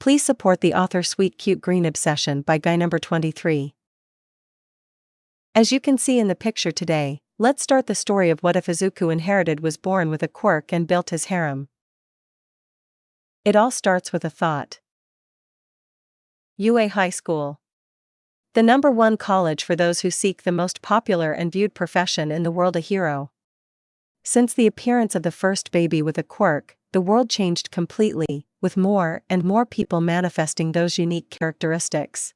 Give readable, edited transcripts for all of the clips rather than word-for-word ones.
Please support the author Sweet Cute Green Obsession by guy number 23. As you can see in the picture today, let's start the story of what if Izuku inherited was born with a quirk and built his harem. It all starts with a thought. UA High School. The #1 college for those who seek the most popular and viewed profession in the world, a hero. Since the appearance of the first baby with a quirk, the world changed completely, with more and more people manifesting those unique characteristics.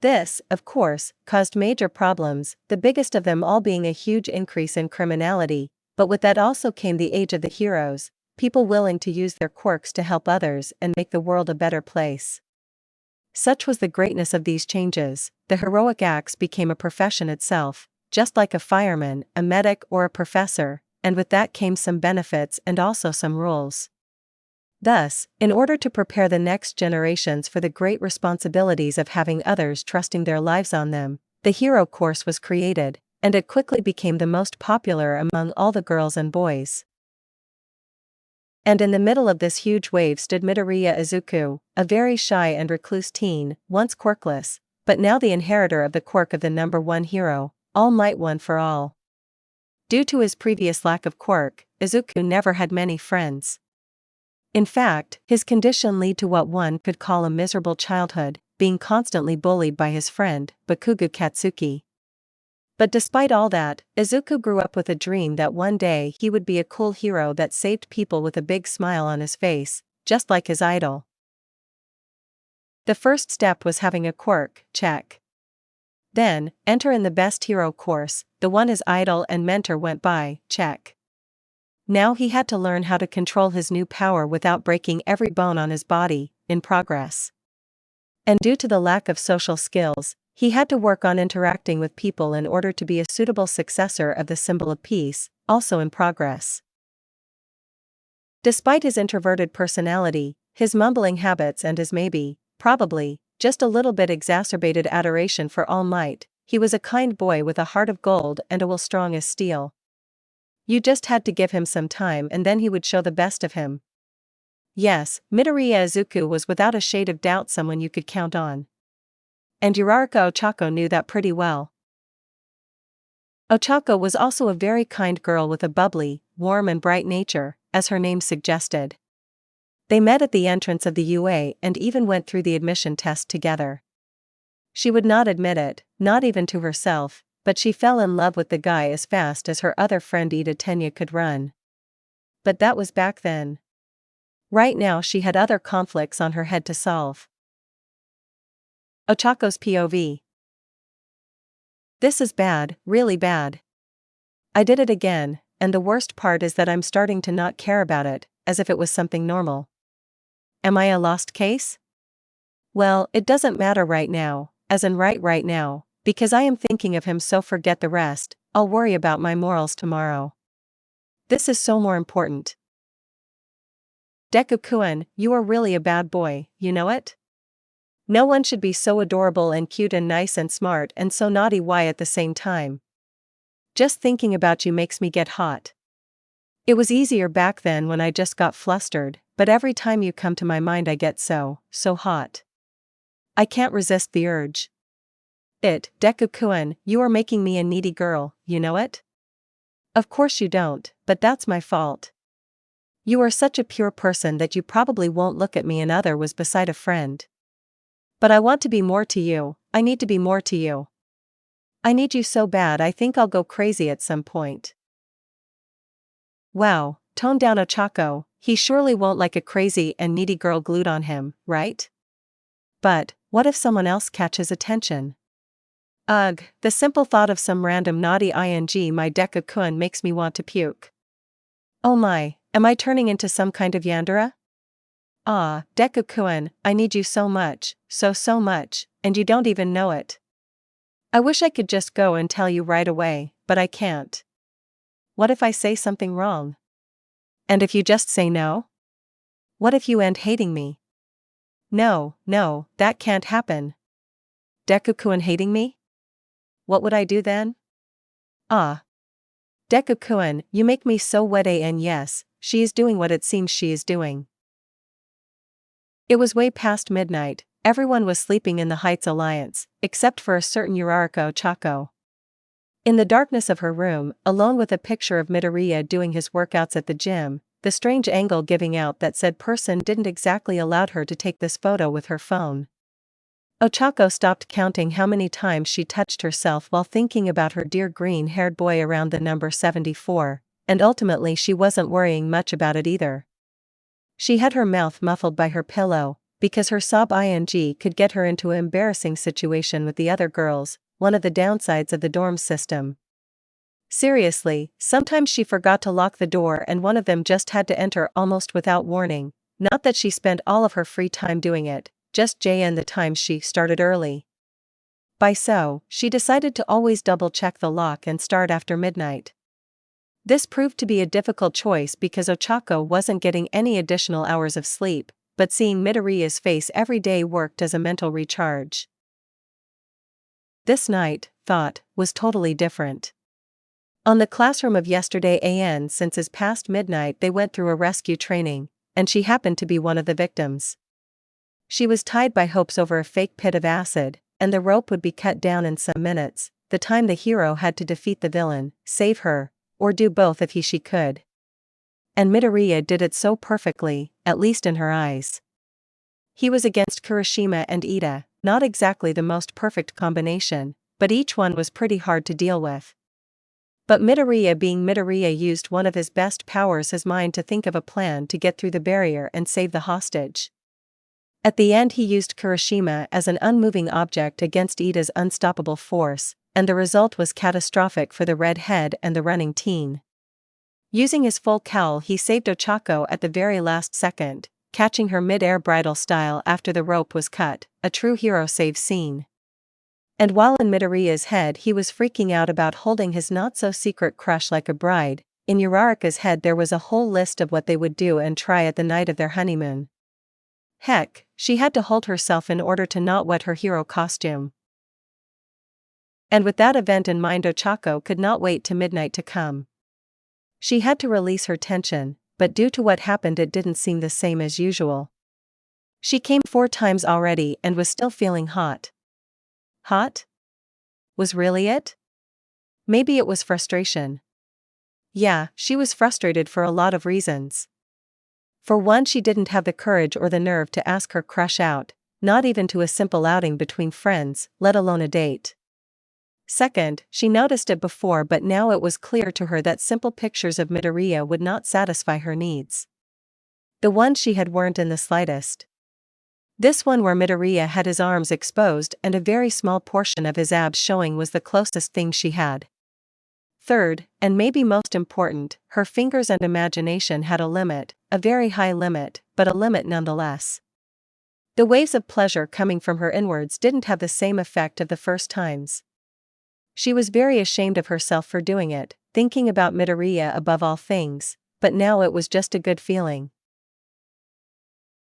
This, of course, caused major problems, the biggest of them all being a huge increase in criminality, but with that also came the age of the heroes, people willing to use their quirks to help others and make the world a better place. Such was the greatness of these changes, the heroic acts became a profession itself, just like a fireman, a medic or a professor, and with that came some benefits and also some rules. Thus, in order to prepare the next generations for the great responsibilities of having others trusting their lives on them, the hero course was created, and it quickly became the most popular among all the girls and boys. And in the middle of this huge wave stood Midoriya Izuku, a very shy and recluse teen, once quirkless, but now the inheritor of the quirk of the #1 hero, All Might One for All. Due to his previous lack of quirk, Izuku never had many friends. In fact, his condition led to what one could call a miserable childhood, being constantly bullied by his friend, Bakugo Katsuki. But despite all that, Izuku grew up with a dream that one day he would be a cool hero that saved people with a big smile on his face, just like his idol. The first step was having a quirk, check. Then, enter in the best hero course, the one his idol and mentor went by, check. Now he had to learn how to control his new power without breaking every bone on his body, in progress. And due to the lack of social skills, he had to work on interacting with people in order to be a suitable successor of the symbol of peace, also in progress. Despite his introverted personality, his mumbling habits and his probably, just a little bit exacerbated adoration for All Might, he was a kind boy with a heart of gold and a will strong as steel. You just had to give him some time and then he would show the best of him. Yes, Midoriya Izuku was without a shade of doubt someone you could count on. And Uraraka Ochako knew that pretty well. Ochako was also a very kind girl with a bubbly, warm and bright nature, as her name suggested. They met at the entrance of the UA and even went through the admission test together. She would not admit it, not even to herself, but she fell in love with the guy as fast as her other friend Ida Tenya could run. But that was back then. Right now she had other conflicts on her head to solve. Ochako's POV. This is bad, really bad. I did it again, and the worst part is that I'm starting to not care about it, as if it was something normal. Am I a lost case? Well, it doesn't matter right now, as in right now, because I am thinking of him, so forget the rest, I'll worry about my morals tomorrow. This is so more important. Deku-kun, you are really a bad boy, you know it? No one should be so adorable and cute and nice and smart and so naughty, why at the same time? Just thinking about you makes me get hot. It was easier back then when I just got flustered, but every time you come to my mind I get so hot. I can't resist the urge. Deku-kun, you are making me a needy girl, you know it? Of course you don't, but that's my fault. You are such a pure person that you probably won't look at me and other was beside a friend. But I want to be more to you, I need to be more to you. I need you so bad I think I'll go crazy at some point. Wow, tone down Ochako, he surely won't like a crazy and needy girl glued on him, right? But, what if someone else catches attention? Ugh, the simple thought of some random naughty ing my Deku-kun makes me want to puke. Oh my, am I turning into some kind of yandere? Ah, Deku-kun, I need you so much, so much, and you don't even know it. I wish I could just go and tell you right away, but I can't. What if I say something wrong? And if you just say no? What if you end hating me? No, that can't happen. Deku-kun hating me? What would I do then? Ah. Deku-kun, you make me so wet, and yes, she is doing what it seems she is doing. It was way past midnight, everyone was sleeping in the Heights Alliance, except for a certain Uraraka Ochako. In the darkness of her room, alone with a picture of Midoriya doing his workouts at the gym, the strange angle giving out that said person didn't exactly allow her to take this photo with her phone. Ochako stopped counting how many times she touched herself while thinking about her dear green-haired boy around the number 74, and ultimately she wasn't worrying much about it either. She had her mouth muffled by her pillow, because her sob ing could get her into an embarrassing situation with the other girls, one of the downsides of the dorm system. Seriously, sometimes she forgot to lock the door and one of them just had to enter almost without warning, not that she spent all of her free time doing it, just JN the times she started early. She decided to always double-check the lock and start after midnight. This proved to be a difficult choice because Ochako wasn't getting any additional hours of sleep, but seeing Midoriya's face every day worked as a mental recharge. This night, was totally different. On the classroom of yesterday since it's past midnight they went through a rescue training, and she happened to be one of the victims. She was tied by ropes over a fake pit of acid, and the rope would be cut down in some minutes, the time the hero had to defeat the villain, save her, or do both if she could. And Midoriya did it so perfectly, at least in her eyes. He was against Kirishima and Ida, not exactly the most perfect combination, but each one was pretty hard to deal with. But Midoriya being Midoriya used one of his best powers, his mind, to think of a plan to get through the barrier and save the hostage. At the end he used Kirishima as an unmoving object against Ida's unstoppable force, and the result was catastrophic for the red head and the running teen. Using his full cowl he saved Ochako at the very last second, catching her mid-air bridal style after the rope was cut, a true hero save scene. And while in Midoriya's head he was freaking out about holding his not-so-secret crush like a bride, in Uraraka's head there was a whole list of what they would do and try at the night of their honeymoon. Heck, she had to hold herself in order to not wet her hero costume. And with that event in mind Ochako could not wait to midnight to come. She had to release her tension, but due to what happened it didn't seem the same as usual. She came 4 times already and was still feeling hot. Hot? Was really it? Maybe it was frustration. Yeah, she was frustrated for a lot of reasons. For one, she didn't have the courage or the nerve to ask her crush out, not even to a simple outing between friends, let alone a date. Second, she noticed it before but now it was clear to her that simple pictures of Midoriya would not satisfy her needs. The ones she had weren't in the slightest. This one where Midoriya had his arms exposed and a very small portion of his abs showing was the closest thing she had. Third, and maybe most important, her fingers and imagination had a limit, a very high limit, but a limit nonetheless. The waves of pleasure coming from her inwards didn't have the same effect of the first times. She was very ashamed of herself for doing it, thinking about Midoriya above all things, but now it was just a good feeling.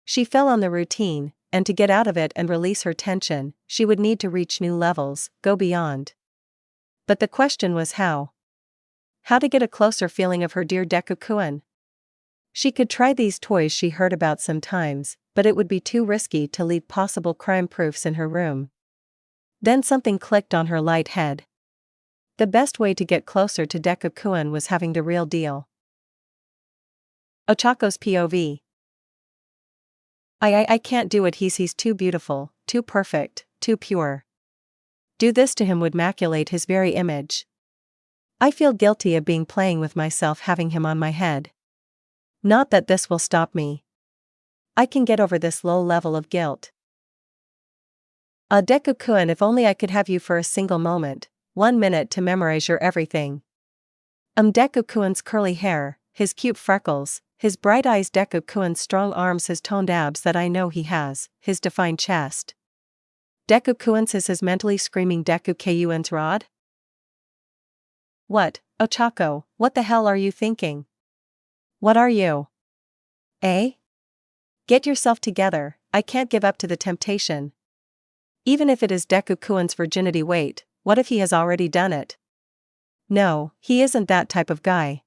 She fell on the routine, and to get out of it and release her tension, she would need to reach new levels, go beyond. But the question was how? How to get a closer feeling of her dear Deku-kun? She could try these toys she heard about sometimes, but it would be too risky to leave possible crime proofs in her room. Then something clicked on her light head. The best way to get closer to Deku-kun was having the real deal. Ochako's POV. I can't do it, he's too beautiful, too perfect, too pure. Do this to him would maculate his very image. I feel guilty of being playing with myself having him on my head. Not that this will stop me. I can get over this low level of guilt. Deku-kun, if only I could have you for a single moment, 1 minute to memorize your everything. Deku-kun's curly hair, his cute freckles, his bright eyes, Deku-kun's strong arms, his toned abs that I know he has, his defined chest. Deku-kun's his mentally screaming Deku-kun's rod? What, Ochako, what the hell are you thinking? What are you? Eh? Get yourself together, I can't give up to the temptation. Even if it is Deku-kun's virginity, wait, what if he has already done it? No, he isn't that type of guy.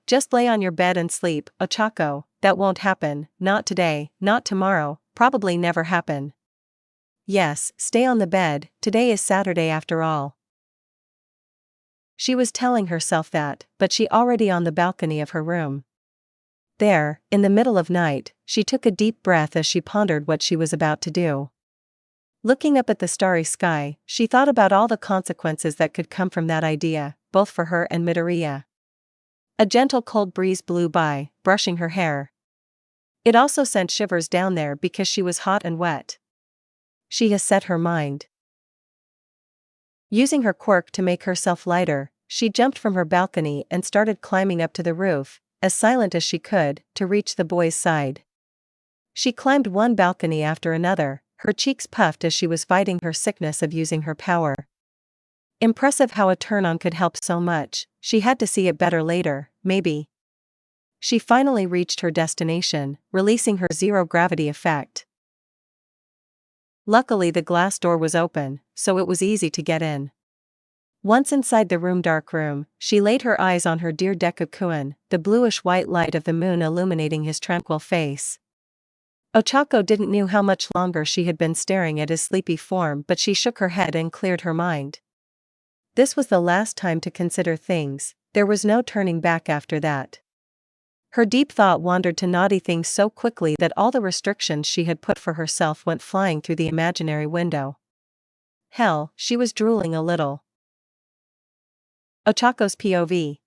Just lay on your bed and sleep, Ochako, that won't happen, not today, not tomorrow, probably never happen. Yes, stay on the bed, today is Saturday after all. She was telling herself that, but she already on the balcony of her room. There, in the middle of night, she took a deep breath as she pondered what she was about to do. Looking up at the starry sky, she thought about all the consequences that could come from that idea, both for her and Midoriya. A gentle cold breeze blew by, brushing her hair. It also sent shivers down there because she was hot and wet. She has set her mind. Using her quirk to make herself lighter, she jumped from her balcony and started climbing up to the roof, as silent as she could, to reach the boy's side. She climbed one balcony after another, her cheeks puffed as she was fighting her sickness of using her power. Impressive how a turn-on could help so much, she had to see it better later, maybe. She finally reached her destination, releasing her zero-gravity effect. Luckily the glass door was open, so it was easy to get in. Once inside the dark room, she laid her eyes on her dear Deku-kun, the bluish-white light of the moon illuminating his tranquil face. Ochako didn't know how much longer she had been staring at his sleepy form, but she shook her head and cleared her mind. This was the last time to consider things, there was no turning back after that. Her deep thought wandered to naughty things so quickly that all the restrictions she had put for herself went flying through the imaginary window. Hell, she was drooling a little. Ochako's POV.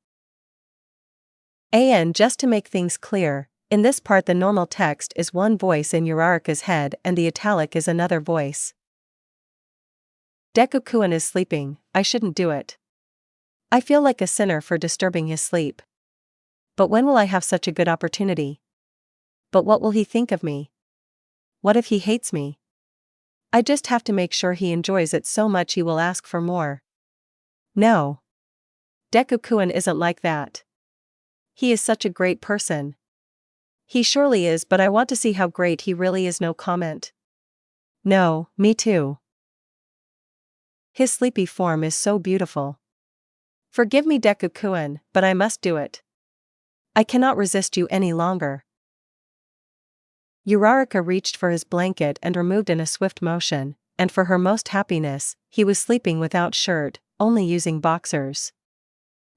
And just to make things clear, in this part the normal text is one voice in Uraraka's head and the italic is another voice. Deku-kun is sleeping, I shouldn't do it. I feel like a sinner for disturbing his sleep. But when will I have such a good opportunity? But what will he think of me? What if he hates me? I just have to make sure he enjoys it so much he will ask for more. No. Deku-kun isn't like that. He is such a great person. He surely is, but I want to see how great he really is. No comment. No, me too. His sleepy form is so beautiful. Forgive me Deku-kun, but I must do it. I cannot resist you any longer. Uraraka reached for his blanket and removed in a swift motion, and for her most happiness, he was sleeping without shirt, only using boxers.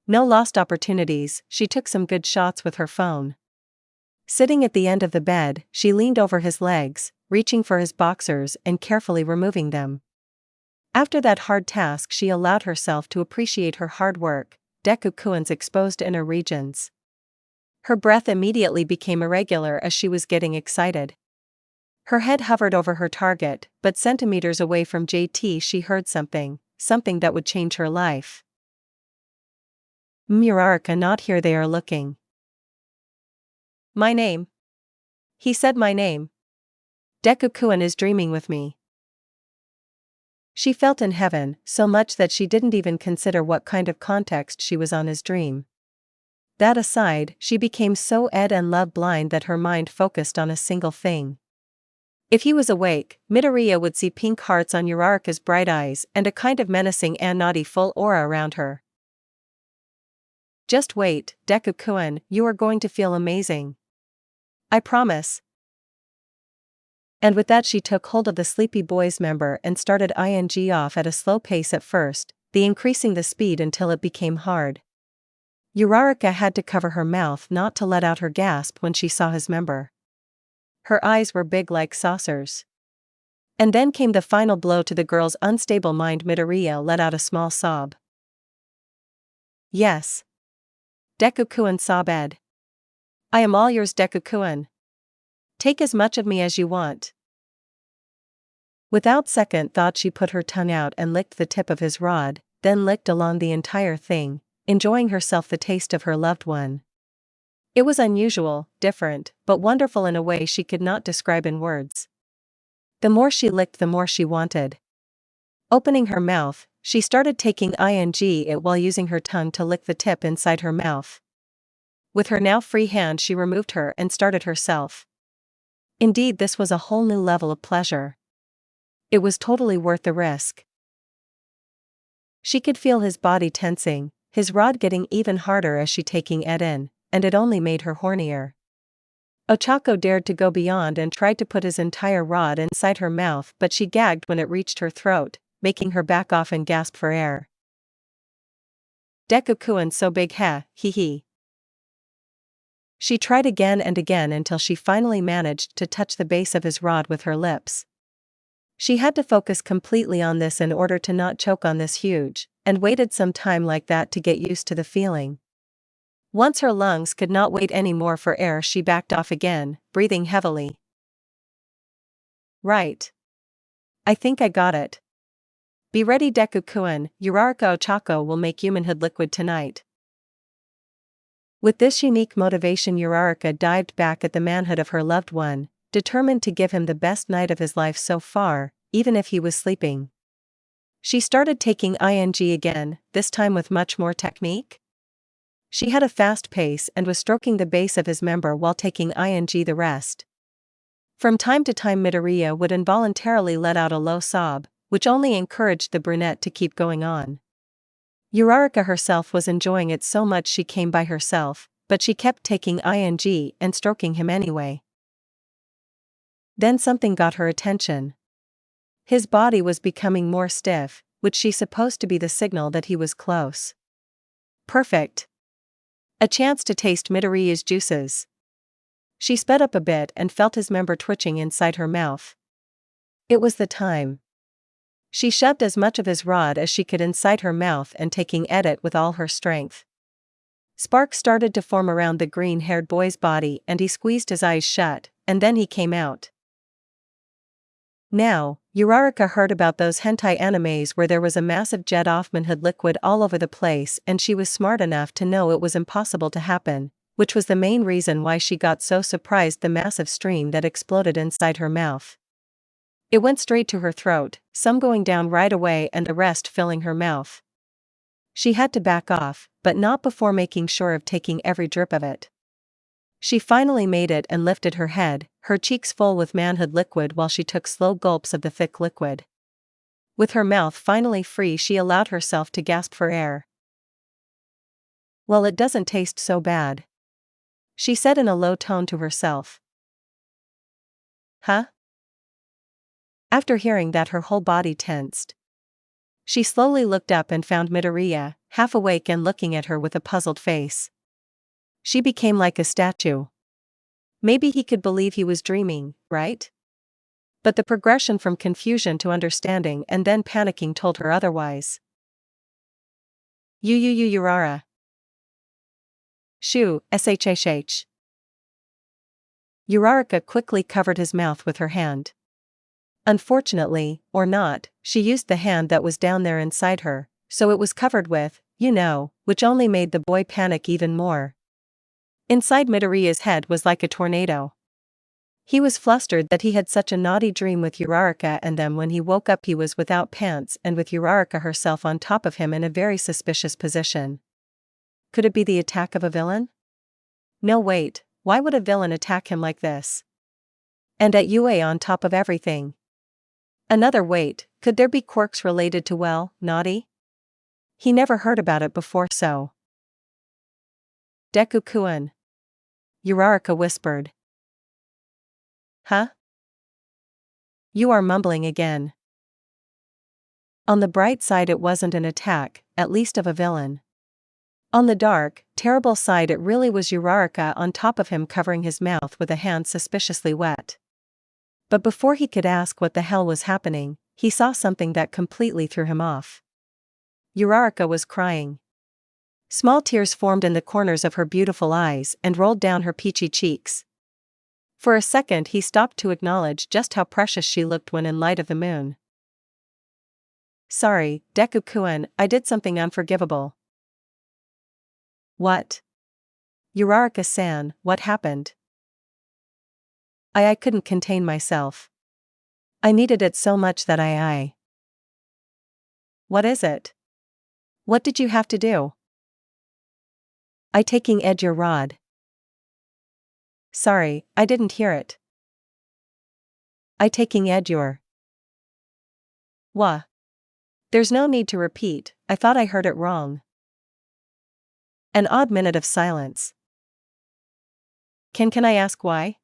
No lost opportunities, she took some good shots with her phone. Sitting at the end of the bed, she leaned over his legs, reaching for his boxers and carefully removing them. After that hard task she allowed herself to appreciate her hard work, Deku-kun's exposed inner regions. Her breath immediately became irregular as she was getting excited. Her head hovered over her target, but centimeters away from JT she heard something that would change her life. Uraraka, not here, they are looking. My name. He said my name. Deku-kun is dreaming with me. She felt in heaven, so much that she didn't even consider what kind of context she was on his dream. That aside, she became so and love blind that her mind focused on a single thing. If he was awake, Midoriya would see pink hearts on Uraraka's bright eyes and a kind of menacing and naughty full aura around her. Just wait, Deku-kun, you are going to feel amazing. I promise. And with that she took hold of the sleepy boy's member and started ing off at a slow pace at first, increasing the speed until it became hard. Uraraka had to cover her mouth not to let out her gasp when she saw his member. Her eyes were big like saucers. And then came the final blow to the girl's unstable mind. Midoriya let out a small sob. Yes. Deku-kun sobbed. I am all yours, Deku-kun. Take as much of me as you want. Without second thought she put her tongue out and licked the tip of his rod, then licked along the entire thing, enjoying herself the taste of her loved one. It was unusual, different, but wonderful in a way she could not describe in words. The more she licked the more she wanted. Opening her mouth, she started taking it while using her tongue to lick the tip inside her mouth. With her now free hand she removed her and started herself. Indeed, this was a whole new level of pleasure. It was totally worth the risk. She could feel his body tensing, his rod getting even harder as she taking it in, and it only made her hornier. Ochako dared to go beyond and tried to put his entire rod inside her mouth, but she gagged when it reached her throat, making her back off and gasp for air. Deku-kun so big hee. She tried again and again until she finally managed to touch the base of his rod with her lips. She had to focus completely on this in order to not choke on this huge, and waited some time like that to get used to the feeling. Once her lungs could not wait anymore for air, she backed off again, breathing heavily. Right. I think I got it. Be ready, Deku-kun, Uraraka Ochako will make humanhood liquid tonight. With this unique motivation, Uraraka dived back at the manhood of her loved one, determined to give him the best night of his life so far, even if he was sleeping. She started taking ing again, this time with much more technique. She had a fast pace and was stroking the base of his member while taking ing the rest. From time to time Midoriya would involuntarily let out a low sob, which only encouraged the brunette to keep going on. Uraraka herself was enjoying it so much she came by herself, but she kept taking ing and stroking him anyway. Then something got her attention. His body was becoming more stiff, which she supposed to be the signal that he was close. Perfect. A chance to taste Midoriya's juices. She sped up a bit and felt his member twitching inside her mouth. It was the time. She shoved as much of his rod as she could inside her mouth and taking at it with all her strength. Sparks started to form around the green-haired boy's body and he squeezed his eyes shut, and then he came out. Now, Uraraka heard about those hentai animes where there was a massive jet of manhood liquid all over the place, and she was smart enough to know it was impossible to happen, which was the main reason why she got so surprised the massive stream that exploded inside her mouth. It went straight to her throat, some going down right away and the rest filling her mouth. She had to back off, but not before making sure of taking every drip of it. She finally made it and lifted her head, her cheeks full with manhood liquid while she took slow gulps of the thick liquid. With her mouth finally free, she allowed herself to gasp for air. Well, it doesn't taste so bad, she said in a low tone to herself. Huh? After hearing that, her whole body tensed. She slowly looked up and found Midoriya, half awake and looking at her with a puzzled face. She became like a statue. Maybe he could believe he was dreaming, right? But the progression from confusion to understanding and then panicking told her otherwise. Urara. Shoo, shhh. Uraraka quickly covered his mouth with her hand. Unfortunately, or not, she used the hand that was down there inside her, so it was covered with, which only made the boy panic even more. Inside Midoriya's head was like a tornado. He was flustered that he had such a naughty dream with Uraraka, and then when he woke up he was without pants and with Uraraka herself on top of him in a very suspicious position. Could it be the attack of a villain? No, wait, why would a villain attack him like this? And at UA on top of everything. Another wait, could there be quirks related to, naughty? He never heard about it before, so. Deku-kun. Uraraka whispered. Huh? You are mumbling again. On the bright side, it wasn't an attack, at least of a villain. On the dark, terrible side, it really was Uraraka on top of him covering his mouth with a hand suspiciously wet. But before he could ask what the hell was happening, he saw something that completely threw him off. Uraraka was crying. Small tears formed in the corners of her beautiful eyes and rolled down her peachy cheeks. For a second he stopped to acknowledge just how precious she looked when in light of the moon. Sorry, Deku-kun, I did something unforgivable. What? Uraraka-san, what happened? I couldn't contain myself. I needed it so much that I. What is it? What did you have to do? I taking ed your rod. Sorry, I didn't hear it. I taking ed your. Wha? There's no need to repeat, I thought I heard it wrong. An odd minute of silence. Can I ask why?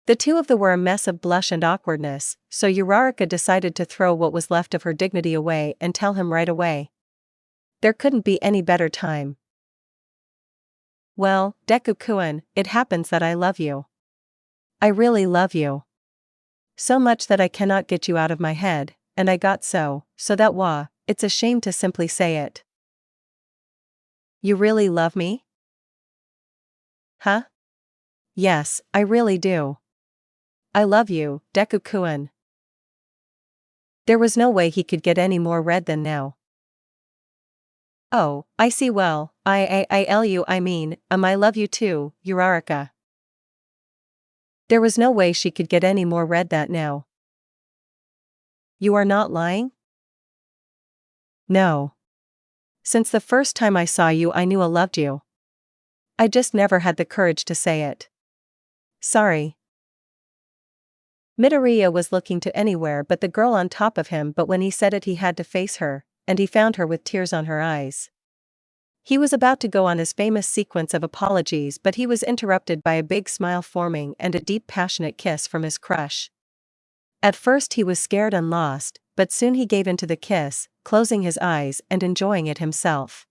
The two of them were a mess of blush and awkwardness, so Uraraka decided to throw what was left of her dignity away and tell him right away. There couldn't be any better time. Well, Deku-kun, it happens that I love you. I really love you. So much that I cannot get you out of my head, and I got so that it's a shame to simply say it. You really love me? Huh? Yes, I really do. I love you, Deku-kun. There was no way he could get any more red than now. Oh, I see. Well, I love you too, Uraraka. There was no way she could get any more red that now. You are not lying? No. Since the first time I saw you I knew I loved you. I just never had the courage to say it. Sorry. Midoriya was looking to anywhere but the girl on top of him, but when he said it he had to face her, and he found her with tears on her eyes. He was about to go on his famous sequence of apologies, but he was interrupted by a big smile forming and a deep passionate kiss from his crush. At first he was scared and lost, but soon he gave in to the kiss, closing his eyes and enjoying it himself.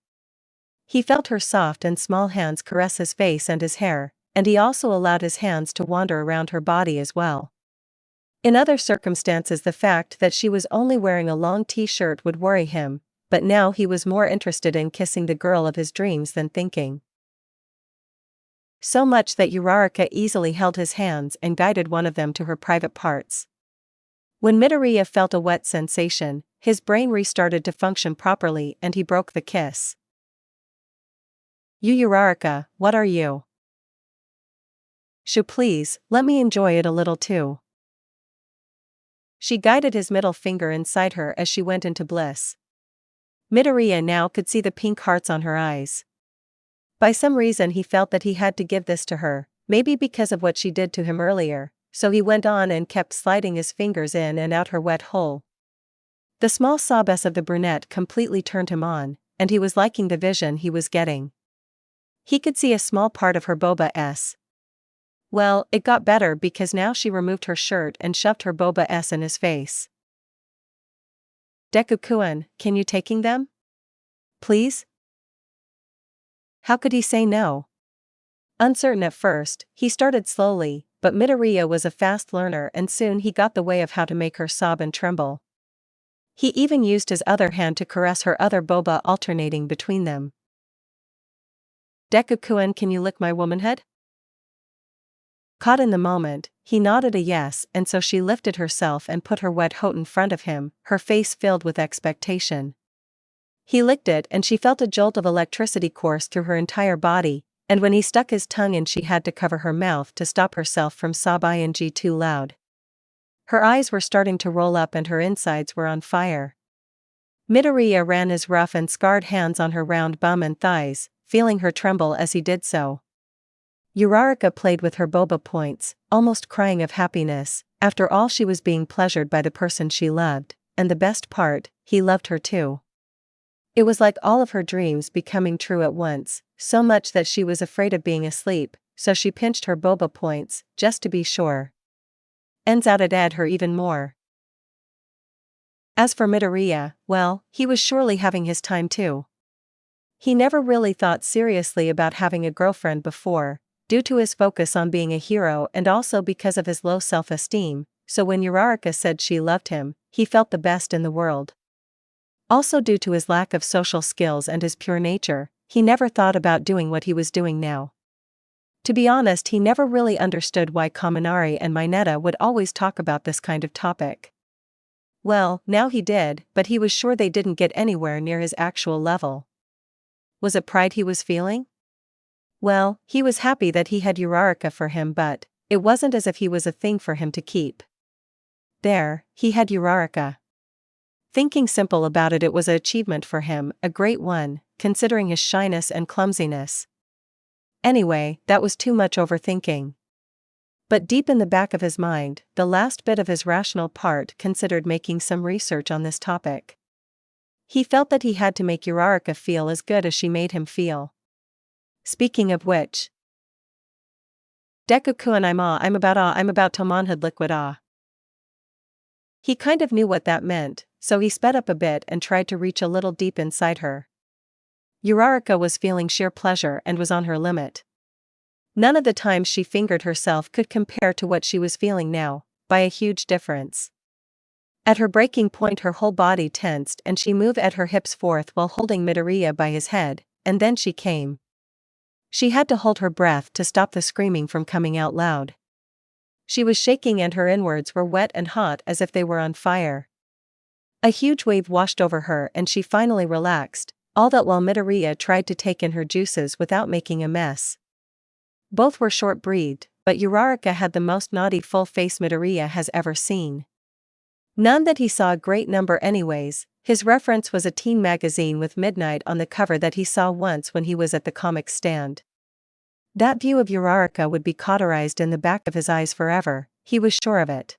He felt her soft and small hands caress his face and his hair, and he also allowed his hands to wander around her body as well. In other circumstances the fact that she was only wearing a long t-shirt would worry him, but now he was more interested in kissing the girl of his dreams than thinking. So much that Uraraka easily held his hands and guided one of them to her private parts. When Midoriya felt a wet sensation, his brain restarted to function properly and he broke the kiss. You Uraraka, what are you? Shoo, please, let me enjoy it a little too. She guided his middle finger inside her as she went into bliss. Midoriya now could see the pink hearts on her eyes. By some reason he felt that he had to give this to her, maybe because of what she did to him earlier, so he went on and kept sliding his fingers in and out her wet hole. The small sobs of the brunette completely turned him on, and he was liking the vision he was getting. He could see a small part of her boba-s. Well, it got better because now she removed her shirt and shoved her boba-s in his face. Deku-kun, can you taking them? Please? How could he say no? Uncertain at first, he started slowly, but Midoriya was a fast learner and soon he got the way of how to make her sob and tremble. He even used his other hand to caress her other boba, alternating between them. Deku-kun, can you lick my womanhood? Caught in the moment, he nodded a yes, and so she lifted herself and put her wet hote in front of him, her face filled with expectation. He licked it and she felt a jolt of electricity course through her entire body, and when he stuck his tongue in she had to cover her mouth to stop herself from sobbing too loud. Her eyes were starting to roll up and her insides were on fire. Midoriya ran his rough and scarred hands on her round bum and thighs, feeling her tremble as he did so. Uraraka played with her boba points, almost crying of happiness. After all, she was being pleasured by the person she loved, and the best part, he loved her too. It was like all of her dreams becoming true at once, so much that she was afraid of being asleep, so she pinched her boba points, just to be sure. Ends out it ed her even more. As for Midoriya, well, he was surely having his time too. He never really thought seriously about having a girlfriend before, due to his focus on being a hero and also because of his low self-esteem, so when Uraraka said she loved him, he felt the best in the world. Also due to his lack of social skills and his pure nature, he never thought about doing what he was doing now. To be honest, he never really understood why Kaminari and Mineta would always talk about this kind of topic. Well, now he did, but he was sure they didn't get anywhere near his actual level. Was it pride he was feeling? Well, he was happy that he had Uraraka for him, but it wasn't as if he was a thing for him to keep. There, he had Uraraka. Thinking simple about it, it was an achievement for him, a great one, considering his shyness and clumsiness. Anyway, that was too much overthinking. But deep in the back of his mind, the last bit of his rational part considered making some research on this topic. He felt that he had to make Uraraka feel as good as she made him feel. Speaking of which, Deku-kun, I'm about to manhood liquid ah. He kind of knew what that meant, so he sped up a bit and tried to reach a little deep inside her. Uraraka was feeling sheer pleasure and was on her limit. None of the times she fingered herself could compare to what she was feeling now, by a huge difference. At her breaking point her whole body tensed and she moved at her hips forth while holding Midoriya by his head, and then she came. She had to hold her breath to stop the screaming from coming out loud. She was shaking and her inwards were wet and hot as if they were on fire. A huge wave washed over her and she finally relaxed, all that while Midoriya tried to take in her juices without making a mess. Both were short-breathed, but Uraraka had the most naughty full face Midoriya has ever seen. None that he saw a great number anyways. His reference was a teen magazine with Midnight on the cover that he saw once when he was at the comic stand. That view of Uraraka would be cauterized in the back of his eyes forever, he was sure of it.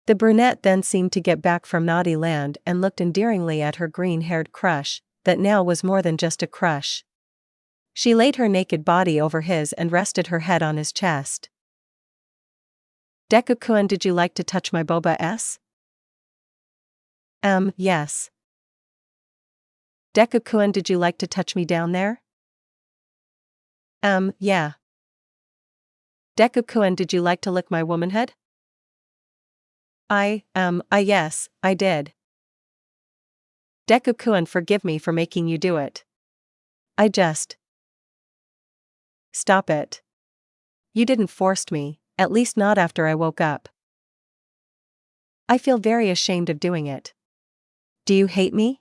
The brunette then seemed to get back from naughty land and looked endearingly at her green-haired crush, that now was more than just a crush. She laid her naked body over his and rested her head on his chest. Deku-kun, did you like to touch my boba s? Yes. Deku-kun, did you like to touch me down there? Yeah. Deku-kun, did you like to lick my womanhood? Yes, I did. Deku-kun, forgive me for making you do it. I just... Stop it. You didn't force me, at least not after I woke up. I feel very ashamed of doing it. Do you hate me?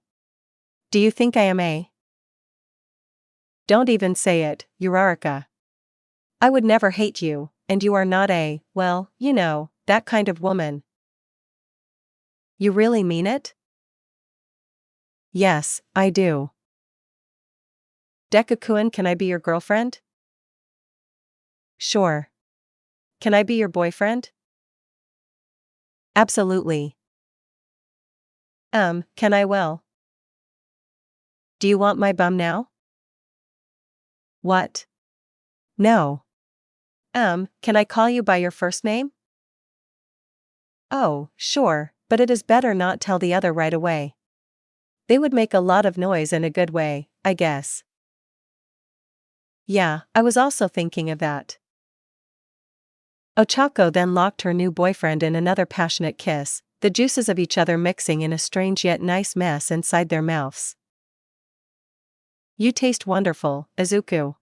Do you think I am a... Don't even say it, Uraraka. I would never hate you, and you are not a, well, you know, that kind of woman. You really mean it? Yes, I do. Deku-kun, can I be your girlfriend? Sure. Can I be your boyfriend? Absolutely. Can I well? Do you want my bum now? What? No. Can I call you by your first name? Oh, sure, but it is better not tell the other right away. They would make a lot of noise in a good way, I guess. Yeah, I was also thinking of that. Ochako then locked her new boyfriend in another passionate kiss, the juices of each other mixing in a strange yet nice mess inside their mouths. You taste wonderful, Izuku.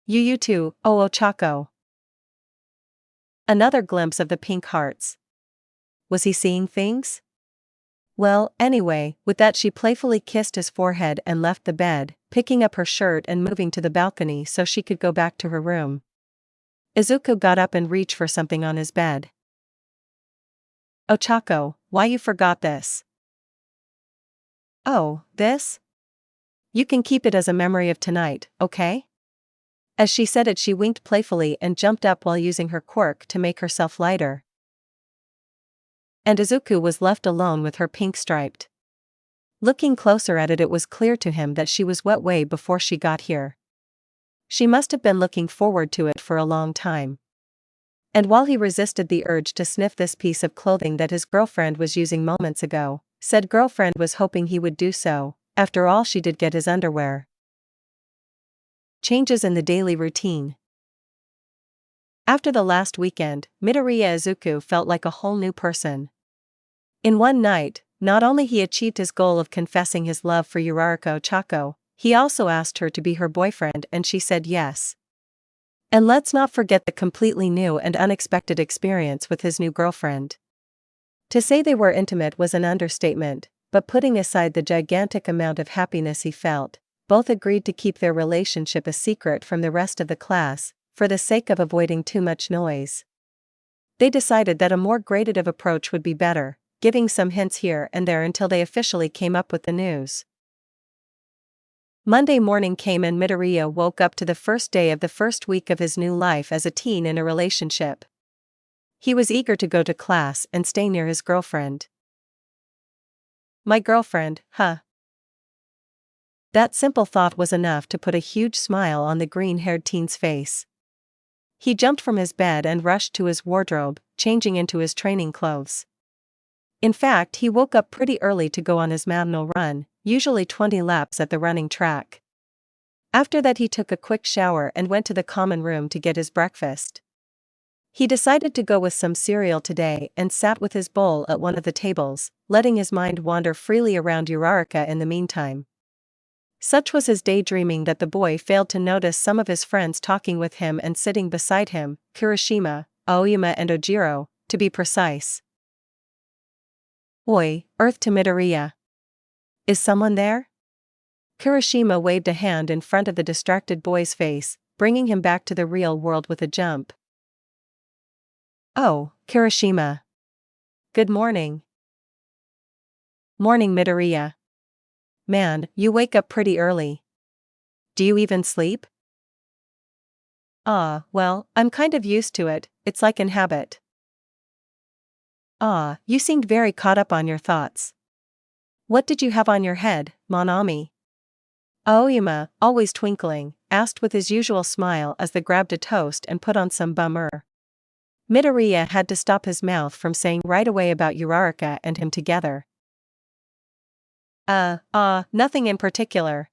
You too, oh Ochako. Another glimpse of the pink hearts. Was he seeing things? Well, anyway, with that she playfully kissed his forehead and left the bed, picking up her shirt and moving to the balcony so she could go back to her room. Izuku got up and reached for something on his bed. Ochako, why you forgot this? Oh, this? You can keep it as a memory of tonight, okay? As she said it she winked playfully and jumped up while using her quirk to make herself lighter. And Izuku was left alone with her pink striped. Looking closer at it, it was clear to him that she was wet way before she got here. She must have been looking forward to it for a long time. And while he resisted the urge to sniff this piece of clothing that his girlfriend was using moments ago, said girlfriend was hoping he would do so. After all, she did get his underwear. Changes in the daily routine. After the last weekend, Midoriya Izuku felt like a whole new person. In one night, not only he achieved his goal of confessing his love for Uraraka Ochako, he also asked her to be her boyfriend and she said yes. And let's not forget the completely new and unexpected experience with his new girlfriend. To say they were intimate was an understatement, but putting aside the gigantic amount of happiness he felt, both agreed to keep their relationship a secret from the rest of the class, for the sake of avoiding too much noise. They decided that a more gradative approach would be better, giving some hints here and there until they officially came up with the news. Monday morning came and Midoriya woke up to the first day of the first week of his new life as a teen in a relationship. He was eager to go to class and stay near his girlfriend. My girlfriend, huh? That simple thought was enough to put a huge smile on the green-haired teen's face. He jumped from his bed and rushed to his wardrobe, changing into his training clothes. In fact, he woke up pretty early to go on his matinal run, usually 20 laps at the running track. After that, he took a quick shower and went to the common room to get his breakfast. He decided to go with some cereal today and sat with his bowl at one of the tables, letting his mind wander freely around Uraraka in the meantime. Such was his daydreaming that the boy failed to notice some of his friends talking with him and sitting beside him, Kirishima, Aoyama and Ojiro, to be precise. "Oi, Earth to Midoriya. Is someone there?" Kirishima waved a hand in front of the distracted boy's face, bringing him back to the real world with a jump. "Oh, Kirishima. Good morning." "Morning, Midoriya. Man, you wake up pretty early. Do you even sleep?" Well, I'm kind of used to it, it's like an habit." You seemed very caught up on your thoughts. What did you have on your head, Monami?" Aoyama, always twinkling, asked with his usual smile as they grabbed a toast and put on some bummer. Midoriya had to stop his mouth from saying right away about Uraraka and him together. Nothing in particular.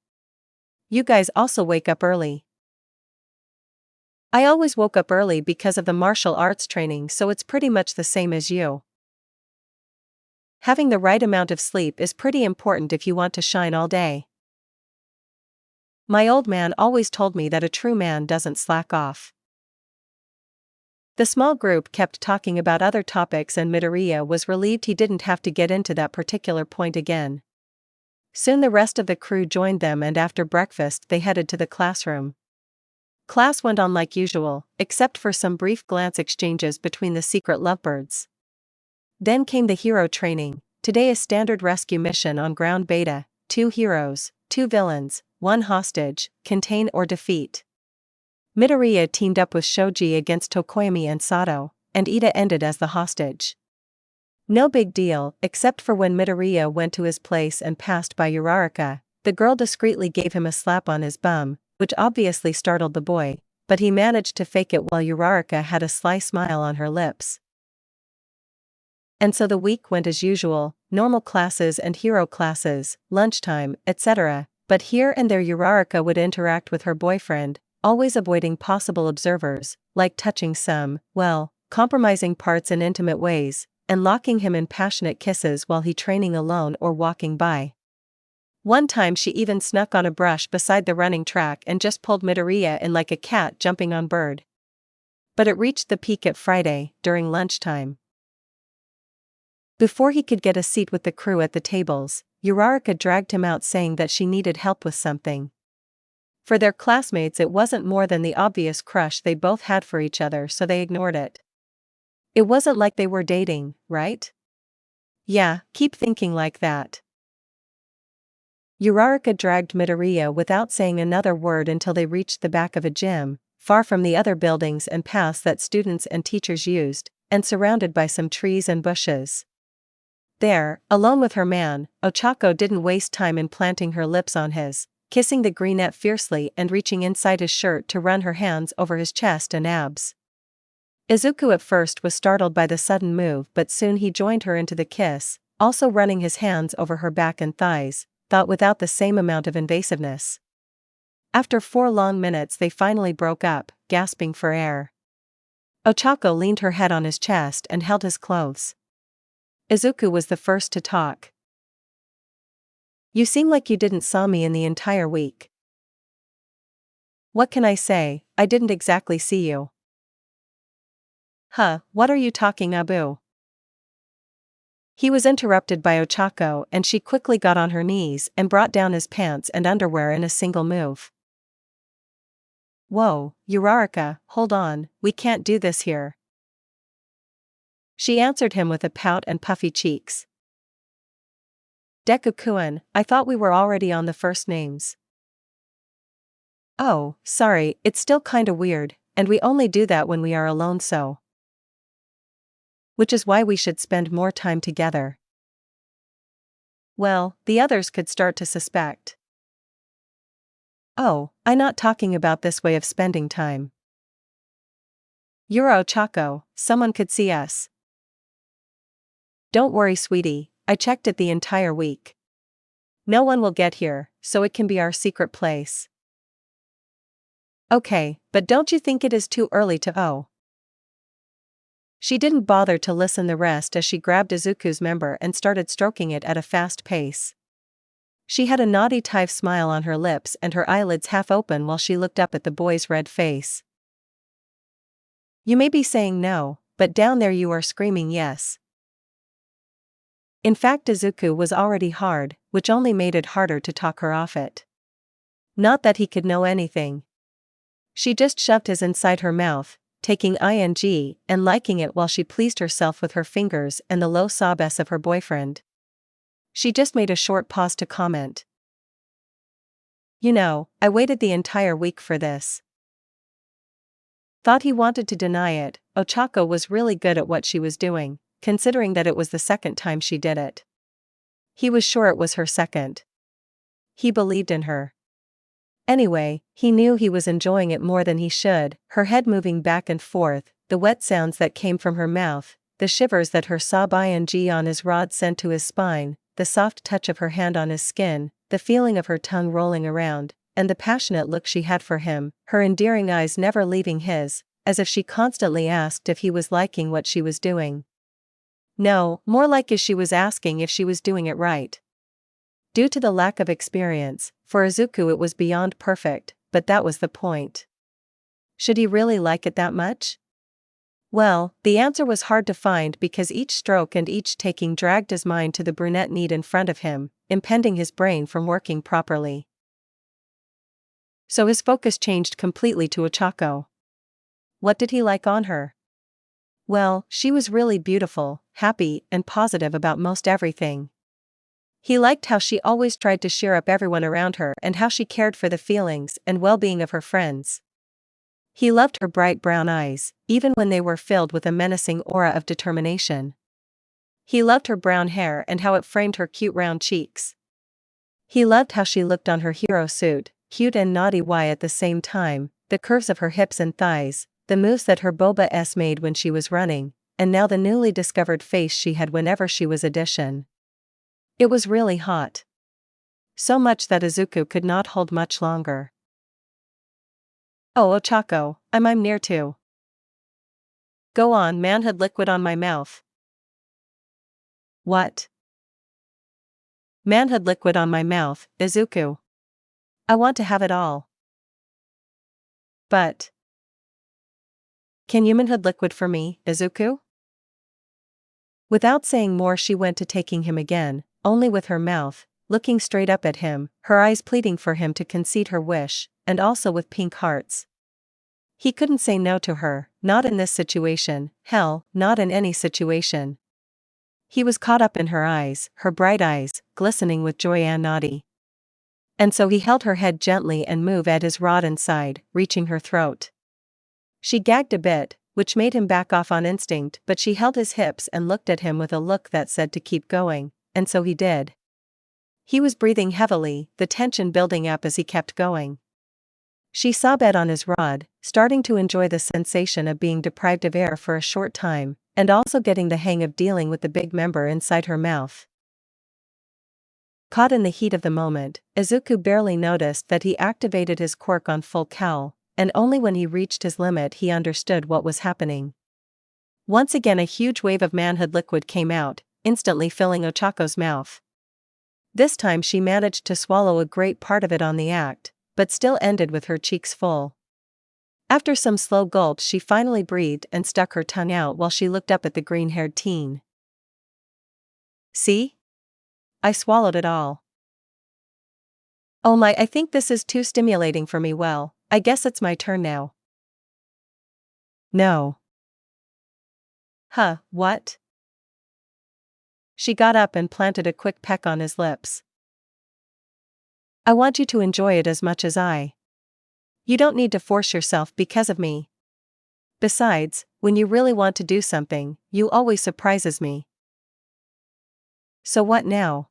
You guys also wake up early." "I always woke up early because of the martial arts training, so it's pretty much the same as you." Having the right amount of sleep is pretty important if you want to shine all day. My old man always told me that a true man doesn't slack off. The small group kept talking about other topics and Midoriya was relieved he didn't have to get into that particular point again. Soon the rest of the crew joined them and after breakfast they headed to the classroom. Class went on like usual, except for some brief glance exchanges between the secret lovebirds. Then came the hero training, today a standard rescue mission on ground beta, 2 heroes, 2 villains, 1 hostage, contain or defeat. Midoriya teamed up with Shoji against Tokoyami and Sato, and Ida ended as the hostage. No big deal, except for when Midoriya went to his place and passed by Uraraka, the girl discreetly gave him a slap on his bum, which obviously startled the boy, but he managed to fake it while Uraraka had a sly smile on her lips. And so the week went as usual, normal classes and hero classes, lunchtime, etc., but here and there Uraraka would interact with her boyfriend, always avoiding possible observers, like touching some, compromising parts in intimate ways, and locking him in passionate kisses while he training alone or walking by. One time she even snuck on a brush beside the running track and just pulled Midoriya in like a cat jumping on bird. But it reached the peak at Friday, during lunchtime. Before he could get a seat with the crew at the tables, Uraraka dragged him out saying that she needed help with something. For their classmates it wasn't more than the obvious crush they both had for each other, so they ignored it. It wasn't like they were dating, right? Yeah, keep thinking like that. Uraraka dragged Midoriya without saying another word until they reached the back of a gym, far from the other buildings and paths that students and teachers used, and surrounded by some trees and bushes. There, alone with her man, Ochako didn't waste time in planting her lips on his, kissing the greenette fiercely and reaching inside his shirt to run her hands over his chest and abs. Izuku at first was startled by the sudden move, but soon he joined her into the kiss, also running his hands over her back and thighs, though without the same amount of invasiveness. After 4 long minutes they finally broke up, gasping for air. Ochako leaned her head on his chest and held his clothes. Izuku was the first to talk. "You seem like you didn't saw me in the entire week." "What can I say, I didn't exactly see you." What are you talking about?" He was interrupted by Ochako and she quickly got on her knees and brought down his pants and underwear in a single move. "Whoa, Uraraka, hold on, we can't do this here." She answered him with a pout and puffy cheeks. "Deku-kun, I thought we were already on the first names." "Oh, sorry, it's still kinda weird, and we only do that when we are alone so. Which is why we should spend more time together." Well, the others could start to suspect. Oh, I'm not talking about this way of spending time. You're Ochako, someone could see us. Don't worry, sweetie, I checked it the entire week. No one will get here, so it can be our secret place. Okay, but don't you think it is too early to oh? She didn't bother to listen the rest as she grabbed Izuku's member and started stroking it at a fast pace. She had a naughty type smile on her lips and her eyelids half open while she looked up at the boy's red face. You may be saying no, but down there you are screaming yes. In fact, Izuku was already hard, which only made it harder to talk her off it. Not that he could know anything. She just shoved his inside her mouth, taking ing and liking it while she pleased herself with her fingers and the low sob-s of her boyfriend. She just made a short pause to comment. You know, I waited the entire week for this. Thought he wanted to deny it. Ochako was really good at what she was doing, considering that it was the second time she did it. He was sure it was her second. He believed in her. Anyway, he knew he was enjoying it more than he should, her head moving back and forth, the wet sounds that came from her mouth, the shivers that her sob ing on his rod sent to his spine, the soft touch of her hand on his skin, the feeling of her tongue rolling around, and the passionate look she had for him, her endearing eyes never leaving his, as if she constantly asked if he was liking what she was doing. No, more like as she was asking if she was doing it right. Due to the lack of experience, for Izuku it was beyond perfect, but that was the point. Should he really like it that much? Well, the answer was hard to find because each stroke and each taking dragged his mind to the brunette need in front of him, impeding his brain from working properly. So his focus changed completely to Ochako. What did he like on her? Well, she was really beautiful, happy, and positive about most everything. He liked how she always tried to cheer up everyone around her and how she cared for the feelings and well-being of her friends. He loved her bright brown eyes, even when they were filled with a menacing aura of determination. He loved her brown hair and how it framed her cute round cheeks. He loved how she looked on her hero suit, cute and naughty at the same time, the curves of her hips and thighs, the moves that her boba made when she was running, and now the newly discovered face she had whenever she was audition. It was really hot. So much that Izuku could not hold much longer. Oh, Ochako, I'm near to. Go on, manhood liquid on my mouth. What? Manhood liquid on my mouth, Izuku. I want to have it all. But. Can you manhood liquid for me, Izuku? Without saying more, she went to taking him again, only with her mouth, looking straight up at him, her eyes pleading for him to concede her wish, and also with pink hearts. He couldn't say no to her, not in this situation, hell, not in any situation. He was caught up in her eyes, her bright eyes, glistening with joy and naughty. And so he held her head gently and moved at his rod inside, reaching her throat. She gagged a bit, which made him back off on instinct, but she held his hips and looked at him with a look that said to keep going, and so he did. He was breathing heavily, the tension building up as he kept going. She sobbed on his rod, starting to enjoy the sensation of being deprived of air for a short time, and also getting the hang of dealing with the big member inside her mouth. Caught in the heat of the moment, Izuku barely noticed that he activated his quirk on full cowl, and only when he reached his limit he understood what was happening. Once again a huge wave of manhood liquid came out, instantly filling Ochako's mouth. This time she managed to swallow a great part of it on the act, but still ended with her cheeks full. After some slow gulps she finally breathed and stuck her tongue out while she looked up at the green-haired teen. See? I swallowed it all. Oh my, I think this is too stimulating for me. Well, I guess it's my turn now. No. Huh, what? She got up and planted a quick peck on his lips. I want you to enjoy it as much as I. You don't need to force yourself because of me. Besides, when you really want to do something, you always surprises me. So what now?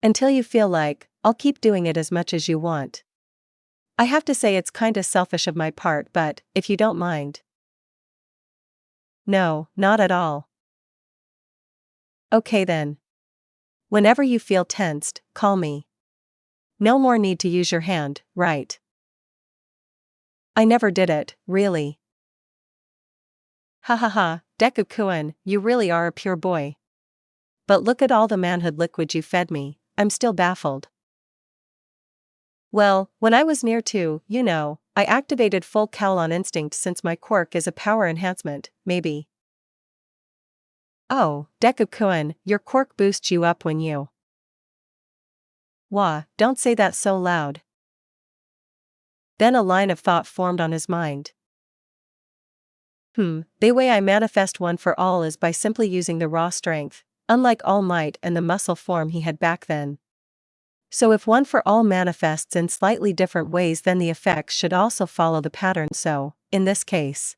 Until you feel like, I'll keep doing it as much as you want. I have to say it's kinda selfish of my part, but, if you don't mind. No, not at all. Okay then. Whenever you feel tensed, call me. No more need to use your hand, right? I never did it, really. Ha ha ha, Deku-kun, you really are a pure boy. But look at all the manhood liquid you fed me, I'm still baffled. Well, when I was near to, I activated full cowl on instinct since my quirk is a power enhancement, maybe. Oh, Deku-kun, your quirk boosts you up when you. Wah, don't say that so loud. Then a line of thought formed on his mind. The way I manifest one for all is by simply using the raw strength, unlike All Might and the muscle form he had back then. So if one for all manifests in slightly different ways, then the effects should also follow the pattern, so, in this case,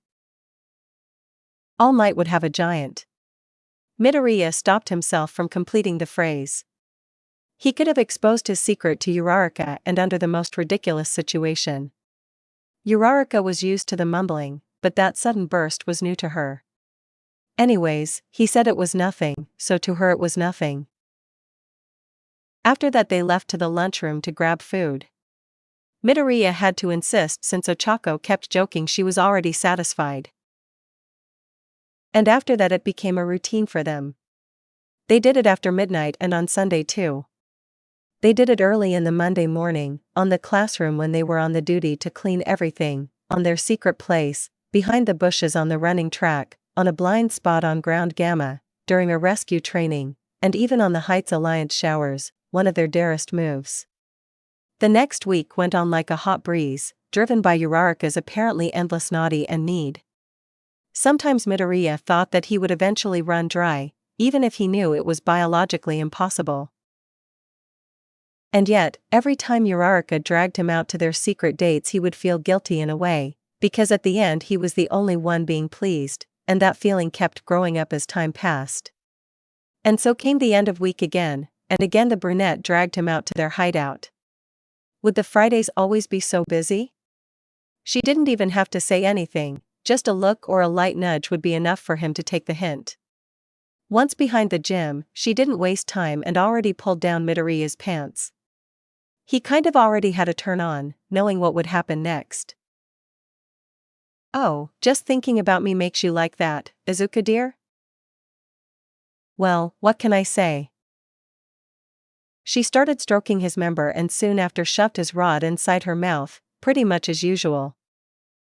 All Might would have a giant. Midoriya stopped himself from completing the phrase. He could have exposed his secret to Uraraka and under the most ridiculous situation. Uraraka was used to the mumbling, but that sudden burst was new to her. Anyways, he said it was nothing, so to her it was nothing. After that they left to the lunchroom to grab food. Midoriya had to insist since Ochako kept joking she was already satisfied. And after that it became a routine for them. They did it after midnight and on Sunday too. They did it early in the Monday morning, on the classroom when they were on the duty to clean everything, on their secret place, behind the bushes on the running track, on a blind spot on ground gamma, during a rescue training, and even on the Heights Alliance showers, one of their dearest moves. The next week went on like a hot breeze, driven by Uraraka's apparently endless naughty and need. Sometimes Midoriya thought that he would eventually run dry, even if he knew it was biologically impossible. And yet, every time Uraraka dragged him out to their secret dates he would feel guilty in a way, because at the end he was the only one being pleased, and that feeling kept growing up as time passed. And so came the end of week again, and again the brunette dragged him out to their hideout. Would the Fridays always be so busy? She didn't even have to say anything, just a look or a light nudge would be enough for him to take the hint. Once behind the gym, she didn't waste time and already pulled down Midoriya's pants. He kind of already had a turn on, knowing what would happen next. Oh, just thinking about me makes you like that, Izuku dear? Well, what can I say? She started stroking his member and soon after shoved his rod inside her mouth, pretty much as usual.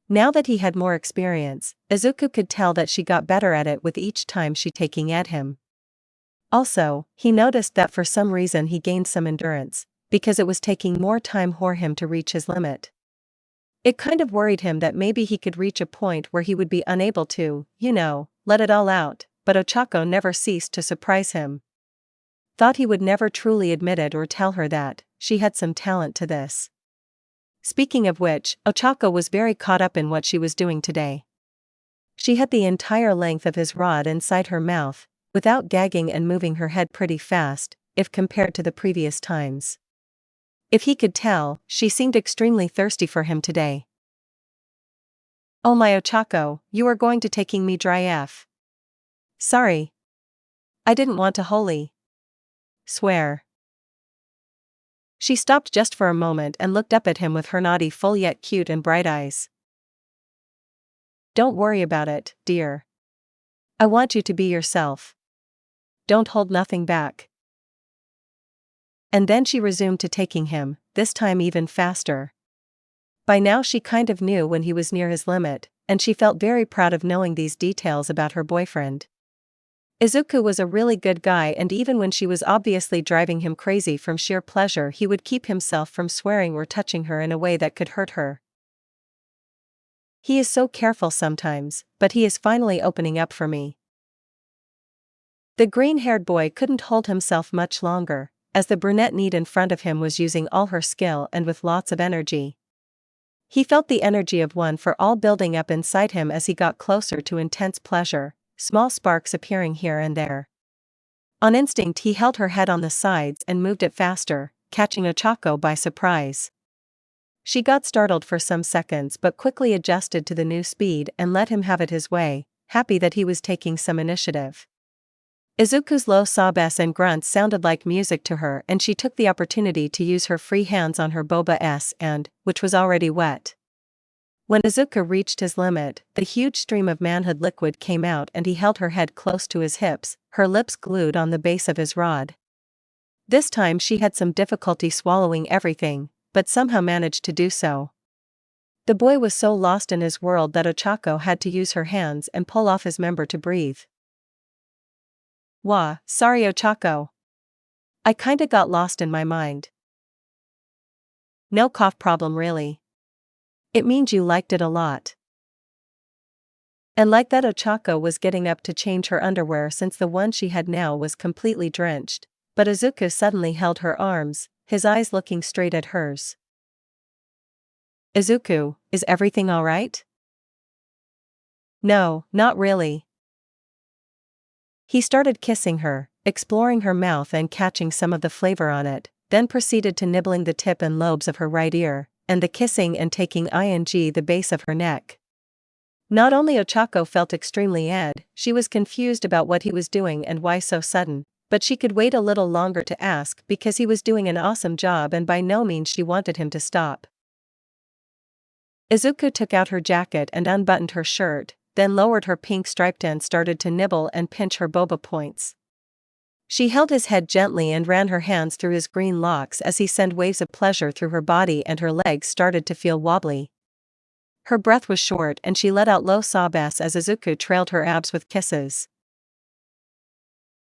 Now that he had more experience, Izuku could tell that she got better at it with each time she taking at him. Also, he noticed that for some reason he gained some endurance, because it was taking more time for him to reach his limit. It kind of worried him that maybe he could reach a point where he would be unable to, let it all out, but Ochako never ceased to surprise him. Thought he would never truly admit it or tell her that she had some talent to this. Speaking of which, Ochako was very caught up in what she was doing today. She had the entire length of his rod inside her mouth, without gagging and moving her head pretty fast, if compared to the previous times. If he could tell, she seemed extremely thirsty for him today. Oh my Ochako, you are going to taking me dry f. Sorry. I didn't want to holy. Swear. She stopped just for a moment and looked up at him with her naughty full yet cute and bright eyes. Don't worry about it, dear. I want you to be yourself. Don't hold nothing back. And then she resumed to taking him, this time even faster. By now she kind of knew when he was near his limit, and she felt very proud of knowing these details about her boyfriend. Izuku was a really good guy, and even when she was obviously driving him crazy from sheer pleasure he would keep himself from swearing or touching her in a way that could hurt her. He is so careful sometimes, but he is finally opening up for me. The green-haired boy couldn't hold himself much longer, as the brunette need in front of him was using all her skill and with lots of energy. He felt the energy of one for all building up inside him as he got closer to intense pleasure, small sparks appearing here and there. On instinct he held her head on the sides and moved it faster, catching Ochako by surprise. She got startled for some seconds but quickly adjusted to the new speed and let him have it his way, happy that he was taking some initiative. Izuku's low sobs and grunts sounded like music to her, and she took the opportunity to use her free hands on her boba's and, which was already wet. When Izuku reached his limit, the huge stream of manhood liquid came out and he held her head close to his hips, her lips glued on the base of his rod. This time she had some difficulty swallowing everything, but somehow managed to do so. The boy was so lost in his world that Ochako had to use her hands and pull off his member to breathe. Wah, sorry Ochako. I kinda got lost in my mind. No cough problem really. It means you liked it a lot. And like that, Ochako was getting up to change her underwear since the one she had now was completely drenched, but Izuku suddenly held her arms, his eyes looking straight at hers. Izuku, is everything alright? No, not really. He started kissing her, exploring her mouth and catching some of the flavor on it, then proceeded to nibbling the tip and lobes of her right ear, and the kissing and taking the base of her neck. Not only Ochako felt extremely she was confused about what he was doing and why so sudden, but she could wait a little longer to ask because he was doing an awesome job and by no means she wanted him to stop. Izuku took out her jacket and unbuttoned her shirt, then lowered her pink striped and started to nibble and pinch her boba points. She held his head gently and ran her hands through his green locks as he sent waves of pleasure through her body and her legs started to feel wobbly. Her breath was short and she let out low sobs as Izuku trailed her abs with kisses.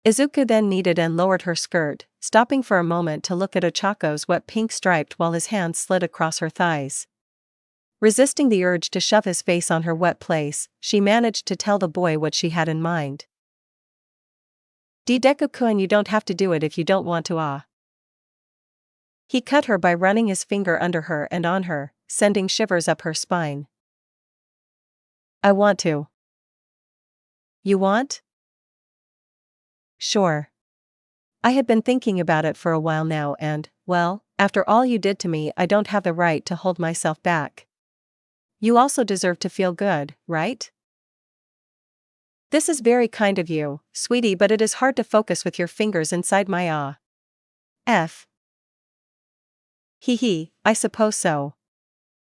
Izuku then kneaded and lowered her skirt, stopping for a moment to look at Ochako's wet pink striped while his hands slid across her thighs. Resisting the urge to shove his face on her wet place, she managed to tell the boy what she had in mind. Deku-kun, you don't have to do it if you don't want to. He cut her by running his finger under her and on her, sending shivers up her spine. I want to. You want? Sure. I had been thinking about it for a while now and, well, after all you did to me, I don't have the right to hold myself back. You also deserve to feel good, right? This is very kind of you, sweetie, but it is hard to focus with your fingers inside my F. Hee, I suppose so.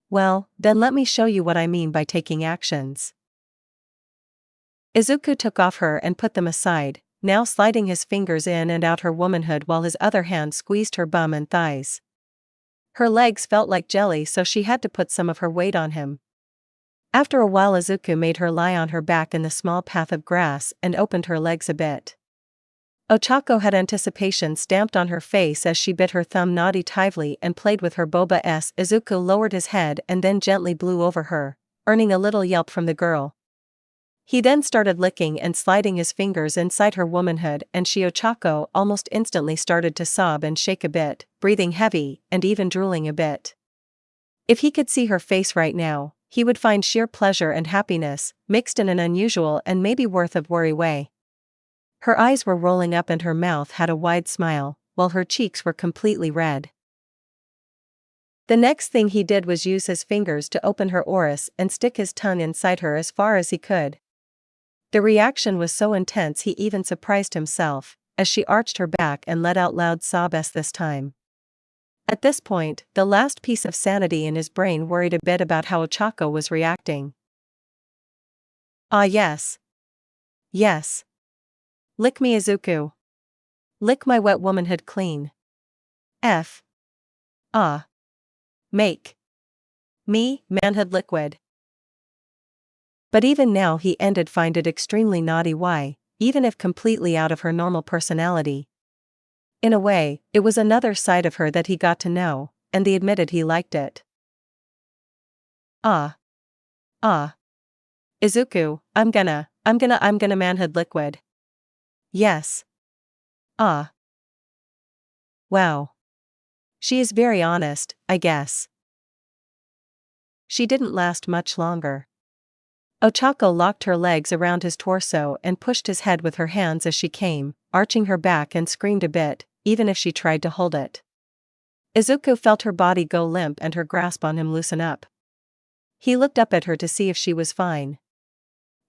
Well, then let me show you what I mean by taking actions. Izuku took off her and put them aside, now sliding his fingers in and out her womanhood while his other hand squeezed her bum and thighs. Her legs felt like jelly, so she had to put some of her weight on him. After a while, Izuku made her lie on her back in the small path of grass and opened her legs a bit. Ochako had anticipation stamped on her face as she bit her thumb naughty-tively and played with her boba's. Izuku lowered his head and then gently blew over her, earning a little yelp from the girl. He then started licking and sliding his fingers inside her womanhood, and Ochako almost instantly started to sob and shake a bit, breathing heavy and even drooling a bit. If he could see her face right now, he would find sheer pleasure and happiness, mixed in an unusual and maybe worth of worry way. Her eyes were rolling up and her mouth had a wide smile, while her cheeks were completely red. The next thing he did was use his fingers to open her orifice and stick his tongue inside her as far as he could. The reaction was so intense he even surprised himself, as she arched her back and let out loud sobs this time. At this point, the last piece of sanity in his brain worried a bit about how Ochako was reacting. Yes. Yes. Lick me, Izuku. Lick my wet womanhood clean. F. Make me manhood liquid. But even now he ended find it extremely naughty why, even if completely out of her normal personality. In a way, it was another side of her that he got to know, and he admitted he liked it. Izuku, I'm gonna manhood liquid. Yes. Wow. She is very honest, I guess. She didn't last much longer. Ochako locked her legs around his torso and pushed his head with her hands as she came, arching her back and screamed a bit, even if she tried to hold it. Izuku felt her body go limp and her grasp on him loosen up. He looked up at her to see if she was fine.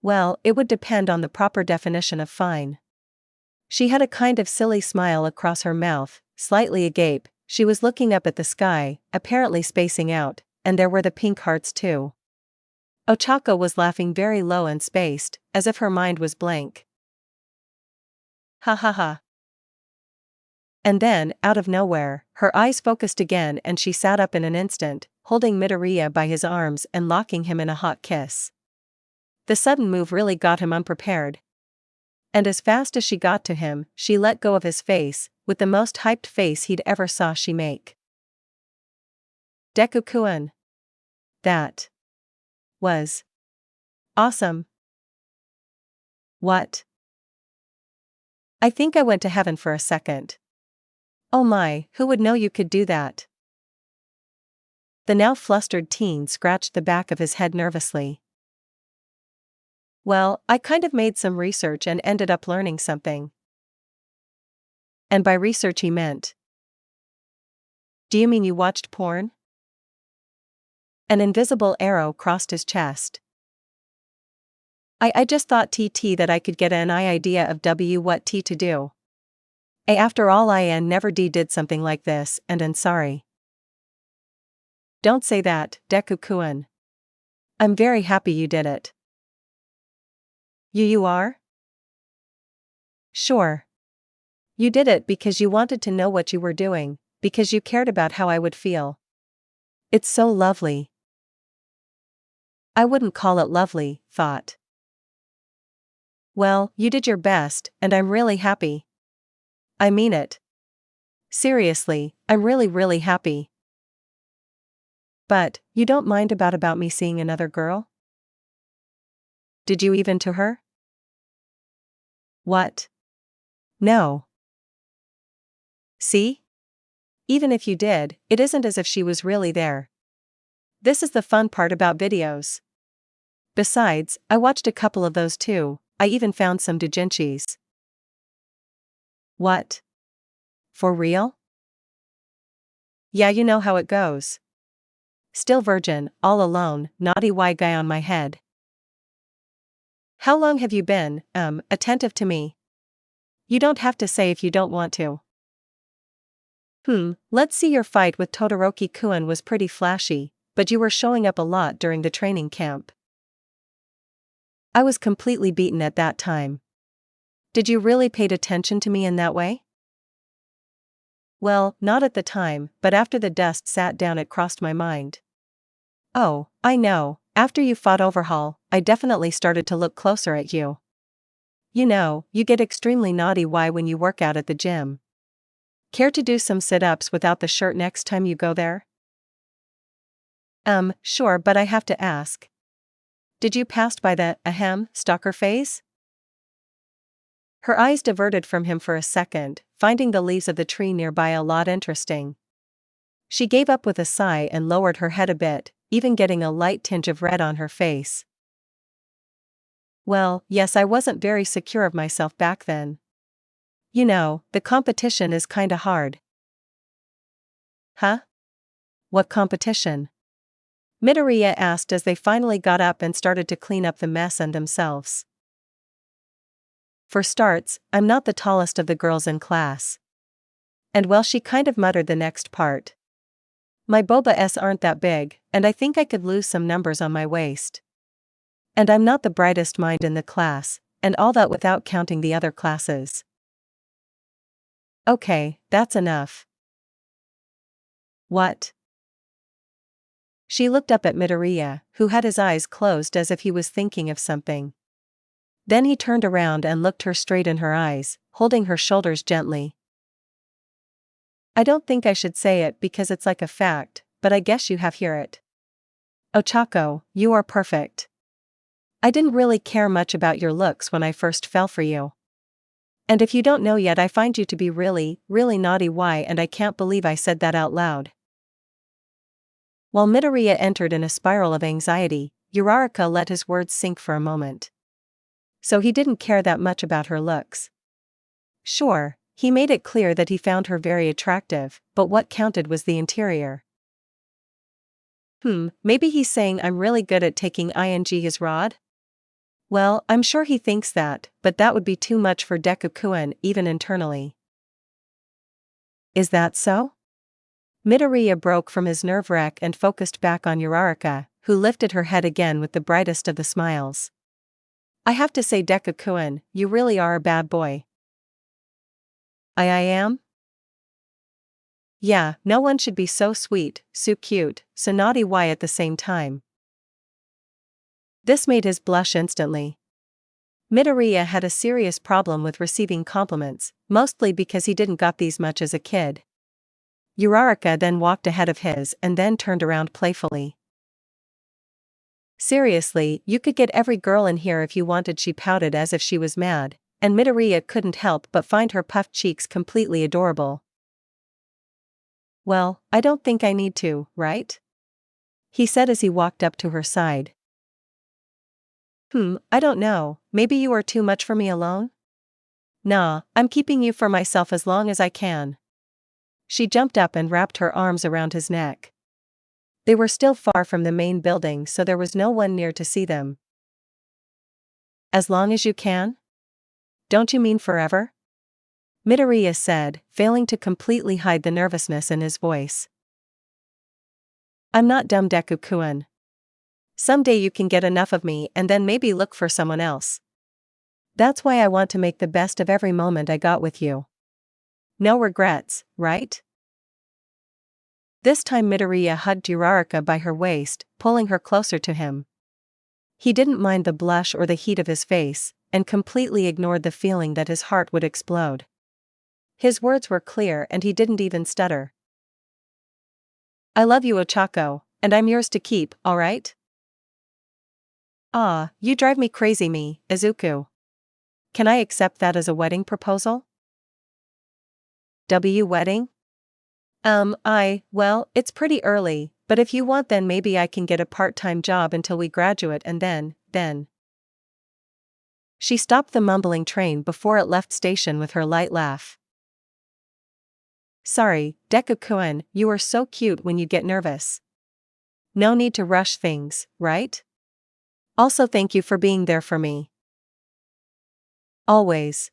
Well, it would depend on the proper definition of fine. She had a kind of silly smile across her mouth, slightly agape. She was looking up at the sky, apparently spacing out, and there were the pink hearts too. Ochako was laughing very low and spaced, as if her mind was blank. Ha ha ha. And then, out of nowhere, her eyes focused again and she sat up in an instant, holding Midoriya by his arms and locking him in a hot kiss. The sudden move really got him unprepared. And as fast as she got to him, she let go of his face, with the most hyped face he'd ever saw she make. Deku-kun. That was awesome. What? I think I went to heaven for a second. Oh my, who would know you could do that? The now flustered teen scratched the back of his head nervously. Well, I kind of made some research and ended up learning something. And by research he meant. Do you mean you watched porn? An invisible arrow crossed his chest. I just thought that I could get an idea of what to do. After all I never did something like this and sorry. Don't say that, Deku-kun. I'm very happy you did it. You are? Sure. You did it because you wanted to know what you were doing, because you cared about how I would feel. It's so lovely. I wouldn't call it lovely, thought. Well, you did your best, and I'm really happy. I mean it. Seriously, I'm really happy. But, you don't mind about me seeing another girl? Did you even to her? What? No. See? Even if you did, it isn't as if she was really there. This is the fun part about videos. Besides, I watched a couple of those too, I even found some doujinshis. What? For real? Yeah, you know how it goes. Still virgin, all alone, naughty white guy on my head. How long have you been, attentive to me? You don't have to say if you don't want to. Let's see, your fight with Todoroki-kun was pretty flashy, but you were showing up a lot during the training camp. I was completely beaten at that time. Did you really pay attention to me in that way? Well, not at the time, but after the dust sat down it crossed my mind. Oh, I know, after you fought Overhaul, I definitely started to look closer at you. You know, you get extremely naughty when you work out at the gym. Care to do some sit-ups without the shirt next time you go there? Sure, but I have to ask. Did you pass by the, stalker phase? Her eyes diverted from him for a second, finding the leaves of the tree nearby a lot interesting. She gave up with a sigh and lowered her head a bit, even getting a light tinge of red on her face. Well, yes, I wasn't very secure of myself back then. You know, the competition is kinda hard. Huh? What competition? Midoriya asked as they finally got up and started to clean up the mess and themselves. For starts, I'm not the tallest of the girls in class. And well, she kind of muttered the next part. My boba-s aren't that big, and I think I could lose some numbers on my waist. And I'm not the brightest mind in the class, and all that without counting the other classes. Okay, that's enough. What? She looked up at Midoriya, who had his eyes closed as if he was thinking of something. Then he turned around and looked her straight in her eyes, holding her shoulders gently. I don't think I should say it because it's like a fact, but I guess you have hear it. Ochako, you are perfect. I didn't really care much about your looks when I first fell for you. And if you don't know yet, I find you to be really naughty and I can't believe I said that out loud. While Midoriya entered in a spiral of anxiety, Uraraka let his words sink for a moment. So he didn't care that much about her looks. Sure, He made it clear that he found her very attractive, but what counted was the interior. Maybe he's saying I'm really good at taking his rod? Well, I'm sure he thinks that, but that would be too much for Deku-kun even internally. Is that so? Midoriya broke from his nerve wreck and focused back on Uraraka, who lifted her head again with the brightest of the smiles. I have to say, Deku-kun, you really are a bad boy. I am? Yeah, no one should be so sweet, so cute, so naughty. Why at the same time? This made his blush instantly. Midoriya had a serious problem with receiving compliments, mostly because he didn't got these much as a kid. Uraraka then walked ahead of his and then turned around playfully. Seriously, you could get every girl in here if you wanted, she pouted as if she was mad, and Midoriya couldn't help but find her puffed cheeks completely adorable. Well, I don't think I need to, right? He said as he walked up to her side. I don't know, maybe you are too much for me alone? Nah, I'm keeping you for myself as long as I can. She jumped up and wrapped her arms around his neck. They were still far from the main building, so there was no one near to see them. As long as you can? Don't you mean forever? Midoriya said, failing to completely hide the nervousness in his voice. I'm not dumb, Deku-kun. Someday you can get enough of me and then maybe look for someone else. That's why I want to make the best of every moment I got with you. No regrets, right? This time Midoriya hugged Uraraka by her waist, pulling her closer to him. He didn't mind the blush or the heat of his face, and completely ignored the feeling that his heart would explode. His words were clear and he didn't even stutter. I love you, Ochako, and I'm yours to keep, alright? Ah, you drive me crazy, Izuku. Can I accept that as a wedding proposal? Wedding? Well, it's pretty early, but if you want then maybe I can get a part-time job until we graduate and then. She stopped the mumbling train before it left station with her light laugh. Sorry, Deku-kun, you are so cute when you get nervous. No need to rush things, right? Also thank you for being there for me. Always.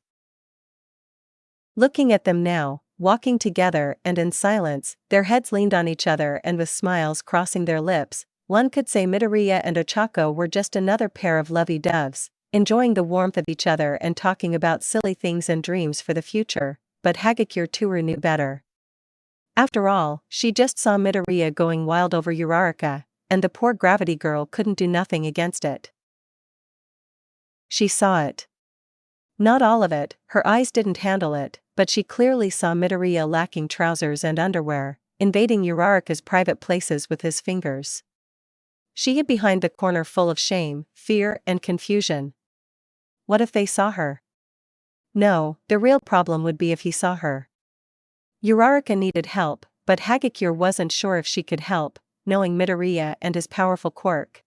Looking at them now, walking together and in silence, their heads leaned on each other and with smiles crossing their lips, one could say Midoriya and Ochako were just another pair of lovey-doves, enjoying the warmth of each other and talking about silly things and dreams for the future, but Hagakure Toru knew better. After all, she just saw Midoriya going wild over Uraraka, and the poor gravity girl couldn't do nothing against it. She saw it. Not all of it, her eyes didn't handle it, but she clearly saw Midoriya lacking trousers and underwear, invading Uraraka's private places with his fingers. She hid behind the corner full of shame, fear, and confusion. What if they saw her? No, the real problem would be if he saw her. Uraraka needed help, but Hagakure wasn't sure if she could help, knowing Midoriya and his powerful quirk.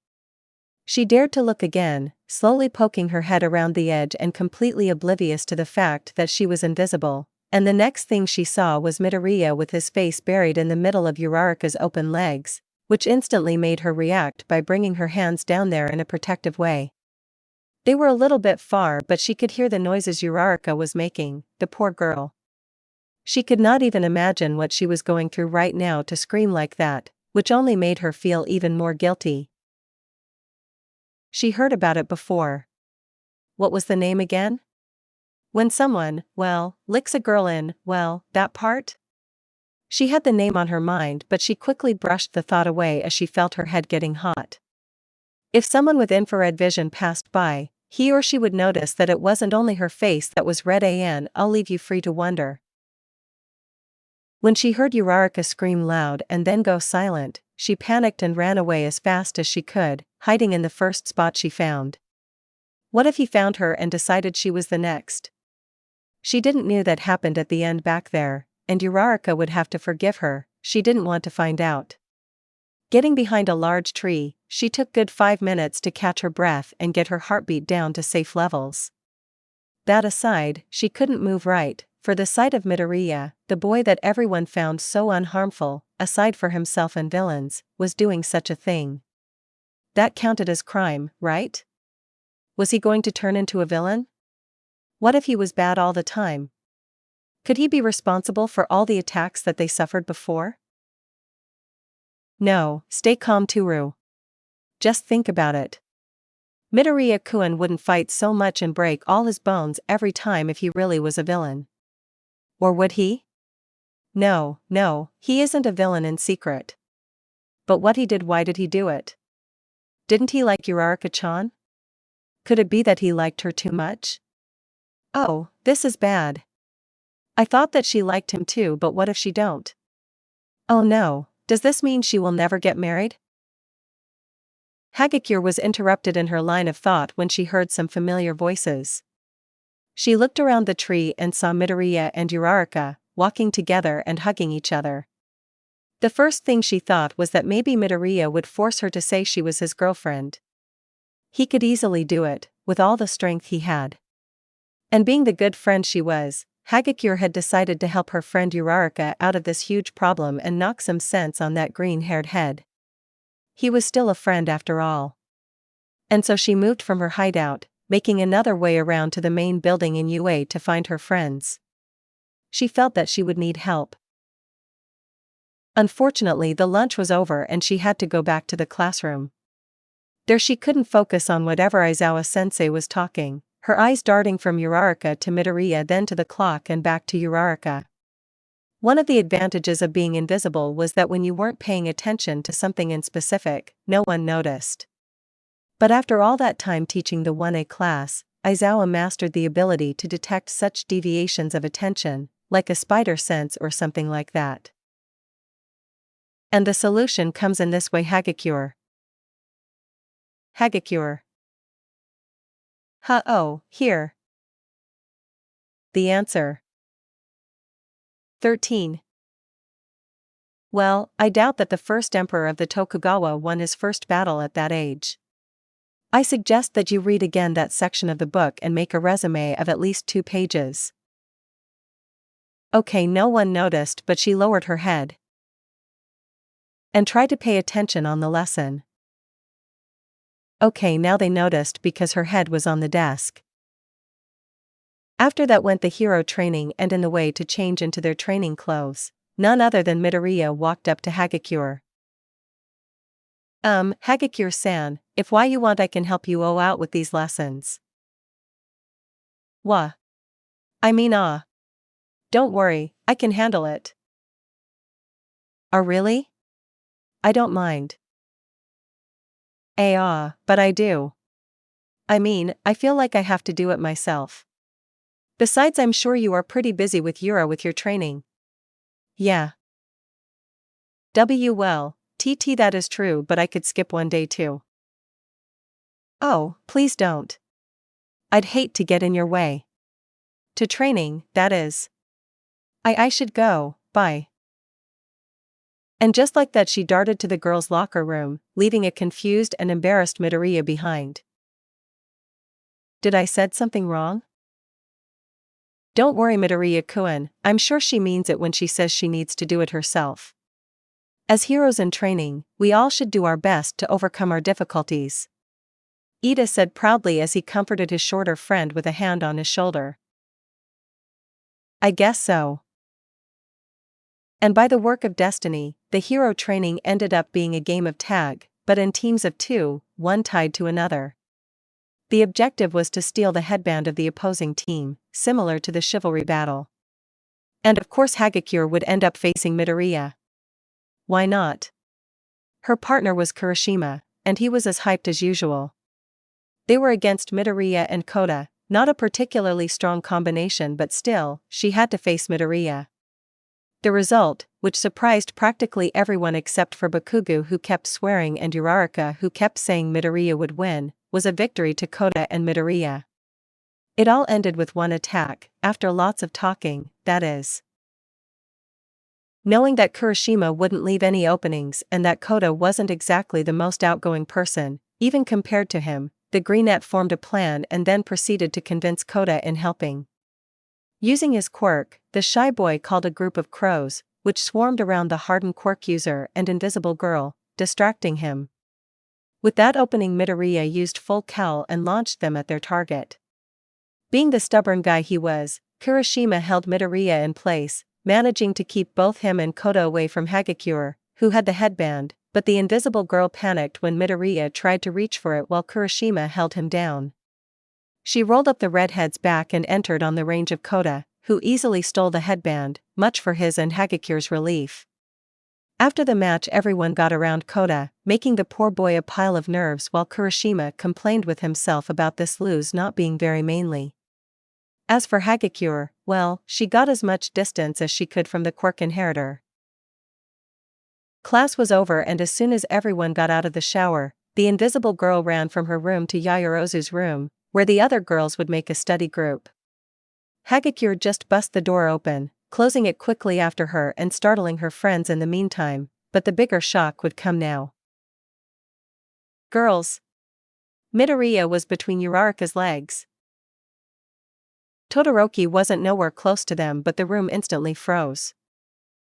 She dared to look again, slowly poking her head around the edge and completely oblivious to the fact that she was invisible, and the next thing she saw was Midoriya with his face buried in the middle of Uraraka's open legs, which instantly made her react by bringing her hands down there in a protective way. They were a little bit far, but she could hear the noises Uraraka was making, the poor girl. She could not even imagine what she was going through right now to scream like that, which only made her feel even more guilty. She heard about it before. What was the name again? When someone, licks a girl in, that part? She had the name on her mind, but she quickly brushed the thought away as she felt her head getting hot. If someone with infrared vision passed by, he or she would notice that it wasn't only her face that was red. I'll leave you free to wonder. When she heard Uraraka scream loud and then go silent, she panicked and ran away as fast as she could, hiding in the first spot she found. What if he found her and decided she was the next? She didn't know that happened at the end back there, and Uraraka would have to forgive her. She didn't want to find out. Getting behind a large tree, she took good 5 minutes to catch her breath and get her heartbeat down to safe levels. That aside, she couldn't move right, for the sight of Midoriya, the boy that everyone found so unharmful, aside for himself and villains, was doing such a thing. That counted as crime, right? Was he going to turn into a villain? What if he was bad all the time? Could he be responsible for all the attacks that they suffered before? No, stay calm, Toru. Just think about it. Midoriya-kun wouldn't fight so much and break all his bones every time if he really was a villain. Or would he? No, he isn't a villain in secret. But what he did, why did he do it? Didn't he like Uraraka-chan? Could it be that he liked her too much? Oh, this is bad. I thought that she liked him too, but what if she don't? Oh no, does this mean she will never get married? Hagakure was interrupted in her line of thought when she heard some familiar voices. She looked around the tree and saw Midoriya and Uraraka, walking together and hugging each other. The first thing she thought was that maybe Midoriya would force her to say she was his girlfriend. He could easily do it, with all the strength he had. And being the good friend she was, Hagakure had decided to help her friend Uraraka out of this huge problem and knock some sense on that green-haired head. He was still a friend after all. And so she moved from her hideout, making another way around to the main building in UA to find her friends. She felt that she would need help. Unfortunately, the lunch was over and she had to go back to the classroom. There she couldn't focus on whatever Aizawa-sensei was talking, her eyes darting from Uraraka to Midoriya, then to the clock and back to Uraraka. One of the advantages of being invisible was that when you weren't paying attention to something in specific, no one noticed. But after all that time teaching the 1A class, Aizawa mastered the ability to detect such deviations of attention, like a spider sense or something like that. And the solution comes in this way: Hagakure. Here. The answer. 13. Well, I doubt that the first emperor of the Tokugawa won his first battle at that age. I suggest that you read again that section of the book and make a resume of at least 2 pages. Okay, no one noticed, but she lowered her head and tried to pay attention on the lesson. Okay, now they noticed because her head was on the desk. After that went the hero training, and in the way to change into their training clothes, none other than Midoriya walked up to Hagakure. Hagakure-san, if why you want I can help you out with these lessons. Wha? I mean Don't worry, I can handle it. Really? I don't mind. But I do. I mean, I feel like I have to do it myself. Besides, I'm sure you are pretty busy with Yura with your training. Yeah. Well, that is true, but I could skip one day too. Oh, please don't. I'd hate to get in your way. To training, that is. I should go, bye. And just like that she darted to the girls' locker room, leaving a confused and embarrassed Midoriya behind. Did I said something wrong? Don't worry, Midoriya-kun, I'm sure she means it when she says she needs to do it herself. As heroes in training, we all should do our best to overcome our difficulties. Ida said proudly as he comforted his shorter friend with a hand on his shoulder. I guess so. And by the work of destiny, the hero training ended up being a game of tag, but in teams of 2, one tied to another. The objective was to steal the headband of the opposing team, similar to the chivalry battle. And of course Hagakure would end up facing Midoriya. Why not? Her partner was Kirishima, and he was as hyped as usual. They were against Midoriya and Kota, not a particularly strong combination, but still, she had to face Midoriya. The result, which surprised practically everyone except for Bakugo, who kept swearing, and Uraraka, who kept saying Midoriya would win, was a victory to Kota and Midoriya. It all ended with one attack, after lots of talking, that is. Knowing that Kirishima wouldn't leave any openings and that Kota wasn't exactly the most outgoing person, even compared to him, the Greenette formed a plan and then proceeded to convince Kota in helping. Using his quirk, the shy boy called a group of crows, which swarmed around the hardened quirk user and invisible girl, distracting him. With that opening, Midoriya used full cowl and launched them at their target. Being the stubborn guy he was, Kirishima held Midoriya in place, managing to keep both him and Koda away from Hagakure, who had the headband, but the invisible girl panicked when Midoriya tried to reach for it while Kirishima held him down. She rolled up the redhead's back and entered on the range of Koda, who easily stole the headband, much for his and Hagakure's relief. After the match, everyone got around Koda, making the poor boy a pile of nerves while Kirishima complained with himself about this lose not being very manly. As for Hagakure, well, she got as much distance as she could from the quirk inheritor. Class was over, and as soon as everyone got out of the shower, the invisible girl ran from her room to Yaoyorozu's room, where the other girls would make a study group. Hagakure just bust the door open, closing it quickly after her and startling her friends in the meantime, but the bigger shock would come now. Girls! Midoriya was between Uraraka's legs. Todoroki wasn't nowhere close to them, but the room instantly froze.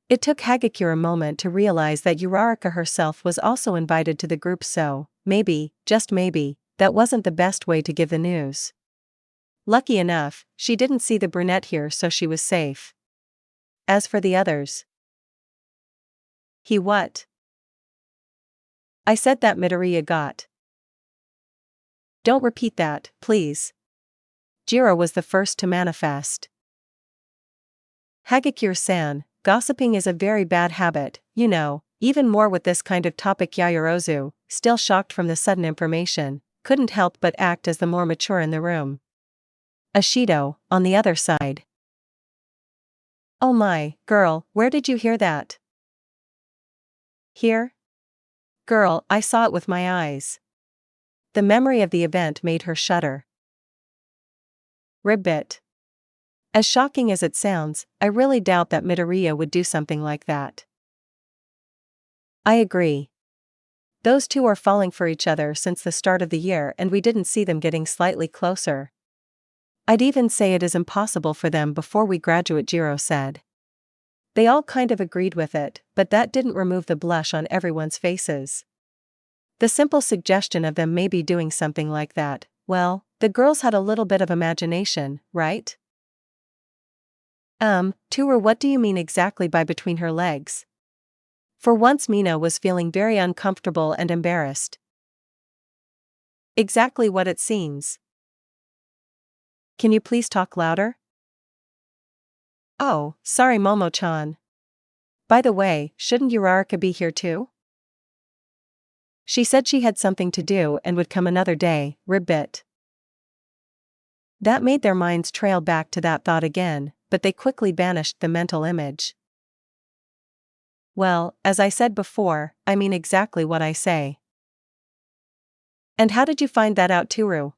It took Hagakure a moment to realize that Uraraka herself was also invited to the group, so, maybe, just maybe, that wasn't the best way to give the news. Lucky enough, she didn't see the brunette here, so she was safe. As for the others. He what? I said that Midoriya got. Don't repeat that, please. Jirro was the first to manifest. Hagakure-san, gossiping is a very bad habit, you know, even more with this kind of topic. Yaoyorozu, still shocked from the sudden information, couldn't help but act as the more mature in the room. Ashido, on the other side. Oh my, girl, where did you hear that? Here? Girl, I saw it with my eyes. The memory of the event made her shudder. Ribbit. As shocking as it sounds, I really doubt that Midoriya would do something like that. I agree. Those two are falling for each other since the start of the year, and we didn't see them getting slightly closer. I'd even say it is impossible for them before we graduate, Jirro said. They all kind of agreed with it, but that didn't remove the blush on everyone's faces. The simple suggestion of them maybe doing something like that, well, the girls had a little bit of imagination, right? Tsuru, what do you mean exactly by between her legs? For once Mina was feeling very uncomfortable and embarrassed. Exactly what it seems. Can you please talk louder? Oh, sorry Momo-chan. By the way, shouldn't Uraraka be here too? She said she had something to do and would come another day, ribbit. That made their minds trail back to that thought again, but they quickly banished the mental image. Well, as I said before, I mean exactly what I say. And how did you find that out, Tsuru?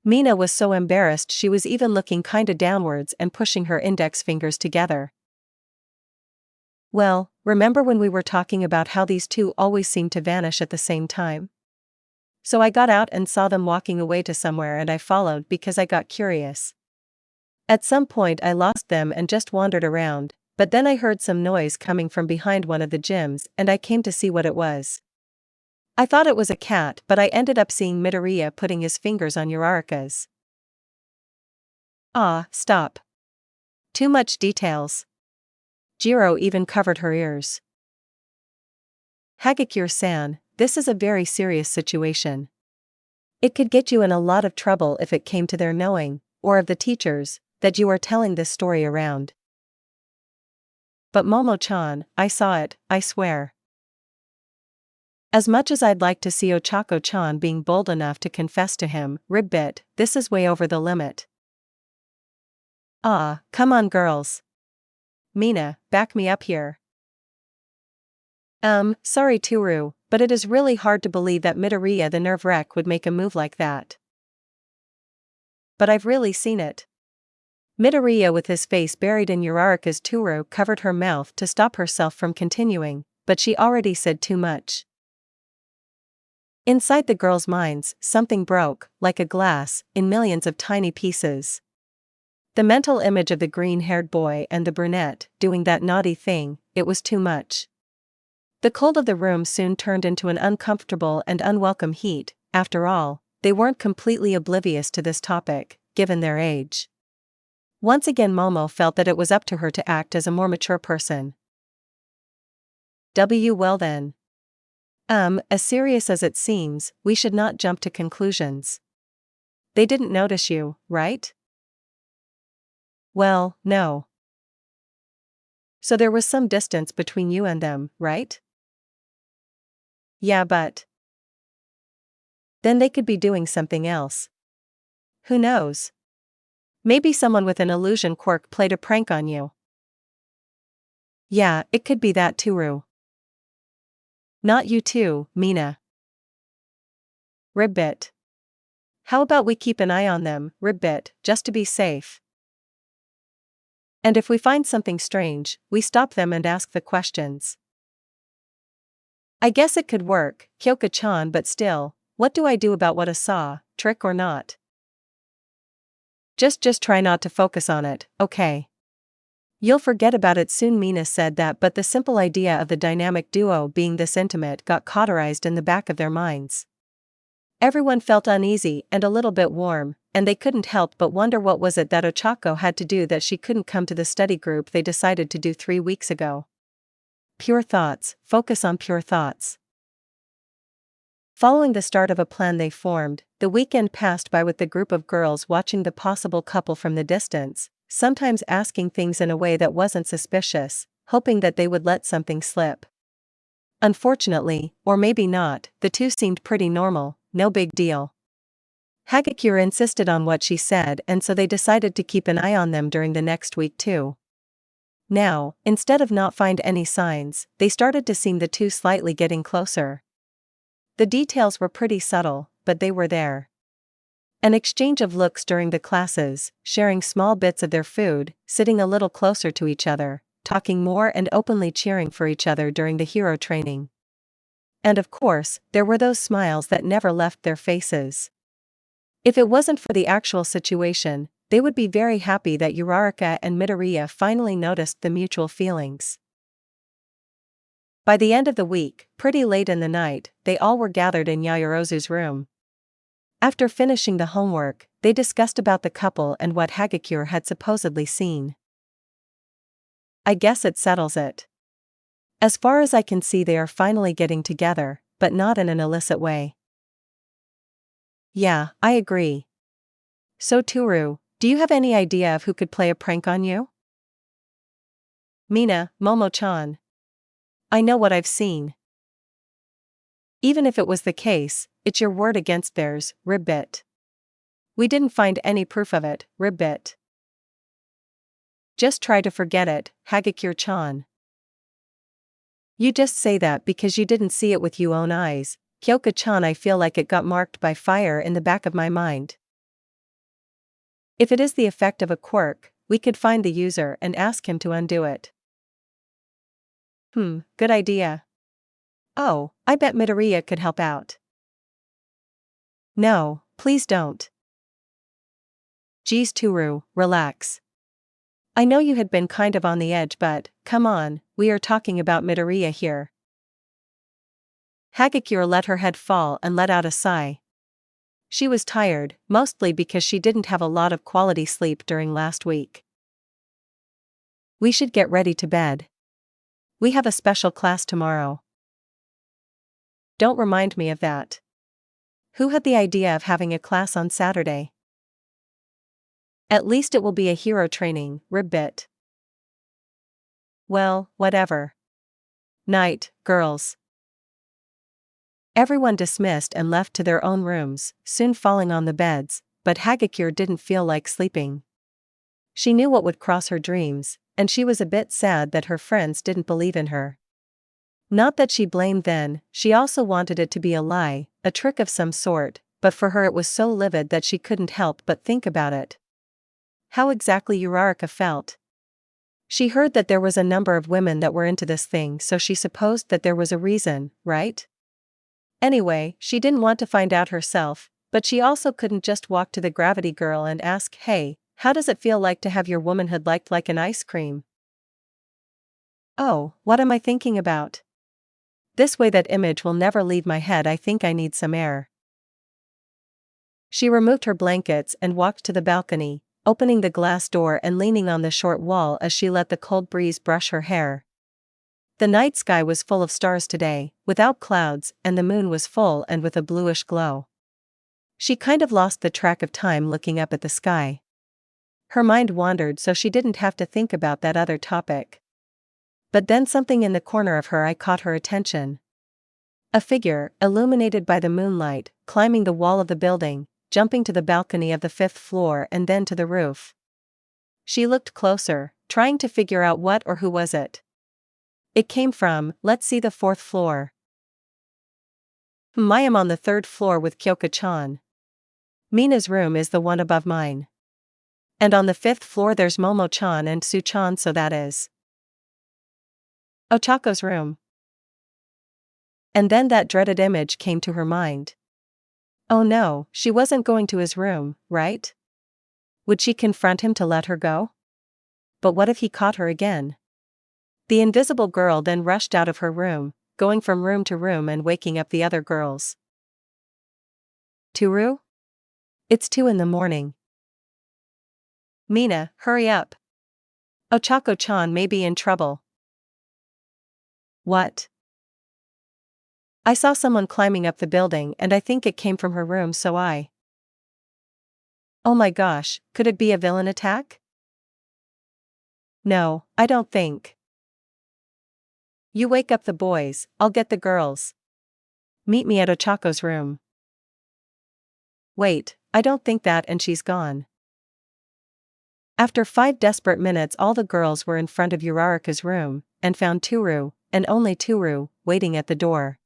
Mina was so embarrassed she was even looking kinda downwards and pushing her index fingers together. Well, remember when we were talking about how these two always seemed to vanish at the same time? So I got out and saw them walking away to somewhere, and I followed because I got curious. At some point I lost them and just wandered around, but then I heard some noise coming from behind one of the gyms and I came to see what it was. I thought it was a cat, but I ended up seeing Midoriya putting his fingers on Uraraka's. Ah, stop. Too much details. Jirro even covered her ears. Hagakure-san, this is a very serious situation. It could get you in a lot of trouble if it came to their knowing, or of the teachers, that you are telling this story around. But Momo-chan, I saw it, I swear. As much as I'd like to see Ochako-chan being bold enough to confess to him, ribbit, this is way over the limit. Ah, come on girls. Mina, back me up here. Sorry Tsuru, but it is really hard to believe that Midoriya the nerve wreck would make a move like that. But I've really seen it. Midoriya with his face buried in Uraraka's. Tsuru covered her mouth to stop herself from continuing, but she already said too much. Inside the girls' minds, something broke, like a glass, in millions of tiny pieces. The mental image of the green-haired boy and the brunette doing that naughty thing, it was too much. The cold of the room soon turned into an uncomfortable and unwelcome heat. After all, they weren't completely oblivious to this topic, given their age. Once again Momo felt that it was up to her to act as a more mature person. Well then. As serious as it seems, we should not jump to conclusions. They didn't notice you, right? Well, no. So there was some distance between you and them, right? Yeah, but then they could be doing something else. Who knows? Maybe someone with an illusion quirk played a prank on you. Yeah, it could be that too. Not you too, Mina. Ribbit. How about we keep an eye on them, Ribbit, just to be safe. And if we find something strange, we stop them and ask the questions. I guess it could work, Kyoka-chan, but still, what do I do about what I saw, trick or not? Just try not to focus on it, okay? You'll forget about it soon. Mina said that, but the simple idea of the dynamic duo being this intimate got cauterized in the back of their minds. Everyone felt uneasy and a little bit warm, and they couldn't help but wonder what was it that Ochako had to do that she couldn't come to the study group they decided to do 3 weeks ago. Pure thoughts, focus on pure thoughts. Following the start of a plan they formed, the weekend passed by with the group of girls watching the possible couple from the distance, sometimes asking things in a way that wasn't suspicious, hoping that they would let something slip. Unfortunately, or maybe not, the two seemed pretty normal, no big deal. Hagakure insisted on what she said, and so they decided to keep an eye on them during the next week too. Now, instead of not find any signs, they started to see the two slightly getting closer. The details were pretty subtle, but they were there. An exchange of looks during the classes, sharing small bits of their food, sitting a little closer to each other, talking more and openly cheering for each other during the hero training. And of course, there were those smiles that never left their faces. If it wasn't for the actual situation, they would be very happy that Uraraka and Midoriya finally noticed the mutual feelings. By the end of the week, pretty late in the night, they all were gathered in Yaoyorozu's room. After finishing the homework, they discussed about the couple and what Hagakure had supposedly seen. I guess it settles it. As far as I can see, they are finally getting together, but not in an illicit way. Yeah, I agree. So Toru, do you have any idea of who could play a prank on you? Mina, Momo-chan. I know what I've seen. Even if it was the case, it's your word against theirs, Ribbit. We didn't find any proof of it, Ribbit. Just try to forget it, Hagakure-chan. You just say that because you didn't see it with your own eyes, Kyoka-chan. I feel like it got marked by fire in the back of my mind. If it is the effect of a quirk, we could find the user and ask him to undo it. Good idea. Oh, I bet Midoriya could help out. No, please don't. Geez Toru, relax. I know you had been kind of on the edge, but, come on, we are talking about Midoriya here. Hagakure let her head fall and let out a sigh. She was tired, mostly because she didn't have a lot of quality sleep during last week. We should get ready to bed. We have a special class tomorrow. Don't remind me of that. Who had the idea of having a class on Saturday? At least it will be a hero training, Ribbit. Well, whatever. Night, girls. Everyone dismissed and left to their own rooms, soon falling on the beds, but Hagakure didn't feel like sleeping. She knew what would cross her dreams, and she was a bit sad that her friends didn't believe in her. Not that she blamed them, she also wanted it to be a lie, a trick of some sort, but for her it was so livid that she couldn't help but think about it. How exactly Uraraka felt. She heard that there was a number of women that were into this thing, so she supposed that there was a reason, right? Anyway, she didn't want to find out herself, but she also couldn't just walk to the gravity girl and ask, "Hey, how does it feel like to have your womanhood liked like an ice cream? Oh, what am I thinking about? This way that image will never leave my head. I think I need some air. She removed her blankets and walked to the balcony, opening the glass door and leaning on the short wall as she let the cold breeze brush her hair. The night sky was full of stars today, without clouds, and the moon was full and with a bluish glow. She kind of lost the track of time looking up at the sky. Her mind wandered so she didn't have to think about that other topic. But then something in the corner of her eye caught her attention. A figure, illuminated by the moonlight, climbing the wall of the building, jumping to the balcony of the 5th floor and then to the roof. She looked closer, trying to figure out what or who was it. It came from, let's see, the 4th floor. I am on the 3rd floor with Kyoka-chan. Mina's room is the one above mine. And on the 5th floor there's Momo-chan and Tsu-chan, so that is Ochako's room. And then that dreaded image came to her mind. Oh no, she wasn't going to his room, right? Would she confront him to let her go? But what if he caught her again? The invisible girl then rushed out of her room, going from room to room and waking up the other girls. Toru? It's 2 a.m. Mina, hurry up. Ochako-chan may be in trouble. What? I saw someone climbing up the building and I think it came from her room, so I. Oh my gosh, could it be a villain attack? No, I don't think. You wake up the boys, I'll get the girls. Meet me at Ochako's room. Wait, I don't think that, and she's gone. After 5 desperate minutes all the girls were in front of Uraraka's room, and found Toru, and only Toru, waiting at the door.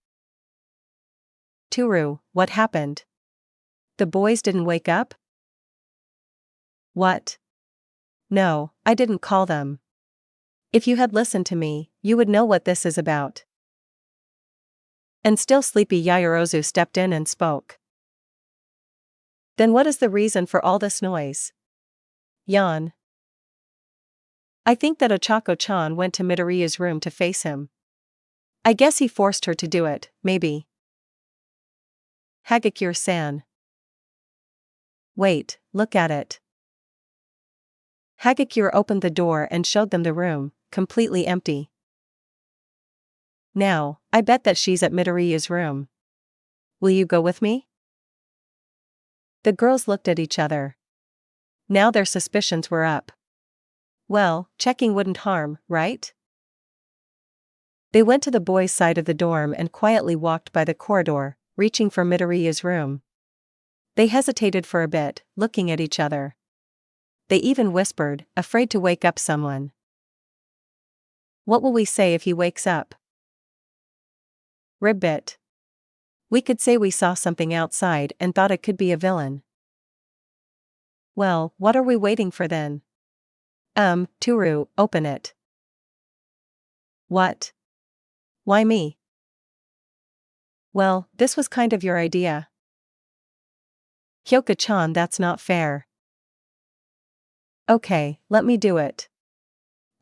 Toru, what happened? The boys didn't wake up? What? No, I didn't call them. If you had listened to me, you would know what this is about. And still sleepy Yaoyorozu stepped in and spoke. Then what is the reason for all this noise? Yawn. I think that Ochako-chan went to Midoriya's room to face him. I guess he forced her to do it, maybe. Hagakure-san. Wait, look at it. Hagakure opened the door and showed them the room, completely empty. Now, I bet that she's at Midoriya's room. Will you go with me? The girls looked at each other. Now their suspicions were up. Well, checking wouldn't harm, right? They went to the boys' side of the dorm and quietly walked by the corridor, reaching for Midoriya's room. They hesitated for a bit, looking at each other. They even whispered, afraid to wake up someone. What will we say if he wakes up? Ribbit. We could say we saw something outside and thought it could be a villain. Well, what are we waiting for then? Toru, open it. What? Why me? Well, this was kind of your idea. Kyoka-chan, that's not fair. Okay, let me do it.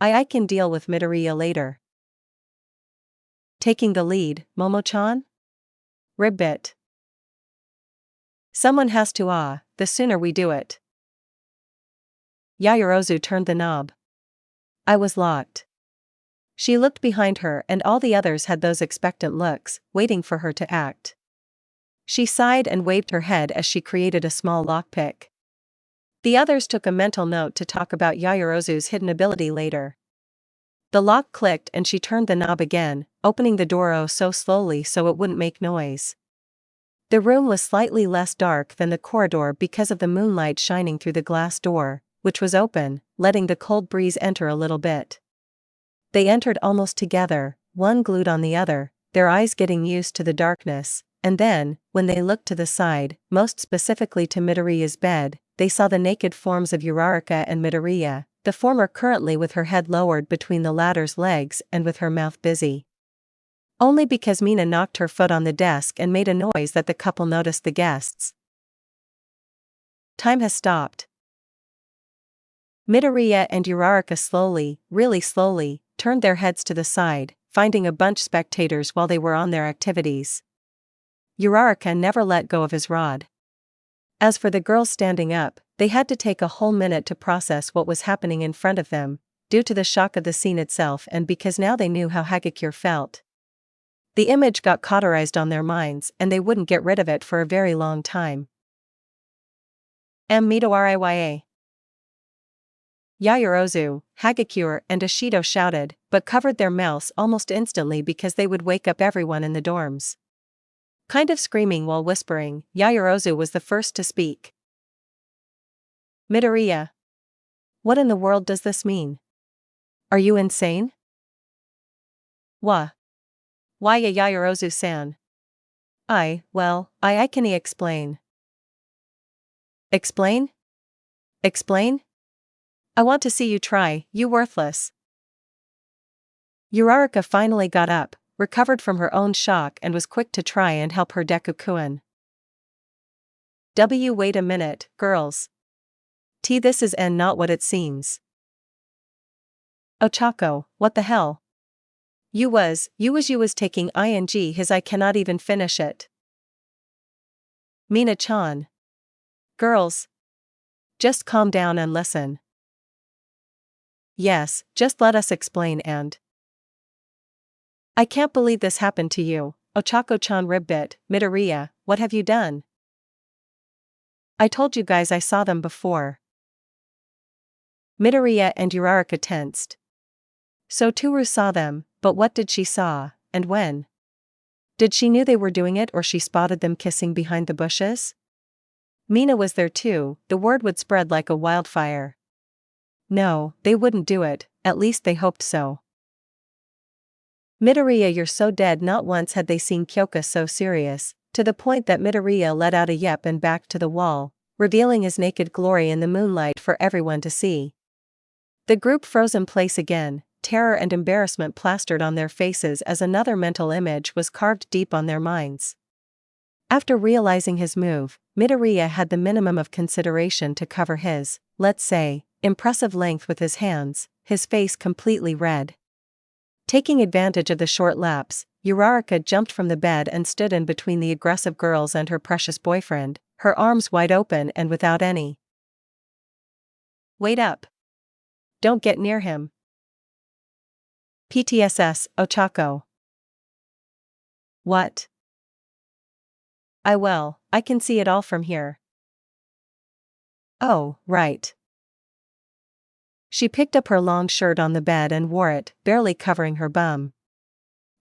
I can deal with Midoriya later. Taking the lead, Momo-chan? Ribbit. Someone has to, the sooner we do it. Yaoyorozu turned the knob. I was locked. She looked behind her and all the others had those expectant looks, waiting for her to act. She sighed and waved her head as she created a small lockpick. The others took a mental note to talk about Yaoyorozu's hidden ability later. The lock clicked and she turned the knob again, opening the door so slowly so it wouldn't make noise. The room was slightly less dark than the corridor because of the moonlight shining through the glass door, which was open, letting the cold breeze enter a little bit. They entered almost together, one glued on the other, their eyes getting used to the darkness, and then, when they looked to the side, most specifically to Midoriya's bed, they saw the naked forms of Uraraka and Midoriya, the former currently with her head lowered between the latter's legs and with her mouth busy. Only because Mina knocked her foot on the desk and made a noise that the couple noticed the guests. Time has stopped. Midoriya and Uraraka slowly, really slowly, turned their heads to the side, finding a bunch spectators while they were on their activities. Uraraka never let go of his rod. As for the girls standing up, they had to take a whole minute to process what was happening in front of them, due to the shock of the scene itself and because now they knew how Hagakure felt. The image got cauterized on their minds and they wouldn't get rid of it for a very long time. Midoriya. Yaoyorozu, Hagakure and Ashido shouted, but covered their mouths almost instantly because they would wake up everyone in the dorms. Kind of screaming while whispering, Yaoyorozu was the first to speak. Midoriya. What in the world does this mean? Are you insane? Why Yaoyorozu-san? I can explain. Explain? Explain? I want to see you try, you worthless. Uraraka finally got up, recovered from her own shock and was quick to try and help her Deku-kun. Wait a minute, girls. This is not what it seems. Ochako, what the hell? You was taking ing his I cannot even finish it. Mina-chan. Girls. Just calm down and listen. Yes, just let us explain and. I can't believe this happened to you, Ochako-chan ribbit, Midoriya, what have you done? I told you guys I saw them before. Midoriya and Uraraka tensed. So Toru saw them, but what did she saw, and when? Did she knew they were doing it or she spotted them kissing behind the bushes? Mina was there too, the word would spread like a wildfire. No, they wouldn't do it, at least they hoped so. Midoriya, you're so dead. Not once had they seen Kyoka so serious, to the point that Midoriya let out a yep and backed to the wall, revealing his naked glory in the moonlight for everyone to see. The group froze in place again, terror and embarrassment plastered on their faces as another mental image was carved deep on their minds. After realizing his move, Midoriya had the minimum of consideration to cover his, let's say, impressive length with his hands, his face completely red. Taking advantage of the short lapse, Uraraka jumped from the bed and stood in between the aggressive girls and her precious boyfriend, her arms wide open and without any. Wait up. Don't get near him. PTSS, Ochako. What? I can see it all from here. Oh, right. She picked up her long shirt on the bed and wore it, barely covering her bum.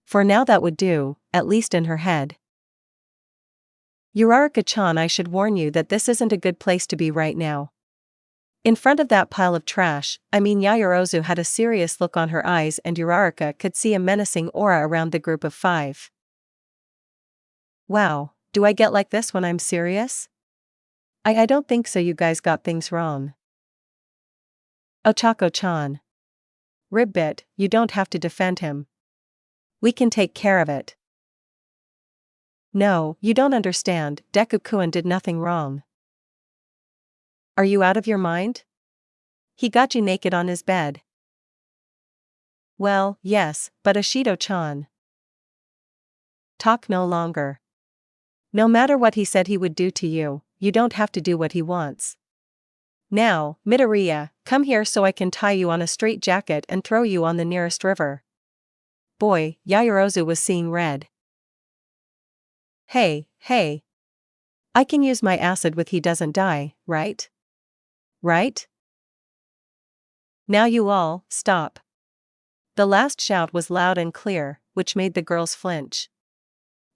For now that would do, at least in her head. Uraraka-chan, I should warn you that this isn't a good place to be right now. In front of that pile of trash, Yaoyorozu had a serious look on her eyes and Uraraka could see a menacing aura around the group of five. Wow, do I get like this when I'm serious? I don't think so. You guys got things wrong. Ochako-chan. Ribbit, you don't have to defend him. We can take care of it. No, you don't understand, Deku-kun did nothing wrong. Are you out of your mind? He got you naked on his bed. Well, yes, but Ashido-chan. Talk no longer. No matter what he said he would do to you, you don't have to do what he wants. Now, Midoriya, come here so I can tie you on a straitjacket and throw you on the nearest river. Boy, Yaoyorozu was seeing red. Hey. I can use my acid with he doesn't die, right? Right? Now you all, stop. The last shout was loud and clear, which made the girls flinch.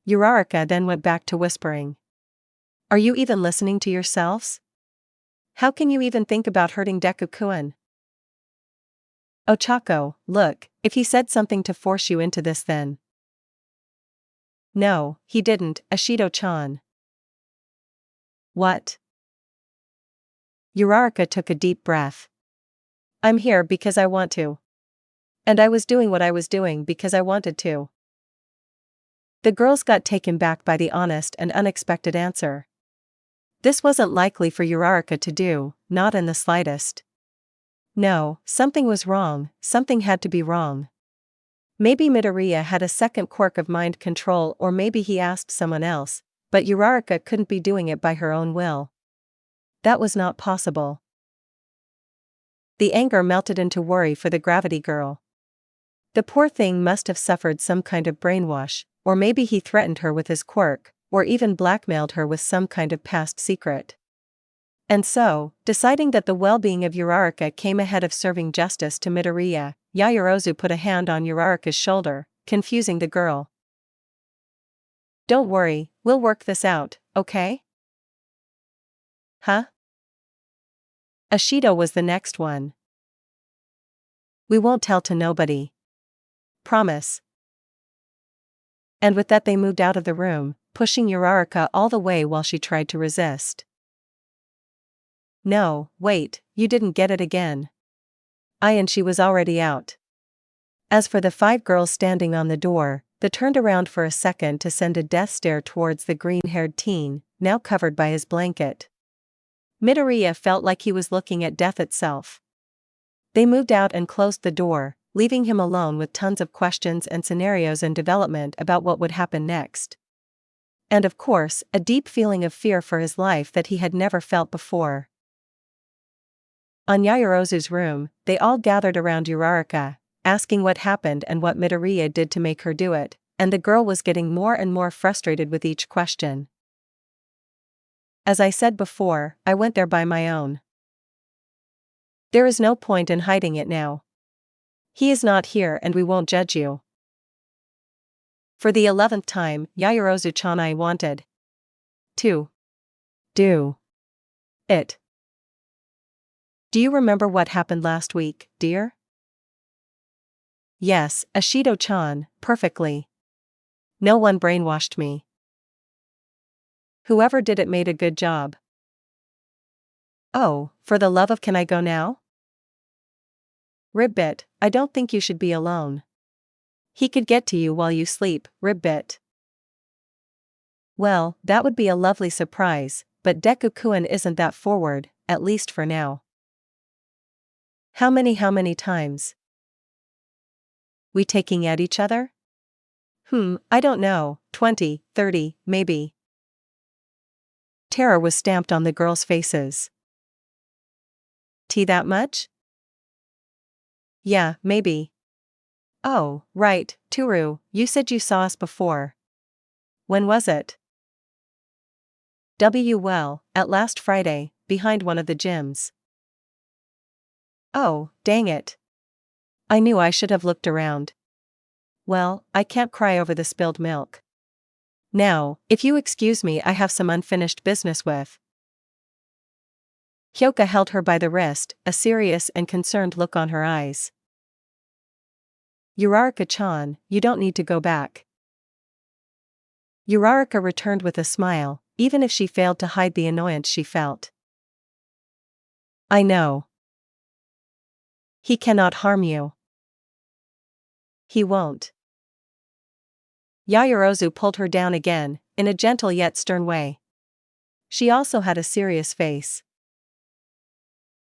Uraraka then went back to whispering. Are you even listening to yourselves? How can you even think about hurting Deku-kun? Ochako, look, if he said something to force you into this then. No, he didn't, Ashido-chan. What? Uraraka took a deep breath. I'm here because I want to. And I was doing what I was doing because I wanted to. The girls got taken back by the honest and unexpected answer. This wasn't likely for Uraraka to do, not in the slightest. No, something was wrong, something had to be wrong. Maybe Midoriya had a second quirk of mind control, or maybe he asked someone else, but Uraraka couldn't be doing it by her own will. That was not possible. The anger melted into worry for the gravity girl. The poor thing must have suffered some kind of brainwash, or maybe he threatened her with his quirk, or even blackmailed her with some kind of past secret. And so, deciding that the well-being of Uraraka came ahead of serving justice to Midoriya, Yaoyorozu put a hand on Uraraka's shoulder, confusing the girl. "Don't worry, we'll work this out, okay?" "Huh?" Ashido was the next one. "We won't tell to nobody. Promise." And with that they moved out of the room, pushing Uraraka all the way while she tried to resist. "No, wait, you didn't get it again." And she was already out. As for the 5 girls standing on the door, they turned around for a second to send a death stare towards the green-haired teen, now covered by his blanket. Midoriya felt like he was looking at death itself. They moved out and closed the door, leaving him alone with tons of questions and scenarios in development about what would happen next. And of course, a deep feeling of fear for his life that he had never felt before. On Yaoyorozu's room, they all gathered around Uraraka, asking what happened and what Midoriya did to make her do it, and the girl was getting more and more frustrated with each question. "As I said before, I went there by my own. There is no point in hiding it now. He is not here and we won't judge you." For the 11th time, Yaoyorozu-chan, I wanted to do it. Do you remember what happened last week, dear? Yes, Ashido-chan, perfectly. No one brainwashed me. Whoever did it made a good job. Oh, for the love of, can I go now? Ribbit, I don't think you should be alone. He could get to you while you sleep, Ribbit. Well, that would be a lovely surprise, but Deku-kun isn't that forward, at least for now. How many times? We taking at each other? I don't know, 20, 30, maybe. Terror was stamped on the girls' faces. Tea that much? Yeah, maybe. Oh, right, Toru, you said you saw us before. When was it? Well, at last Friday, behind one of the gyms. Oh, dang it. I knew I should have looked around. Well, I can't cry over the spilled milk. Now, if you excuse me, I have some unfinished business with. Hyoka held her by the wrist, a serious and concerned look on her eyes. Uraraka-chan, you don't need to go back. Uraraka returned with a smile, even if she failed to hide the annoyance she felt. I know. He cannot harm you. He won't. Yaoyorozu pulled her down again, in a gentle yet stern way. She also had a serious face.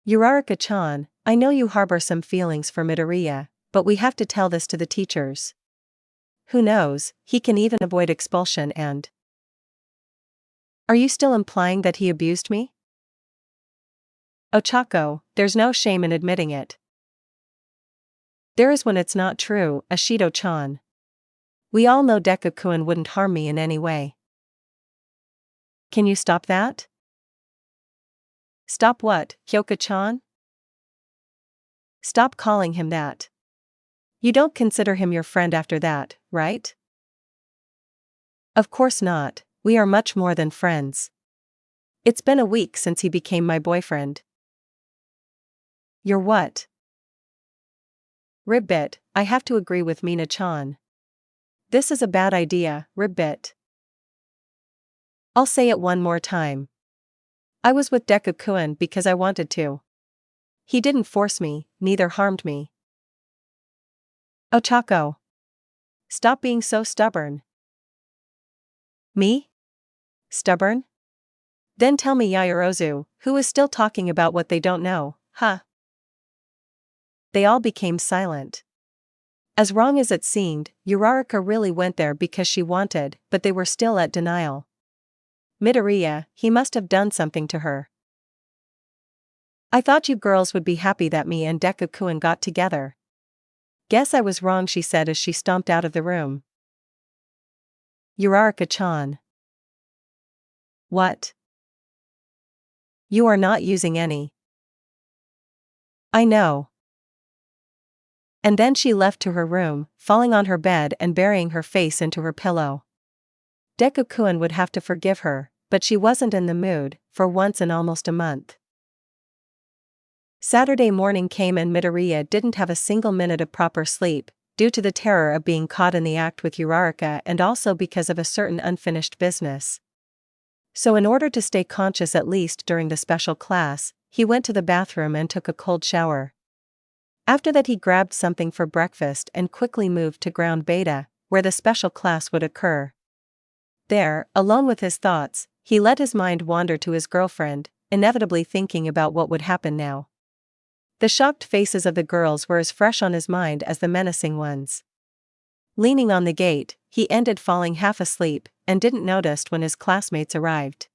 Uraraka-chan, I know you harbor some feelings for Midoriya, but we have to tell this to the teachers. Who knows, he can even avoid expulsion and… Are you still implying that he abused me? Ochako, there's no shame in admitting it. There is when it's not true, Ashido-chan. We all know Deku-kun wouldn't harm me in any way. Can you stop that? Stop what, Hyoka-chan? Stop calling him that. You don't consider him your friend after that, right? Of course not, we are much more than friends. It's been a week since he became my boyfriend. You're what? Ribbit, I have to agree with Mina-chan. This is a bad idea, Ribbit. I'll say it one more time. I was with Deku-kun because I wanted to. He didn't force me, neither harmed me. Ochako. Stop being so stubborn. Me? Stubborn? Then tell me, Yaoyorozu, who is still talking about what they don't know, huh? they all became silent. As wrong as it seemed, Uraraka really went there because she wanted, but they were still at denial. Midoriya, he must have done something to her. I thought you girls would be happy that me and Deku-kun got together. Guess I was wrong, she said as she stomped out of the room. Uraraka-chan. What? You are not using any. I know. And then she left to her room, falling on her bed and burying her face into her pillow. Deku-kun would have to forgive her, but she wasn't in the mood, for once in almost a month. Saturday morning came and Midoriya didn't have a single minute of proper sleep, due to the terror of being caught in the act with Uraraka and also because of a certain unfinished business. So in order to stay conscious at least during the special class, he went to the bathroom and took a cold shower. After that he grabbed something for breakfast and quickly moved to ground beta, where the special class would occur. There, alone with his thoughts, he let his mind wander to his girlfriend, inevitably thinking about what would happen now. The shocked faces of the girls were as fresh on his mind as the menacing ones. Leaning on the gate, he ended falling half asleep, and didn't notice when his classmates arrived.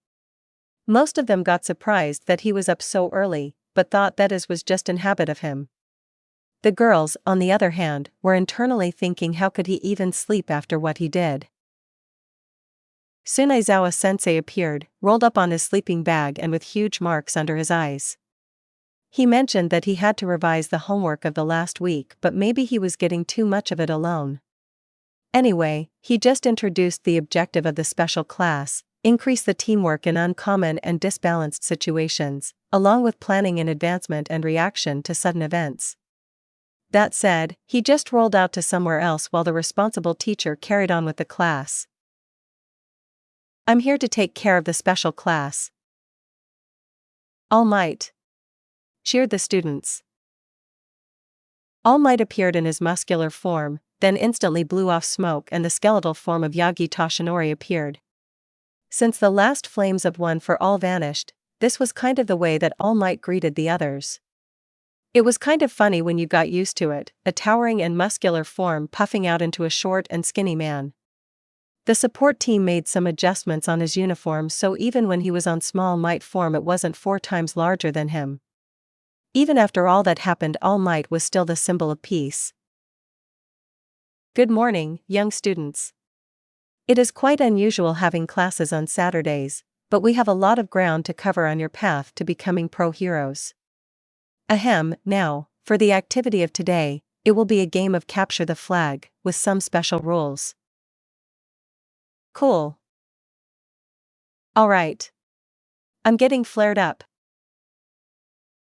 Most of them got surprised that he was up so early, but thought that it was just an habit of him. The girls, on the other hand, were internally thinking how could he even sleep after what he did. Soon Aizawa-sensei appeared, rolled up on his sleeping bag and with huge marks under his eyes. He mentioned that he had to revise the homework of the last week, but maybe he was getting too much of it alone. Anyway, he just introduced the objective of the special class: increase the teamwork in uncommon and disbalanced situations, along with planning in advancement and reaction to sudden events. That said, he just rolled out to somewhere else while the responsible teacher carried on with the class. I'm here to take care of the special class. All Might. Cheered the students. All Might appeared in his muscular form, then instantly blew off smoke and the skeletal form of Yagi Toshinori appeared. Since the last flames of One for All vanished, this was kind of the way that All Might greeted the others. It was kind of funny when you got used to it, a towering and muscular form puffing out into a short and skinny man. The support team made some adjustments on his uniform, so even when he was on Small Might form it wasn't 4 times larger than him. Even after all that happened, All Might was still the symbol of peace. Good morning, young students. It is quite unusual having classes on Saturdays, but we have a lot of ground to cover on your path to becoming pro heroes. Ahem, now, for the activity of today, it will be a game of capture the flag, with some special rules. Cool. Alright. I'm getting flared up.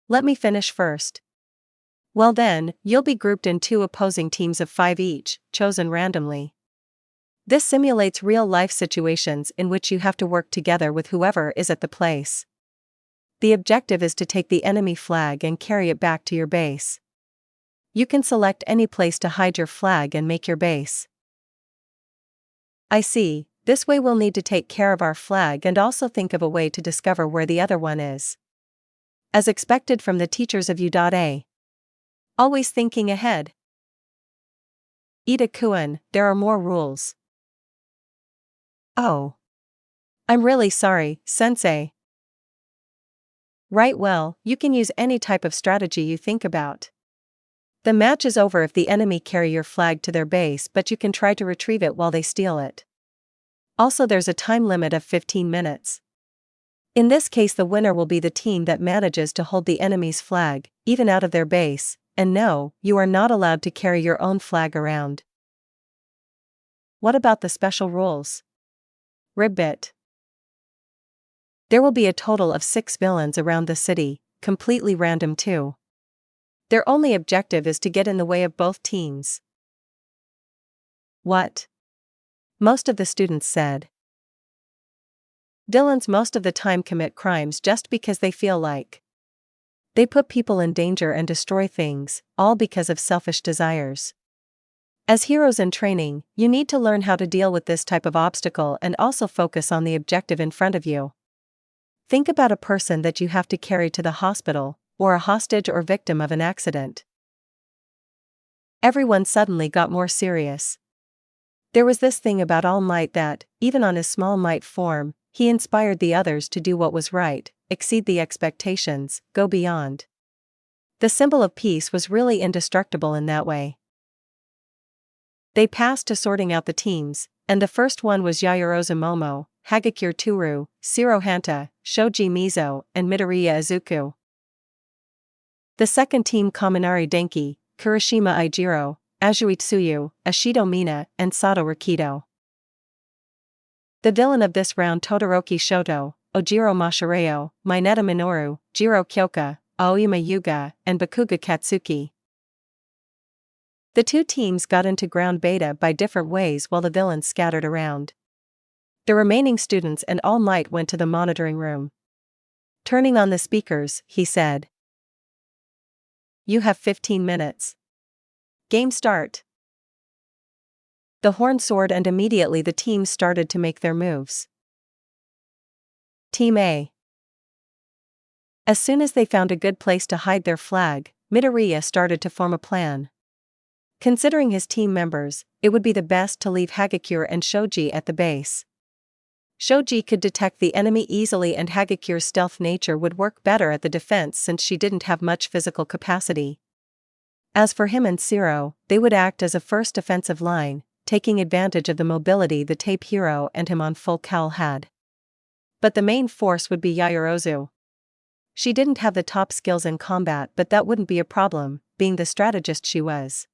Let me finish first. Well then, you'll be grouped in 2 opposing teams of 5 each, chosen randomly. This simulates real-life situations in which you have to work together with whoever is at the place. The objective is to take the enemy flag and carry it back to your base. You can select any place to hide your flag and make your base. I see, this way we'll need to take care of our flag and also think of a way to discover where the other one is. As expected from the teachers of U.A. Always thinking ahead. Ida-kun, there are more rules. Oh. I'm really sorry, sensei. Right, well, you can use any type of strategy you think about. The match is over if the enemy carry your flag to their base, but you can try to retrieve it while they steal it. Also, there's a time limit of 15 minutes. In this case, the winner will be the team that manages to hold the enemy's flag, even out of their base, and no, you are not allowed to carry your own flag around. What about the special rules? Ribbit. There will be a total of 6 villains around the city, completely random too. Their only objective is to get in the way of both teams. What? Most of the students said. Villains most of the time commit crimes just because they feel like. They put people in danger and destroy things, all because of selfish desires. As heroes in training, you need to learn how to deal with this type of obstacle and also focus on the objective in front of you. Think about a person that you have to carry to the hospital, or a hostage or victim of an accident. Everyone suddenly got more serious. There was this thing about All Might that, even on his small might form, he inspired the others to do what was right, exceed the expectations, go beyond. The symbol of peace was really indestructible in that way. They passed to sorting out the teams, and the first one was Yaoyorozu Momo, Hagakure Toru, Shiro Hanta, Shoji Mizo, and Midoriya Izuku. The second team Kaminari Denki, Kirishima Ijiro, Azui Tsuyu, Ashido Mina, and Sato Rikido. The villain of this round Todoroki Shoto, Ojiro Mashireo, Mineta Minoru, Jiro Kyoka, Aoyama Yuga, and Bakugo Katsuki. The two teams got into ground beta by different ways while the villains scattered around. The remaining students and All Might went to the monitoring room. Turning on the speakers, he said, "You have 15 minutes. Game start." The horn soared and immediately the teams started to make their moves. Team A. As soon as they found a good place to hide their flag, Midoriya started to form a plan. Considering his team members, it would be the best to leave Hagakure and Shoji at the base. Shoji could detect the enemy easily and Hagakure's stealth nature would work better at the defense since she didn't have much physical capacity. As for him and Shiro, they would act as a first defensive line, taking advantage of the mobility the tape hero and him on full cowl had. But the main force would be Yaoyorozu. She didn't have the top skills in combat, but that wouldn't be a problem, being the strategist she was.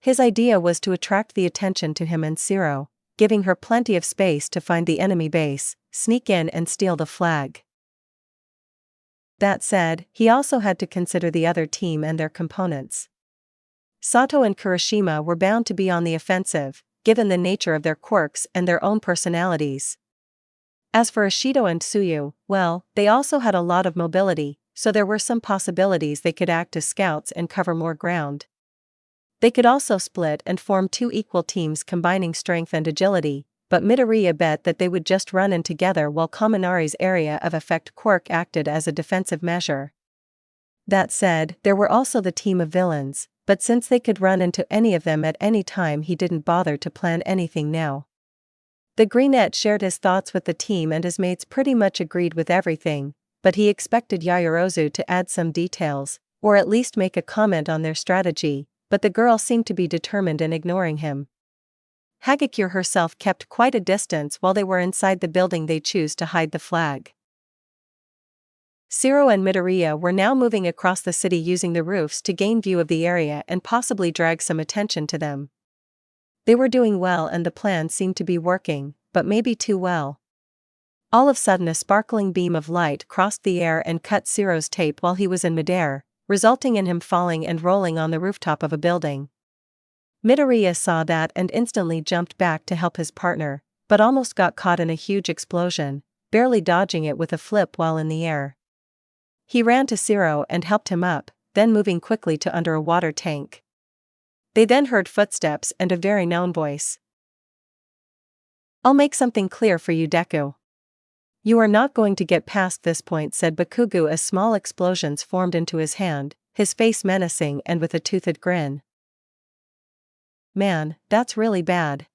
His idea was to attract the attention to him and Shiro, giving her plenty of space to find the enemy base, sneak in and steal the flag. That said, he also had to consider the other team and their components. Sato and Kirishima were bound to be on the offensive, given the nature of their quirks and their own personalities. As for Ashido and Tsuyu, well, they also had a lot of mobility, so there were some possibilities they could act as scouts and cover more ground. They could also split and form two equal teams combining strength and agility, but Midoriya bet that they would just run in together while Kaminari's area of effect quirk acted as a defensive measure. That said, there were also the team of villains, but since they could run into any of them at any time he didn't bother to plan anything now. The Greenette shared his thoughts with the team and his mates pretty much agreed with everything, but he expected Yaoyorozu to add some details, or at least make a comment on their strategy, but the girl seemed to be determined in ignoring him. Hagakure herself kept quite a distance while they were inside the building they chose to hide the flag. Shiro and Midoriya were now moving across the city using the roofs to gain view of the area and possibly drag some attention to them. They were doing well and the plan seemed to be working, but maybe too well. All of a sudden a sparkling beam of light crossed the air and cut Shiro's tape while he was in midair, resulting in him falling and rolling on the rooftop of a building. Midoriya saw that and instantly jumped back to help his partner, but almost got caught in a huge explosion, barely dodging it with a flip while in the air. He ran to Shiro and helped him up, then moving quickly to under a water tank. They then heard footsteps and a very known voice. "I'll make something clear for you, Deku. You are not going to get past this point," said Bakugo as small explosions formed into his hand, his face menacing and with a toothed grin. "Man, that's really bad."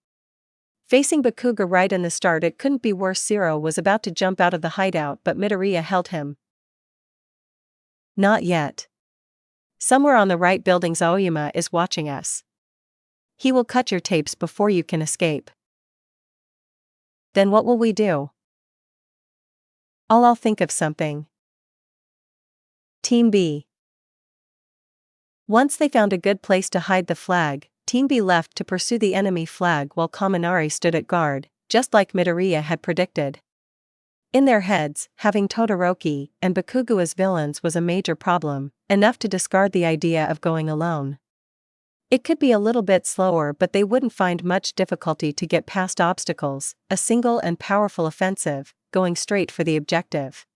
Facing Bakugo right in the start, it couldn't be worse. Shiro was about to jump out of the hideout but Midoriya held him. "Not yet. Somewhere on the right building's Aoyama is watching us. He will cut your tapes before you can escape." "Then what will we do?" I'll think of something." Team B. Once they found a good place to hide the flag, Team B left to pursue the enemy flag while Kaminari stood at guard, just like Midoriya had predicted. In their heads, having Todoroki and Bakugo as villains was a major problem, enough to discard the idea of going alone. It could be a little bit slower, but they wouldn't find much difficulty to get past obstacles, a single and powerful offensive, going straight for the objective.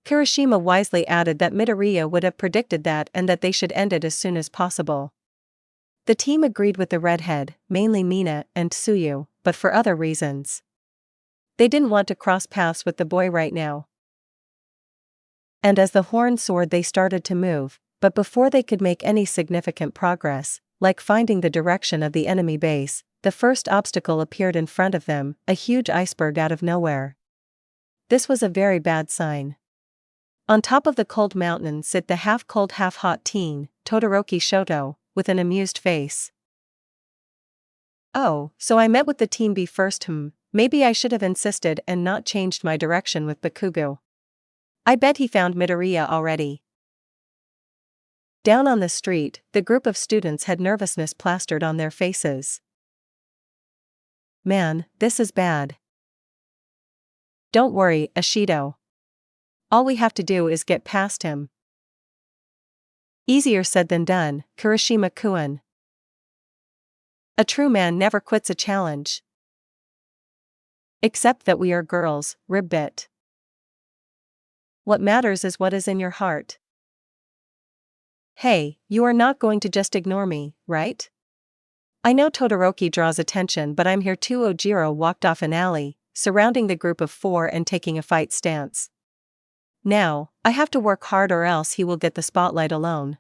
Kirishima wisely added that Midoriya would have predicted that and that they should end it as soon as possible. The team agreed with the redhead, mainly Mina and Tsuyu, but for other reasons. They didn't want to cross paths with the boy right now. And as the horn soared they started to move, but before they could make any significant progress, like finding the direction of the enemy base, the first obstacle appeared in front of them, a huge iceberg out of nowhere. This was a very bad sign. On top of the cold mountain sit the half-cold half-hot teen, Todoroki Shoto, with an amused face. Oh, so I met with the team B first. Maybe I should have insisted and not changed my direction with Bakugo. I bet he found Midoriya already. Down on the street, the group of students had nervousness plastered on their faces. Man, this is bad. Don't worry, Ashido. All we have to do is get past him. Easier said than done, Kirishima-kun. A true man never quits a challenge. Except that we are girls, ribbit. What matters is what is in your heart. Hey, you are not going to just ignore me, right? I know Todoroki draws attention, but I'm here too. Jirro walked off an alley, surrounding the group of 4 and taking a fight stance. Now, I have to work hard or else he will get the spotlight alone.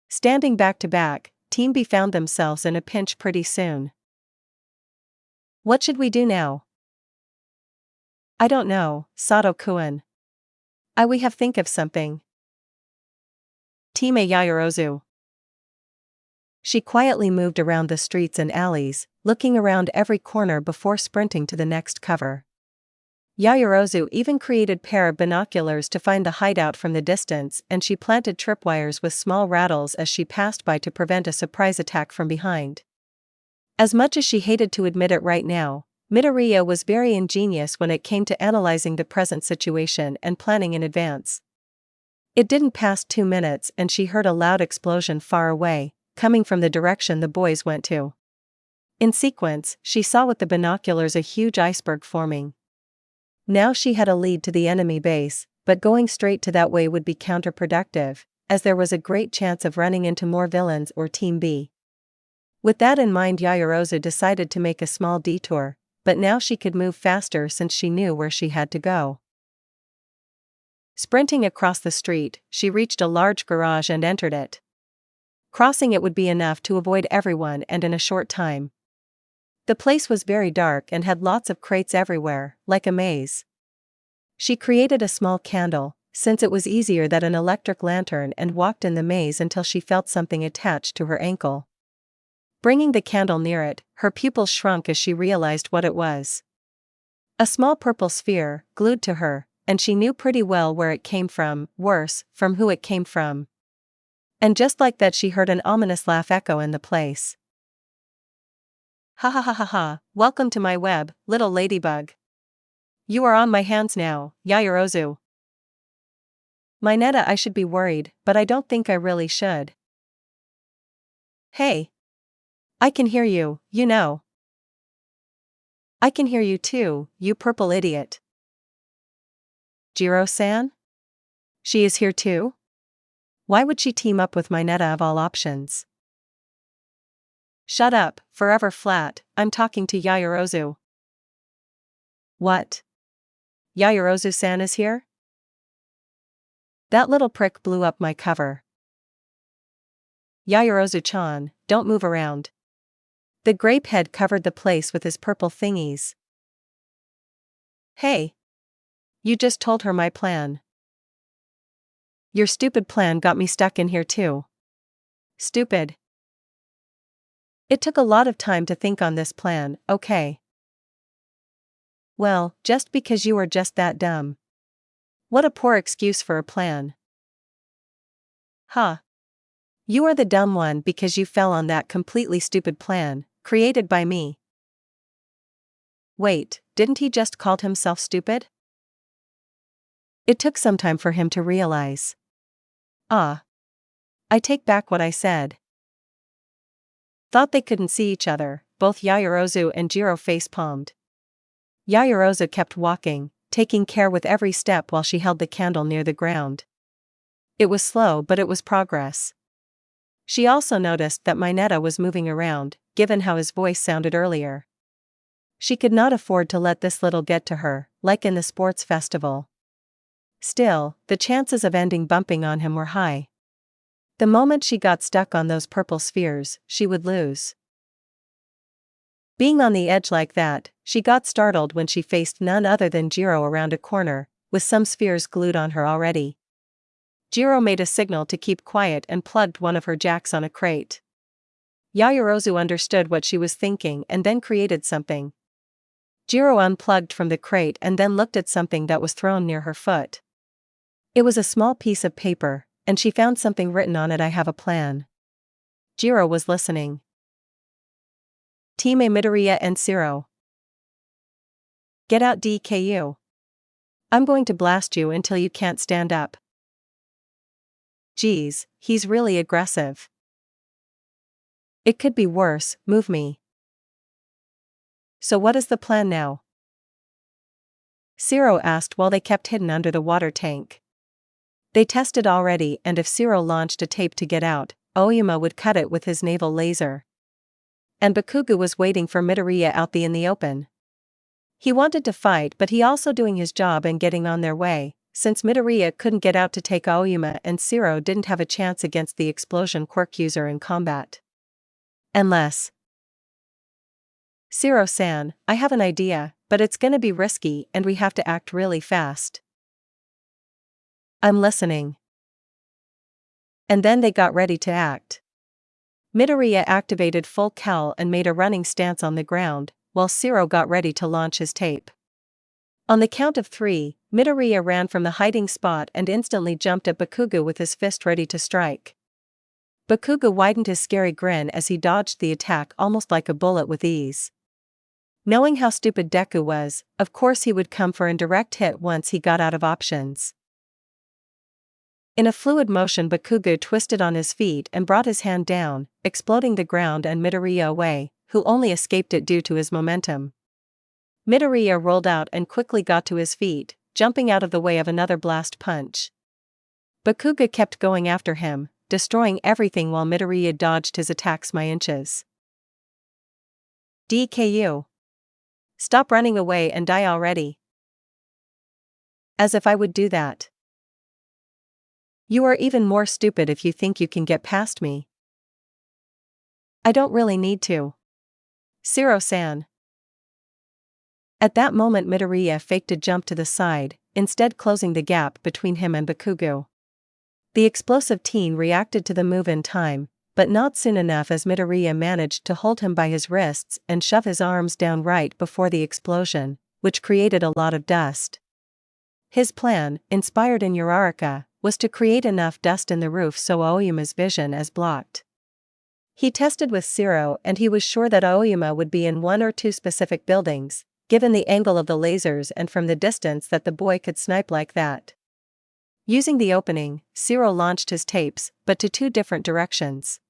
Standing back to back, Team B found themselves in a pinch pretty soon. What should we do now? I don't know, Sato-kun. We have think of something. Team A Yaoyorozu. She quietly moved around the streets and alleys, looking around every corner before sprinting to the next cover. Yaoyorozu even created a pair of binoculars to find the hideout from the distance, and she planted tripwires with small rattles as she passed by to prevent a surprise attack from behind. As much as she hated to admit it right now, Midoriya was very ingenious when it came to analyzing the present situation and planning in advance. It didn't pass 2 minutes and she heard a loud explosion far away, coming from the direction the boys went to. In sequence, she saw with the binoculars a huge iceberg forming. Now she had a lead to the enemy base, but going straight to that way would be counterproductive, as there was a great chance of running into more villains or Team B. With that in mind, Yaoyorozu decided to make a small detour, but now she could move faster since she knew where she had to go. Sprinting across the street, she reached a large garage and entered it. Crossing it would be enough to avoid everyone and in a short time. The place was very dark and had lots of crates everywhere, like a maze. She created a small candle, since it was easier than an electric lantern, and walked in the maze until she felt something attached to her ankle. Bringing the candle near it, her pupils shrunk as she realized what it was. A small purple sphere, glued to her, and she knew pretty well where it came from, worse, from who it came from. And just like that she heard an ominous laugh echo in the place. Ha ha ha ha ha, welcome to my web, little ladybug. You are on my hands now, Yaoyorozu. Mineta, I should be worried, but I don't think I really should. Hey. I can hear you, you know. I can hear you too, you purple idiot. Jirro-san? She is here too? Why would she team up with Mineta of all options? Shut up, forever flat, I'm talking to Yaoyorozu. What? Yaoyorozu-san is here? That little prick blew up my cover. Yaoyorozu-chan, don't move around. The grape head covered the place with his purple thingies. Hey! You just told her my plan. Your stupid plan got me stuck in here too. Stupid. It took a lot of time to think on this plan, okay? Well, just because you are just that dumb. What a poor excuse for a plan. Huh. You are the dumb one because you fell on that completely stupid plan, created by me. Wait, didn't he just call himself stupid? It took some time for him to realize. I take back what I said. Thought they couldn't see each other, both Yaoyorozu and Jirro face-palmed. Yaoyorozu kept walking, taking care with every step while she held the candle near the ground. It was slow, but it was progress. She also noticed that Mineta was moving around, given how his voice sounded earlier. She could not afford to let this little get to her, like in the sports festival. Still, the chances of ending bumping on him were high. The moment she got stuck on those purple spheres, she would lose. Being on the edge like that, she got startled when she faced none other than Jirro around a corner, with some spheres glued on her already. Jirro made a signal to keep quiet and plugged one of her jacks on a crate. Yaoyorozu understood what she was thinking and then created something. Jirro unplugged from the crate and then looked at something that was thrown near her foot. It was a small piece of paper, and she found something written on it. "I have a plan." Jirro was listening. Team A Midoriya and Jirro. Get out DKU. I'm going to blast you until you can't stand up. Geez, he's really aggressive. It could be worse, move me. So what is the plan now? Jirro asked while they kept hidden under the water tank. They tested already, and if Jirro launched a tape to get out, Aoyama would cut it with his naval laser. And Bakugo was waiting for Midoriya out in the open. He wanted to fight, but he also doing his job and getting on their way, since Midoriya couldn't get out to take Aoyama and Jirro didn't have a chance against the explosion quirk user in combat. Unless... Jirro-san, I have an idea, but it's gonna be risky and we have to act really fast. I'm listening. And then they got ready to act. Midoriya activated full cowl and made a running stance on the ground, while Jirro got ready to launch his tape. On the count of 3, Midoriya ran from the hiding spot and instantly jumped at Bakugo with his fist ready to strike. Bakugo widened his scary grin as he dodged the attack almost like a bullet with ease. Knowing how stupid Deku was, of course he would come for a direct hit once he got out of options. In a fluid motion, Bakugo twisted on his feet and brought his hand down, exploding the ground and Midoriya away, who only escaped it due to his momentum. Midoriya rolled out and quickly got to his feet, jumping out of the way of another blast punch. Bakugo kept going after him, destroying everything while Midoriya dodged his attacks by inches. DKU. Stop running away and die already. As if I would do that. You are even more stupid if you think you can get past me. I don't really need to. Jirro-san. At that moment Midoriya faked a jump to the side, instead closing the gap between him and Bakugo. The explosive teen reacted to the move in time, but not soon enough as Midoriya managed to hold him by his wrists and shove his arms down right before the explosion, which created a lot of dust. His plan, inspired in Uraraka, was to create enough dust in the roof so Aoyama's vision is blocked. He tested with Jirro and he was sure that Aoyama would be in 1 or 2 specific buildings, given the angle of the lasers and from the distance that the boy could snipe like that. Using the opening, Jirro launched his tapes, but to 2 different directions.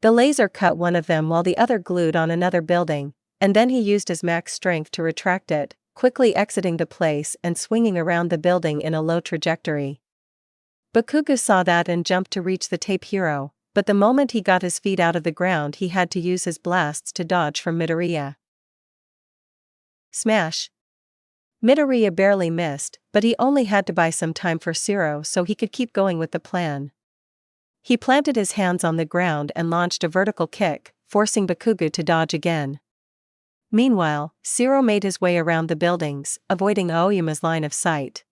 The laser cut one of them while the other glued on another building, and then he used his max strength to retract it, quickly exiting the place and swinging around the building in a low trajectory. Bakugo saw that and jumped to reach the tape hero, but the moment he got his feet out of the ground he had to use his blasts to dodge from Midoriya. Smash! Midoriya barely missed, but he only had to buy some time for Jirro so he could keep going with the plan. He planted his hands on the ground and launched a vertical kick, forcing Bakugo to dodge again. Meanwhile, Jirro made his way around the buildings, avoiding Aoyama's line of sight.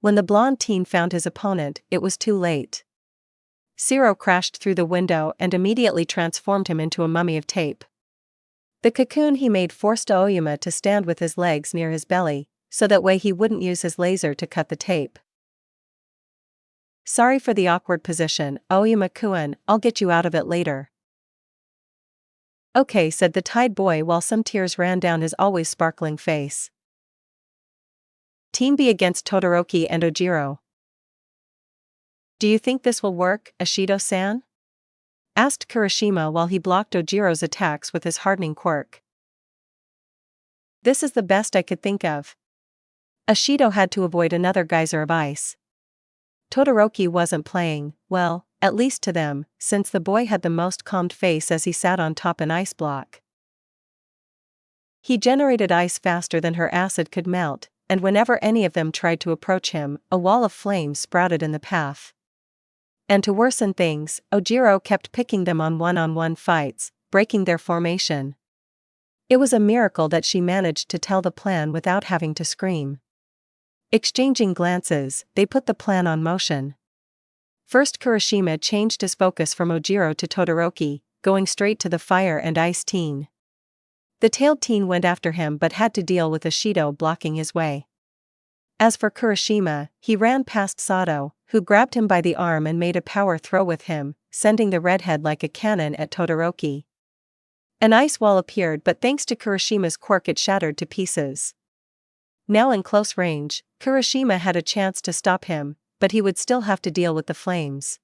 When the blonde teen found his opponent, it was too late. Jirro crashed through the window and immediately transformed him into a mummy of tape. The cocoon he made forced Aoyama to stand with his legs near his belly, so that way he wouldn't use his laser to cut the tape. Sorry for the awkward position, Aoyama-kun, I'll get you out of it later. Okay, said the tied boy while some tears ran down his always sparkling face. Team B against Todoroki and Ojiro. Do you think this will work, Ashido-san? Asked Kirishima while he blocked Ojiro's attacks with his hardening quirk. This is the best I could think of. Ashido had to avoid another geyser of ice. Todoroki wasn't playing, well, at least to them, since the boy had the most calmed face as he sat on top an ice block. He generated ice faster than her acid could melt, and whenever any of them tried to approach him, a wall of flames sprouted in the path. And to worsen things, Ojiro kept picking them on one-on-one fights, breaking their formation. It was a miracle that she managed to tell the plan without having to scream. Exchanging glances, they put the plan on motion. First, Kurashima changed his focus from Ojiro to Todoroki, going straight to the fire and ice teen. The tailed teen went after him but had to deal with Ashido blocking his way. As for Kurashima, he ran past Sato, who grabbed him by the arm and made a power throw with him, sending the redhead like a cannon at Todoroki. An ice wall appeared, but thanks to Kurashima's quirk it shattered to pieces. Now in close range, Kurashima had a chance to stop him, but he would still have to deal with the flames.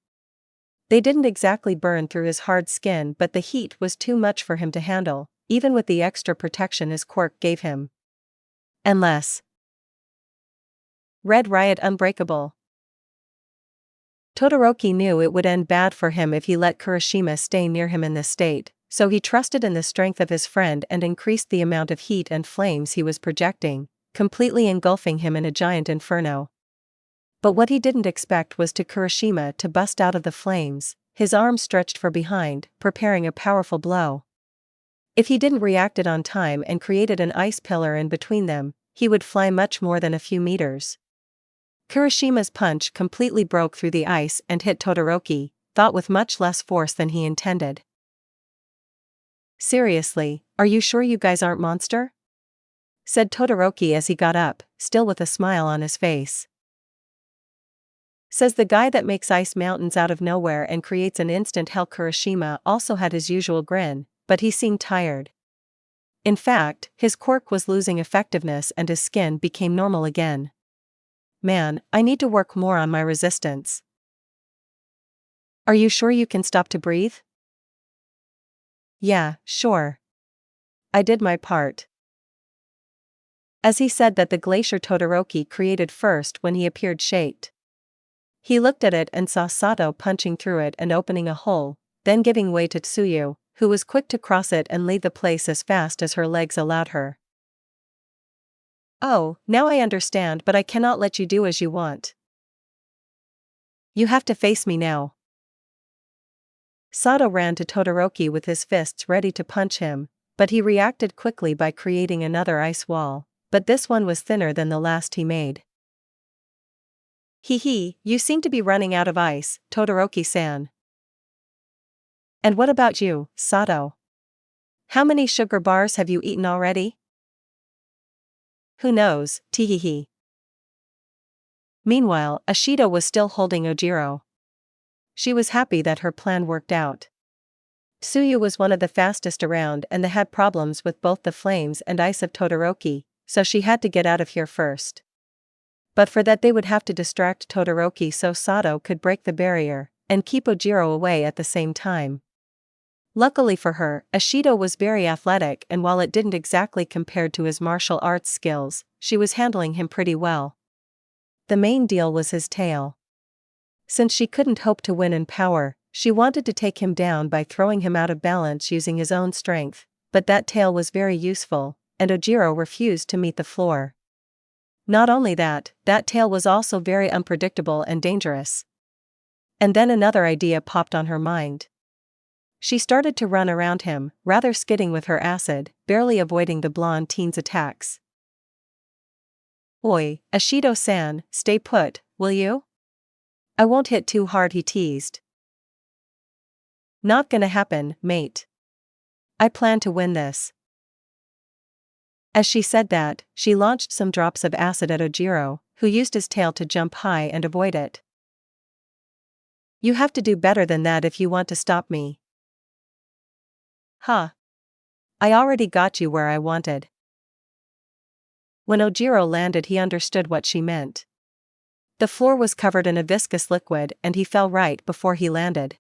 They didn't exactly burn through his hard skin, but the heat was too much for him to handle, even with the extra protection his quirk gave him. Unless Red Riot Unbreakable. Todoroki knew it would end bad for him if he let Kurashima stay near him in this state, so he trusted in the strength of his friend and increased the amount of heat and flames he was projecting, completely engulfing him in a giant inferno. But what he didn't expect was to Kurashima to bust out of the flames, his arm stretched for behind, preparing a powerful blow. If he didn't react it on time and created an ice pillar in between them, he would fly much more than a few meters. Kurashima's punch completely broke through the ice and hit Todoroki, thought with much less force than he intended. "Seriously, are you sure you guys aren't monster?" said Todoroki as he got up, still with a smile on his face. Says the guy that makes ice mountains out of nowhere and creates an instant hell. Kurashima also had his usual grin, but he seemed tired. In fact, his quirk was losing effectiveness and his skin became normal again. "Man, I need to work more on my resistance." "Are you sure you can stop to breathe?" "Yeah, sure. I did my part." As he said that, the glacier Todoroki created first when he appeared shaped. He looked at it and saw Sato punching through it and opening a hole, then giving way to Tsuyu, who was quick to cross it and leave the place as fast as her legs allowed her. "Oh, now I understand, but I cannot let you do as you want. You have to face me now." Sato ran to Todoroki with his fists ready to punch him, but he reacted quickly by creating another ice wall, but this one was thinner than the last he made. "Hee, you seem to be running out of ice, Todoroki-san." "And what about you, Sato? How many sugar bars have you eaten already?" "Who knows, teehee." Meanwhile, Ashido was still holding Ojiro. She was happy that her plan worked out. Tsuyu was one of the fastest around and they had problems with both the flames and ice of Todoroki, so she had to get out of here first. But for that they would have to distract Todoroki so Sato could break the barrier and keep Ojiro away at the same time. Luckily for her, Ashido was very athletic, and while it didn't exactly compare to his martial arts skills, she was handling him pretty well. The main deal was his tail. Since she couldn't hope to win in power, she wanted to take him down by throwing him out of balance using his own strength, but that tail was very useful, and Ojiro refused to meet the floor. Not only that, that tail was also very unpredictable and dangerous. And then another idea popped on her mind. She started to run around him, rather skidding with her acid, barely avoiding the blonde teen's attacks. "Oi, Ashido-san, stay put, will you? I won't hit too hard," he teased. "Not gonna happen, mate. I plan to win this." As she said that, she launched some drops of acid at Ojiro, who used his tail to jump high and avoid it. "You have to do better than that if you want to stop me." "Huh. I already got you where I wanted." When Ojiro landed, he understood what she meant. The floor was covered in a viscous liquid and he fell right before he landed.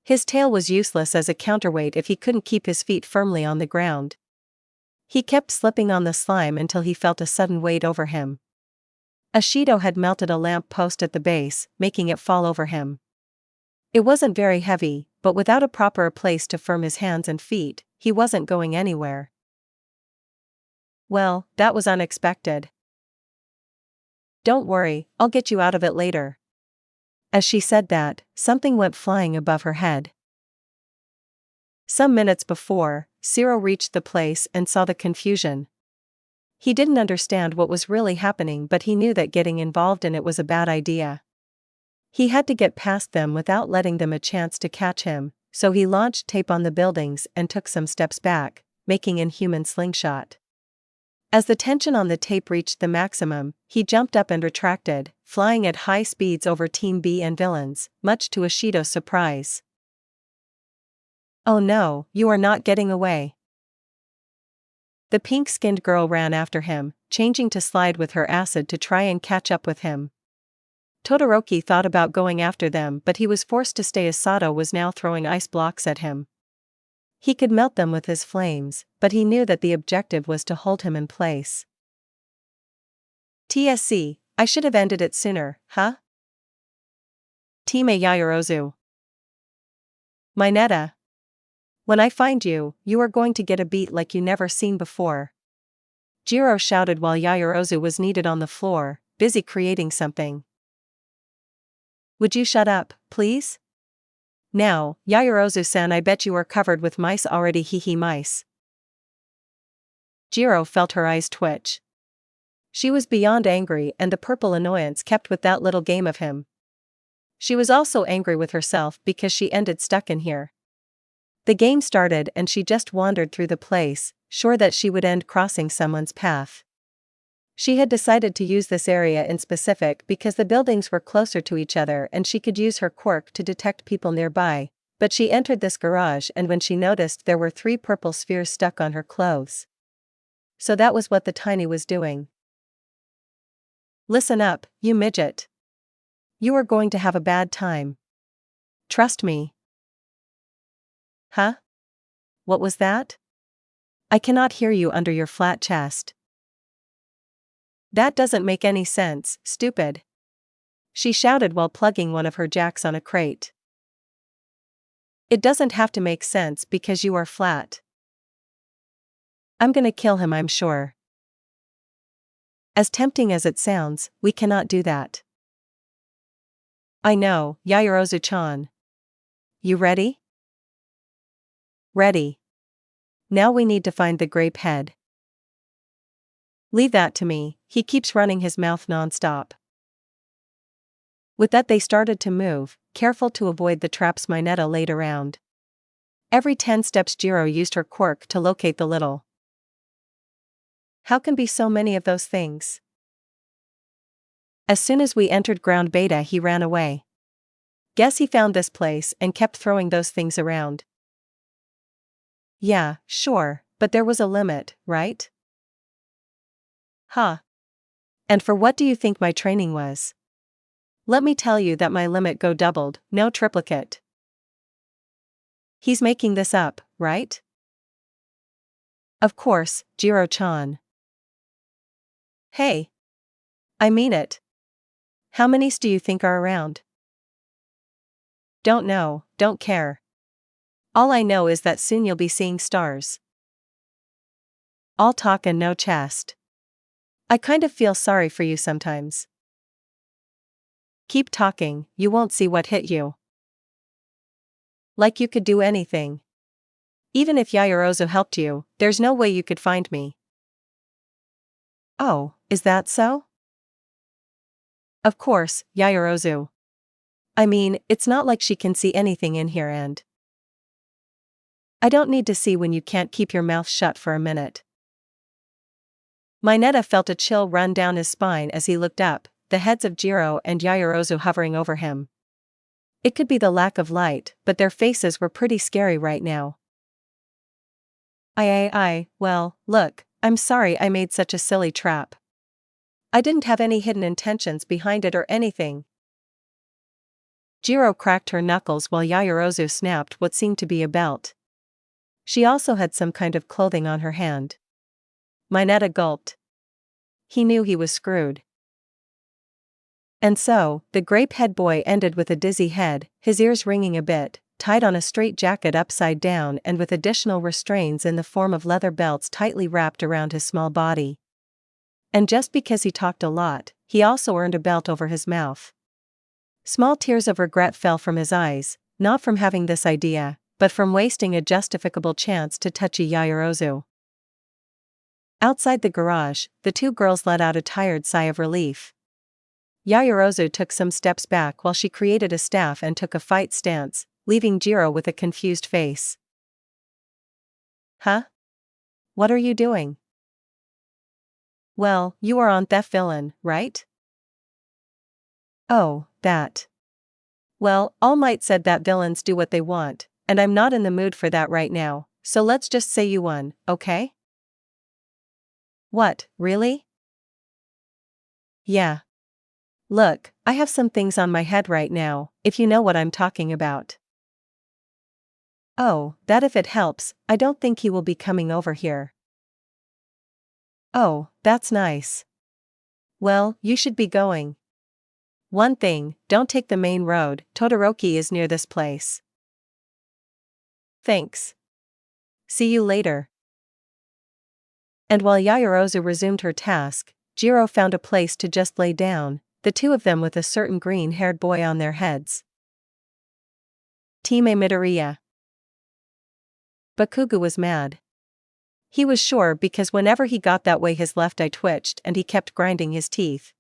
His tail was useless as a counterweight if he couldn't keep his feet firmly on the ground. He kept slipping on the slime until he felt a sudden weight over him. Ashido had melted a lamp post at the base, making it fall over him. It wasn't very heavy, but without a proper place to firm his hands and feet, he wasn't going anywhere. Well, that was unexpected. "Don't worry, I'll get you out of it later." As she said that, something went flying above her head. Some minutes before, Jirro reached the place and saw the confusion. He didn't understand what was really happening, but he knew that getting involved in it was a bad idea. He had to get past them without letting them a chance to catch him, so he launched tape on the buildings and took some steps back, making an inhuman slingshot. As the tension on the tape reached the maximum, he jumped up and retracted, flying at high speeds over Team B and villains, much to Ashido's surprise. "Oh no, you are not getting away." The pink-skinned girl ran after him, changing to slide with her acid to try and catch up with him. Todoroki thought about going after them, but he was forced to stay as Sato was now throwing ice blocks at him. He could melt them with his flames, but he knew that the objective was to hold him in place. TSC, I should have ended it sooner, huh? Team Yaoyorozu. Mineta. When I find you, you are going to get a beat like you never seen before. Jirro shouted while Yaoyorozu was needed on the floor, busy creating something. Would you shut up, please? Now, Yaoyorozu-san, I bet you are covered with mice already, hee mice. Jirro felt her eyes twitch. She was beyond angry, and the purple annoyance kept with that little game of him. She was also angry with herself because she ended stuck in here. The game started and she just wandered through the place, sure that she would end crossing someone's path. She had decided to use this area in specific because the buildings were closer to each other and she could use her quirk to detect people nearby, but she entered this garage and when she noticed there were 3 purple spheres stuck on her clothes. So that was what the tiny was doing. Listen up, you midget. You are going to have a bad time. Trust me. Huh? What was that? I cannot hear you under your flat chest. That doesn't make any sense, stupid. She shouted while plugging one of her jacks on a crate. It doesn't have to make sense because you are flat. I'm gonna kill him, I'm sure. As tempting as it sounds, we cannot do that. I know, Yaoyorozu-chan. You ready? Ready. Now we need to find the grape head. Leave that to me, he keeps running his mouth non-stop. With that they started to move, careful to avoid the traps Mineta laid around. Every 10 steps Jirro used her quirk to locate the little. How can be so many of those things? As soon as we entered ground beta he ran away. Guess he found this place and kept throwing those things around. Yeah, sure, but there was a limit, right? Huh. And for what do you think my training was? Let me tell you that my limit go doubled, no triplicate. He's making this up, right? Of course, Jirro-chan. Hey. I mean it. How many do you think are around? Don't know, don't care. All I know is that soon you'll be seeing stars. All talk and no chest. I kind of feel sorry for you sometimes. Keep talking, you won't see what hit you. Like you could do anything. Even if Yaoyorozu helped you, there's no way you could find me. Oh, is that so? Of course, Yaoyorozu. I mean, it's not like she can see anything in here and... I don't need to see when you can't keep your mouth shut for a minute. Mineta felt a chill run down his spine as he looked up, the heads of Jirro and Yaoyorozu hovering over him. It could be the lack of light, but their faces were pretty scary right now. Well, look, I'm sorry I made such a silly trap. I didn't have any hidden intentions behind it or anything. Jirro cracked her knuckles while Yaoyorozu snapped what seemed to be a belt. She also had some kind of clothing on her hand. Mineta gulped. He knew he was screwed. And so, the grape-head boy ended with a dizzy head, his ears ringing a bit, tied on a straitjacket upside down and with additional restraints in the form of leather belts tightly wrapped around his small body. And just because he talked a lot, he also earned a belt over his mouth. Small tears of regret fell from his eyes, not from having this idea, but from wasting a justificable chance to touch Yaoyorozu. Outside the garage, the two girls let out a tired sigh of relief. Yaoyorozu took some steps back while she created a staff and took a fight stance, leaving Jirro with a confused face. Huh? What are you doing? Well, you are on that villain, right? Oh, that. Well, All Might said that villains do what they want, and I'm not in the mood for that right now, so let's just say you won, okay? What, really? Yeah. Look, I have some things on my head right now, if you know what I'm talking about. Oh, that if it helps, I don't think he will be coming over here. Oh, that's nice. Well, you should be going. One thing, don't take the main road, Todoroki is near this place. Thanks. See you later. And while Yaoyorozu resumed her task, Jirro found a place to just lay down, the two of them with a certain green-haired boy on their heads. Team Midoriya. Bakugo was mad. He was sure because whenever he got that way his left eye twitched and he kept grinding his teeth.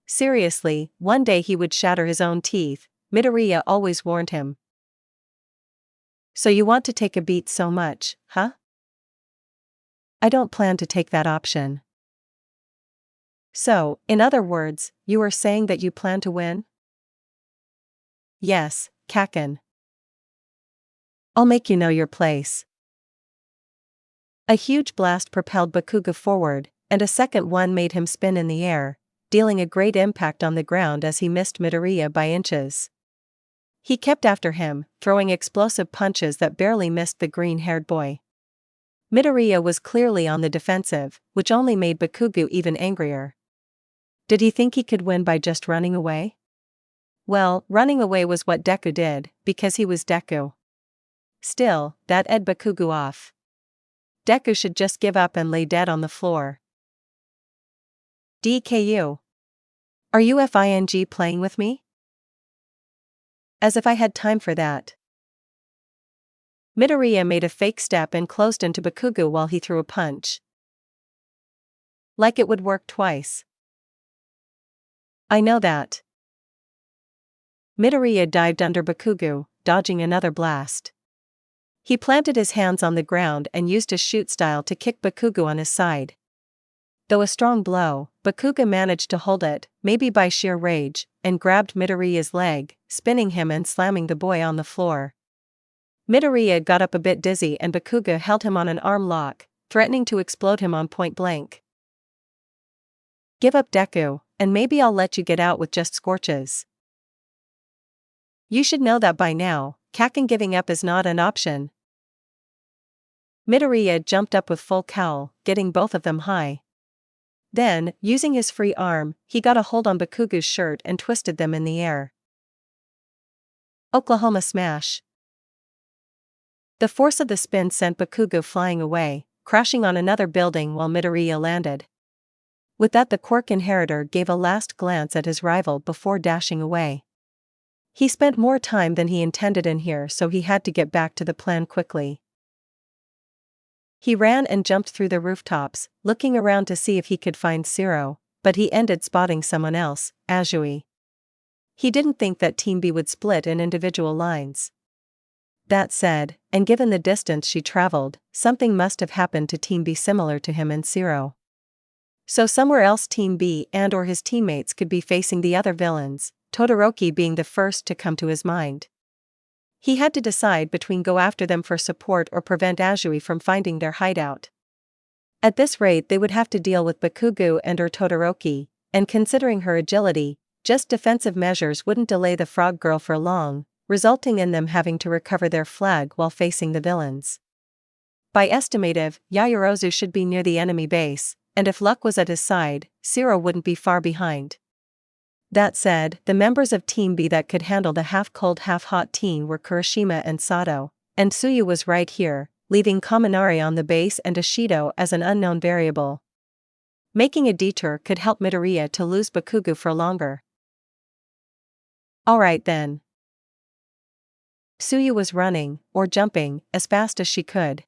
Seriously, one day he would shatter his own teeth, Midoriya always warned him. So you want to take a beat so much, huh? I don't plan to take that option. So, in other words, you are saying that you plan to win? Yes, Kaken. I'll make you know your place. A huge blast propelled Bakugo forward, and a second one made him spin in the air, dealing a great impact on the ground as he missed Midoriya by inches. He kept after him, throwing explosive punches that barely missed the green-haired boy. Midoriya was clearly on the defensive, which only made Bakugo even angrier. Did he think he could win by just running away? Well, running away was what Deku did, because he was Deku. Still, that ed Bakugo off. Deku should just give up and lay dead on the floor. DKU. Are you FING playing with me? As if I had time for that. Midoriya made a fake step and closed into Bakugo while he threw a punch. Like it would work twice. I know that. Midoriya dived under Bakugo, dodging another blast. He planted his hands on the ground and used his shoot style to kick Bakugo on his side. Though a strong blow, Bakugo managed to hold it, maybe by sheer rage, and grabbed Midoriya's leg, spinning him and slamming the boy on the floor. Midoriya got up a bit dizzy and Bakugo held him on an arm lock, threatening to explode him on point blank. Give up, Deku, and maybe I'll let you get out with just scorches. You should know that by now, Kaken giving up is not an option. Midoriya jumped up with full cowl, getting both of them high. Then, using his free arm, he got a hold on Bakugo's shirt and twisted them in the air. Oklahoma Smash. The force of the spin sent Bakugo flying away, crashing on another building while Midoriya landed. With that, the Quirk inheritor gave a last glance at his rival before dashing away. He spent more time than he intended in here, so he had to get back to the plan quickly. He ran and jumped through the rooftops, looking around to see if he could find Zero, but he ended spotting someone else, Azui. He didn't think that Team B would split in individual lines. That said, and given the distance she traveled, something must have happened to Team B similar to him and Zero. So somewhere else Team B and or his teammates could be facing the other villains, Todoroki being the first to come to his mind. He had to decide between go after them for support or prevent Azui from finding their hideout. At this rate they would have to deal with Bakugo and or Todoroki, and considering her agility, just defensive measures wouldn't delay the frog girl for long, resulting in them having to recover their flag while facing the villains. By estimative, Yaoyorozu should be near the enemy base, and if luck was at his side, Zero wouldn't be far behind. That said, the members of Team B that could handle the half-cold half-hot teen were Kirishima and Sato, and Tsuyu was right here, leaving Kaminari on the base and Ashido as an unknown variable. Making a detour could help Midoriya to lose Bakugo for longer. Alright then. Tsuyu was running, or jumping, as fast as she could.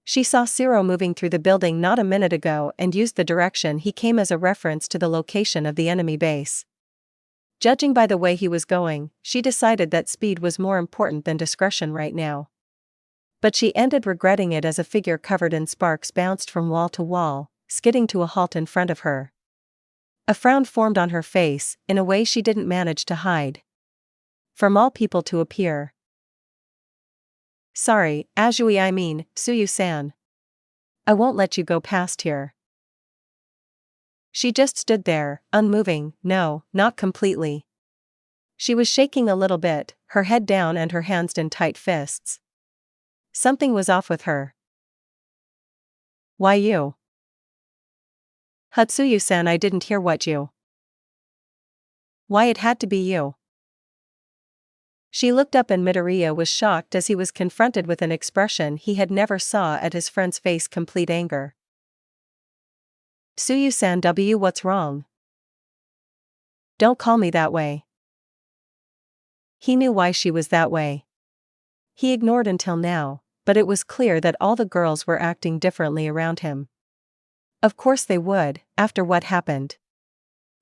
She saw Jirro moving through the building not a minute ago and used the direction he came as a reference to the location of the enemy base. Judging by the way he was going, she decided that speed was more important than discretion right now. But she ended regretting it as a figure covered in sparks bounced from wall to wall, skidding to a halt in front of her. A frown formed on her face, in a way she didn't manage to hide. From all people to appear. Sorry, Tsuyu-san. I won't let you go past here. She just stood there, unmoving, no, not completely. She was shaking a little bit, her head down and her hands in tight fists. Something was off with her. Why you? Tsuyu-san, I didn't hear what you. Why it had to be you. She looked up and Midoriya was shocked as he was confronted with an expression he had never saw at his friend's face, complete anger. Tsuyu-san, what's wrong? Don't call me that way. He knew why she was that way. He ignored until now, but it was clear that all the girls were acting differently around him. Of course they would, after what happened.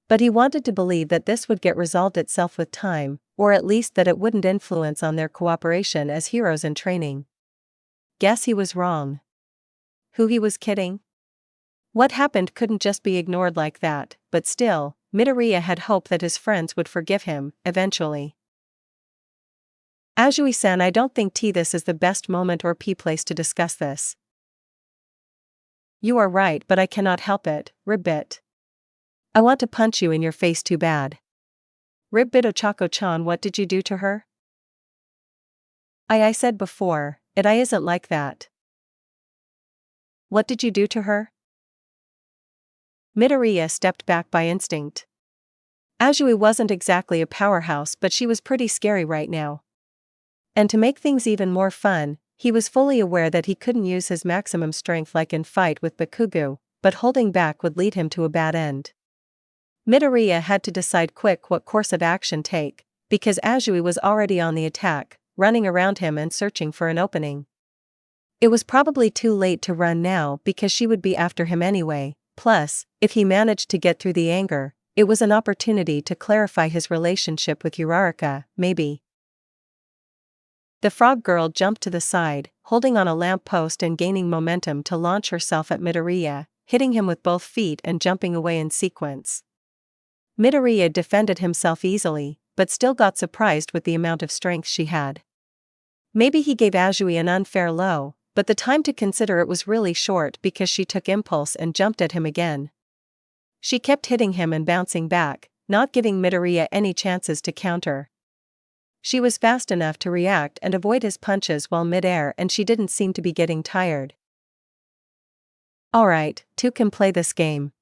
But he wanted to believe that this would get resolved itself with time, or at least that it wouldn't influence on their cooperation as heroes in training. Guess he was wrong. Who he was kidding? What happened couldn't just be ignored like that, but still, Midoriya had hope that his friends would forgive him, eventually. Azui-san, I don't think this is the best moment or place to discuss this. You are right, but I cannot help it, Ribbit. I want to punch you in your face too bad. Ribbit Ochako-chan, what did you do to her? I said before, it isn't like that. What did you do to her? Midoriya stepped back by instinct. Azui wasn't exactly a powerhouse, but she was pretty scary right now. And to make things even more fun, he was fully aware that he couldn't use his maximum strength like in fight with Bakugo, but holding back would lead him to a bad end. Midoriya had to decide quick what course of action take, because Azui was already on the attack, running around him and searching for an opening. It was probably too late to run now because she would be after him anyway, plus, if he managed to get through the anger, it was an opportunity to clarify his relationship with Uraraka, maybe. The frog girl jumped to the side, holding on a lamp post and gaining momentum to launch herself at Midoriya, hitting him with both feet and jumping away in sequence. Midoriya defended himself easily, but still got surprised with the amount of strength she had. Maybe he gave Azui an unfair low, but the time to consider it was really short because she took impulse and jumped at him again. She kept hitting him and bouncing back, not giving Midoriya any chances to counter. She was fast enough to react and avoid his punches while mid-air, and she didn't seem to be getting tired. Alright, two can play this game.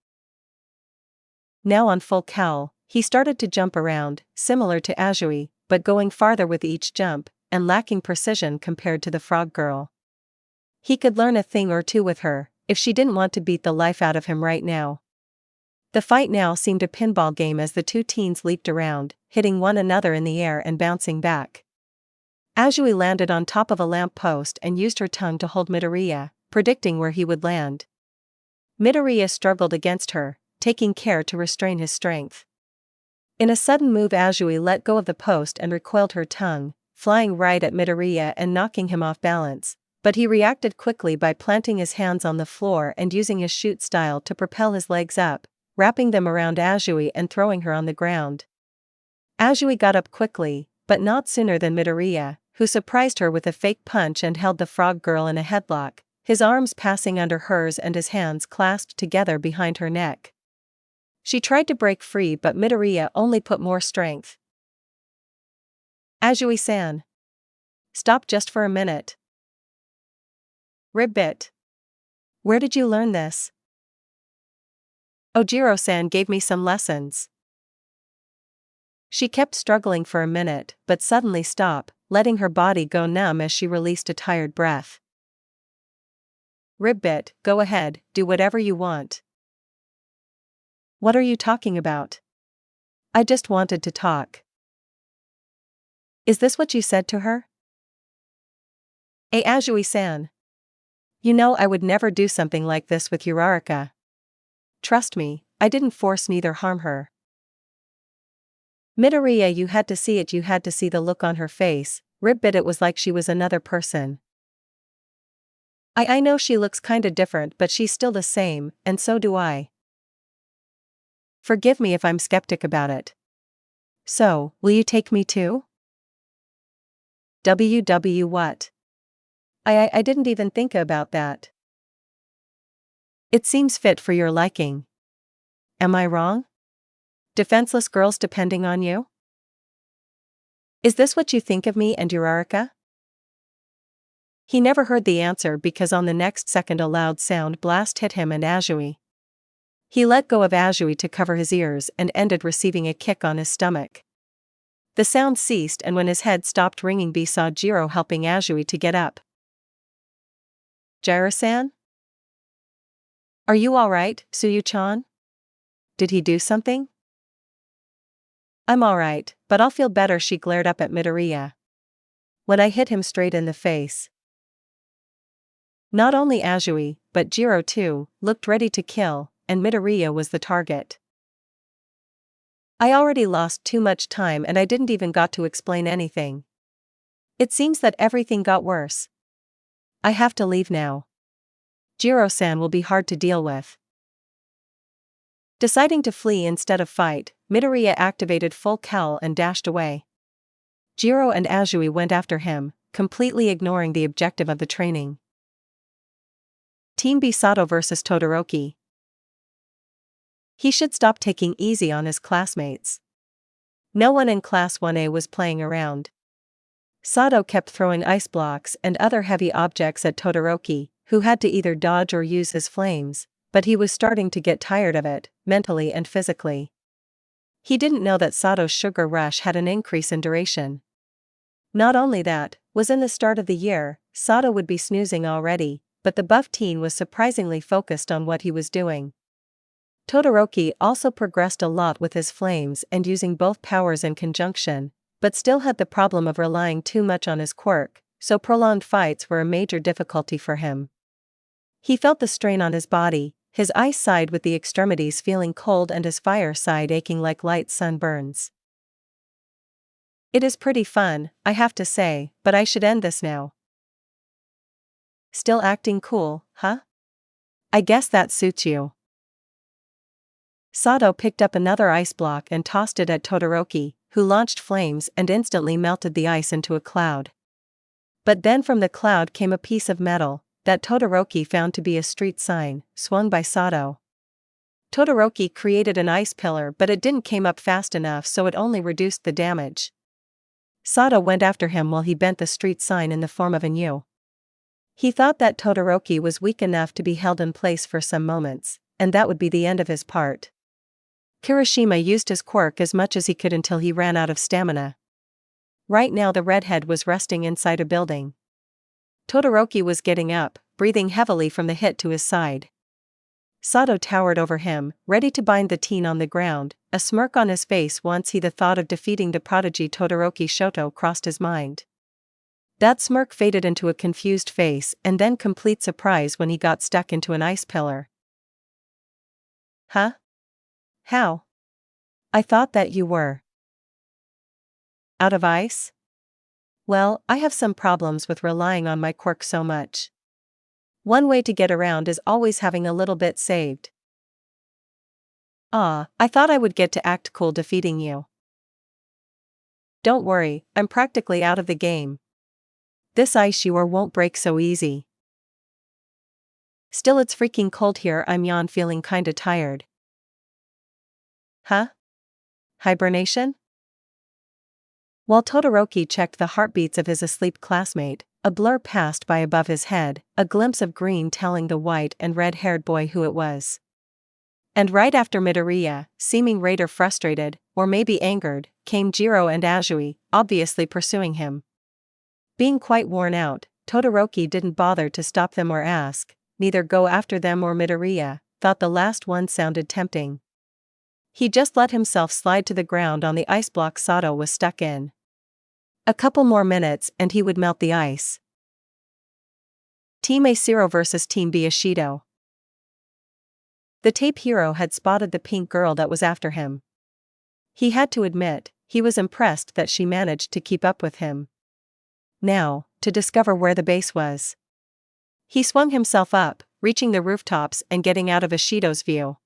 Now on full cowl, he started to jump around, similar to Azui, but going farther with each jump, and lacking precision compared to the frog girl. He could learn a thing or two with her, if she didn't want to beat the life out of him right now. The fight now seemed a pinball game as the two teens leaped around, hitting one another in the air and bouncing back. Azui landed on top of a lamp post and used her tongue to hold Midoriya, predicting where he would land. Midoriya struggled against her, taking care to restrain his strength. In a sudden move, Azui let go of the post and recoiled her tongue, flying right at Midoriya and knocking him off balance, but he reacted quickly by planting his hands on the floor and using his shoot style to propel his legs up, wrapping them around Azui and throwing her on the ground. Azui got up quickly, but not sooner than Midoriya, who surprised her with a fake punch and held the frog girl in a headlock, his arms passing under hers and his hands clasped together behind her neck. She tried to break free, but Midoriya only put more strength. Azui-san. Stop just for a minute. Ribbit. Where did you learn this? Jirro-san gave me some lessons. She kept struggling for a minute, but suddenly stopped, letting her body go numb as she released a tired breath. Ribbit, go ahead, do whatever you want. What are you talking about? I just wanted to talk. Is this what you said to her? Azui-san. You know I would never do something like this with Uraraka. Trust me, I didn't force neither harm her. Midoriya, you had to see it, you had to see the look on her face, ribbit, it was like she was another person. I know she looks kinda different, but she's still the same, and so do I. Forgive me if I'm skeptic about it. So, will you take me too? What? I didn't even think about that. It seems fit for your liking. Am I wrong? Defenseless girls depending on you? Is this what you think of me and Uraraka? He never heard the answer because on the next second a loud sound blast hit him and Azui. He let go of Azui to cover his ears and ended receiving a kick on his stomach. The sound ceased, and when his head stopped ringing, B saw Jirro helping Azui to get up. Jirro-san? Are you alright, Tsuyu-chan? Did he do something? I'm alright, but I'll feel better, she glared up at Midoriya. When I hit him straight in the face. Not only Azui, but Jirro too, looked ready to kill, and Midoriya was the target. I already lost too much time and I didn't even got to explain anything. It seems that everything got worse. I have to leave now. Jirro-san will be hard to deal with. Deciding to flee instead of fight, Midoriya activated full cowl and dashed away. Jirro and Azui went after him, completely ignoring the objective of the training. Team B, Sato vs Todoroki. He should stop taking easy on his classmates. No one in Class 1A was playing around. Sato kept throwing ice blocks and other heavy objects at Todoroki, who had to either dodge or use his flames, but he was starting to get tired of it, mentally and physically. He didn't know that Sato's sugar rush had an increase in duration. Not only that, was in the start of the year, Sato would be snoozing already, but the buff teen was surprisingly focused on what he was doing. Todoroki also progressed a lot with his flames and using both powers in conjunction, but still had the problem of relying too much on his quirk, so prolonged fights were a major difficulty for him. He felt the strain on his body, his ice side with the extremities feeling cold and his fire side aching like light sunburns. It is pretty fun, I have to say, but I should end this now. Still acting cool, huh? I guess that suits you. Sato picked up another ice block and tossed it at Todoroki, who launched flames and instantly melted the ice into a cloud. But then from the cloud came a piece of metal, that Todoroki found to be a street sign, swung by Sato. Todoroki created an ice pillar, but it didn't came up fast enough, so it only reduced the damage. Sato went after him while he bent the street sign in the form of an U. He thought that Todoroki was weak enough to be held in place for some moments, and that would be the end of his part. Kirishima used his quirk as much as he could until he ran out of stamina. Right now the redhead was resting inside a building. Todoroki was getting up, breathing heavily from the hit to his side. Sato towered over him, ready to bind the teen on the ground, a smirk on his face once the thought of defeating the prodigy Todoroki Shoto crossed his mind. That smirk faded into a confused face and then complete surprise when he got stuck into an ice pillar. Huh? How? I thought that you were out of ice? Well, I have some problems with relying on my quirk so much. One way to get around is always having a little bit saved. I thought I would get to act cool defeating you. Don't worry, I'm practically out of the game. This ice you won't break so easy. Still, it's freaking cold here, I'm yawn feeling kinda tired. Huh? Hibernation? While Todoroki checked the heartbeats of his asleep classmate, a blur passed by above his head, a glimpse of green telling the white and red-haired boy who it was. And right after Midoriya, seeming rather frustrated, or maybe angered, came Jirro and Azui, obviously pursuing him. Being quite worn out, Todoroki didn't bother to stop them or ask, neither go after them or Midoriya, thought the last one sounded tempting. He just let himself slide to the ground on the ice block Sato was stuck in. A couple more minutes and he would melt the ice. Team A Jirro vs Team B Ashido. The tape hero had spotted the pink girl that was after him. He had to admit, he was impressed that she managed to keep up with him. Now, to discover where the base was. He swung himself up, reaching the rooftops and getting out of Ashido's view.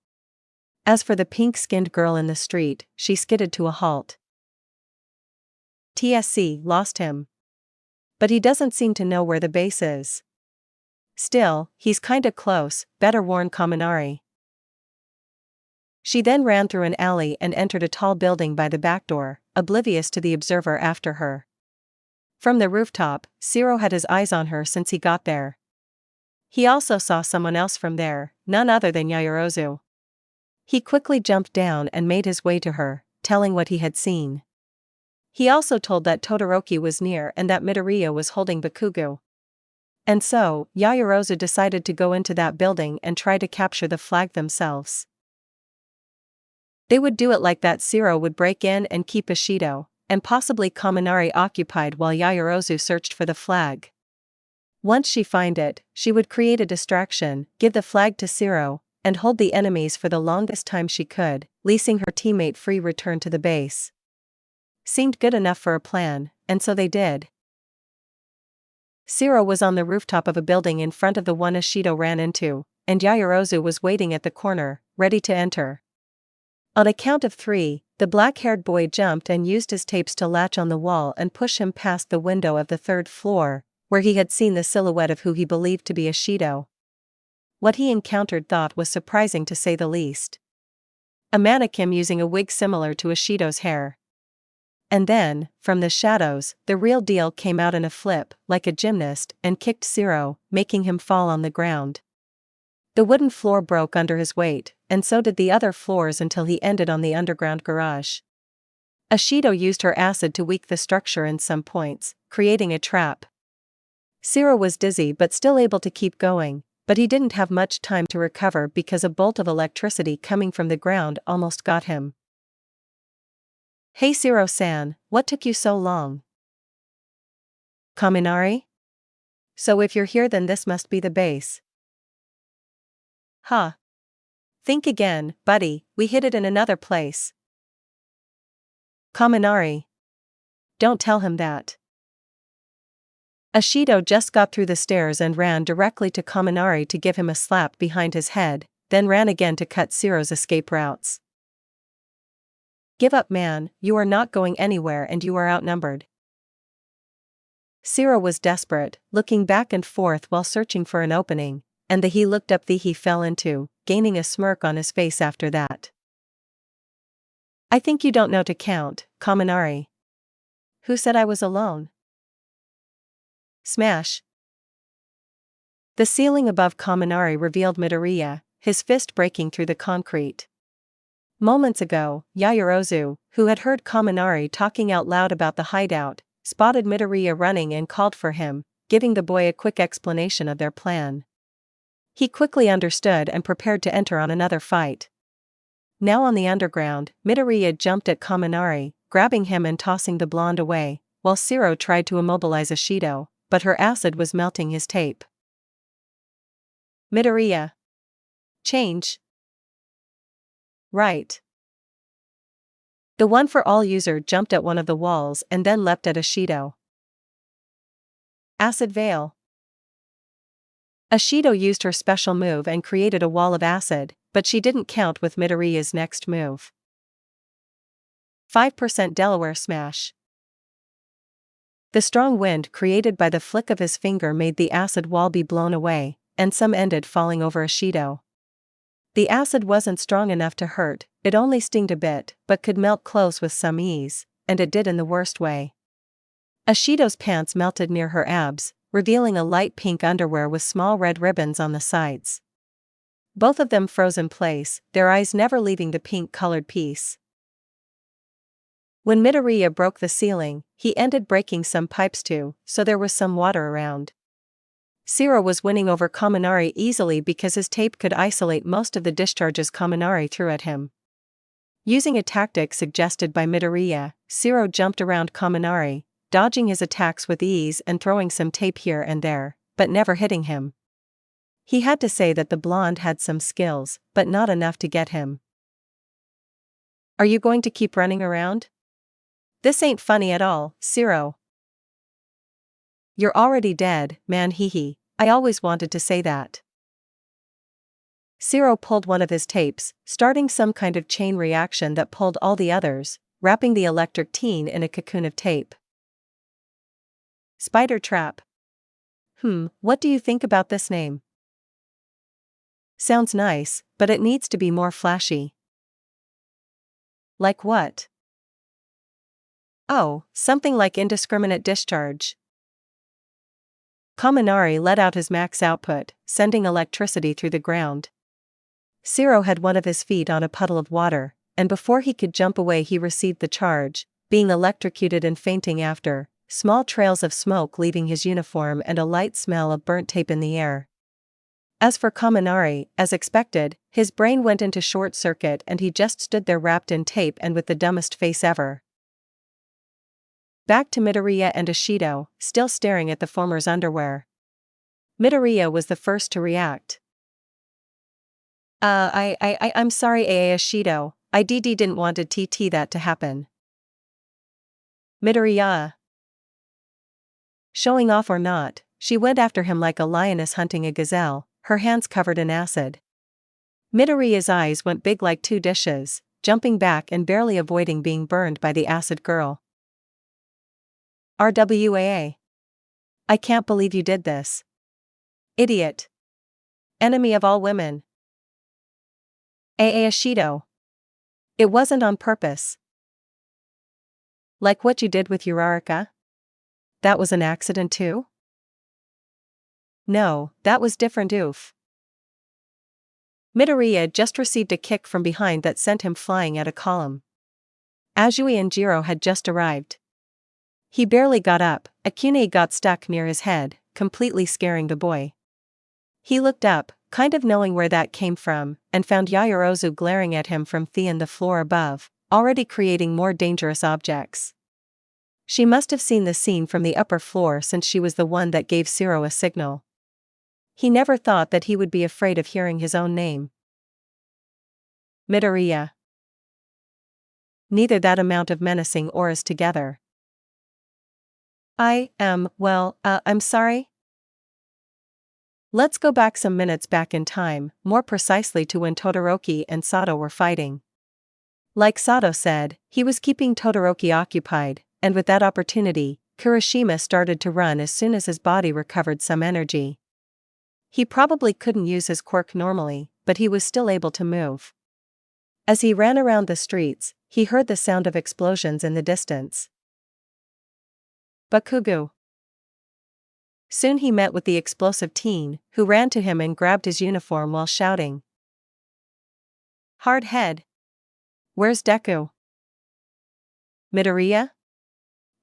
As for the pink-skinned girl in the street, she skidded to a halt. TSC lost him. But he doesn't seem to know where the base is. Still, he's kinda close, better warn Kaminari. She then ran through an alley and entered a tall building by the back door, oblivious to the observer after her. From the rooftop, Jirro had his eyes on her since he got there. He also saw someone else from there, none other than Yaoyorozu. He quickly jumped down and made his way to her, telling what he had seen. He also told that Todoroki was near and that Midoriya was holding Bakugo. And so, Yaoyorozu decided to go into that building and try to capture the flag themselves. They would do it like that. Jirro would break in and keep Ashido, and possibly Kaminari occupied while Yaoyorozu searched for the flag. Once she find it, she would create a distraction, give the flag to Jirro, and hold the enemies for the longest time she could, leasing her teammate free return to the base. Seemed good enough for a plan, and so they did. Jirro was on the rooftop of a building in front of the one Ashido ran into, and Yaoyorozu was waiting at the corner, ready to enter. On a count of 3, the black-haired boy jumped and used his tapes to latch on the wall and push him past the window of the 3rd floor, where he had seen the silhouette of who he believed to be Ashido. What he encountered thought was surprising to say the least. A mannequin using a wig similar to Ashido's hair. And then, from the shadows, the real deal came out in a flip, like a gymnast, and kicked Jirro, making him fall on the ground. The wooden floor broke under his weight, and so did the other floors until he ended on the underground garage. Ashido used her acid to weaken the structure in some points, creating a trap. Jirro was dizzy but still able to keep going, but he didn't have much time to recover because a bolt of electricity coming from the ground almost got him. Hey Jirro-san, what took you so long? Kaminari? So if you're here then this must be the base. Huh. Think again, buddy, we hid it in another place. Kaminari. Don't tell him that. Ashido just got through the stairs and ran directly to Kaminari to give him a slap behind his head, then ran again to cut Jirro's escape routes. Give up man, you are not going anywhere and you are outnumbered. Jirro was desperate, looking back and forth while searching for an opening, and the he looked up the he fell into, gaining a smirk on his face after that. I think you don't know to count, Kaminari. Who said I was alone? Smash. The ceiling above Kaminari revealed Midoriya, his fist breaking through the concrete. Moments ago, Yaoyorozu, who had heard Kaminari talking out loud about the hideout, spotted Midoriya running and called for him, giving the boy a quick explanation of their plan. He quickly understood and prepared to enter on another fight. Now on the underground, Midoriya jumped at Kaminari, grabbing him and tossing the blonde away, while Jirro tried to immobilize Ashido, but her acid was melting his tape. Midoriya. Change. Right. The One for All user jumped at one of the walls and then leapt at Ashido. Acid Veil. Ashido used her special move and created a wall of acid, but she didn't count with Midoriya's next move. 5% Delaware Smash. The strong wind created by the flick of his finger made the acid wall be blown away, and some ended falling over Ashido. The acid wasn't strong enough to hurt, it only stinged a bit, but could melt clothes with some ease, and it did in the worst way. Ashido's pants melted near her abs, revealing a light pink underwear with small red ribbons on the sides. Both of them froze in place, their eyes never leaving the pink-colored piece. When Midoriya broke the ceiling, he ended breaking some pipes too, so there was some water around. Jirro was winning over Kaminari easily because his tape could isolate most of the discharges Kaminari threw at him. Using a tactic suggested by Midoriya, Jirro jumped around Kaminari, dodging his attacks with ease and throwing some tape here and there, but never hitting him. He had to say that the blonde had some skills, but not enough to get him. "Are you going to keep running around? This ain't funny at all, Jirro." "You're already dead, man, hee. I always wanted to say that." Jirro pulled one of his tapes, starting some kind of chain reaction that pulled all the others, wrapping the electric teen in a cocoon of tape. "Spider trap. What do you think about this name?" "Sounds nice, but it needs to be more flashy." "Like what?" "Oh, something like indiscriminate discharge." Kaminari let out his max output, sending electricity through the ground. Jirro had one of his feet on a puddle of water, and before he could jump away he received the charge, being electrocuted and fainting after, small trails of smoke leaving his uniform and a light smell of burnt tape in the air. As for Kaminari, as expected, his brain went into short circuit and he just stood there wrapped in tape and with the dumbest face ever. Back to Midoriya and Ashido, still staring at the former's underwear. Midoriya was the first to react. I'm sorry, Ashido, I didn't want that to happen." Midoriya. Showing off or not, she went after him like a lioness hunting a gazelle, her hands covered in acid. Midoriya's eyes went big like two dishes, jumping back and barely avoiding being burned by the acid girl. "RWAA. I can't believe you did this. Idiot. Enemy of all women. Ashido. It wasn't on purpose. Like what you did with Uraraka? That was an accident too?" "No, that was different, oof." Midoriya just received a kick from behind that sent him flying at a column. Midoria and Jirro had just arrived. He barely got up, a kunai got stuck near his head, completely scaring the boy. He looked up, kind of knowing where that came from, and found Yaoyorozu glaring at him from the floor above, already creating more dangerous objects. She must have seen the scene from the upper floor since she was the one that gave Jirro a signal. He never thought that he would be afraid of hearing his own name. Midoriya. Neither that amount of menacing auras together. I'm sorry? Let's go back some minutes back in time, more precisely to when Todoroki and Sato were fighting. Like Sato said, he was keeping Todoroki occupied, and with that opportunity, Kirishima started to run as soon as his body recovered some energy. He probably couldn't use his quirk normally, but he was still able to move. As he ran around the streets, he heard the sound of explosions in the distance. Bakugo. Soon he met with the explosive teen, who ran to him and grabbed his uniform while shouting. "Hard head. Where's Deku?" "Midoriya?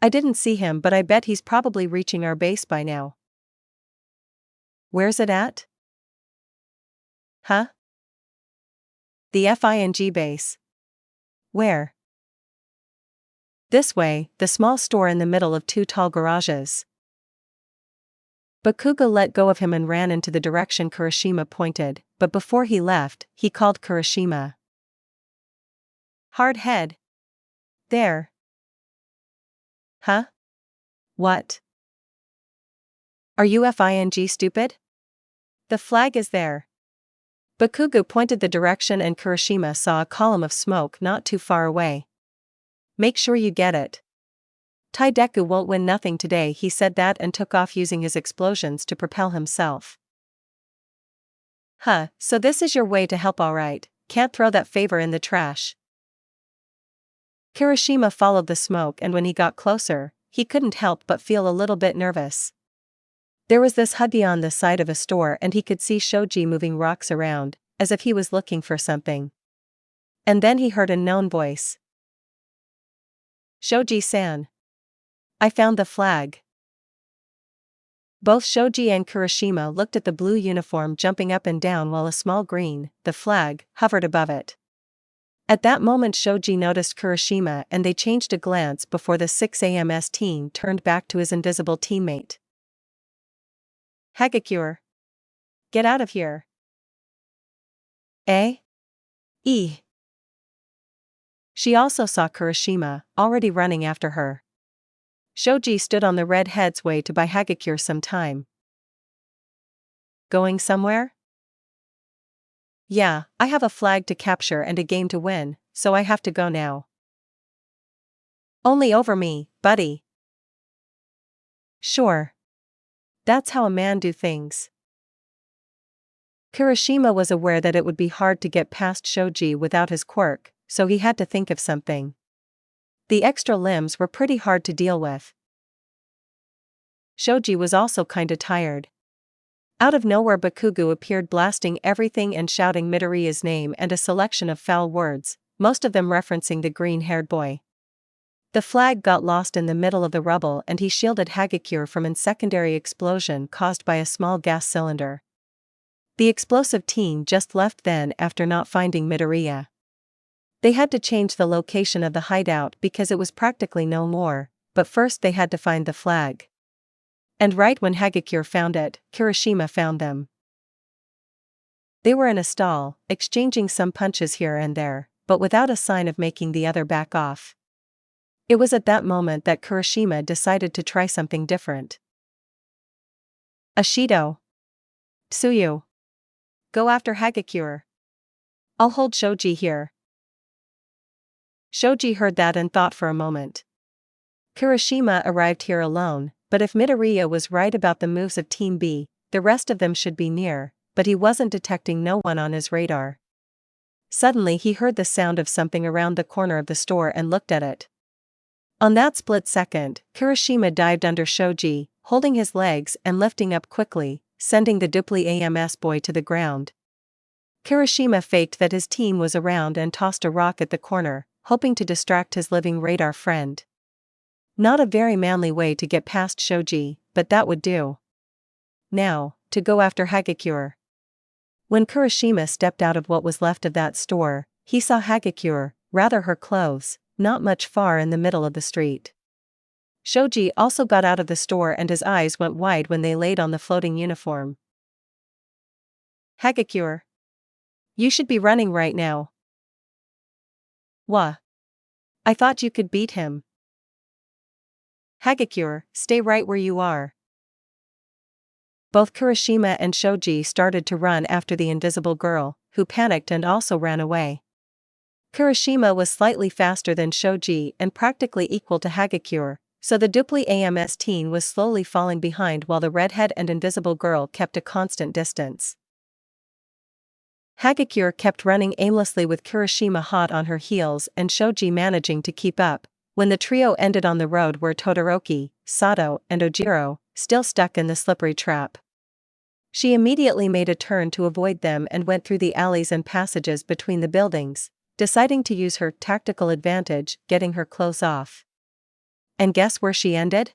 I didn't see him, but I bet he's probably reaching our base by now." "Where's it at?" "Huh? The FING base." "Where?" "This way, the small store in the middle of two tall garages." Bakugo let go of him and ran into the direction Kirishima pointed, but before he left, he called Kirishima. "Hard head. There." "Huh? What? Are you FING stupid? The flag is there." Bakugo pointed the direction and Kirishima saw a column of smoke not too far away. "Make sure you get it. Deku won't win nothing today." He said that and took off using his explosions to propel himself. "Huh, so this is your way to help, alright, can't throw that favor in the trash." Kirishima followed the smoke, and when he got closer, he couldn't help but feel a little bit nervous. There was this huggy on the side of a store and he could see Shoji moving rocks around, as if he was looking for something. And then he heard a known voice. "Shoji-san. I found the flag." Both Shoji and Kirishima looked at the blue uniform jumping up and down while a small green, the flag, hovered above it. At that moment Shoji noticed Kurashima and they changed a glance before the 6 AM's teen turned back to his invisible teammate. Hagakure. Get out of here. Eh? E. She also saw Kurashima, already running after her. Shoji stood on the redhead's way to buy Hagakure some time. Going somewhere? Yeah, I have a flag to capture and a game to win, so I have to go now. Only over me, buddy. Sure. That's how a man do things. Kurashima was aware that it would be hard to get past Shoji without his quirk, so he had to think of something. The extra limbs were pretty hard to deal with. Shoji was also kinda tired. Out of nowhere Bakugo appeared blasting everything and shouting Midoriya's name and a selection of foul words, most of them referencing the green-haired boy. The flag got lost in the middle of the rubble and he shielded Hagakure from a secondary explosion caused by a small gas cylinder. The explosive team just left then after not finding Midoriya. They had to change the location of the hideout because it was practically no more, but first they had to find the flag. And right when Hagakure found it, Kurashima found them. They were in a stall, exchanging some punches here and there, but without a sign of making the other back off. It was at that moment that Kurashima decided to try something different. Ashido. Tsuyu. Go after Hagakure. I'll hold Shoji here. Shoji heard that and thought for a moment. Kurashima arrived here alone, but if Midoriya was right about the moves of Team B, the rest of them should be near, but he wasn't detecting no one on his radar. Suddenly he heard the sound of something around the corner of the store and looked at it. On that split second, Kurashima dived under Shoji, holding his legs and lifting up quickly, sending the dupli AMS boy to the ground. Kurashima faked that his team was around and tossed a rock at the corner, hoping to distract his living radar friend. Not a very manly way to get past Shoji, but that would do. Now, to go after Hagakure. When Kurashima stepped out of what was left of that store, he saw Hagakure, rather her clothes, not much far in the middle of the street. Shoji also got out of the store and his eyes went wide when they laid on the floating uniform. Hagakure. You should be running right now. Wha? I thought you could beat him. Hagakure, stay right where you are. Both Kurashima and Shoji started to run after the invisible girl, who panicked and also ran away. Kurashima was slightly faster than Shoji and practically equal to Hagakure, so the dupli AMS teen was slowly falling behind while the redhead and invisible girl kept a constant distance. Hagakure kept running aimlessly with Kurashima hot on her heels and Shoji managing to keep up, when the trio ended on the road where Todoroki, Sato, and Ojiro, still stuck in the slippery trap. She immediately made a turn to avoid them and went through the alleys and passages between the buildings, deciding to use her tactical advantage, getting her clothes off. And guess where she ended?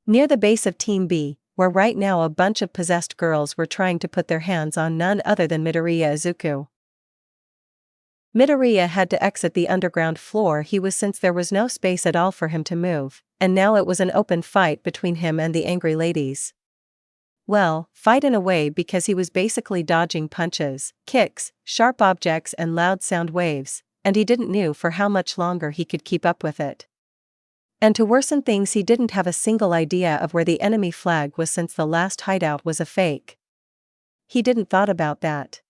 Near the base of Team B, where right now a bunch of possessed girls were trying to put their hands on none other than Midoriya Izuku. Midoriya had to exit the underground floor he was since there was no space at all for him to move, and now it was an open fight between him and the angry ladies. Well, fight in a way because he was basically dodging punches, kicks, sharp objects and loud sound waves, and he didn't know for how much longer he could keep up with it. And to worsen things he didn't have a single idea of where the enemy flag was since the last hideout was a fake. He didn't thought about that.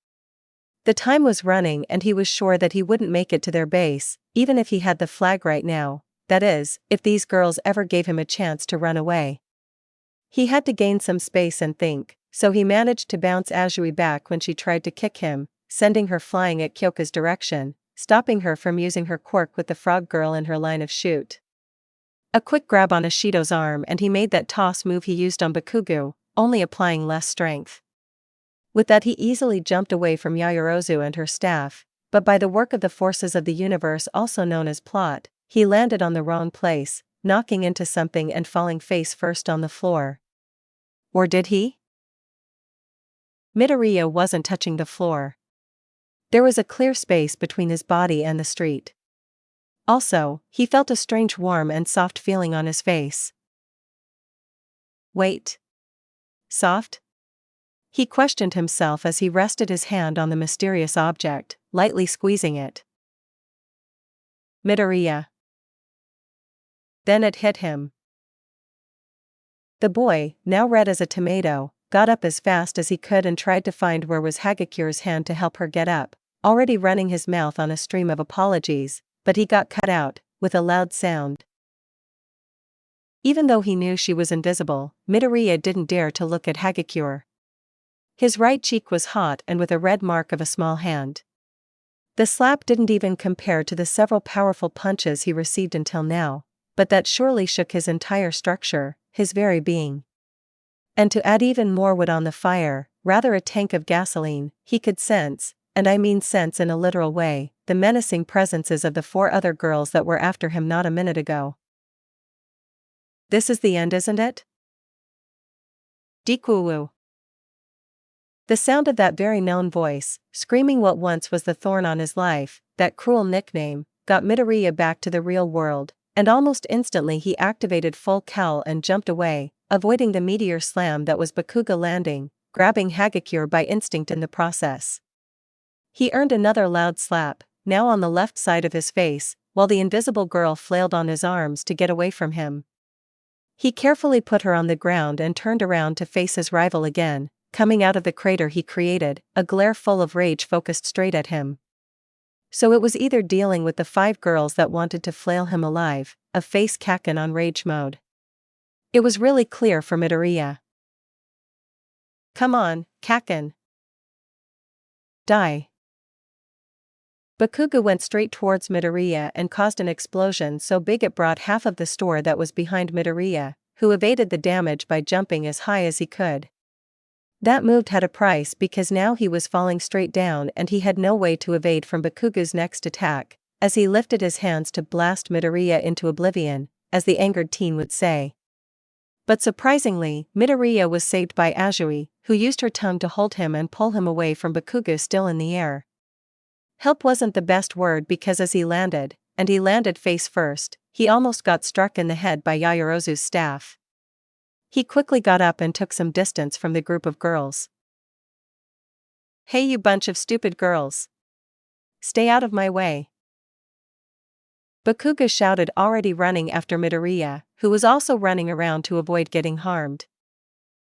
The time was running and he was sure that he wouldn't make it to their base, even if he had the flag right now, that is, if these girls ever gave him a chance to run away. He had to gain some space and think, so he managed to bounce Azui back when she tried to kick him, sending her flying at Kyoka's direction, stopping her from using her quirk with the frog girl in her line of shoot. A quick grab on Ashido's arm and he made that toss move he used on Bakugo, only applying less strength. With that he easily jumped away from Yaoyorozu and her staff, but by the work of the forces of the universe also known as plot, he landed on the wrong place, knocking into something and falling face first on the floor. Or did he? Midoriya wasn't touching the floor. There was a clear space between his body and the street. Also, he felt a strange warm and soft feeling on his face. Wait. Soft? He questioned himself as he rested his hand on the mysterious object, lightly squeezing it. Midoriya. Then it hit him. The boy, now red as a tomato, got up as fast as he could and tried to find where was Hagakure's hand to help her get up, already running his mouth on a stream of apologies, but he got cut out, with a loud sound. Even though he knew she was invisible, Midoriya didn't dare to look at Hagakure. His right cheek was hot and with a red mark of a small hand. The slap didn't even compare to the several powerful punches he received until now, but that surely shook his entire structure, his very being. And to add even more wood on the fire, rather a tank of gasoline, he could sense, and I mean sense in a literal way, the menacing presences of the 4 other girls that were after him not a minute ago. This is the end, isn't it? Dikuwu. The sound of that very known voice, screaming what once was the thorn on his life, that cruel nickname, got Midoriya back to the real world, and almost instantly he activated full cowl and jumped away, avoiding the meteor slam that was Bakugo landing, grabbing Hagakure by instinct in the process. He earned another loud slap, now on the left side of his face, while the invisible girl flailed on his arms to get away from him. He carefully put her on the ground and turned around to face his rival again, coming out of the crater he created, a glare full of rage focused straight at him. So it was either dealing with the 5 girls that wanted to flail him alive, a face Kaken on rage mode. It was really clear for Midoriya. Come on, Kaken. Die. Bakugo went straight towards Midoriya and caused an explosion so big it brought half of the store that was behind Midoriya, who evaded the damage by jumping as high as he could. That move had a price because now he was falling straight down and he had no way to evade from Bakugo's next attack, as he lifted his hands to blast Midoriya into oblivion, as the angered teen would say. But surprisingly, Midoriya was saved by Azui, who used her tongue to hold him and pull him away from Bakugo still in the air. Help wasn't the best word because as he landed, and he landed face first, he almost got struck in the head by Yaoyorozu's staff. He quickly got up and took some distance from the group of girls. Hey, you bunch of stupid girls! Stay out of my way! Bakugo shouted, already running after Midoriya, who was also running around to avoid getting harmed.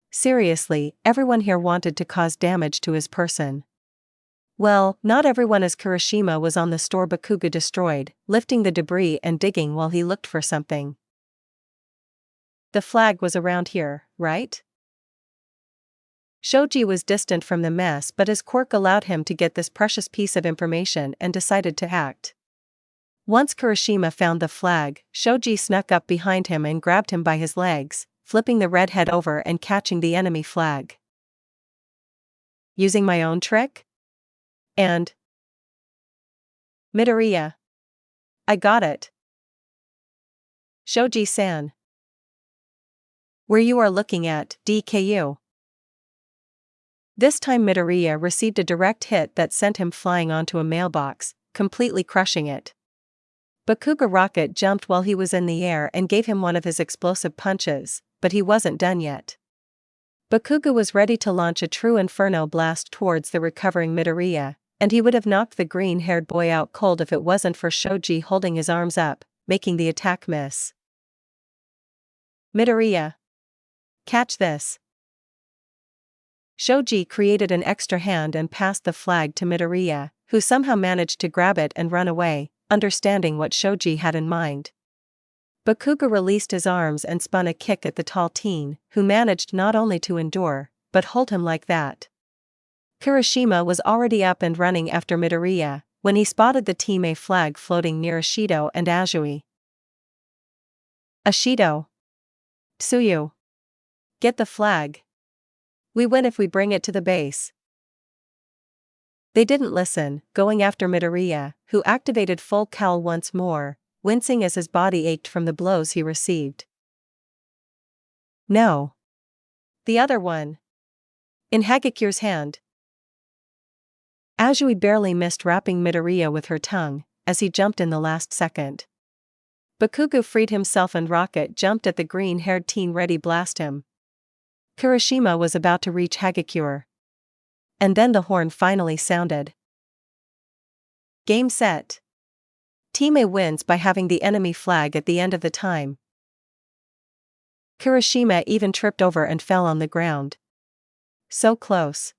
Seriously, everyone here wanted to cause damage to his person. Well, not everyone, as Kirishima was on the store Bakugo destroyed, lifting the debris and digging while he looked for something. The flag was around here, right? Shoji was distant from the mess, but his quirk allowed him to get this precious piece of information and decided to act. Once Kirishima found the flag, Shoji snuck up behind him and grabbed him by his legs, flipping the redhead over and catching the enemy flag. Using my own trick? And Midoriya. I got it. Shoji-san. Where you are looking at, DKU. This time Midoriya received a direct hit that sent him flying onto a mailbox, completely crushing it. Bakugo rocket jumped while he was in the air and gave him one of his explosive punches, but he wasn't done yet. Bakugo was ready to launch a true inferno blast towards the recovering Midoriya, and he would have knocked the green-haired boy out cold if it wasn't for Shoji holding his arms up, making the attack miss. Midoriya. Catch this. Shoji created an extra hand and passed the flag to Midoriya, who somehow managed to grab it and run away, understanding what Shoji had in mind. Bakugo released his arms and spun a kick at the tall teen, who managed not only to endure, but hold him like that. Kirishima was already up and running after Midoriya, when he spotted the Team A flag floating near Ashido and Azui. Ashido. Tsuyu. Get the flag. We win if we bring it to the base. They didn't listen, going after Midoriya, who activated full cowl once more, wincing as his body ached from the blows he received. No. The other one. In Hagakure's hand. Azui barely missed wrapping Midoriya with her tongue, as he jumped in the last second. Bakugo freed himself and Rocket jumped at the green-haired teen ready blast him. Kirishima was about to reach Hagakure. And then the horn finally sounded. Game set. Team A wins by having the enemy flag at the end of the time. Kirishima even tripped over and fell on the ground. So close.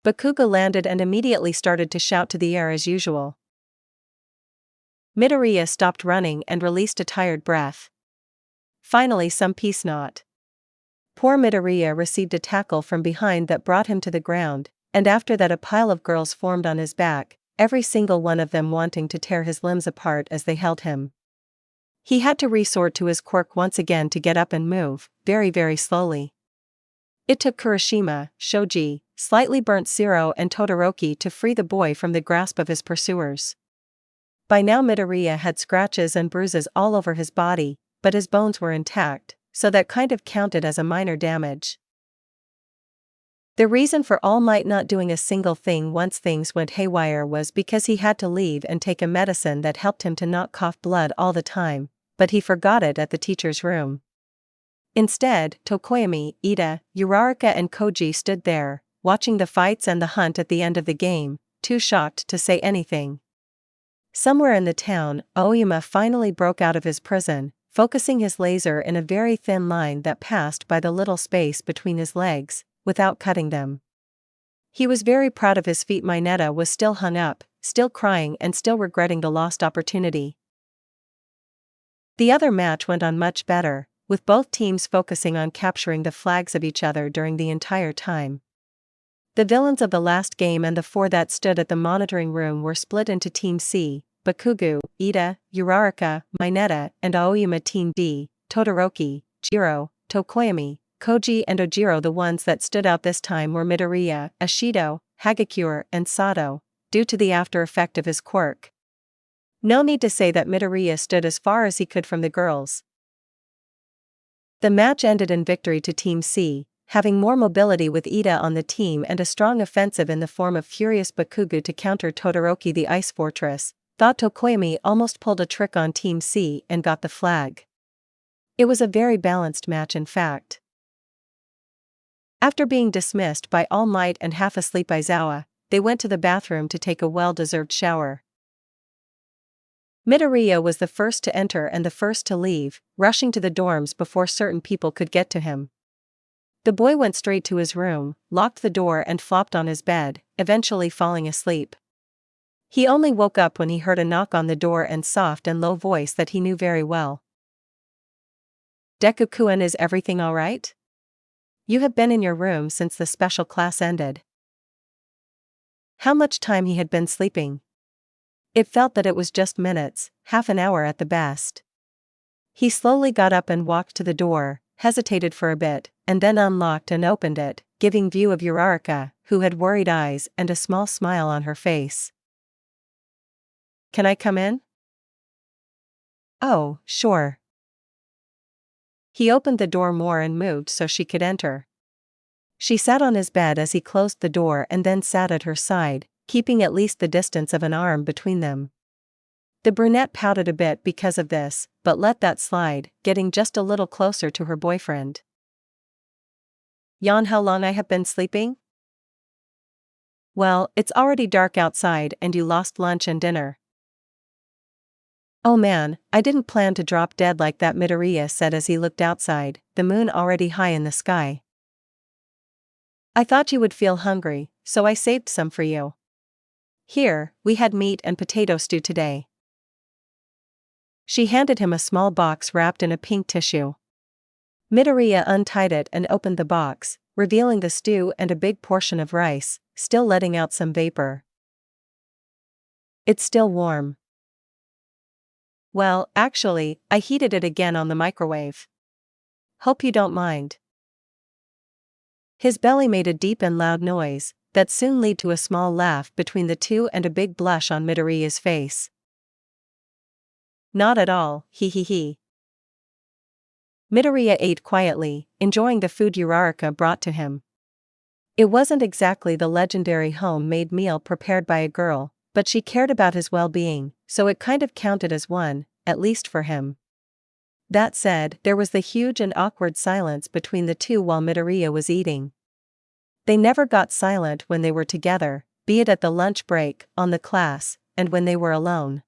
Bakugo landed and immediately started to shout to the air as usual. Midoriya stopped running and released a tired breath. Finally some peace knot. Poor Midoriya received a tackle from behind that brought him to the ground, and after that a pile of girls formed on his back, every single one of them wanting to tear his limbs apart as they held him. He had to resort to his quirk once again to get up and move, very slowly. It took Kirishima, Shoji, slightly burnt Zero and Todoroki to free the boy from the grasp of his pursuers. By now Midoriya had scratches and bruises all over his body, but his bones were intact, so that kind of counted as a minor damage. The reason for All Might not doing a single thing once things went haywire was because he had to leave and take a medicine that helped him to not cough blood all the time, but he forgot it at the teacher's room. Instead, Tokoyami, Ida, Uraraka and Koji stood there, watching the fights and the hunt at the end of the game, too shocked to say anything. Somewhere in the town, Aoyama finally broke out of his prison, focusing his laser in a very thin line that passed by the little space between his legs, without cutting them. He was very proud of his feat. Mineta was still hung up, still crying and still regretting the lost opportunity. The other match went on much better, with both teams focusing on capturing the flags of each other during the entire time. The villains of the last game and the four that stood at the monitoring room were split into Team C, Bakugo, Ida, Uraraka, Mineta, and Aoyama. Team D, Todoroki, Jirro, Tokoyami, Koji and Ojiro. The ones that stood out this time were Midoriya, Ashido, Hagakure, and Sato, due to the after effect of his quirk. No need to say that Midoriya stood as far as he could from the girls. The match ended in victory to Team C, having more mobility with Ida on the team and a strong offensive in the form of furious Bakugo to counter Todoroki the Ice Fortress. Thought Tokoyami almost pulled a trick on Team C and got the flag. It was a very balanced match in fact. After being dismissed by All Might and half asleep Aizawa, they went to the bathroom to take a well-deserved shower. Midoriya was the first to enter and the first to leave, rushing to the dorms before certain people could get to him. The boy went straight to his room, locked the door and flopped on his bed, eventually falling asleep. He only woke up when he heard a knock on the door and soft and low voice that he knew very well. "Deku-kun, is everything alright? You have been in your room since the special class ended." How much time he had been sleeping. It felt that it was just minutes, half an hour at the best. He slowly got up and walked to the door, hesitated for a bit, and then unlocked and opened it, giving view of Uraraka, who had worried eyes and a small smile on her face. "Can I come in?" "Oh, sure." He opened the door more and moved so she could enter. She sat on his bed as he closed the door and then sat at her side, keeping at least the distance of an arm between them. The brunette pouted a bit because of this, but let that slide, getting just a little closer to her boyfriend. "Yon, how long I have been sleeping?" "Well, it's already dark outside and you lost lunch and dinner." "Oh man, I didn't plan to drop dead like that," Midoriya said as he looked outside, the moon already high in the sky. "I thought you would feel hungry, so I saved some for you. Here, we had meat and potato stew today." She handed him a small box wrapped in a pink tissue. Midoriya untied it and opened the box, revealing the stew and a big portion of rice, still letting out some vapor. "It's still warm." "Well, actually, I heated it again on the microwave. Hope you don't mind." His belly made a deep and loud noise, that soon led to a small laugh between the two and a big blush on Midoriya's face. "Not at all, he. Midoriya ate quietly, enjoying the food Uraraka brought to him. It wasn't exactly the legendary home-made meal prepared by a girl, but she cared about his well-being, so it kind of counted as one, at least for him. That said, there was the huge and awkward silence between the two while Midoriya was eating. They never got silent when they were together, be it at the lunch break, on the class, and when they were alone.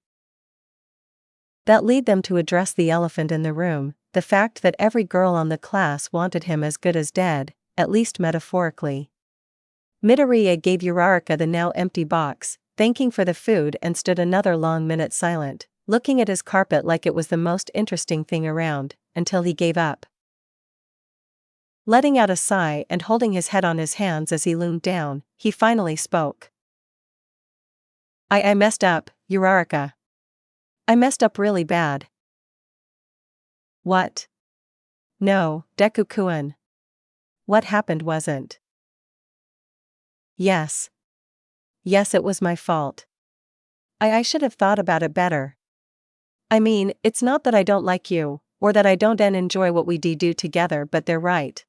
That led them to address the elephant in the room, the fact that every girl on the class wanted him as good as dead, at least metaphorically. Midoriya gave Uraraka the now empty box, thanking for the food, and stood another long minute silent, looking at his carpet like it was the most interesting thing around, until he gave up. Letting out a sigh and holding his head on his hands as he loomed down, he finally spoke. I messed up, Uraraka. I messed up really bad. What? No, Deku-kun. What happened wasn't. Yes. Yes, it was my fault. I should have thought about it better. I mean, it's not that I don't like you, or that I don't enjoy what we do together, but they're right.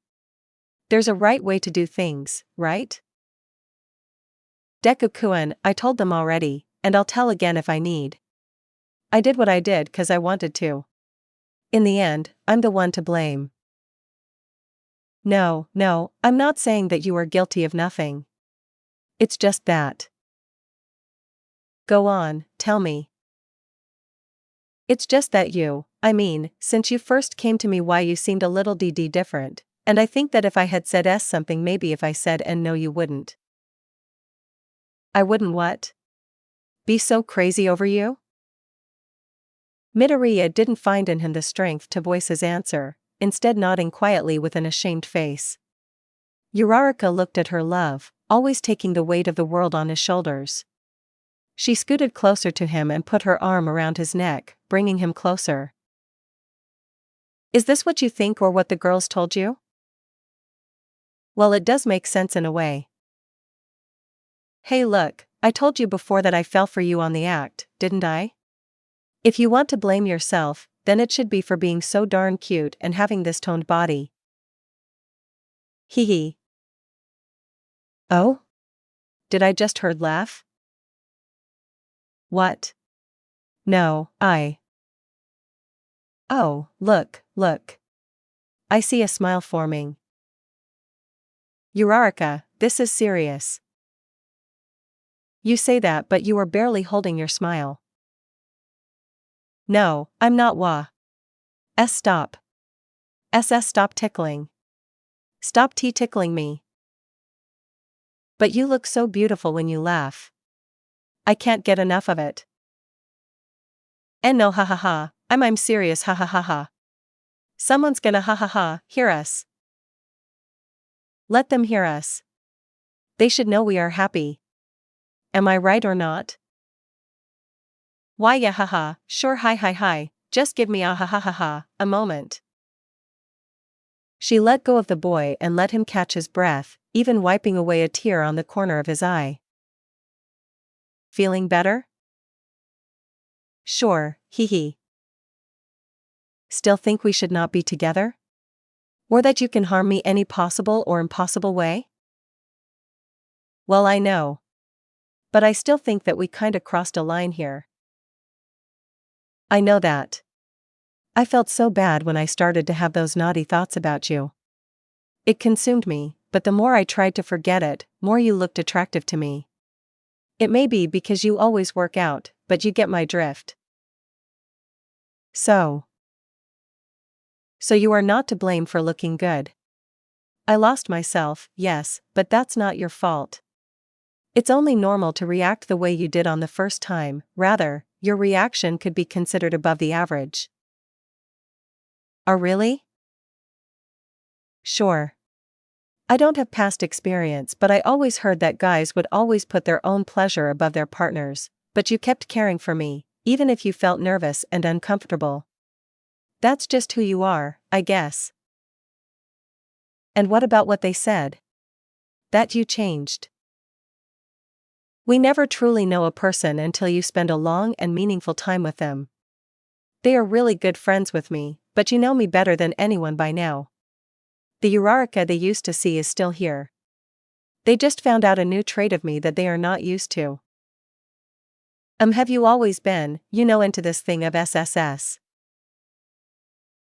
There's a right way to do things, right? Deku-kun, I told them already, and I'll tell again if I need. I did what I did 'cause I wanted to. In the end, I'm the one to blame. No, I'm not saying that you are guilty of nothing. It's just that. Go on, tell me. It's just that since you first came to me, why you seemed a little different, and I think that if I had said something, maybe if I said no, you wouldn't. I wouldn't what? Be so crazy over you? Midoriya didn't find in him the strength to voice his answer, instead nodding quietly with an ashamed face. Uraraka looked at her love, always taking the weight of the world on his shoulders. She scooted closer to him and put her arm around his neck, bringing him closer. Is this what you think, or what the girls told you? Well, it does make sense in a way. Hey look, I told you before that I fell for you on the act, didn't I? If you want to blame yourself, then it should be for being so darn cute and having this toned body. Hee hee. Oh? Did I just heard laugh? What? No, Oh, look. I see a smile forming. Uraraka, this is serious. You say that, but you are barely holding your smile. No, I'm not. Stop. Stop tickling. Stop tickling me. But you look so beautiful when you laugh. I can't get enough of it. And no, ha ha ha, I'm serious, ha ha ha ha. Someone's gonna ha ha ha, hear us. Let them hear us. They should know we are happy. Am I right or not? Why yeah haha, sure hi, just give me a ha ha ha ha, a moment. She let go of the boy and let him catch his breath, even wiping away a tear on the corner of his eye. Feeling better? Sure, hee hee. Still think we should not be together? Or that you can harm me any possible or impossible way? Well, I know. But I still think that we kinda crossed a line here. I know that. I felt so bad when I started to have those naughty thoughts about you. It consumed me, but the more I tried to forget it, more you looked attractive to me. It may be because you always work out, but you get my drift. So you are not to blame for looking good. I lost myself, yes, but that's not your fault. It's only normal to react the way you did on the first time, rather, your reaction could be considered above the average. Oh really? Sure. I don't have past experience, but I always heard that guys would always put their own pleasure above their partner's, but you kept caring for me, even if you felt nervous and uncomfortable. That's just who you are, I guess. And what about what they said? That you changed. We never truly know a person until you spend a long and meaningful time with them. They are really good friends with me, but you know me better than anyone by now. The Uraraka they used to see is still here. They just found out a new trait of me that they are not used to. Have you always been, into this thing of SSS?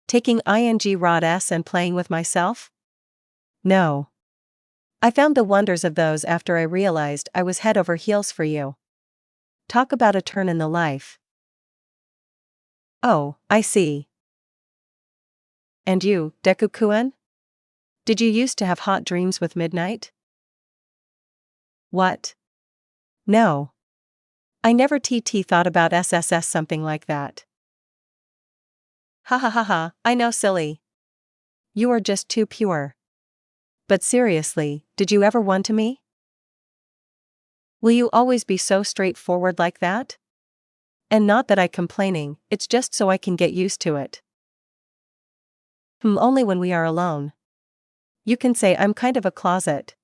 Taking ing rod s and playing with myself? No. I found the wonders of those after I realized I was head over heels for you. Talk about a turn in the life. Oh, I see. And you, Deku-kun? Did you used to have hot dreams with Midnight? What? No. I never thought about SSS something like that. Ha ha ha ha, I know, silly. You are just too pure. But seriously, did you ever want to me? Will you always be so straightforward like that? And not that I'm complaining, it's just so I can get used to it. Only when we are alone. You can say I'm kind of a closet.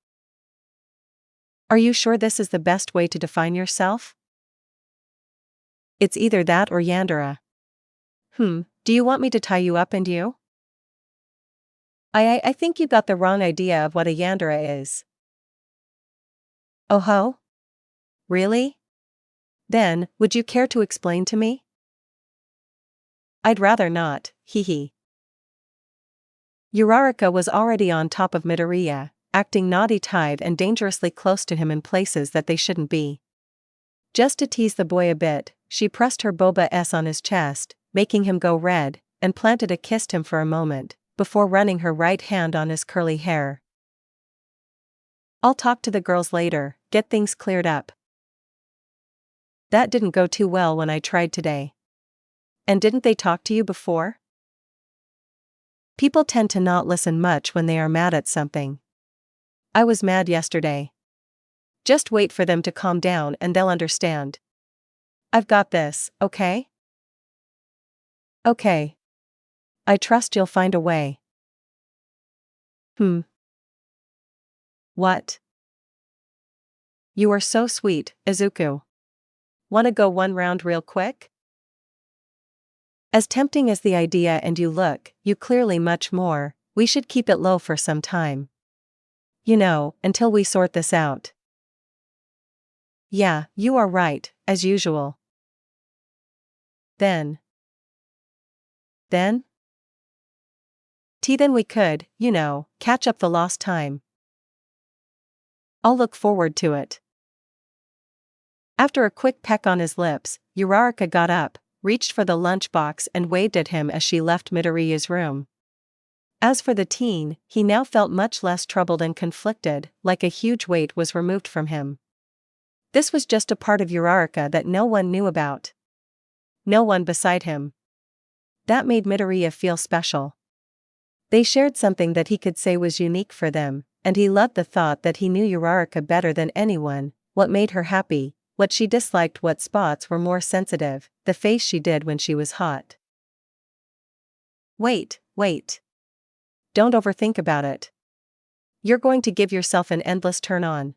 Are you sure this is the best way to define yourself? It's either that or Yandere. Do you want me to tie you up and you? I think you got the wrong idea of what a Yandere is. Oh ho? Really? Then, would you care to explain to me? I'd rather not, hee. Uraraka was already on top of Midoriya, acting naughty tied and dangerously close to him in places that they shouldn't be. Just to tease the boy a bit, she pressed her boba s on his chest, making him go red, and planted a kissed him for a moment, before running her right hand on his curly hair. I'll talk to the girls later, get things cleared up. That didn't go too well when I tried today. And didn't they talk to you before? People tend to not listen much when they are mad at something. I was mad yesterday. Just wait for them to calm down and they'll understand. I've got this, okay? Okay. I trust you'll find a way. What? You are so sweet, Izuku. Wanna go one round real quick? As tempting as the idea and you look, you clearly much more, we should keep it low for some time. Until we sort this out. Yeah, you are right, as usual. Then we could, catch up the lost time. I'll look forward to it. After a quick peck on his lips, Uraraka got up, reached for the lunchbox and waved at him as she left Midoriya's room. As for the teen, he now felt much less troubled and conflicted, like a huge weight was removed from him. This was just a part of Uraraka that no one knew about. No one beside him. That made Midoriya feel special. They shared something that he could say was unique for them, and he loved the thought that he knew Uraraka better than anyone, what made her happy, what she disliked, what spots were more sensitive, the face she did when she was hot. Wait. Don't overthink about it. You're going to give yourself an endless turn on.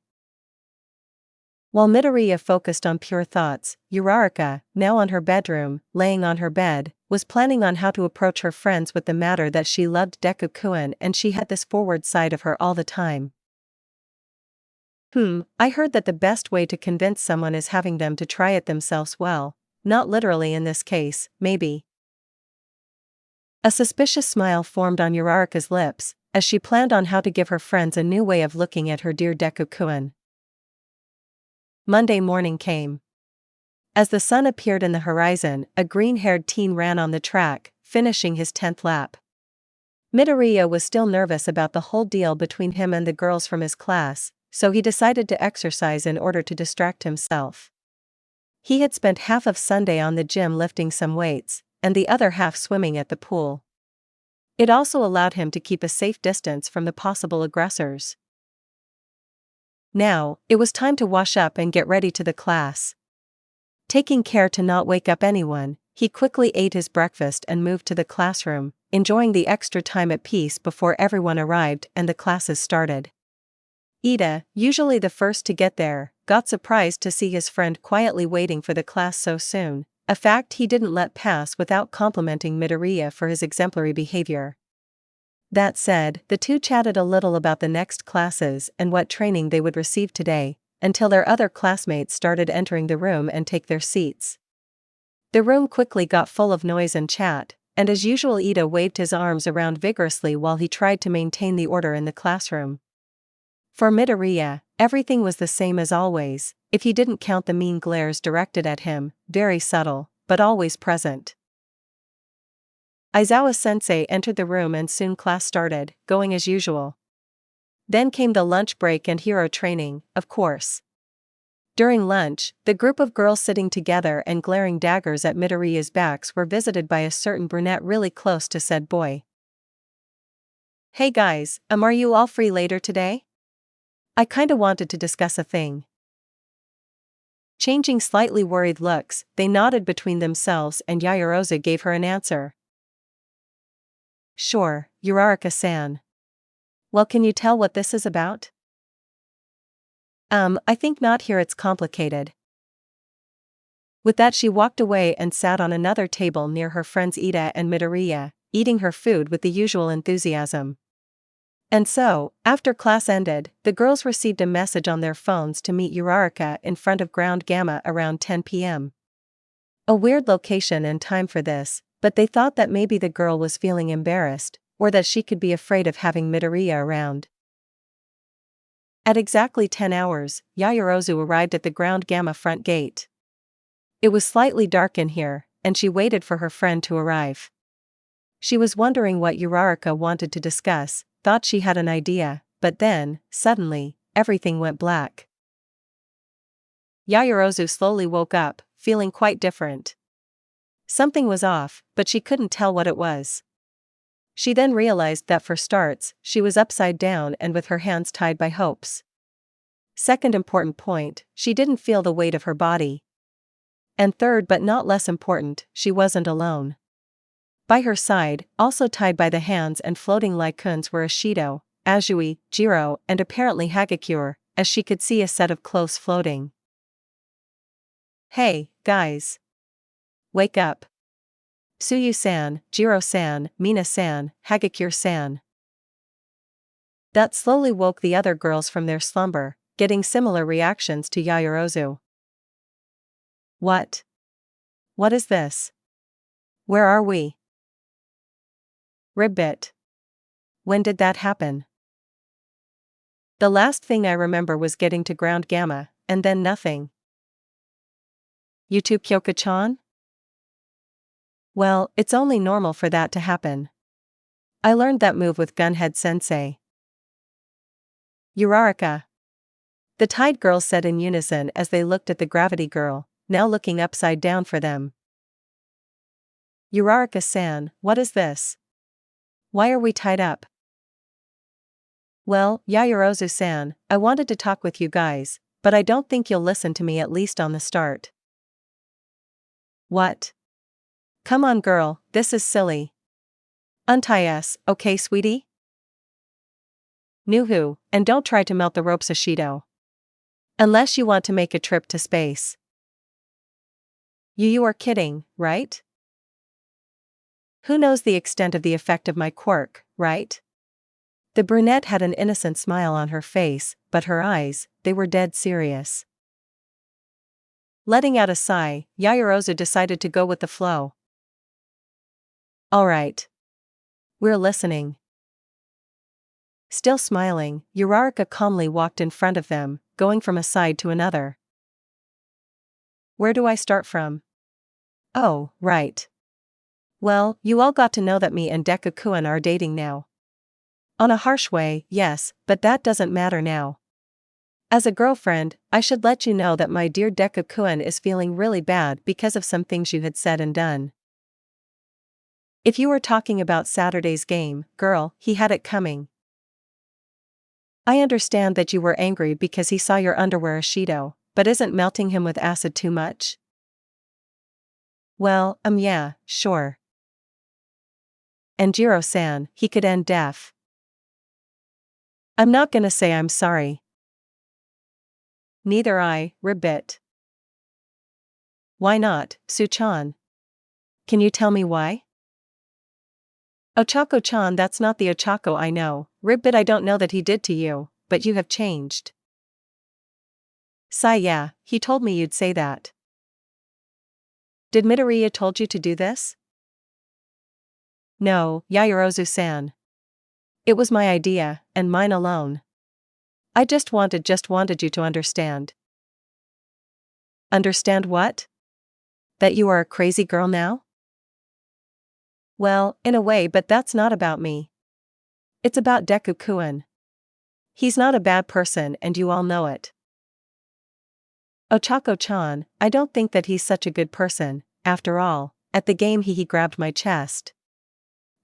While Midoriya focused on pure thoughts, Uraraka, now on her bedroom, laying on her bed, was planning on how to approach her friends with the matter that she loved Deku-kun and she had this forward side of her all the time. I heard that the best way to convince someone is having them to try it themselves. Well, not literally in this case, maybe. A suspicious smile formed on Uraraka's lips, as she planned on how to give her friends a new way of looking at her dear Deku-kun. Monday morning came. As the sun appeared in the horizon, a green-haired teen ran on the track, finishing his 10th lap. Midoriya was still nervous about the whole deal between him and the girls from his class, so he decided to exercise in order to distract himself. He had spent half of Sunday on the gym lifting some weights, and the other half swimming at the pool. It also allowed him to keep a safe distance from the possible aggressors. Now, it was time to wash up and get ready to the class. Taking care to not wake up anyone, he quickly ate his breakfast and moved to the classroom, enjoying the extra time at peace before everyone arrived and the classes started. Ida, usually the first to get there, got surprised to see his friend quietly waiting for the class so soon, a fact he didn't let pass without complimenting Midoriya for his exemplary behavior. That said, the two chatted a little about the next classes and what training they would receive today, until their other classmates started entering the room and take their seats. The room quickly got full of noise and chat, and as usual Ida waved his arms around vigorously while he tried to maintain the order in the classroom. For Midoriya, everything was the same as always, if he didn't count the mean glares directed at him, very subtle, but always present. Aizawa-sensei entered the room and soon class started, going as usual. Then came the lunch break and hero training, of course. During lunch, the group of girls sitting together and glaring daggers at Midoriya's backs were visited by a certain brunette really close to said boy. "Hey guys, are you all free later today? I kinda wanted to discuss a thing." Changing slightly worried looks, they nodded between themselves and Yaoyorozu gave her an answer. "Sure, Uraraka-san. Well, can you tell what this is about?" I think not here, it's complicated." With that she walked away and sat on another table near her friends Ida and Midoriya, eating her food with the usual enthusiasm. And so, after class ended, the girls received a message on their phones to meet Uraraka in front of Ground Gamma around 10 p.m. A weird location and time for this, but they thought that maybe the girl was feeling embarrassed, or that she could be afraid of having Midoriya around. At exactly 10 hours, Yaoyorozu arrived at the Ground Gamma front gate. It was slightly dark in here, and she waited for her friend to arrive. She was wondering what Uraraka wanted to discuss, thought she had an idea, but then, suddenly, everything went black. Yaoyorozu slowly woke up, feeling quite different. Something was off, but she couldn't tell what it was. She then realized that for starts, she was upside down and with her hands tied by ropes. Second important point, she didn't feel the weight of her body. And third but not less important, she wasn't alone. By her side, also tied by the hands and floating like cones were Ashido, Jirro, and apparently Hagakure, as she could see a set of clothes floating. "Hey, guys. Wake up. Tsuyu-san, Jirro-san, Mina-san, Hagakure-san." That slowly woke the other girls from their slumber, getting similar reactions to Yaoyorozu. "What? What is this? Where are we?" "Ribbit. When did that happen?" "The last thing I remember was getting to Ground Gamma, and then nothing." "You too, Kyoka-chan?" "Well, it's only normal for that to happen. I learned that move with Gunhead Sensei." "Uraraka." The tied girls said in unison as they looked at the gravity girl, now looking upside down for them. "Uraraka-san, what is this? Why are we tied up?" "Well, Yaoyorozu-san, I wanted to talk with you guys, but I don't think you'll listen to me, at least on the start." "What? Come on girl, this is silly. Untie us, okay sweetie?" "Nuhu, and don't try to melt the ropes, Ashido. Unless you want to make a trip to space." You are kidding, right? Who knows the extent of the effect of my quirk, right?" The brunette had an innocent smile on her face, but her eyes, they were dead serious. Letting out a sigh, Yaoyorozu decided to go with the flow. "Alright. We're listening." Still smiling, Uraraka calmly walked in front of them, going from a side to another. "Where do I start from? Oh, right. Well, you all got to know that me and Deku-kun are dating now. On a harsh way, yes, but that doesn't matter now. As a girlfriend, I should let you know that my dear Deku-kun is feeling really bad because of some things you had said and done. If you were talking about Saturday's game, girl, he had it coming. I understand that you were angry because he saw your underwear, Ashido, but isn't melting him with acid too much?" "Well, yeah, sure. And Jirro-san, he could end deaf." "I'm not gonna say I'm sorry." "Neither I, Ribbit." "Why not, Su-chan? Can you tell me why?" Ochako-chan, that's not the Ochako I know. Ribbit, I don't know that he did to you, but you have changed. Sigh, yeah, he told me you'd say that. Did Midoriya told you to do this? No, Yaoyorozu-san. It was my idea, and mine alone. I just wanted you to understand. Understand what? That you are a crazy girl now? Well, in a way, but that's not about me. It's about Deku-kun. He's not a bad person and you all know it. Ochako-chan, I don't think that he's such a good person. After all, at the game he grabbed my chest.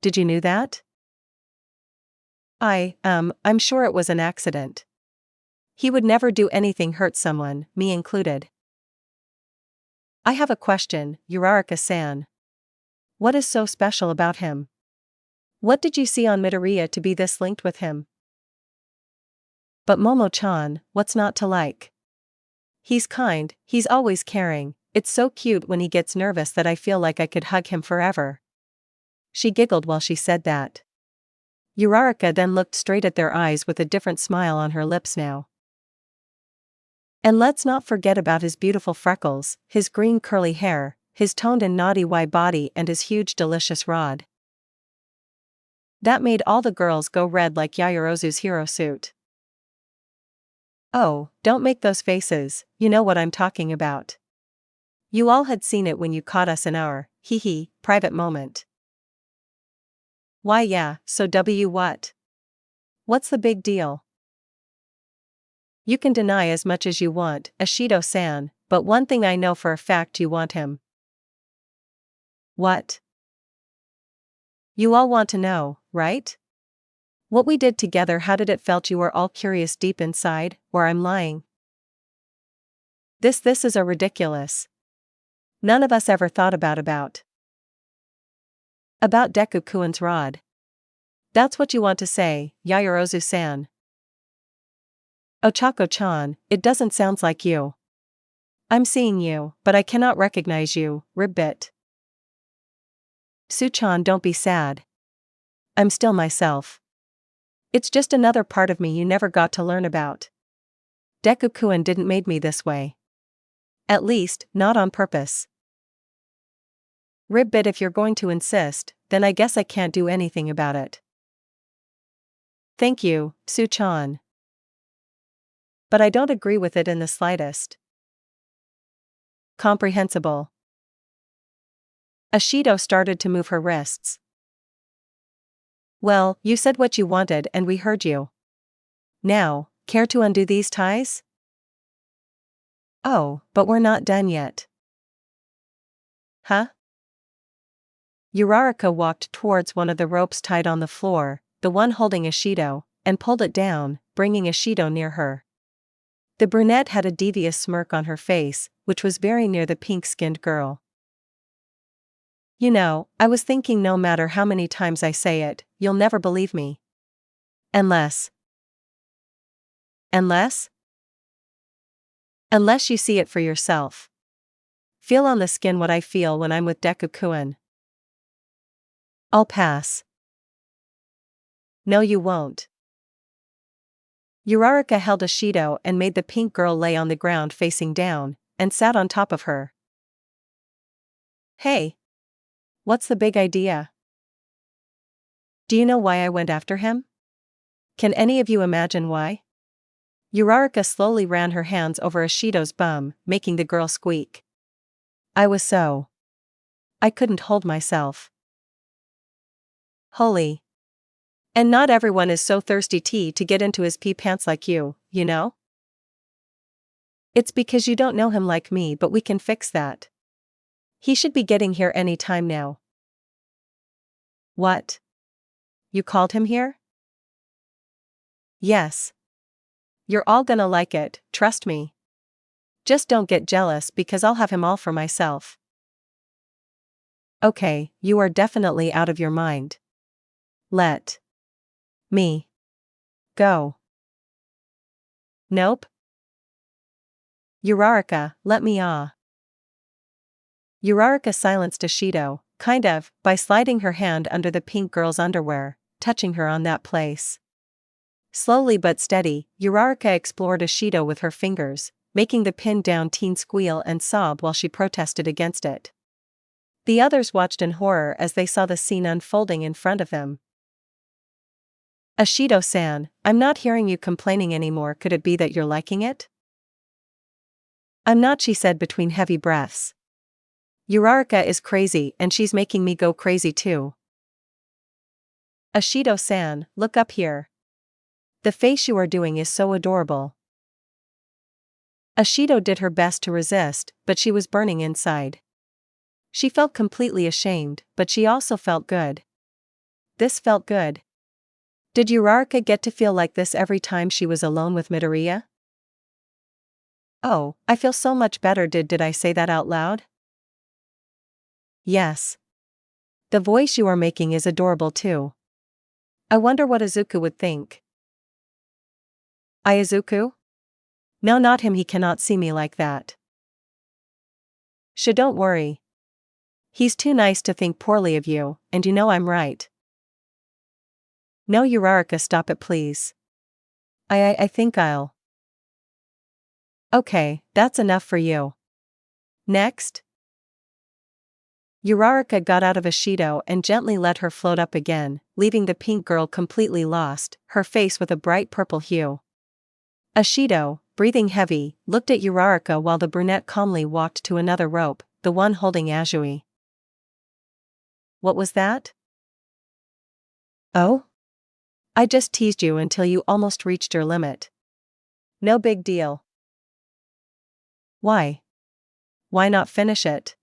Did you knew that? I'm sure it was an accident. He would never do anything hurt someone, me included. I have a question, Uraraka-san. What is so special about him? What did you see on Midoriya to be this linked with him? But Momo-chan, what's not to like? He's kind, he's always caring, it's so cute when he gets nervous that I feel like I could hug him forever. She giggled while she said that. Uraraka then looked straight at their eyes with a different smile on her lips now. And let's not forget about his beautiful freckles, his green curly hair, his toned and naughty Y body and his huge delicious rod. That made all the girls go red like Yaoyorozu's hero suit. Oh, don't make those faces, you know what I'm talking about. You all had seen it when you caught us in our, private moment. Why yeah, so what? What's the big deal? You can deny as much as you want, Ashido-san, but one thing I know for a fact, you want him. What? You all want to know, right? What we did together, how did it felt? You were all curious deep inside, or I'm lying? This is a ridiculous. None of us ever thought about Deku-kun's rod. That's what you want to say, Yaoyorozu-san. Ochako-chan, it doesn't sound like you. I'm seeing you, but I cannot recognize you, Ribbit. Tsu-chan, don't be sad. I'm still myself. It's just another part of me you never got to learn about. Deku-kun didn't made me this way. At least, not on purpose. Ribbit, if you're going to insist, then I guess I can't do anything about it. Thank you, Tsu-chan. But I don't agree with it in the slightest. Comprehensible. Ashido started to move her wrists. Well, you said what you wanted and we heard you. Now, care to undo these ties? Oh, but we're not done yet. Huh? Uraraka walked towards one of the ropes tied on the floor, the one holding Ashido, and pulled it down, bringing Ashido near her. The brunette had a devious smirk on her face, which was very near the pink-skinned girl. You know, I was thinking no matter how many times I say it, you'll never believe me. Unless you see it for yourself. Feel on the skin what I feel when I'm with Deku-kun. I'll pass. No, you won't. Uraraka held Ashido and made the pink girl lay on the ground facing down, and sat on top of her. Hey! What's the big idea? Do you know why I went after him? Can any of you imagine why? Uraraka slowly ran her hands over Ashido's bum, making the girl squeak. I couldn't hold myself. Holy. And not everyone is so thirsty to get into his pee pants like you, you know? It's because you don't know him like me, but we can fix that. He should be getting here any time now. What? You called him here? Yes. You're all gonna like it, trust me. Just don't get jealous because I'll have him all for myself. Okay, you are definitely out of your mind. Let me go. Nope. Uraraka, let me Uraraka silenced Ashido, kind of, by sliding her hand under the pink girl's underwear, touching her on that place. Slowly but steady, Uraraka explored Ashido with her fingers, making the pinned-down teen squeal and sob while she protested against it. The others watched in horror as they saw the scene unfolding in front of them. Ashido-san, I'm not hearing you complaining anymore. Could it be that you're liking it? I'm not, she said between heavy breaths. Uraraka is crazy and she's making me go crazy too. Ashido-san, look up here. The face you are doing is so adorable. Ashido did her best to resist, but she was burning inside. She felt completely ashamed, but she also felt good. This felt good. Did Uraraka get to feel like this every time she was alone with Midoriya? Oh, I feel so much better. Did I say that out loud? Yes. The voice you are making is adorable too. I wonder what Izuku would think. Izuku? No, not him, he cannot see me like that. Don't worry. He's too nice to think poorly of you, and you know I'm right. No, Uraraka, stop it please. I think I'll. Okay, that's enough for you. Next. Uraraka got out of Ashido and gently let her float up again, leaving the pink girl completely lost, her face with a bright purple hue. Ashido, breathing heavy, looked at Uraraka while the brunette calmly walked to another rope, the one holding Azui. What was that? Oh? I just teased you until you almost reached your limit. No big deal. Why? Why not finish it?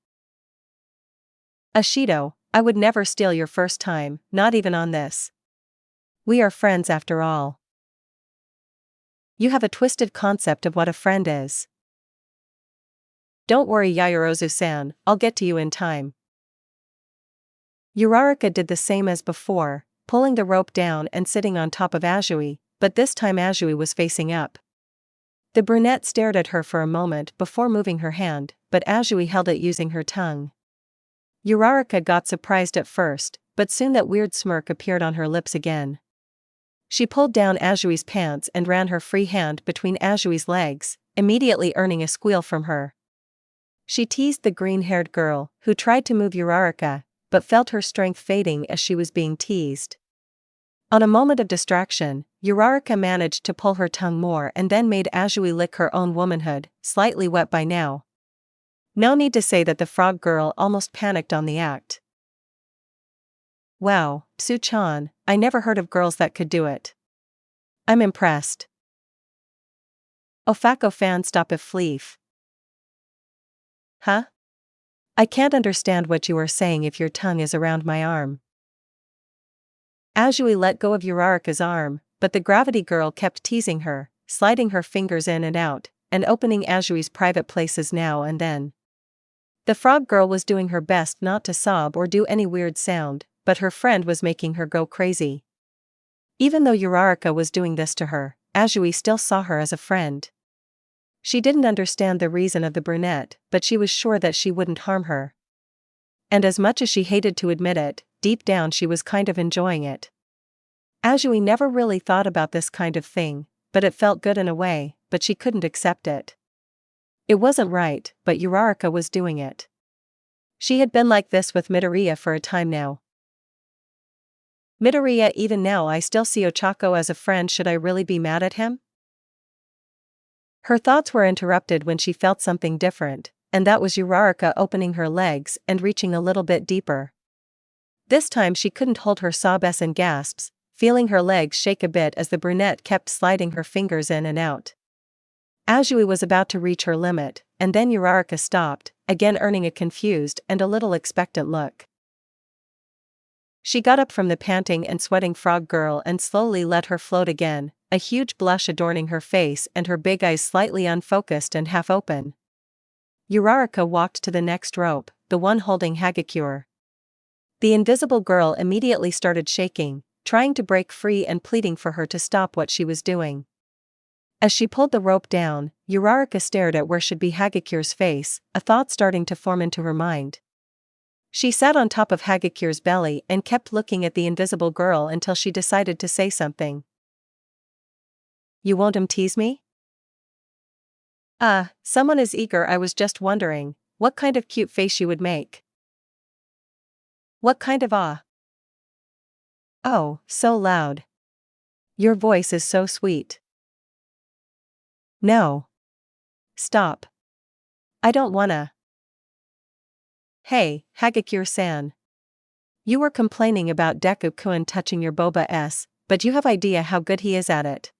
Ashido, I would never steal your first time, not even on this. We are friends after all. You have a twisted concept of what a friend is. Don't worry, Yaoyorozu-san, I'll get to you in time. Uraraka did the same as before, pulling the rope down and sitting on top of Azui, but this time Azui was facing up. The brunette stared at her for a moment before moving her hand, but Azui held it using her tongue. Uraraka got surprised at first, but soon that weird smirk appeared on her lips again. She pulled down Azui's pants and ran her free hand between Azui's legs, immediately earning a squeal from her. She teased the green-haired girl, who tried to move Uraraka, but felt her strength fading as she was being teased. On a moment of distraction, Uraraka managed to pull her tongue more and then made Azui lick her own womanhood, slightly wet by now. No need to say that the frog girl almost panicked on the act. Wow, Tsu-chan, I never heard of girls that could do it. I'm impressed. Ofako-fan, stop if fleef. Huh? I can't understand what you are saying if your tongue is around my arm. Azui let go of Uraraka's arm, but the gravity girl kept teasing her, sliding her fingers in and out, and opening Azui's private places now and then. The frog girl was doing her best not to sob or do any weird sound, but her friend was making her go crazy. Even though Uraraka was doing this to her, Azui still saw her as a friend. She didn't understand the reason of the brunette, but she was sure that she wouldn't harm her. And as much as she hated to admit it, deep down she was kind of enjoying it. Azui never really thought about this kind of thing, but it felt good in a way, but she couldn't accept it. It wasn't right, but Uraraka was doing it. She had been like this with Midoriya for a time now. Midoriya, even now I still see Ochako as a friend. Should I really be mad at him? Her thoughts were interrupted when she felt something different, and that was Uraraka opening her legs and reaching a little bit deeper. This time she couldn't hold her sobs and gasps, feeling her legs shake a bit as the brunette kept sliding her fingers in and out. Azui was about to reach her limit, and then Uraraka stopped, again earning a confused and a little expectant look. She got up from the panting and sweating frog girl and slowly let her float again, a huge blush adorning her face and her big eyes slightly unfocused and half open. Uraraka walked to the next rope, the one holding Hagakure. The invisible girl immediately started shaking, trying to break free and pleading for her to stop what she was doing. As she pulled the rope down, Uraraka stared at where should be Hagakure's face, a thought starting to form into her mind. She sat on top of Hagakure's belly and kept looking at the invisible girl until she decided to say something. "You won't tease me?" Someone is eager. I was just wondering what kind of cute face you would make." "What kind of Oh, so loud. Your voice is so sweet." "No. Stop. I don't wanna." "Hey, Hagakure-san. You were complaining about Deku-kun touching your boba-s, but you have idea how good he is at it."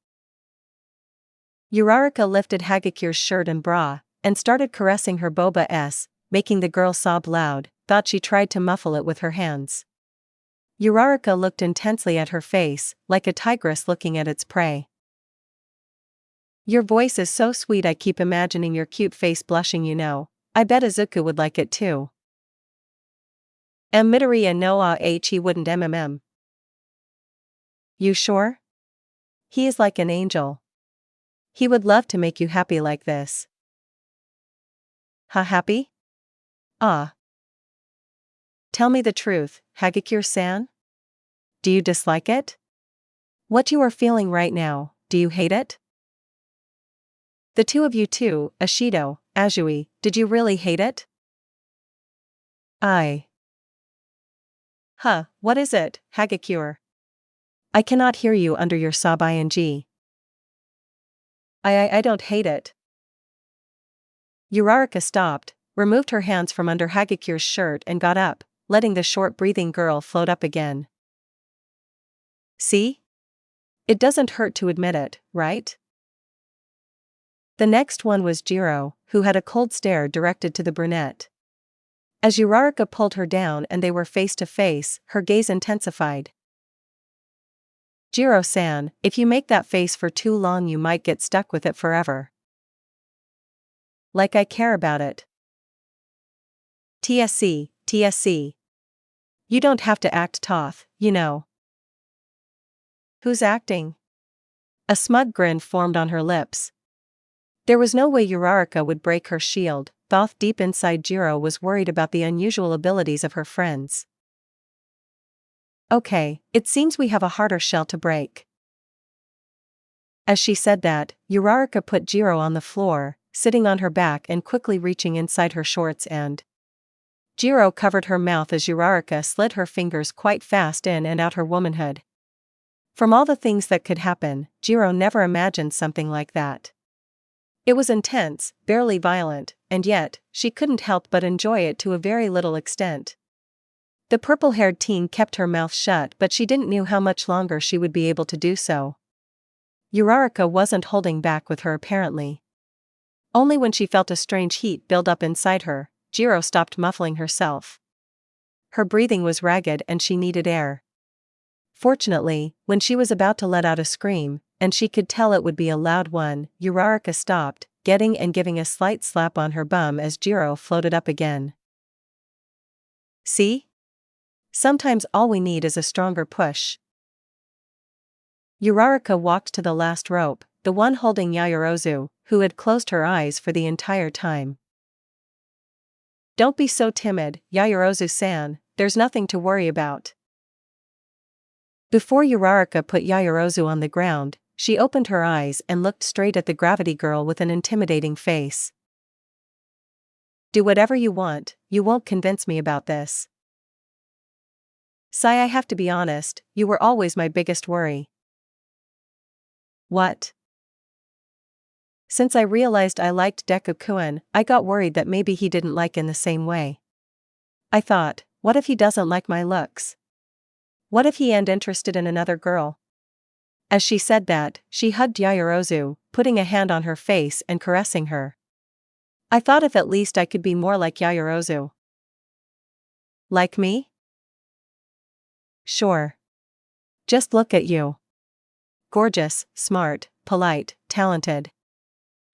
Uraraka lifted Hagakure's shirt and bra, and started caressing her boba-s, making the girl sob loud. Thought she tried to muffle it with her hands. Uraraka looked intensely at her face, like a tigress looking at its prey. "Your voice is so sweet. I keep imagining your cute face blushing, you know. I bet Izuku would like it too." Midoriya no he wouldn't "You sure? He is like an angel. He would love to make you happy like this." Happy? Tell me the truth, Hagakure-san? Do you dislike it? What you are feeling right now, do you hate it? The two of you too, Ashido, Azui, did you really hate it? What is it, Hagakure? I cannot hear you under your sob ing. I don't hate it. Uraraka stopped, removed her hands from under Hagakure's shirt and got up, letting the short-breathing girl float up again. See? It doesn't hurt to admit it, right? The next one was Jirro, who had a cold stare directed to the brunette. As Uraraka pulled her down and they were face to face, her gaze intensified. "Jirro-san, if you make that face for too long you might get stuck with it forever." "Like I care about it." TSC. You don't have to act tough, you know." "Who's acting?" A smug grin formed on her lips. There was no way Uraraka would break her shield, though deep inside Jirro was worried about the unusual abilities of her friends. "Okay, it seems we have a harder shell to break." As she said that, Uraraka put Jirro on the floor, sitting on her back and quickly reaching inside her shorts and Jirro covered her mouth as Uraraka slid her fingers quite fast in and out her womanhood. From all the things that could happen, Jirro never imagined something like that. It was intense, barely violent, and yet, she couldn't help but enjoy it to a very little extent. The purple-haired teen kept her mouth shut, but she didn't know how much longer she would be able to do so. Uraraka wasn't holding back with her apparently. Only when she felt a strange heat build up inside her, Jirro stopped muffling herself. Her breathing was ragged and she needed air. Fortunately, when she was about to let out a scream, and she could tell it would be a loud one, Uraraka stopped, getting and giving a slight slap on her bum as Jirro floated up again. "See? Sometimes all we need is a stronger push." Uraraka walked to the last rope, the one holding Yaoyorozu, who had closed her eyes for the entire time. "Don't be so timid, Yaoyorozu-san, there's nothing to worry about." Before Uraraka put Yaoyorozu on the ground, she opened her eyes and looked straight at the gravity girl with an intimidating face. "Do whatever you want, you won't convince me about this." "Sai, I have to be honest, you were always my biggest worry." "What?" "Since I realized I liked Deku-kun, I got worried that maybe he didn't like in the same way. I thought, what if he doesn't like my looks? What if he ain't interested in another girl?" As she said that, she hugged Yaoyorozu, putting a hand on her face and caressing her. "I thought if at least I could be more like Yaoyorozu." "Like me?" "Sure. Just look at you. Gorgeous, smart, polite, talented.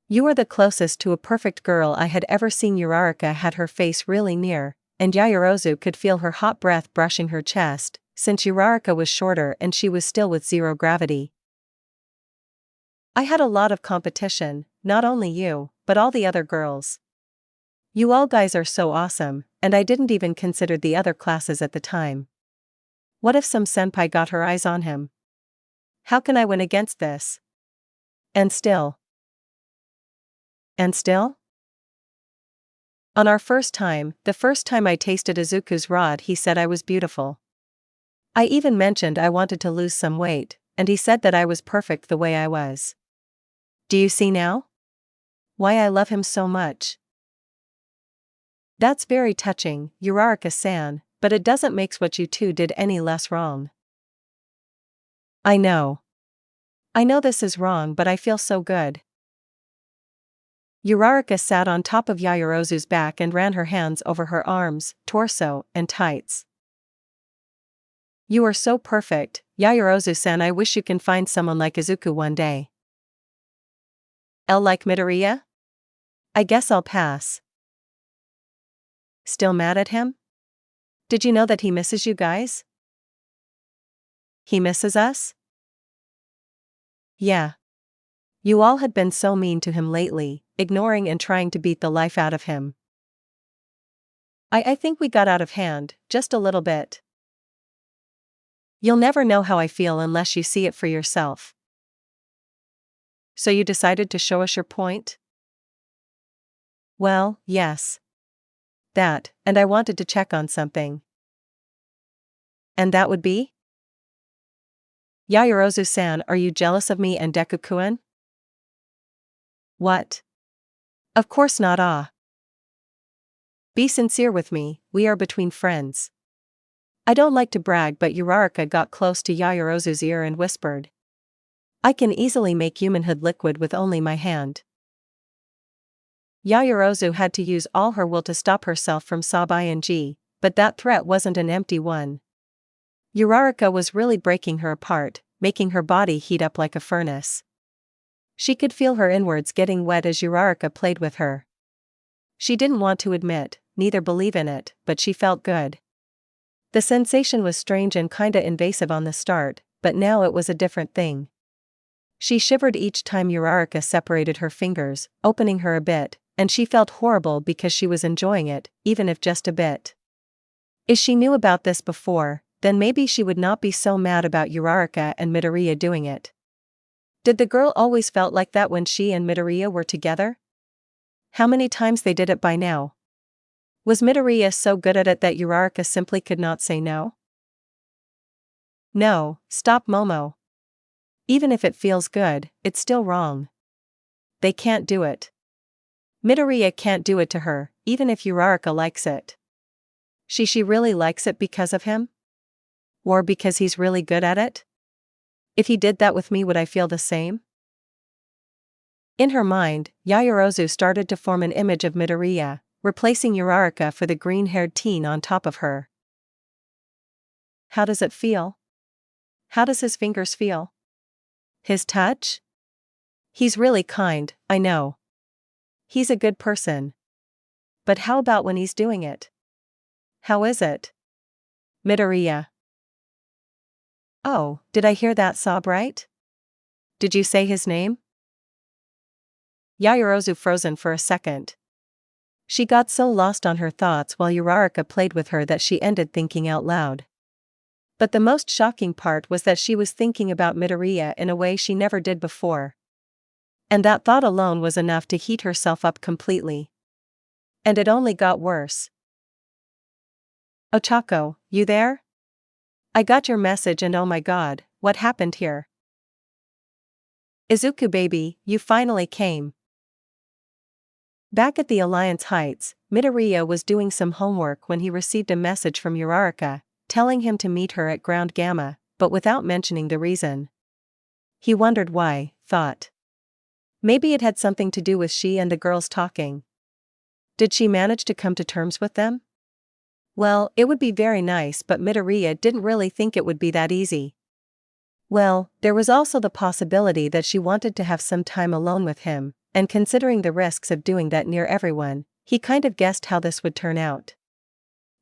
You are the closest to a perfect girl I had ever seen." Uraraka had her face really near, and Yaoyorozu could feel her hot breath brushing her chest, since Uraraka was shorter and she was still with zero gravity. "I had a lot of competition, not only you, but all the other girls. You all guys are so awesome, and I didn't even consider the other classes at the time. What if some senpai got her eyes on him? How can I win against this? And still. On our first time, the first time I tasted Izuku's rod, he said I was beautiful. I even mentioned I wanted to lose some weight, and he said that I was perfect the way I was. Do you see now? Why I love him so much? That's very touching, Uraraka-san, but it doesn't make what you two did any less wrong. I know. I know this is wrong, but I feel so good. Uraraka sat on top of Yaoyorozu's back and ran her hands over her arms, torso, and tights. You are so perfect, Yaoyorozu-san. I wish you can find someone like Izuku one day. Like Midoriya? I guess I'll pass. Still mad at him? Did you know that he misses you guys? He misses us? Yeah. You all had been so mean to him lately, ignoring and trying to beat the life out of him. I think we got out of hand, just a little bit. You'll never know how I feel unless you see it for yourself. So you decided to show us your point? Well, yes. That, and I wanted to check on something. And that would be? Yaoyorozu-san, are you jealous of me and Deku-kun? What? Of course not. Be sincere with me, we are between friends. I don't like to brag, but Uraraka got close to Yaoyorozu's ear and whispered. I can easily make humanhood liquid with only my hand. Yaoyorozu had to use all her will to stop herself from sobbing, but that threat wasn't an empty one. Uraraka was really breaking her apart, making her body heat up like a furnace. She could feel her inwards getting wet as Uraraka played with her. She didn't want to admit, neither believe in it, but she felt good. The sensation was strange and kinda invasive on the start, but now it was a different thing. She shivered each time Uraraka separated her fingers, opening her a bit, and she felt horrible because she was enjoying it, even if just a bit. If she knew about this before, then maybe she would not be so mad about Uraraka and Midoriya doing it. Did the girl always felt like that when she and Midoriya were together? How many times they did it by now? Was Midoriya so good at it that Uraraka simply could not say no? No, stop Momo. Even if it feels good, it's still wrong. They can't do it. Midoriya can't do it to her, even if Uraraka likes it. She really likes it because of him? Or because he's really good at it? If he did that with me, would I feel the same? In her mind, Yaoyorozu started to form an image of Midoriya, replacing Uraraka for the green-haired teen on top of her. How does it feel? How does his fingers feel? His touch? He's really kind, I know. He's a good person. But how about when he's doing it? How is it? Midoriya. Oh, did I hear that sob right? Did you say his name? Yaoyorozu frozen for a second. She got so lost on her thoughts while Uraraka played with her that she ended thinking out loud. But the most shocking part was that she was thinking about Midoriya in a way she never did before. And that thought alone was enough to heat herself up completely. And it only got worse. Ochako, you there? I got your message and oh my god, what happened here? Izuku baby, you finally came. Back at the Alliance Heights, Midoriya was doing some homework when he received a message from Uraraka, telling him to meet her at Ground Gamma, but without mentioning the reason. He wondered why, thought. Maybe it had something to do with she and the girls talking. Did she manage to come to terms with them? Well, it would be very nice, but Midoriya didn't really think it would be that easy. Well, there was also the possibility that she wanted to have some time alone with him, and considering the risks of doing that near everyone, he kind of guessed how this would turn out.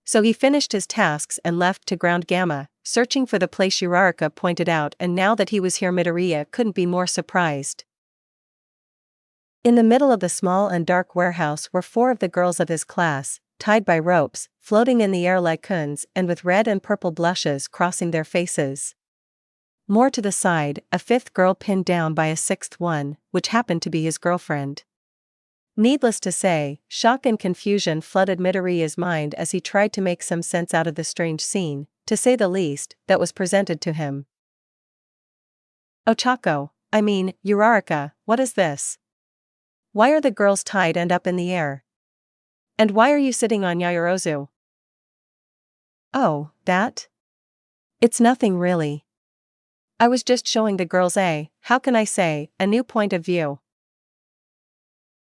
So he finished his tasks and left to Ground Gamma, searching for the place Uraraka pointed out, and now that he was here Midoriya couldn't be more surprised. In the middle of the small and dark warehouse were 4 of the girls of his class, tied by ropes, floating in the air like coons and with red and purple blushes crossing their faces. More to the side, a 5th girl pinned down by a 6th one, which happened to be his girlfriend. Needless to say, shock and confusion flooded Midoriya's mind as he tried to make some sense out of the strange scene, to say the least, that was presented to him. Uraraka, what is this? Why are the girls tied and up in the air? And why are you sitting on Yaoyorozu? Oh, that? It's nothing really. I was just showing the girls a new point of view.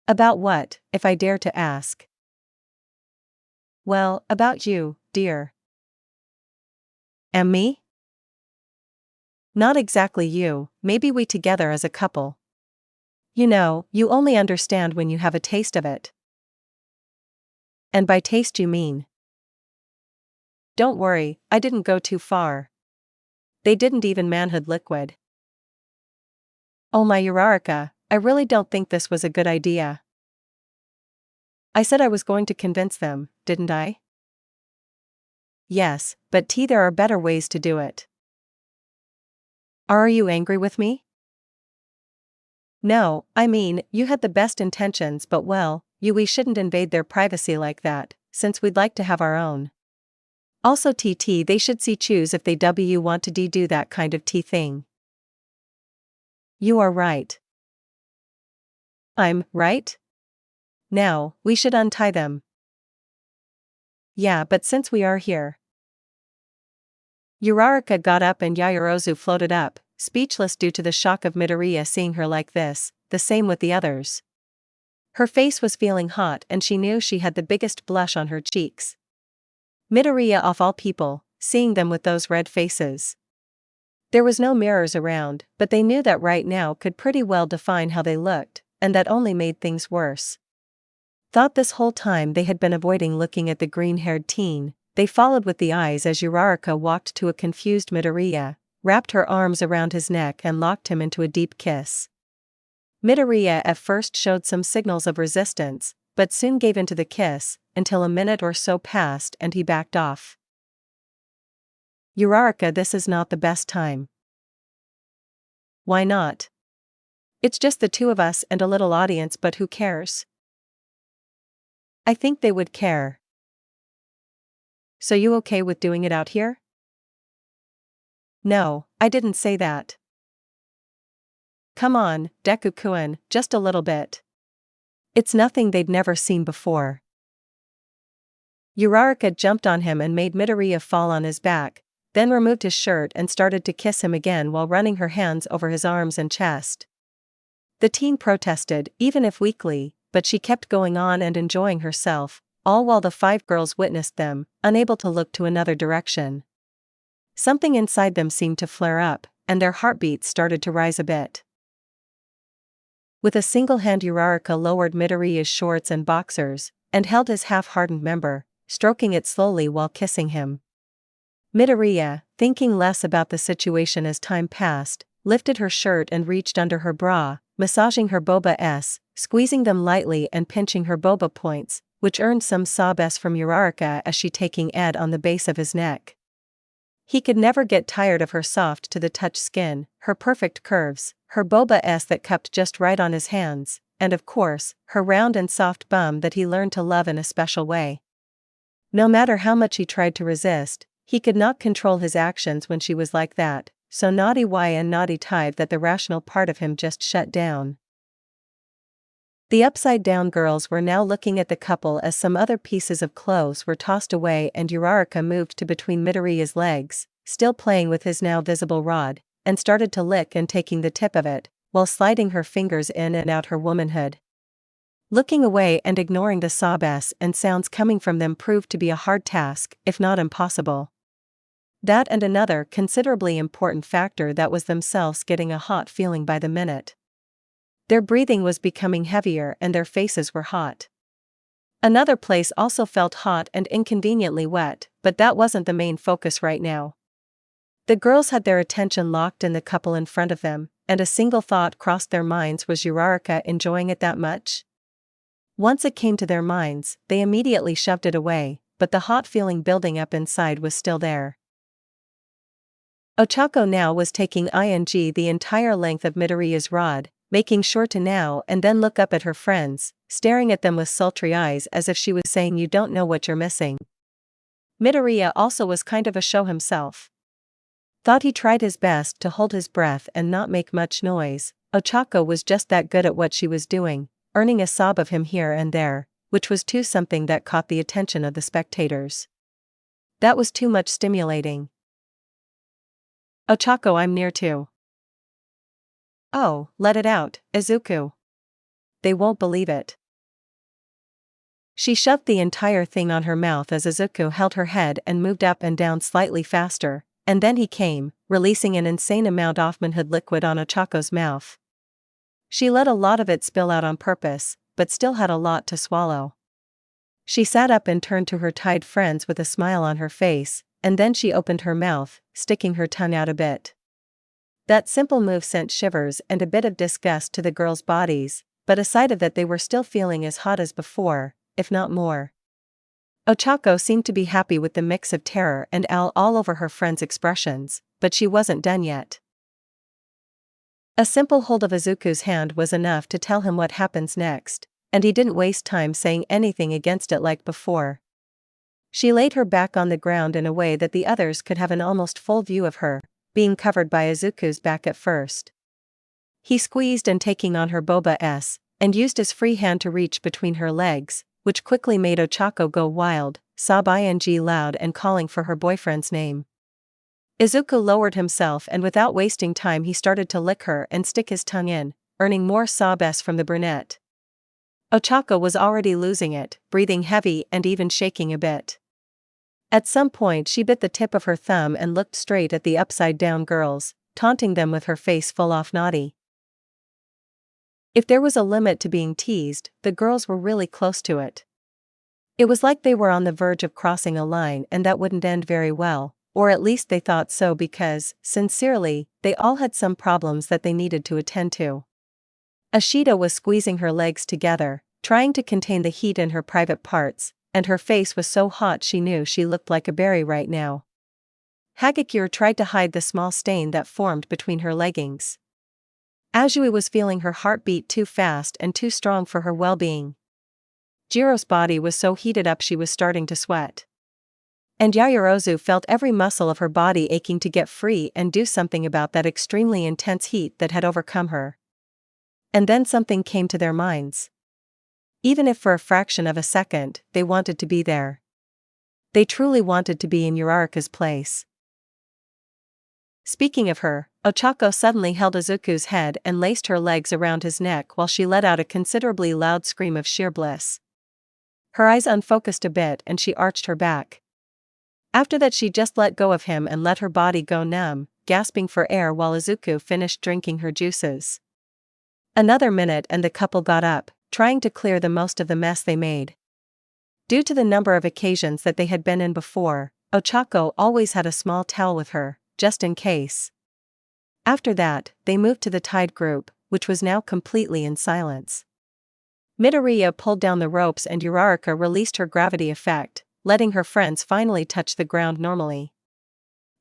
About what, if I dare to ask? Well, about you, dear. And me? Not exactly you, maybe we together as a couple. You know, you only understand when you have a taste of it. And by taste you mean? Don't worry, I didn't go too far. They didn't even manhood liquid. Oh my Uraraka, I really don't think this was a good idea. I said I was going to convince them, didn't I? Yes, but there are better ways to do it. Are you angry with me? No, you had the best intentions but we shouldn't invade their privacy like that, since we'd like to have our own. Also they should choose if they want to do that kind of thing. You are right. I'm right? Now, we should untie them. Yeah, but since we are here. Uraraka got up and Yaoyorozu floated up, speechless due to the shock of Midoriya seeing her like this, the same with the others. Her face was feeling hot and she knew she had the biggest blush on her cheeks. Midoriya of all people, seeing them with those red faces. There was no mirrors around, but they knew that right now could pretty well define how they looked, and that only made things worse. Thought this whole time they had been avoiding looking at the green-haired teen, they followed with the eyes as Uraraka walked to a confused Midoriya, wrapped her arms around his neck and locked him into a deep kiss. Midoriya at first showed some signals of resistance, but soon gave into the kiss, until a minute or so passed and he backed off. Uraraka, this is not the best time. Why not? It's just the 2 of us and a little audience, but who cares? I think they would care. So you okay with doing it out here? No, I didn't say that. Come on, Deku-kun, just a little bit. It's nothing they'd never seen before. Uraraka jumped on him and made Midoriya fall on his back, then removed his shirt and started to kiss him again while running her hands over his arms and chest. The teen protested, even if weakly, but she kept going on and enjoying herself, all while the 5 girls witnessed them, unable to look to another direction. Something inside them seemed to flare up, and their heartbeats started to rise a bit. With a single hand Uraraka lowered Midoriya's shorts and boxers, and held his half-hardened member, stroking it slowly while kissing him. Midoriya, thinking less about the situation as time passed, lifted her shirt and reached under her bra, massaging her boba-s, squeezing them lightly and pinching her boba points, which earned some sob-s from Uraraka as she taking Ed on the base of his neck. He could never get tired of her soft to the touch skin, her perfect curves, her boba-s that cupped just right on his hands, and of course, her round and soft bum that he learned to love in a special way. No matter how much he tried to resist, he could not control his actions when she was like that, so naughty and naughty tied that the rational part of him just shut down. The upside-down girls were now looking at the couple as some other pieces of clothes were tossed away and Uraraka moved to between Midoriya's legs, still playing with his now visible rod, and started to lick and taking the tip of it, while sliding her fingers in and out her womanhood. Looking away and ignoring the sob-s and sounds coming from them proved to be a hard task, if not impossible. That and another considerably important factor that was themselves getting a hot feeling by the minute. Their breathing was becoming heavier and their faces were hot. Another place also felt hot and inconveniently wet, but that wasn't the main focus right now. The girls had their attention locked in the couple in front of them, and a single thought crossed their minds: was Uraraka enjoying it that much? Once it came to their minds, they immediately shoved it away, but the hot feeling building up inside was still there. Ochako now was taking ing the entire length of Midoriya's rod, making sure to now and then look up at her friends, staring at them with sultry eyes as if she was saying, "You don't know what you're missing." Midoriya also was kind of a show himself. Thought he tried his best to hold his breath and not make much noise. Ochako was just that good at what she was doing, earning a sob of him here and there, which was too something that caught the attention of the spectators. That was too much stimulating. "Ochako, I'm near too." "Oh, let it out, Izuku. They won't believe it." She shoved the entire thing on her mouth as Izuku held her head and moved up and down slightly faster, and then he came, releasing an insane amount of manhood liquid on Ochako's mouth. She let a lot of it spill out on purpose, but still had a lot to swallow. She sat up and turned to her tied friends with a smile on her face, and then she opened her mouth, sticking her tongue out a bit. That simple move sent shivers and a bit of disgust to the girls' bodies, but aside of that they were still feeling as hot as before, if not more. Ochako seemed to be happy with the mix of terror and all over her friends' expressions, but she wasn't done yet. A simple hold of Izuku's hand was enough to tell him what happens next, and he didn't waste time saying anything against it like before. She laid her back on the ground in a way that the others could have an almost full view of her, being covered by Izuku's back at first. He squeezed and taking on her boba and used his free hand to reach between her legs, which quickly made Ochako go wild, sob ing loud and calling for her boyfriend's name. Izuku lowered himself and without wasting time he started to lick her and stick his tongue in, earning more sobs from the brunette. Ochako was already losing it, breathing heavy and even shaking a bit. At some point she bit the tip of her thumb and looked straight at the upside-down girls, taunting them with her face full off naughty. If there was a limit to being teased, the girls were really close to it. It was like they were on the verge of crossing a line and that wouldn't end very well, or at least they thought so because, sincerely, they all had some problems that they needed to attend to. Ashido was squeezing her legs together, trying to contain the heat in her private parts, and her face was so hot she knew she looked like a berry right now. Hagakure tried to hide the small stain that formed between her leggings. Ashui was feeling her heart beat too fast and too strong for her well-being. Jiro's body was so heated up she was starting to sweat. And Yaoyorozu felt every muscle of her body aching to get free and do something about that extremely intense heat that had overcome her. And then something came to their minds. Even if for a fraction of a second, they wanted to be there. They truly wanted to be in Uraraka's place. Speaking of her, Ochako suddenly held Izuku's head and laced her legs around his neck while she let out a considerably loud scream of sheer bliss. Her eyes unfocused a bit and she arched her back. After that she just let go of him and let her body go numb, gasping for air while Izuku finished drinking her juices. Another minute and the couple got up, trying to clear the most of the mess they made. Due to the number of occasions that they had been in before, Ochako always had a small towel with her, just in case. After that, they moved to the tied group, which was now completely in silence. Midoriya pulled down the ropes and Uraraka released her gravity effect, letting her friends finally touch the ground normally.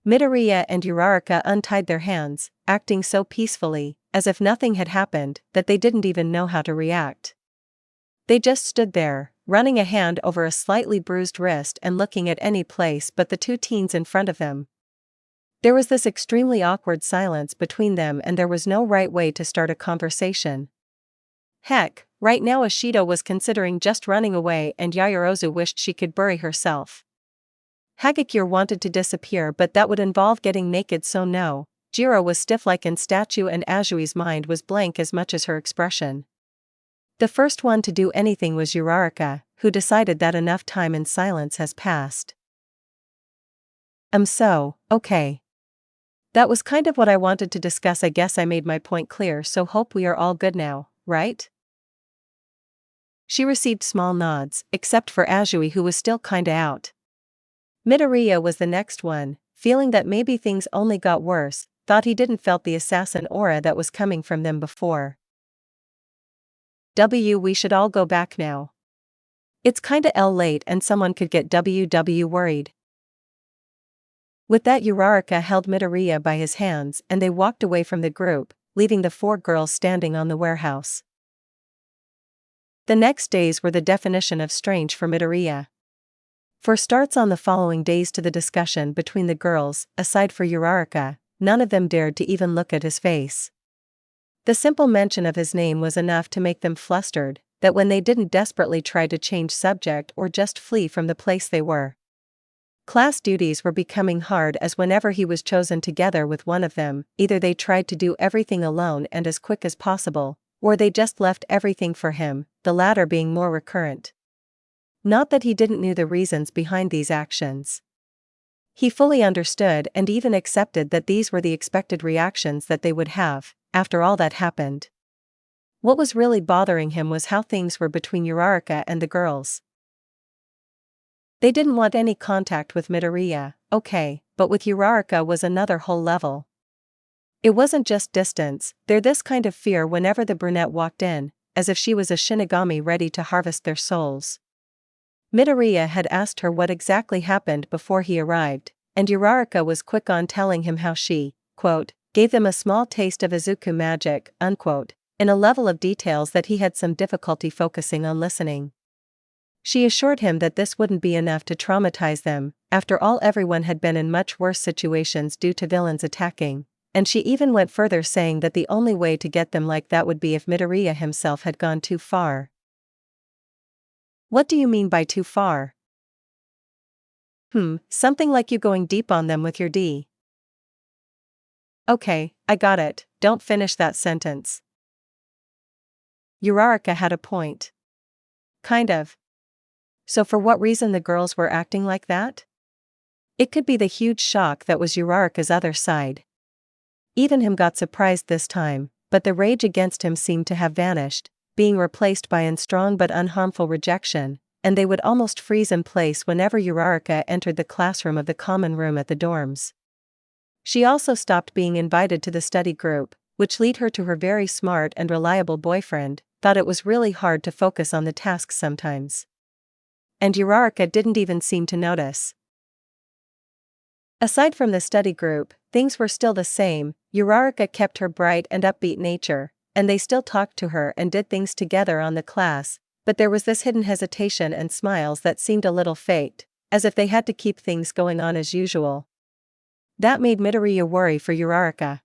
Midoriya and Uraraka untied their hands, acting so peacefully, as if nothing had happened, that they didn't even know how to react. They just stood there, running a hand over a slightly bruised wrist and looking at any place but the two teens in front of them. There was this extremely awkward silence between them and there was no right way to start a conversation. Heck, right now Ashido was considering just running away and Yaoyorozu wished she could bury herself. Hagakure wanted to disappear but that would involve getting naked so no. Jirro was stiff like a statue and Ashui's mind was blank as much as her expression. The first one to do anything was Uraraka, who decided that enough time in silence has passed. Okay. That was kind of what I wanted to discuss. I guess I made my point clear, so hope we are all good now, right? She received small nods, except for Ashui who was still kinda out. Midoriya was the next one, feeling that maybe things only got worse, thought he didn't felt the assassin aura that was coming from them before. We should all go back now. It's kinda late and someone could get worried. With that, Uraraka held Midoriya by his hands and they walked away from the group, leaving the 4 girls standing on the warehouse. The next days were the definition of strange for Midoriya. For starts on the following days to the discussion between the girls, aside for Uraraka, none of them dared to even look at his face. The simple mention of his name was enough to make them flustered, that when they didn't desperately try to change subject or just flee from the place they were. Class duties were becoming hard as whenever he was chosen together with one of them, either they tried to do everything alone and as quick as possible, or they just left everything for him, the latter being more recurrent. Not that he didn't know the reasons behind these actions. He fully understood and even accepted that these were the expected reactions that they would have, after all that happened. What was really bothering him was how things were between Uraraka and the girls. They didn't want any contact with Midoriya, okay, but with Uraraka was another whole level. It wasn't just distance, they're this kind of fear whenever the brunette walked in, as if she was a Shinigami ready to harvest their souls. Midoriya had asked her what exactly happened before he arrived, and Uraraka was quick on telling him how she, quote, gave them a small taste of Izuku magic, unquote, in a level of details that he had some difficulty focusing on listening. She assured him that this wouldn't be enough to traumatize them, after all everyone had been in much worse situations due to villains attacking, and she even went further saying that the only way to get them like that would be if Midoriya himself had gone too far. What do you mean by too far? Something like you going deep on them with your D. Okay, I got it, don't finish that sentence. Uraraka had a point. Kind of. So for what reason the girls were acting like that? It could be the huge shock that was Uraraka's other side. Even him got surprised this time, but the rage against him seemed to have vanished, being replaced by unstrong but unharmful rejection, and they would almost freeze in place whenever Uraraka entered the classroom of the common room at the dorms. She also stopped being invited to the study group, which led her to her very smart and reliable boyfriend, thought it was really hard to focus on the tasks sometimes. And Uraraka didn't even seem to notice. Aside from the study group, things were still the same. Uraraka kept her bright and upbeat nature, and they still talked to her and did things together on the class, but there was this hidden hesitation and smiles that seemed a little faked, as if they had to keep things going on as usual. That made Midoriya worry for Uraraka.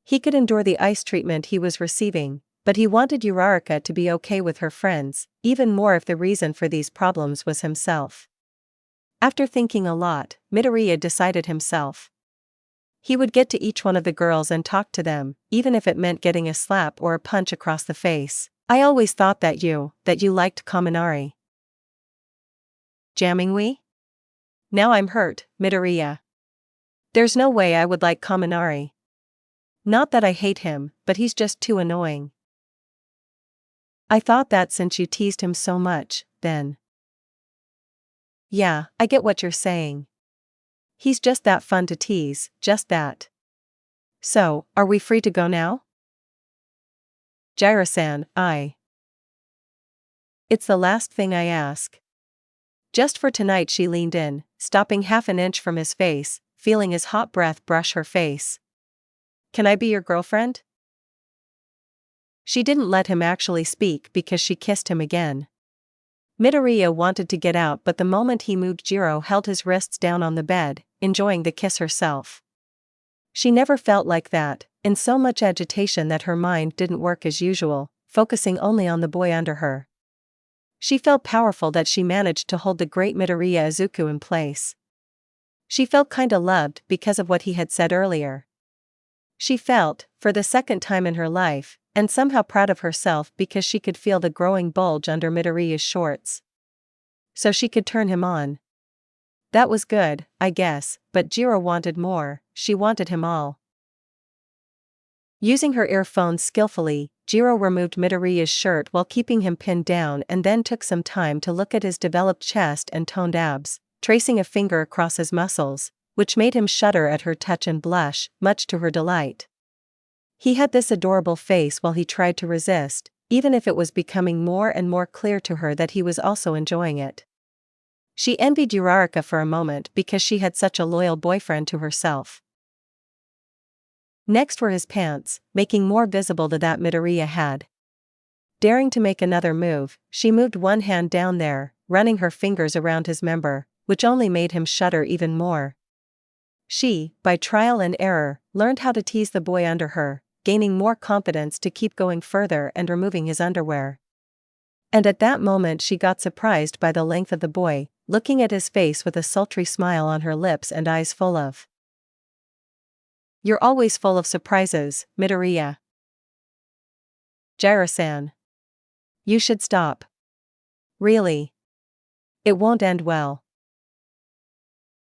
He could endure the ice treatment he was receiving, but he wanted Uraraka to be okay with her friends, even more if the reason for these problems was himself. After thinking a lot, Midoriya decided himself. He would get to each one of the girls and talk to them, even if it meant getting a slap or a punch across the face. I always thought that you liked Kaminari. Jamming we? Now I'm hurt, Midoriya. There's no way I would like Kaminari. Not that I hate him, but he's just too annoying. I thought that since you teased him so much, then. Yeah, I get what you're saying. He's just that fun to tease, just that. So, are we free to go now? Jirro-san, It's the last thing I ask. Just for tonight, she leaned in, stopping half an inch from his face, feeling his hot breath brush her face. Can I be your girlfriend? She didn't let him actually speak because she kissed him again. Midoriya wanted to get out, but the moment he moved, Jirro held his wrists down on the bed, enjoying the kiss herself. She never felt like that, in so much agitation that her mind didn't work as usual, focusing only on the boy under her. She felt powerful that she managed to hold the great Midoriya Izuku in place. She felt kinda loved because of what he had said earlier. She felt, for the second time in her life, and somehow proud of herself because she could feel the growing bulge under Midoriya's shorts. So she could turn him on. That was good, I guess, but Jirro wanted more, she wanted him all. Using her earphones skillfully, Jirro removed Midoriya's shirt while keeping him pinned down and then took some time to look at his developed chest and toned abs, tracing a finger across his muscles, which made him shudder at her touch and blush, much to her delight. He had this adorable face while he tried to resist, even if it was becoming more and more clear to her that he was also enjoying it. She envied Uraraka for a moment because she had such a loyal boyfriend to herself. Next were his pants, making more visible that Midoriya had. Daring to make another move, she moved one hand down there, running her fingers around his member, which only made him shudder even more. She, by trial and error, learned how to tease the boy under her, gaining more confidence to keep going further and removing his underwear. And at that moment she got surprised by the length of the boy, looking at his face with a sultry smile on her lips and eyes full of. "You're always full of surprises, Midoriya. Jirro-san. You should stop. Really. It won't end well."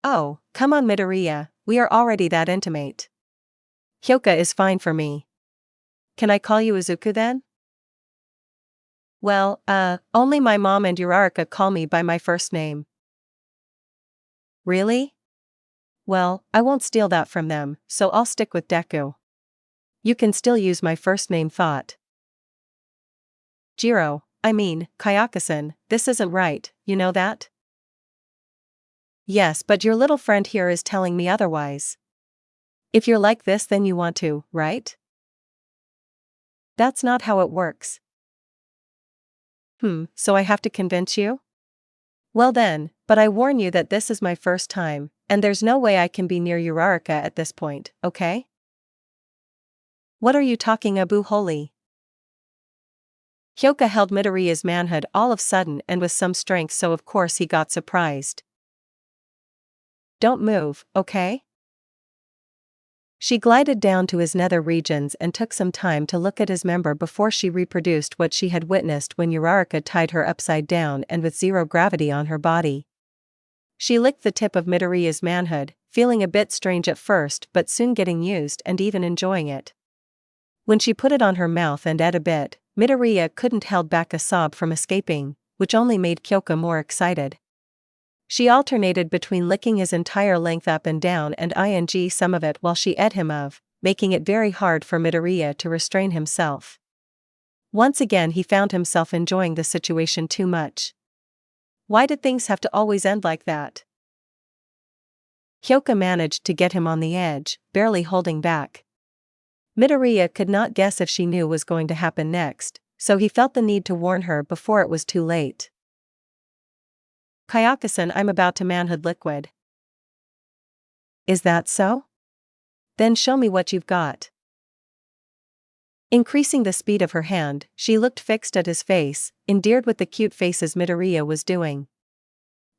"Oh, come on Midoriya, we are already that intimate. Hyoka is fine for me. Can I call you Izuku then?" "Well, only my mom and Uraraka call me by my first name." "Really? Well, I won't steal that from them, so I'll stick with Deku. You can still use my first name thought. Jirro, Kayaka-san, this isn't right, you know that?" "Yes, but your little friend here is telling me otherwise. If you're like this then you want to, right?" "That's not how it works." So I have to convince you?" "Well then, but I warn you that this is my first time, and there's no way I can be near Uraraka at this point, okay?" "What are you talking about, holy?" Hyoka held Midoriya's manhood all of a sudden and with some strength, so of course he got surprised. "Don't move, okay?" She glided down to his nether regions and took some time to look at his member before she reproduced what she had witnessed when Uraraka tied her upside down and with zero gravity on her body. She licked the tip of Midoriya's manhood, feeling a bit strange at first but soon getting used and even enjoying it. When she put it on her mouth and ate a bit, Midoriya couldn't hold back a sob from escaping, which only made Hyoka more excited. She alternated between licking his entire length up and down and some of it while she ate him of, making it very hard for Midoriya to restrain himself. Once again he found himself enjoying the situation too much. Why did things have to always end like that? Hyoka managed to get him on the edge, barely holding back. Midoriya could not guess if she knew what was going to happen next, so he felt the need to warn her before it was too late. "Kayaka-san, I'm about to manhood liquid." "Is that so? Then show me what you've got." Increasing the speed of her hand, she looked fixed at his face, endeared with the cute faces Midoriya was doing.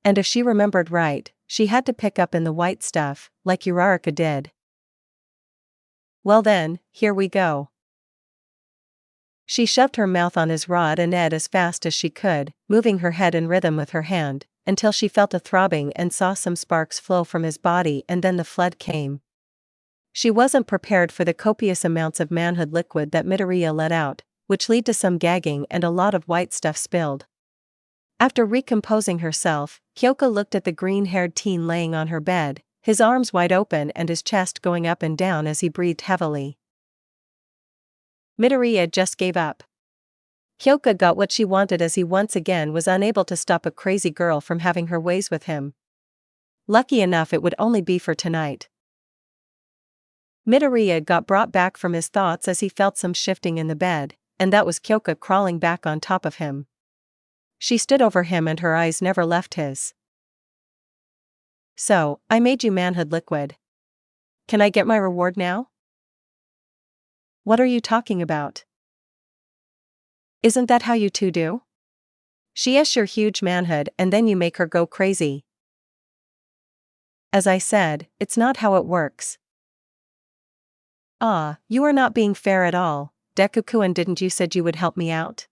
And if she remembered right, she had to pick up in the white stuff, like Uraraka did. "Well then, here we go." She shoved her mouth on his rod and ate as fast as she could, moving her head in rhythm with her hand, until she felt a throbbing and saw some sparks flow from his body, and then the flood came. She wasn't prepared for the copious amounts of manhood liquid that Midoriya let out, which led to some gagging and a lot of white stuff spilled. After recomposing herself, Hyoka looked at the green-haired teen laying on her bed, his arms wide open and his chest going up and down as he breathed heavily. Midoriya just gave up. Hyoka got what she wanted as he once again was unable to stop a crazy girl from having her ways with him. Lucky enough it would only be for tonight. Midoriya got brought back from his thoughts as he felt some shifting in the bed, and that was Hyoka crawling back on top of him. She stood over him and her eyes never left his. "So, I made you manhood liquid. Can I get my reward now?" "What are you talking about? Isn't that how you two do? She is your huge manhood and then you make her go crazy." "As I said, it's not how it works." "Ah, you are not being fair at all, Deku-kun, didn't you said you would help me out?"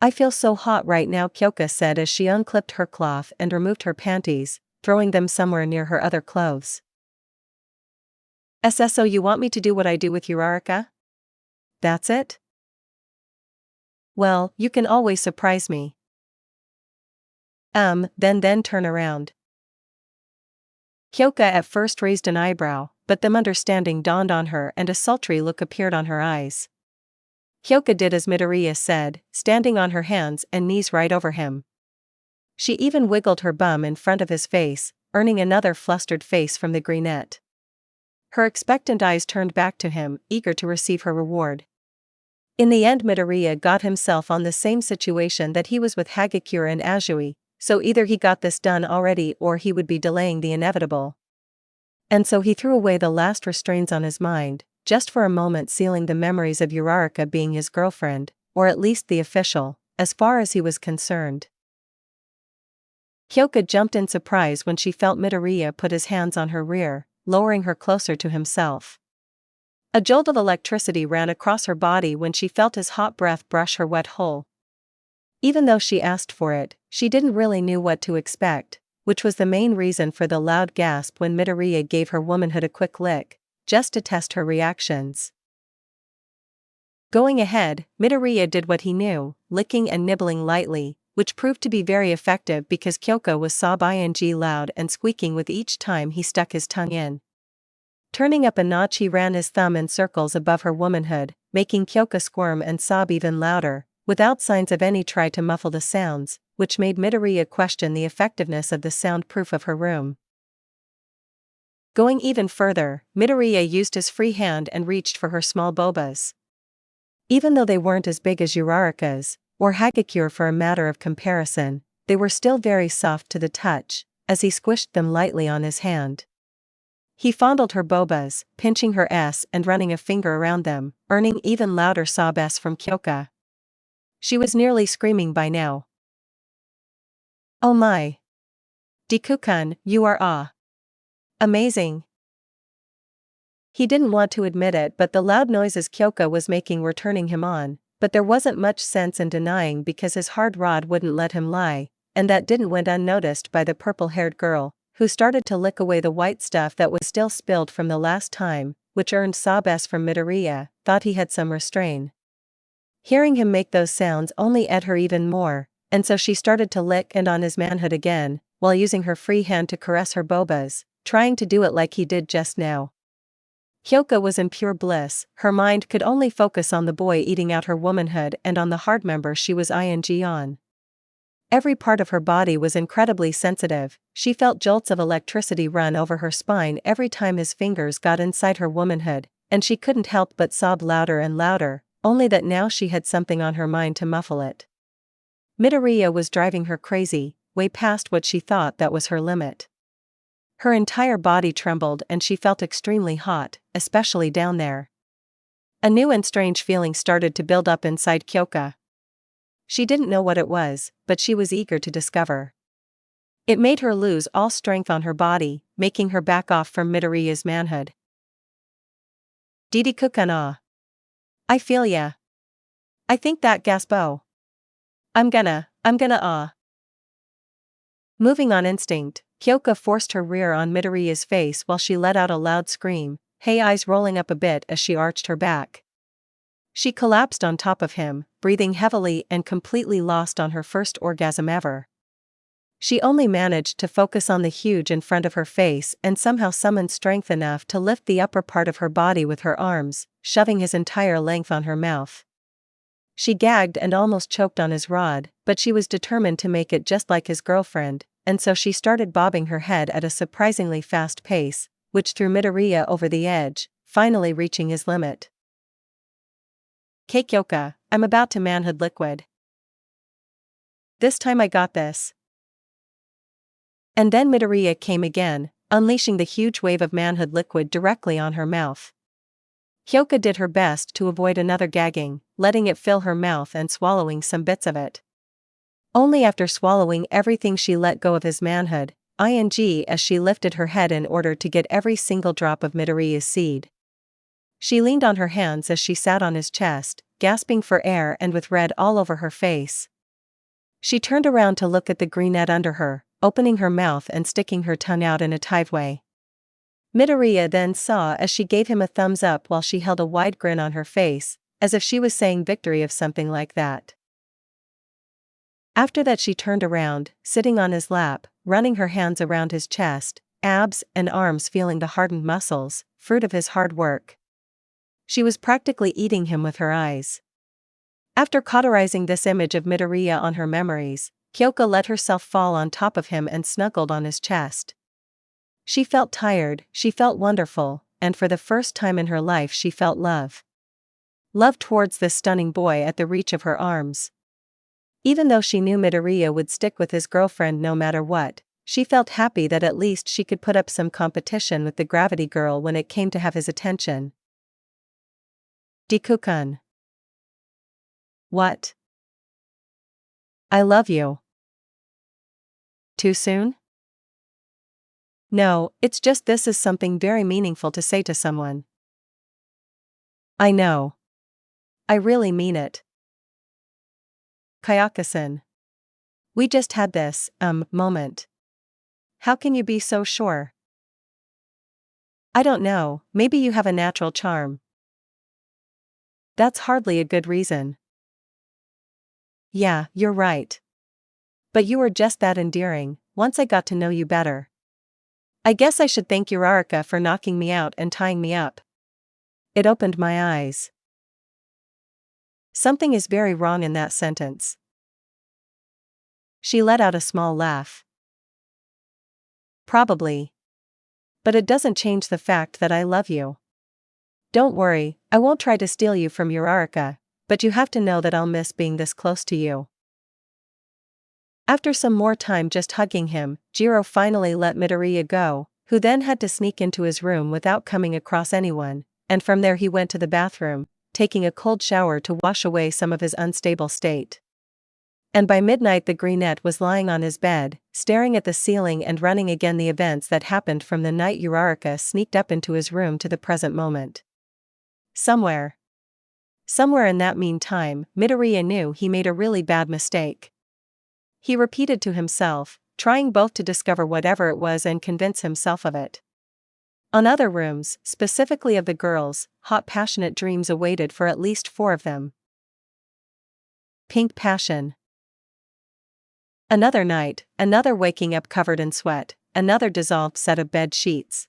"I feel so hot right now," Hyoka said as she unclipped her cloth and removed her panties, throwing them somewhere near her other clothes. "So you want me to do what I do with Uraraka? That's it? Well, you can always surprise me." Then turn around." Kyoka at first raised an eyebrow, but then understanding dawned on her and a sultry look appeared on her eyes. Kyoka did as Midoriya said, standing on her hands and knees right over him. She even wiggled her bum in front of his face, earning another flustered face from the greenette. Her expectant eyes turned back to him, eager to receive her reward. In the end, Midoriya got himself on the same situation that he was with Hagakure and Azui, so either he got this done already or he would be delaying the inevitable. And so he threw away the last restraints on his mind, just for a moment sealing the memories of Uraraka being his girlfriend, or at least the official, as far as he was concerned. Kyoka jumped in surprise when she felt Midoriya put his hands on her rear, lowering her closer to himself. A jolt of electricity ran across her body when she felt his hot breath brush her wet hole. Even though she asked for it, she didn't really know what to expect, which was the main reason for the loud gasp when Midoriya gave her womanhood a quick lick, just to test her reactions. Going ahead, Midoriya did what he knew, licking and nibbling lightly, which proved to be very effective because Kyoka was sob-ing loud and squeaking with each time he stuck his tongue in. Turning up a notch, he ran his thumb in circles above her womanhood, making Kyoka squirm and sob even louder, without signs of any try to muffle the sounds, which made Midoriya question the effectiveness of the soundproof of her room. Going even further, Midoriya used his free hand and reached for her small bobas. Even though they weren't as big as Uraraka's, or Hagakure for a matter of comparison, they were still very soft to the touch, as he squished them lightly on his hand. He fondled her bobas, pinching her ass and running a finger around them, earning even louder sobs from Kyoka. She was nearly screaming by now. "Oh my! Deku-kun, you are amazing!" He didn't want to admit it, but the loud noises Kyoka was making were turning him on, but there wasn't much sense in denying because his hard rod wouldn't let him lie, and that didn't went unnoticed by the purple-haired girl, who started to lick away the white stuff that was still spilled from the last time, which earned sobs from Midoriya, thought he had some restraint. Hearing him make those sounds only ate her even more, and so she started to lick and on his manhood again, while using her free hand to caress her bobas, trying to do it like he did just now. Kyoka was in pure bliss, her mind could only focus on the boy eating out her womanhood and on the hard member she was ing on. Every part of her body was incredibly sensitive, she felt jolts of electricity run over her spine every time his fingers got inside her womanhood, and she couldn't help but sob louder and louder, only that now she had something on her mind to muffle it. Midoriya was driving her crazy, way past what she thought that was her limit. Her entire body trembled and she felt extremely hot, especially down there. A new and strange feeling started to build up inside Kyoka. She didn't know what it was, but she was eager to discover. It made her lose all strength on her body, making her back off from Midoriya's manhood. "Deku-kun, I feel ya. I think that gaspo. I'm gonna Moving on instinct, Kyoka forced her rear on Midoriya's face while she let out a loud scream, her eyes rolling up a bit as she arched her back. She collapsed on top of him, breathing heavily and completely lost on her first orgasm ever. She only managed to focus on the huge in front of her face and somehow summoned strength enough to lift the upper part of her body with her arms, shoving his entire length on her mouth. She gagged and almost choked on his rod, but she was determined to make it just like his girlfriend, and so she started bobbing her head at a surprisingly fast pace, which threw Midoriya over the edge, finally reaching his limit. "Kyoka, I'm about to manhood liquid. This time I got this." And then Midoriya came again, unleashing the huge wave of manhood liquid directly on her mouth. Kyoka did her best to avoid another gagging, letting it fill her mouth and swallowing some bits of it. Only after swallowing everything she let go of his manhood, as she lifted her head in order to get every single drop of Midoriya's seed. She leaned on her hands as she sat on his chest, gasping for air and with red all over her face. She turned around to look at the greenette under her, opening her mouth and sticking her tongue out in a tive way. Midoriya then saw as she gave him a thumbs up while she held a wide grin on her face, as if she was saying victory of something like that. After that she turned around, sitting on his lap, running her hands around his chest, abs and arms feeling the hardened muscles, fruit of his hard work. She was practically eating him with her eyes. After cauterizing this image of Midoriya on her memories, Kyoko let herself fall on top of him and snuggled on his chest. She felt tired, she felt wonderful, and for the first time in her life she felt love. Love towards this stunning boy at the reach of her arms. Even though she knew Midoriya would stick with his girlfriend no matter what, she felt happy that at least she could put up some competition with the gravity girl when it came to have his attention. Deku-kun. What? I love you. Too soon? No, it's just this is something very meaningful to say to someone. I know. I really mean it. Kayaka-san. We just had this, moment. How can you be so sure? I don't know, maybe you have a natural charm. That's hardly a good reason. Yeah, you're right. But you were just that endearing, once I got to know you better. I guess I should thank Uraraka for knocking me out and tying me up. It opened my eyes. Something is very wrong in that sentence. She let out a small laugh. Probably. But it doesn't change the fact that I love you. Don't worry, I won't try to steal you from Uraraka, but you have to know that I'll miss being this close to you. After some more time just hugging him, Jirro finally let Midoriya go, who then had to sneak into his room without coming across anyone, and from there he went to the bathroom, taking a cold shower to wash away some of his unstable state. And by midnight the greenette was lying on his bed, staring at the ceiling and running again the events that happened from the night Uraraka sneaked up into his room to the present moment. Somewhere in that meantime, Midoriya knew he made a really bad mistake. He repeated to himself, trying both to discover whatever it was and convince himself of it. On other rooms, specifically of the girls, hot passionate dreams awaited for at least 4 of them. Pink passion. Another night, another waking up covered in sweat, another dissolved set of bed sheets.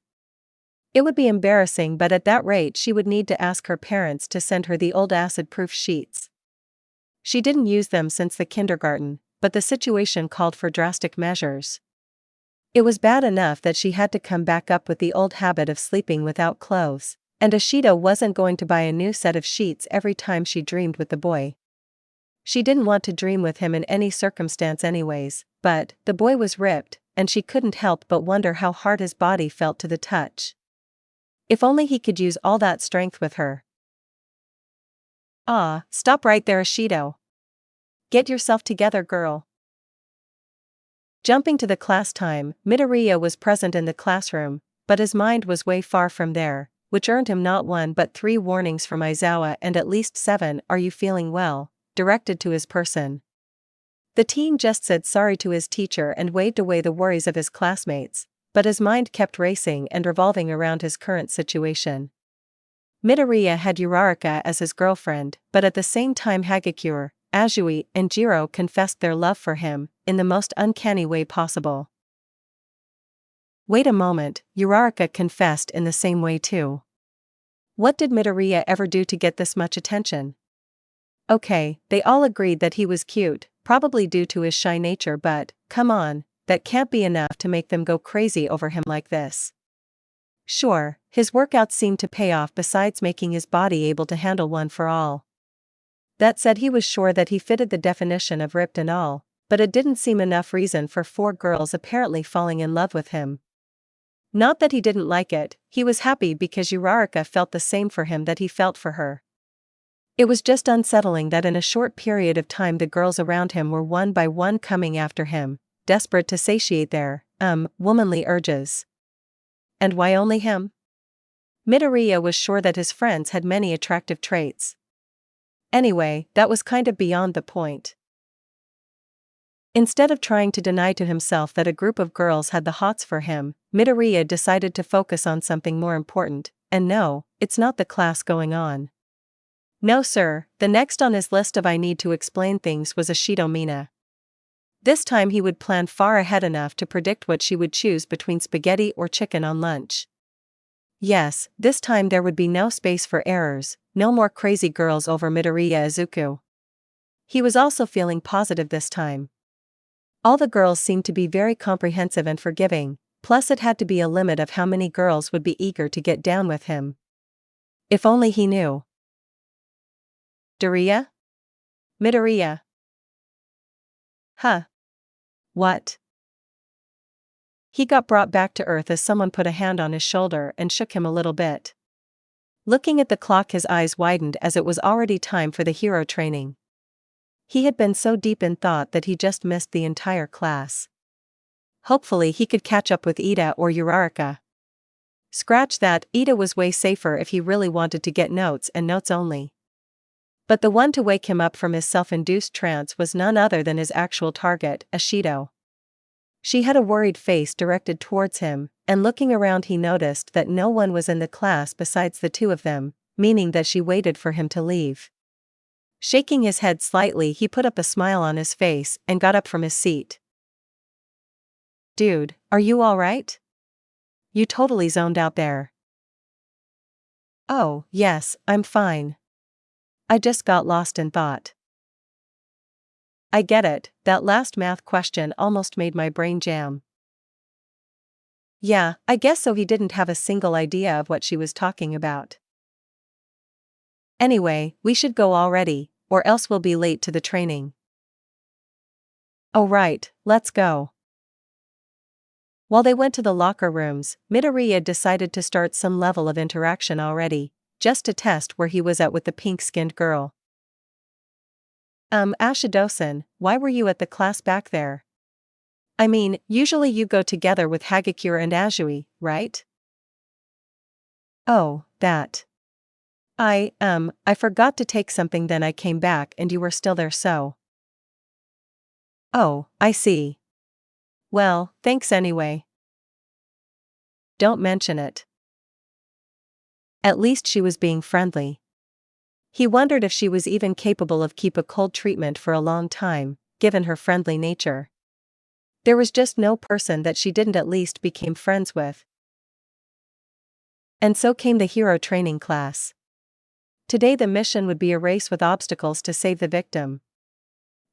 It would be embarrassing, but at that rate she would need to ask her parents to send her the old acid-proof sheets. She didn't use them since the kindergarten, but the situation called for drastic measures. It was bad enough that she had to come back up with the old habit of sleeping without clothes, and Ashido wasn't going to buy a new set of sheets every time she dreamed with the boy. She didn't want to dream with him in any circumstance anyways, but the boy was ripped, and she couldn't help but wonder how hard his body felt to the touch. If only he could use all that strength with her. Ah, stop right there, Ashido. Get yourself together, girl. Jumping to the class time, Midoriya was present in the classroom, but his mind was way far from there, which earned him not 1 but 3 warnings from Aizawa and at least 7 "Are you feeling well?" directed to his person. The teen just said sorry to his teacher and waved away the worries of his classmates, but his mind kept racing and revolving around his current situation. Midoriya had Uraraka as his girlfriend, but at the same time Hagakure, Azui, and Jirro confessed their love for him, in the most uncanny way possible. Wait a moment, Uraraka confessed in the same way too. What did Midoriya ever do to get this much attention? Okay, they all agreed that he was cute, probably due to his shy nature, but, come on, that can't be enough to make them go crazy over him like this. Sure, his workouts seemed to pay off besides making his body able to handle one for all. That said, he was sure that he fitted the definition of ripped and all, but it didn't seem enough reason for 4 girls apparently falling in love with him. Not that he didn't like it, he was happy because Uraraka felt the same for him that he felt for her. It was just unsettling that in a short period of time the girls around him were one by one coming after him, desperate to satiate their, womanly urges. And why only him? Midoriya was sure that his friends had many attractive traits. Anyway, that was kind of beyond the point. Instead of trying to deny to himself that a group of girls had the hots for him, Midoriya decided to focus on something more important, and no, it's not the class going on. No sir, the next on his list of I need to explain things was Ashido Mina. This time he would plan far ahead enough to predict what she would choose between spaghetti or chicken on lunch. Yes, this time there would be no space for errors, no more crazy girls over Midoriya Izuku. He was also feeling positive this time. All the girls seemed to be very comprehensive and forgiving, plus it had to be a limit of how many girls would be eager to get down with him. If only he knew. Midoriya? Midoriya. Huh. What? He got brought back to earth as someone put a hand on his shoulder and shook him a little bit. Looking at the clock, his eyes widened as it was already time for the hero training. He had been so deep in thought that he just missed the entire class. Hopefully he could catch up with Ida or Uraraka. Scratch that, Ida was way safer if he really wanted to get notes and notes only. But the one to wake him up from his self-induced trance was none other than his actual target, Ashido. She had a worried face directed towards him, and looking around he noticed that no one was in the class besides the two of them, meaning that she waited for him to leave. Shaking his head slightly, he put up a smile on his face and got up from his seat. Dude, are you alright? You totally zoned out there. Oh, yes, I'm fine. I just got lost in thought. I get it, that last math question almost made my brain jam. Yeah, I guess so. He didn't have a single idea of what she was talking about. Anyway, we should go already, or else we'll be late to the training. Oh right, let's go. While they went to the locker rooms, Midoriya decided to start some level of interaction already, just to test where he was at with the pink-skinned girl. Ashido-san, why were you at the class back there? I mean, usually you go together with Hagakure and Azui, right? Oh, that. I forgot to take something, then I came back and you were still there, so. Oh, I see. Well, thanks anyway. Don't mention it. At least she was being friendly. He wondered if she was even capable of keep a cold treatment for a long time, given her friendly nature. There was just no person that she didn't at least become friends with. And so came the hero training class. Today the mission would be a race with obstacles to save the victim.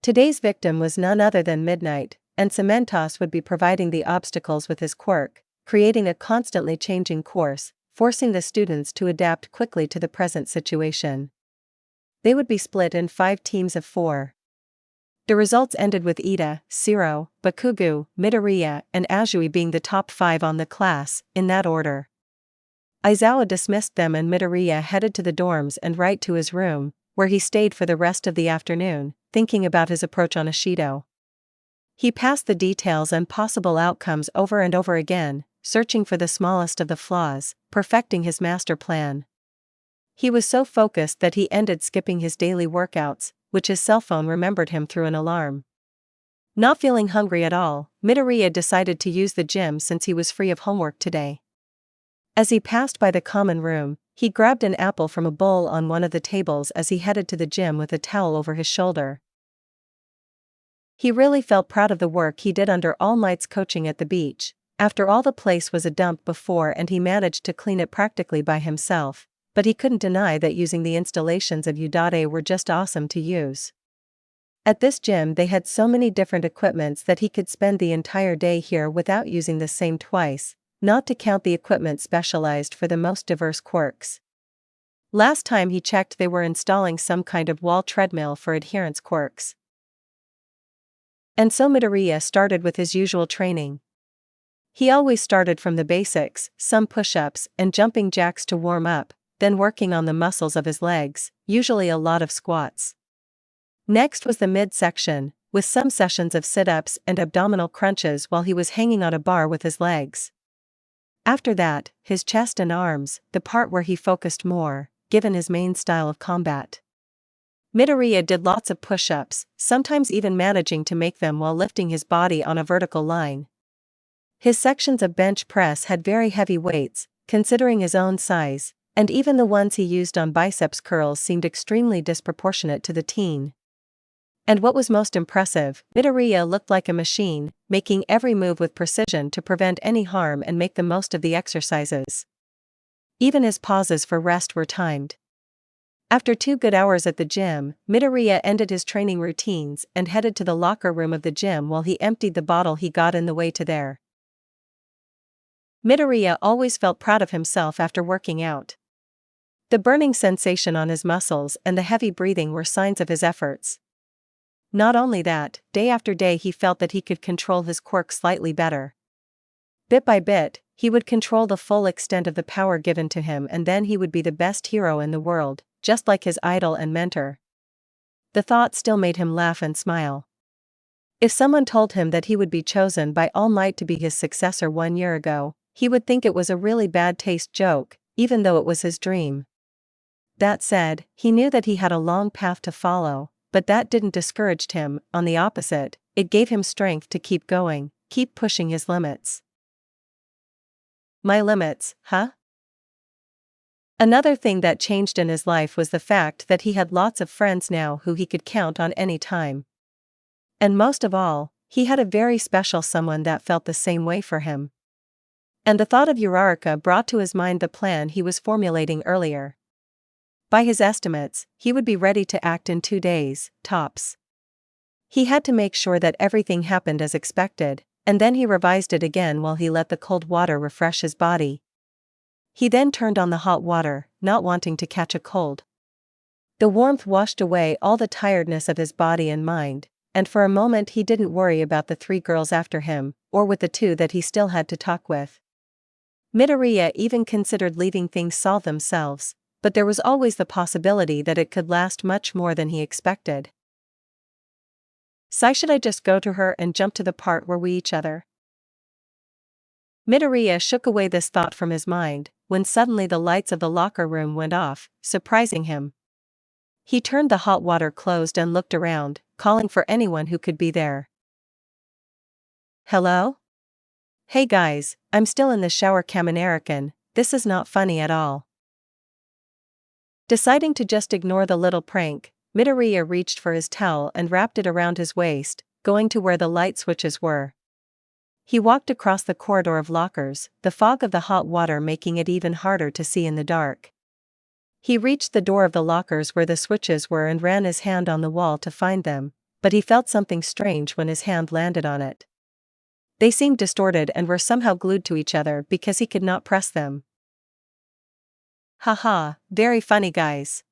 Today's victim was none other than Midnight, and Cementos would be providing the obstacles with his quirk, creating a constantly changing course, forcing the students to adapt quickly to the present situation. They would be split in 5 teams of 4. The results ended with Ida, Jirro, Bakugo, Midoriya, and Azui being the top 5 on the class, in that order. Aizawa dismissed them and Midoriya headed to the dorms and right to his room, where he stayed for the rest of the afternoon, thinking about his approach on Ashido. He passed the details and possible outcomes over and over again, searching for the smallest of the flaws, perfecting his master plan. He was so focused that he ended skipping his daily workouts, which his cell phone remembered him through an alarm. Not feeling hungry at all, Midoriya decided to use the gym since he was free of homework today. As he passed by the common room, he grabbed an apple from a bowl on one of the tables as he headed to the gym with a towel over his shoulder. He really felt proud of the work he did under All Might's coaching at the beach. After all, the place was a dump before and he managed to clean it practically by himself, but he couldn't deny that using the installations of Udade were just awesome to use. At this gym they had so many different equipments that he could spend the entire day here without using the same twice, not to count the equipment specialized for the most diverse quirks. Last time he checked they were installing some kind of wall treadmill for adherence quirks. And so Midoriya started with his usual training. He always started from the basics, some push-ups and jumping jacks to warm up, then working on the muscles of his legs, usually a lot of squats. Next was the midsection, with some sessions of sit-ups and abdominal crunches while he was hanging on a bar with his legs. After that, his chest and arms, the part where he focused more, given his main style of combat. Midoriya did lots of push-ups, sometimes even managing to make them while lifting his body on a vertical line. His sections of bench press had very heavy weights, considering his own size, and even the ones he used on biceps curls seemed extremely disproportionate to the teen. And what was most impressive, Midoriya looked like a machine, making every move with precision to prevent any harm and make the most of the exercises. Even his pauses for rest were timed. After 2 good hours at the gym, Midoriya ended his training routines and headed to the locker room of the gym while he emptied the bottle he got in the way to there. Midoriya always felt proud of himself after working out. The burning sensation on his muscles and the heavy breathing were signs of his efforts. Not only that, day after day he felt that he could control his quirk slightly better. Bit by bit, he would control the full extent of the power given to him, and then he would be the best hero in the world, just like his idol and mentor. The thought still made him laugh and smile. If someone told him that he would be chosen by All Might to be his successor 1 year ago, he would think it was a really bad taste joke, even though it was his dream. That said, he knew that he had a long path to follow, but that didn't discourage him. On the opposite, it gave him strength to keep going, keep pushing his limits. My limits, huh? Another thing that changed in his life was the fact that he had lots of friends now who he could count on any time. And most of all, he had a very special someone that felt the same way for him. And the thought of Uraraka brought to his mind the plan he was formulating earlier. By his estimates, he would be ready to act in 2 days, tops. He had to make sure that everything happened as expected, and then he revised it again while he let the cold water refresh his body. He then turned on the hot water, not wanting to catch a cold. The warmth washed away all the tiredness of his body and mind, and for a moment he didn't worry about the 3 girls after him, or with the 2 that he still had to talk with. Midoriya even considered leaving things solve themselves, but there was always the possibility that it could last much more than he expected. So should I just go to her and jump to the part where we each other? Midoriya shook away this thought from his mind, when suddenly the lights of the locker room went off, surprising him. He turned the hot water closed and looked around, calling for anyone who could be there. Hello? Hey guys, I'm still in the shower. Kaminarikan, this is not funny at all. Deciding to just ignore the little prank, Midoriya reached for his towel and wrapped it around his waist, going to where the light switches were. He walked across the corridor of lockers, the fog of the hot water making it even harder to see in the dark. He reached the door of the lockers where the switches were and ran his hand on the wall to find them, but he felt something strange when his hand landed on it. They seemed distorted and were somehow glued to each other because he could not press them. Haha, very funny guys.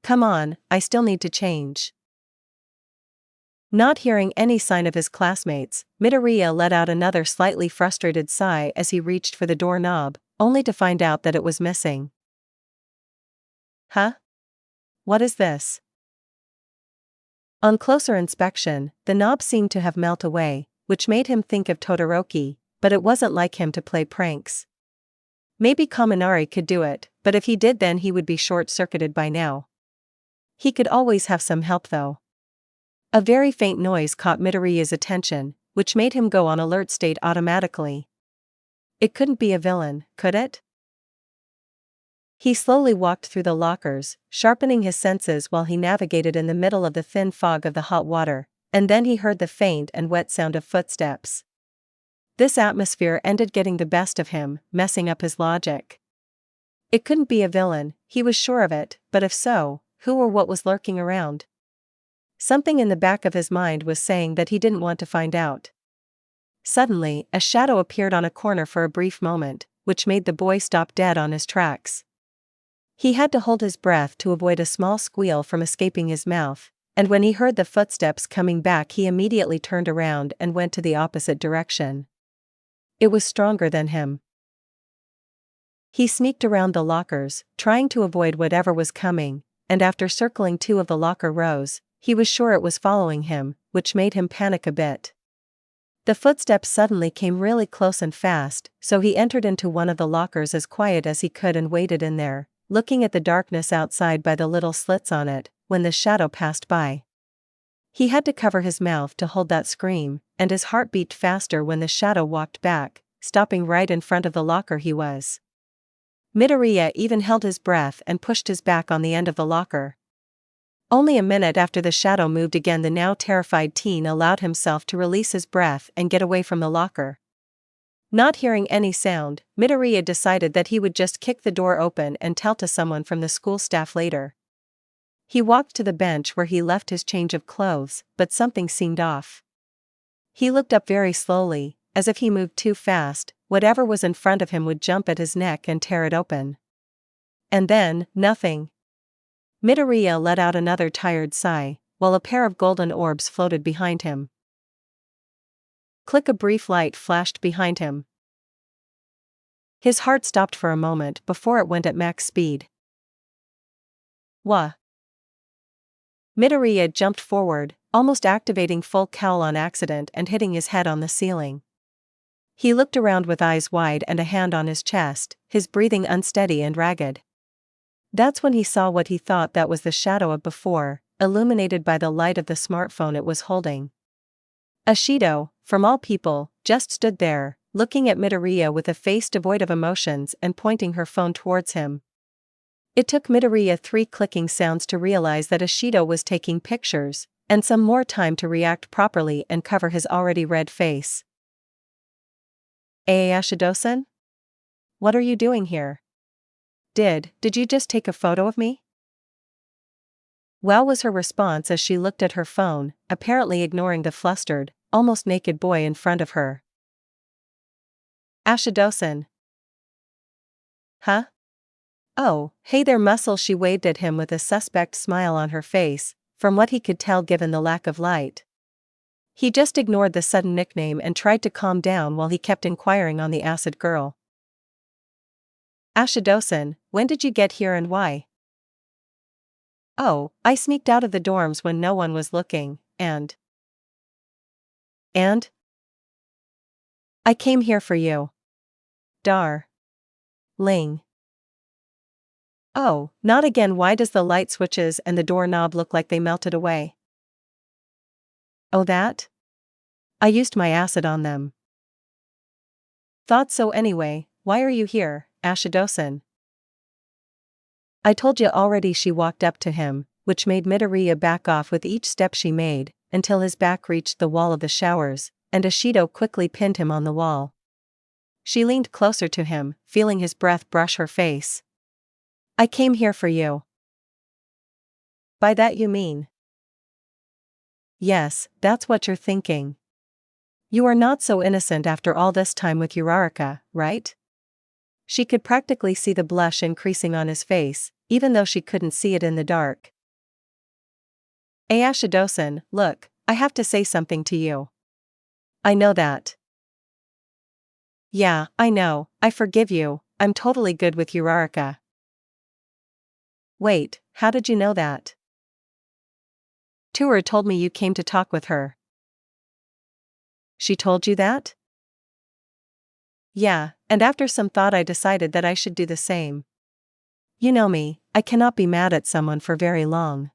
Come on, I still need to change. Not hearing any sign of his classmates, Midoriya let out another slightly frustrated sigh as he reached for the doorknob, only to find out that it was missing. Huh? What is this? On closer inspection, the knob seemed to have melted away, which made him think of Todoroki, but it wasn't like him to play pranks. Maybe Kaminari could do it, but if he did then he would be short-circuited by now. He could always have some help though. A very faint noise caught Midoriya's attention, which made him go on alert state automatically. It couldn't be a villain, could it? He slowly walked through the lockers, sharpening his senses while he navigated in the middle of the thin fog of the hot water, and then he heard the faint and wet sound of footsteps. This atmosphere ended getting the best of him, messing up his logic. It couldn't be a villain, he was sure of it, but if so, who or what was lurking around? Something in the back of his mind was saying that he didn't want to find out. Suddenly, a shadow appeared on a corner for a brief moment, which made the boy stop dead on his tracks. He had to hold his breath to avoid a small squeal from escaping his mouth, and when he heard the footsteps coming back he immediately turned around and went to the opposite direction. It was stronger than him. He sneaked around the lockers, trying to avoid whatever was coming, and after circling 2 of the locker rows, he was sure it was following him, which made him panic a bit. The footsteps suddenly came really close and fast, so he entered into one of the lockers as quiet as he could and waited in there, looking at the darkness outside by the little slits on it, when the shadow passed by. He had to cover his mouth to hold that scream, and his heart beat faster when the shadow walked back, stopping right in front of the locker he was. Midoriya even held his breath and pushed his back on the end of the locker. Only a minute after the shadow moved again, the now terrified teen allowed himself to release his breath and get away from the locker. Not hearing any sound, Midoriya decided that he would just kick the door open and tell to someone from the school staff later. He walked to the bench where he left his change of clothes, but something seemed off. He looked up very slowly, as if he moved too fast, whatever was in front of him would jump at his neck and tear it open. And then, nothing. Midoriya let out another tired sigh, while a pair of golden orbs floated behind him. Click, a brief light flashed behind him. His heart stopped for a moment before it went at max speed. Wah! Midoriya jumped forward, almost activating full cowl on accident and hitting his head on the ceiling. He looked around with eyes wide and a hand on his chest, his breathing unsteady and ragged. That's when he saw what he thought that was the shadow of before, illuminated by the light of the smartphone it was holding. Ashido, from all people, just stood there, looking at Midoriya with a face devoid of emotions and pointing her phone towards him. It took Midoriya 3 clicking sounds to realize that Ashido was taking pictures, and some more time to react properly and cover his already red face. Ashido-san? What are you doing here? Did you just take a photo of me? Wow, was her response as she looked at her phone, apparently ignoring the flustered, almost naked boy in front of her. Ashido-san. Huh? Oh, hey there, muscle. She waved at him with a suspect smile on her face, from what he could tell given the lack of light. He just ignored the sudden nickname and tried to calm down while he kept inquiring on the acid girl. Ashido-san, when did you get here and why? Oh, I sneaked out of the dorms when no one was looking, and? I came here for you. Ling. Oh, not again. Why does the light switches and the doorknob look like they melted away? Oh, that? I used my acid on them. Thought so anyway. Why are you here, Ashido-san? I told you already. She walked up to him, which made Midoriya back off with each step she made, until his back reached the wall of the showers, and Ashido quickly pinned him on the wall. She leaned closer to him, feeling his breath brush her face. I came here for you. By that you mean? Yes, that's what you're thinking. You are not so innocent after all this time with Uraraka, right? She could practically see the blush increasing on his face, even though she couldn't see it in the dark. Ashido-san, look, I have to say something to you. I know that. Yeah, I know, I forgive you, I'm totally good with Uraraka. Wait, how did you know that? Tsuyu told me you came to talk with her. She told you that? Yeah, and after some thought I decided that I should do the same. You know me, I cannot be mad at someone for very long.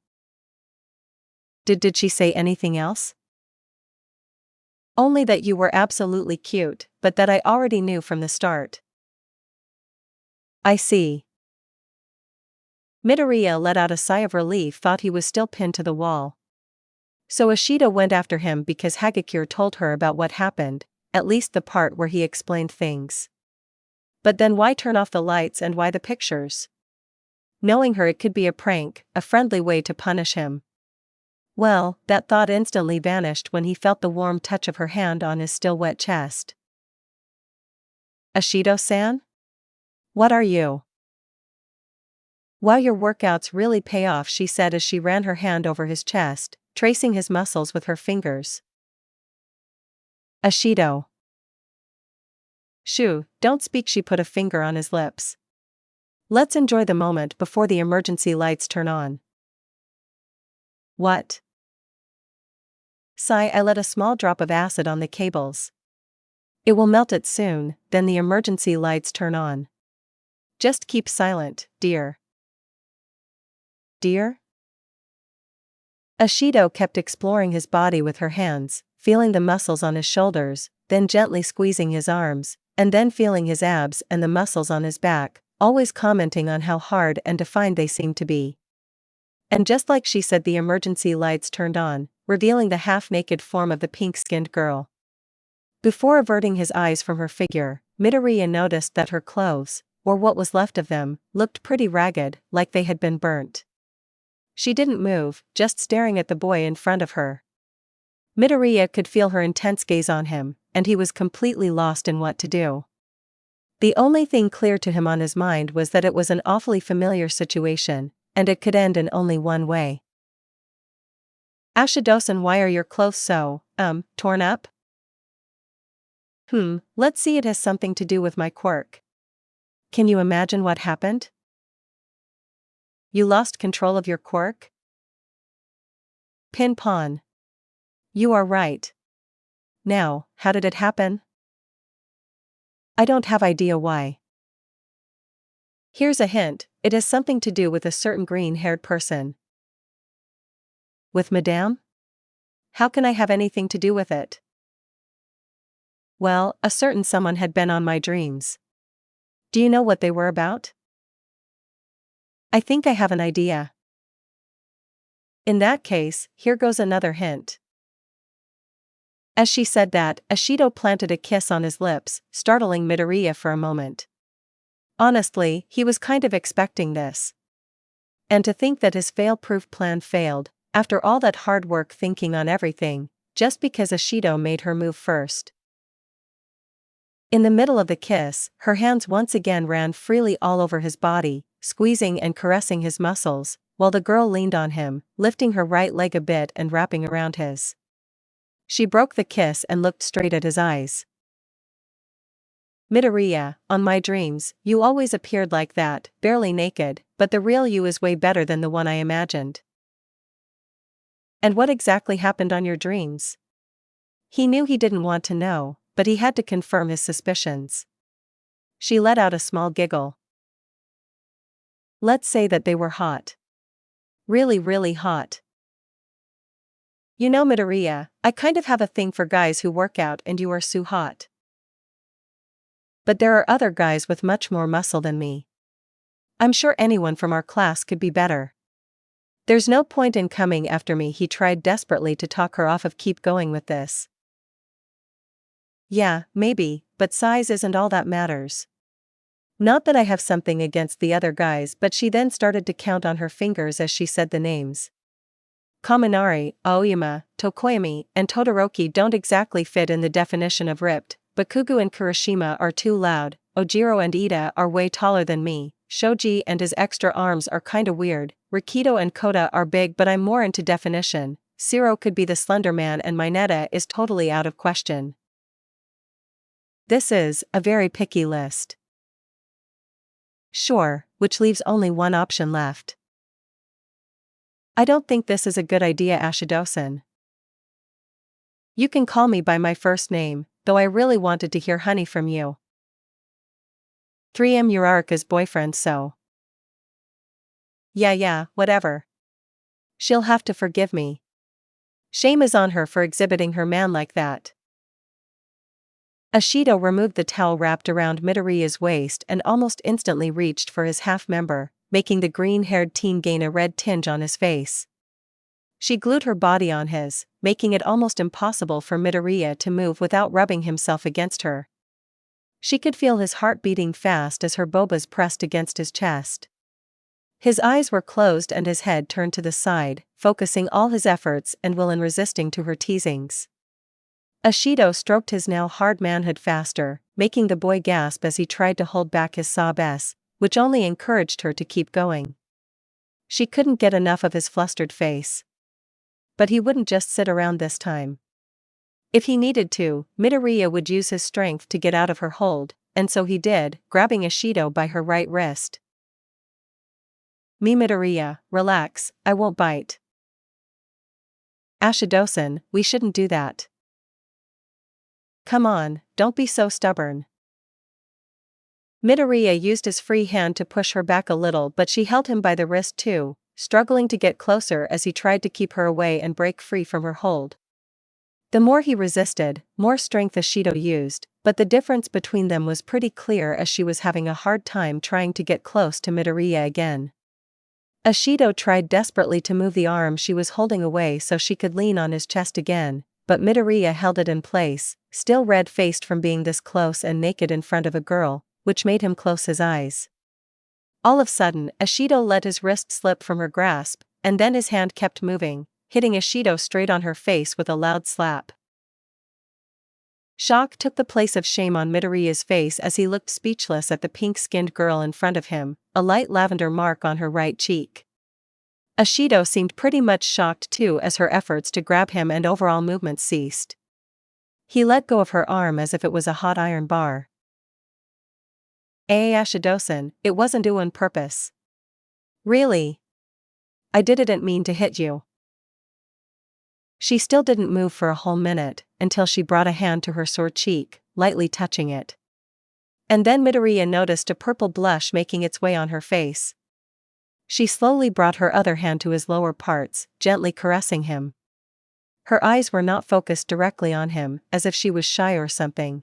Did she say anything else? Only that you were absolutely cute, but that I already knew from the start. I see. Midoriya let out a sigh of relief, thought he was still pinned to the wall. So Ashido went after him because Hagakure told her about what happened, at least the part where he explained things. But then why turn off the lights and why the pictures? Knowing her, it could be a prank, a friendly way to punish him. Well, that thought instantly vanished when he felt the warm touch of her hand on his still wet chest. Ashido-san? What are you? Wow, your workouts really pay off, she said as she ran her hand over his chest, tracing his muscles with her fingers. Ashido. Shoo, don't speak, she put a finger on his lips. Let's enjoy the moment before the emergency lights turn on. What? Sigh, I let a small drop of acid on the cables. It will melt it soon, then the emergency lights turn on. Just keep silent, dear. Dear? Ashido kept exploring his body with her hands, feeling the muscles on his shoulders, then gently squeezing his arms, and then feeling his abs and the muscles on his back, always commenting on how hard and defined they seemed to be. And just like she said, the emergency lights turned on, revealing the half-naked form of the pink-skinned girl. Before averting his eyes from her figure, Midoriya noticed that her clothes, or what was left of them, looked pretty ragged, like they had been burnt. She didn't move, just staring at the boy in front of her. Midoriya could feel her intense gaze on him, and he was completely lost in what to do. The only thing clear to him on his mind was that it was an awfully familiar situation, and it could end in only one way. Ashido-san, why are your clothes so, torn up? Let's see, it has something to do with my quirk. Can you imagine what happened? You lost control of your quirk? Pin-pon. You are right. Now, how did it happen? I don't have idea why. Here's a hint, it has something to do with a certain green-haired person. With Madame? How can I have anything to do with it? Well, a certain someone had been on my dreams. Do you know what they were about? I think I have an idea. In that case, here goes another hint. As she said that, Ashido planted a kiss on his lips, startling Midoriya for a moment. Honestly, he was kind of expecting this. And to think that his fail-proof plan failed, after all that hard work thinking on everything, just because Ashido made her move first. In the middle of the kiss, her hands once again ran freely all over his body, squeezing and caressing his muscles, while the girl leaned on him, lifting her right leg a bit and wrapping around his. She broke the kiss and looked straight at his eyes. Midoriya, on my dreams, you always appeared like that, barely naked, but the real you is way better than the one I imagined. And what exactly happened on your dreams? He knew he didn't want to know, but he had to confirm his suspicions. She let out a small giggle. Let's say that they were hot. Really, really hot. You know, Midoriya, I kind of have a thing for guys who work out, and you are so hot. But there are other guys with much more muscle than me. I'm sure anyone from our class could be better. There's no point in coming after me. He tried desperately to talk her off of keep going with this. Yeah, maybe, but size isn't all that matters. Not that I have something against the other guys, but she then started to count on her fingers as she said the names. Kaminari, Aoyama, Tokoyami, and Todoroki don't exactly fit in the definition of ripped. Bakugo and Kirishima are too loud, Ojiro and Ida are way taller than me, Shoji and his extra arms are kinda weird, Rikido and Kota are big, but I'm more into definition, Zero could be the slender man, and Mineta is totally out of question. This is a very picky list. Sure, which leaves only one option left. I don't think this is a good idea, Ashido-san. You can call me by my first name, though I really wanted to hear honey from you. 3M Uraraka's boyfriend, so. Yeah, whatever. She'll have to forgive me. Shame is on her for exhibiting her man like that. Ashido removed the towel wrapped around Midoriya's waist and almost instantly reached for his half-member, making the green-haired teen gain a red tinge on his face. She glued her body on his, making it almost impossible for Midoriya to move without rubbing himself against her. She could feel his heart beating fast as her bobas pressed against his chest. His eyes were closed and his head turned to the side, focusing all his efforts and will in resisting to her teasings. Ashido stroked his now hard manhood faster, making the boy gasp as he tried to hold back his sobs, which only encouraged her to keep going. She couldn't get enough of his flustered face. But he wouldn't just sit around this time. If he needed to, Midoriya would use his strength to get out of her hold, and so he did, grabbing Ashido by her right wrist. Midoriya, relax, I won't bite. Ashido-san, we shouldn't do that. Come on, don't be so stubborn. Midoriya used his free hand to push her back a little, but she held him by the wrist too, struggling to get closer as he tried to keep her away and break free from her hold. The more he resisted, more strength Ashido used, but the difference between them was pretty clear as she was having a hard time trying to get close to Midoriya again. Ashido tried desperately to move the arm she was holding away so she could lean on his chest again, but Midoriya held it in place, still red-faced from being this close and naked in front of a girl, which made him close his eyes. All of a sudden, Ashido let his wrist slip from her grasp, and then his hand kept moving, hitting Ashido straight on her face with a loud slap. Shock took the place of shame on Midoriya's face as he looked speechless at the pink-skinned girl in front of him, a light lavender mark on her right cheek. Ashido seemed pretty much shocked too as her efforts to grab him and overall movement ceased. He let go of her arm as if it was a hot iron bar. Ashido-san, it wasn't due on purpose. Really? I didn't mean to hit you. She still didn't move for a whole minute, until she brought a hand to her sore cheek, lightly touching it. And then Midoriya noticed a purple blush making its way on her face. She slowly brought her other hand to his lower parts, gently caressing him. Her eyes were not focused directly on him, as if she was shy or something.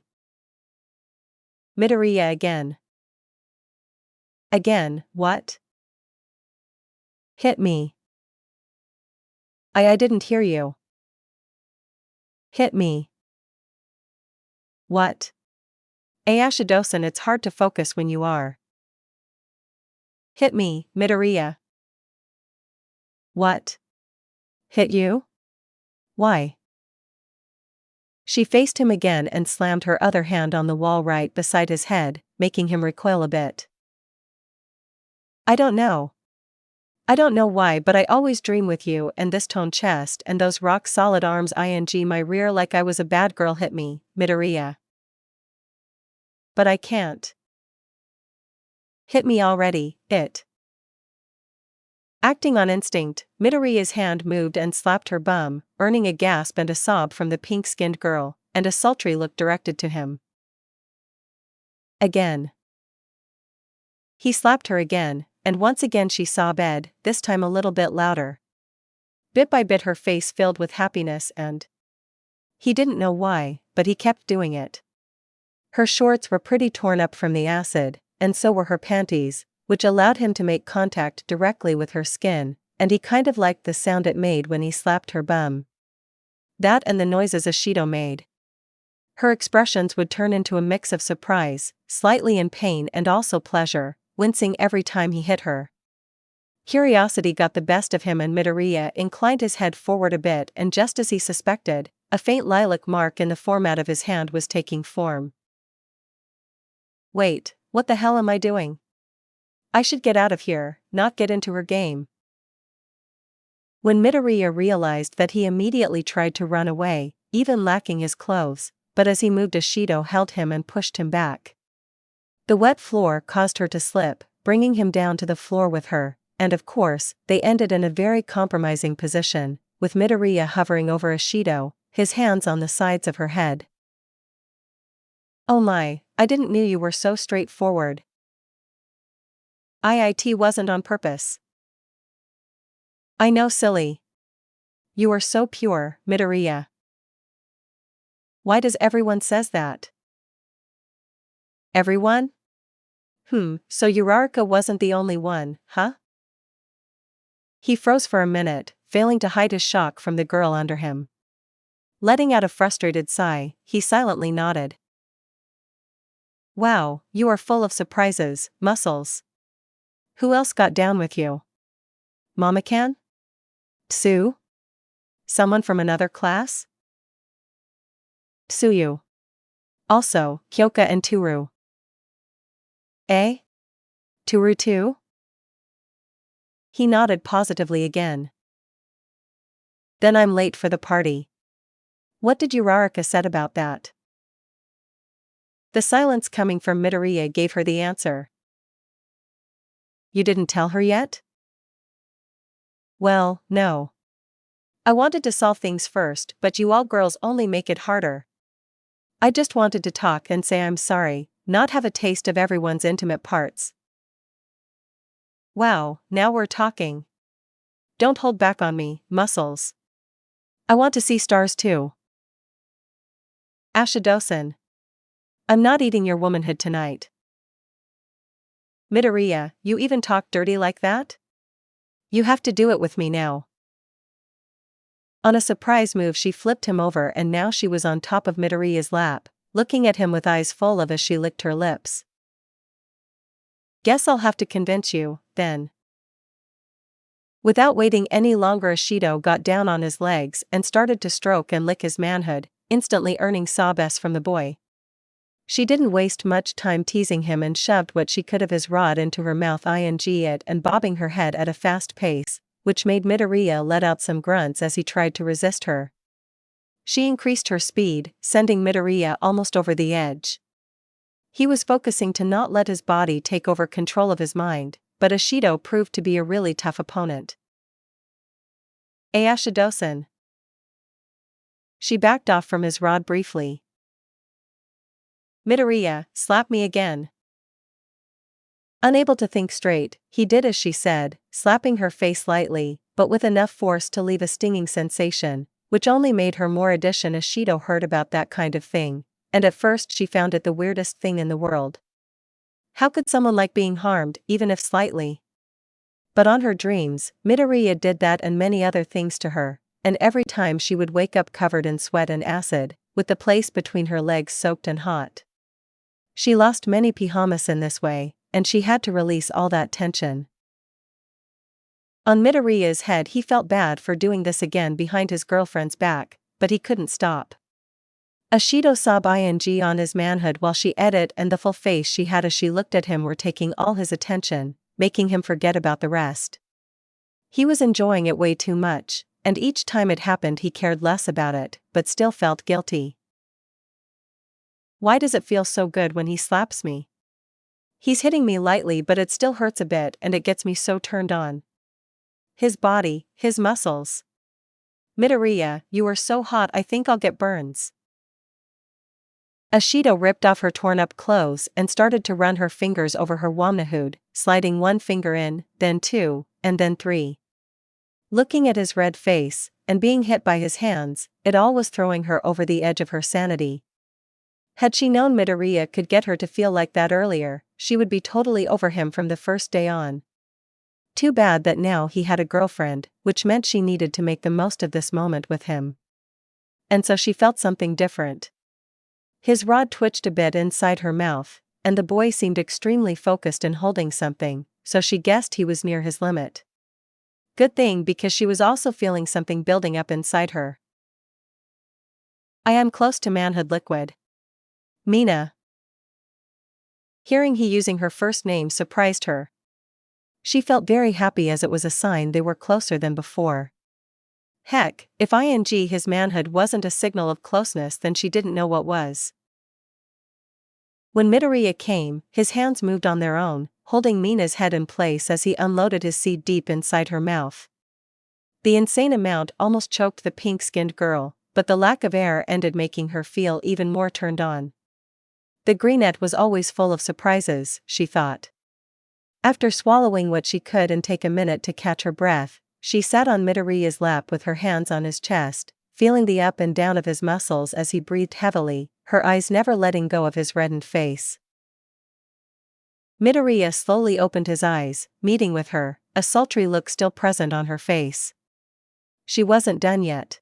Midoriya again. Again, what? Hit me. I didn't hear you. Hit me. What? Ashido-san, it's hard to focus when you are. Hit me, Midoriya. What? Hit you? Why? She faced him again and slammed her other hand on the wall right beside his head, making him recoil a bit. I don't know. I don't know why, but I always dream with you and this toned chest and those rock-solid arms ing my rear like I was a bad girl. Hit me, Midoriya. But I can't. Hit me already, it. Acting on instinct, Midoriya's hand moved and slapped her bum, earning a gasp and a sob from the pink-skinned girl, and a sultry look directed to him. Again. He slapped her again, and once again she sobbed, this time a little bit louder. Bit by bit her face filled with happiness and... He didn't know why, but he kept doing it. Her shorts were pretty torn up from the acid, and so were her panties, which allowed him to make contact directly with her skin, and he kind of liked the sound it made when he slapped her bum. That and the noises Ashido made. Her expressions would turn into a mix of surprise, slightly in pain and also pleasure, wincing every time he hit her. Curiosity got the best of him and Midoriya inclined his head forward a bit, and just as he suspected, a faint lilac mark in the format of his hand was taking form. Wait, what the hell am I doing? I should get out of here, not get into her game. When Midoriya realized that, he immediately tried to run away, even lacking his clothes, but as he moved Ashido held him and pushed him back. The wet floor caused her to slip, bringing him down to the floor with her, and of course, they ended in a very compromising position, with Midoriya hovering over Ashido, his hands on the sides of her head. Oh my, I didn't know you were so straightforward. It wasn't on purpose. I know, silly. You are so pure, Midoriya. Why does everyone says that? Everyone? So Uraraka wasn't the only one, huh? He froze for a minute, failing to hide his shock from the girl under him. Letting out a frustrated sigh, he silently nodded. Wow, you are full of surprises, Muscles. Who else got down with you? Mama-can? Tsu? Someone from another class? Tsuyu. Also, Kyoka and Toru. Toru too? He nodded positively again. Then I'm late for the party. What did Uraraka said about that? The silence coming from Midoriya gave her the answer. You didn't tell her yet? Well, no. I wanted to solve things first, but you all girls only make it harder. I just wanted to talk and say I'm sorry, not have a taste of everyone's intimate parts. Wow, now we're talking. Don't hold back on me, Muscles. I want to see stars too. Ashido-san. I'm not eating your womanhood tonight. Midoriya, you even talk dirty like that? You have to do it with me now. On a surprise move she flipped him over and now she was on top of Midoriya's lap, looking at him with eyes full of as she licked her lips. Guess I'll have to convince you, then. Without waiting any longer Ashido got down on his legs and started to stroke and lick his manhood, instantly earning sawbest from the boy. She didn't waste much time teasing him and shoved what she could of his rod into her mouth it and bobbing her head at a fast pace, which made Midoriya let out some grunts as he tried to resist her. She increased her speed, sending Midoriya almost over the edge. He was focusing to not let his body take over control of his mind, but Ashido proved to be a really tough opponent. Ashido-san. She backed off from his rod briefly. Midoriya, slap me again. Unable to think straight, he did as she said, slapping her face lightly, but with enough force to leave a stinging sensation, which only made her more addition. Ashido heard about that kind of thing, and at first she found it the weirdest thing in the world. How could someone like being harmed, even if slightly? But on her dreams, Midoriya did that and many other things to her, and every time she would wake up covered in sweat and acid, with the place between her legs soaked and hot. She lost many pajamas in this way, and she had to release all that tension. On Midoriya's head he felt bad for doing this again behind his girlfriend's back, but he couldn't stop. Ashido saw ing on his manhood while she ate it and the full face she had as she looked at him were taking all his attention, making him forget about the rest. He was enjoying it way too much, and each time it happened he cared less about it, but still felt guilty. Why does it feel so good when he slaps me? He's hitting me lightly but it still hurts a bit and it gets me so turned on. His body, his muscles. Midoriya, you are so hot I think I'll get burns. Ashido ripped off her torn-up clothes and started to run her fingers over her wamnahood, sliding one finger in, then two, and then three. Looking at his red face, and being hit by his hands, it all was throwing her over the edge of her sanity. Had she known Midoriya could get her to feel like that earlier, she would be totally over him from the first day on. Too bad that now he had a girlfriend, which meant she needed to make the most of this moment with him. And so she felt something different. His rod twitched a bit inside her mouth, and the boy seemed extremely focused in holding something, so she guessed he was near his limit. Good thing because she was also feeling something building up inside her. I am close to manhood liquid. Mina. Hearing he using her first name surprised her. She felt very happy as it was a sign they were closer than before. Heck, if his manhood wasn't a signal of closeness then she didn't know what was. When Midoriya came, his hands moved on their own, holding Mina's head in place as he unloaded his seed deep inside her mouth. The insane amount almost choked the pink-skinned girl, but the lack of air ended making her feel even more turned on. The greenette was always full of surprises, she thought. After swallowing what she could and take a minute to catch her breath, she sat on Midoriya's lap with her hands on his chest, feeling the up and down of his muscles as he breathed heavily, her eyes never letting go of his reddened face. Midoriya slowly opened his eyes, meeting with her, a sultry look still present on her face. She wasn't done yet.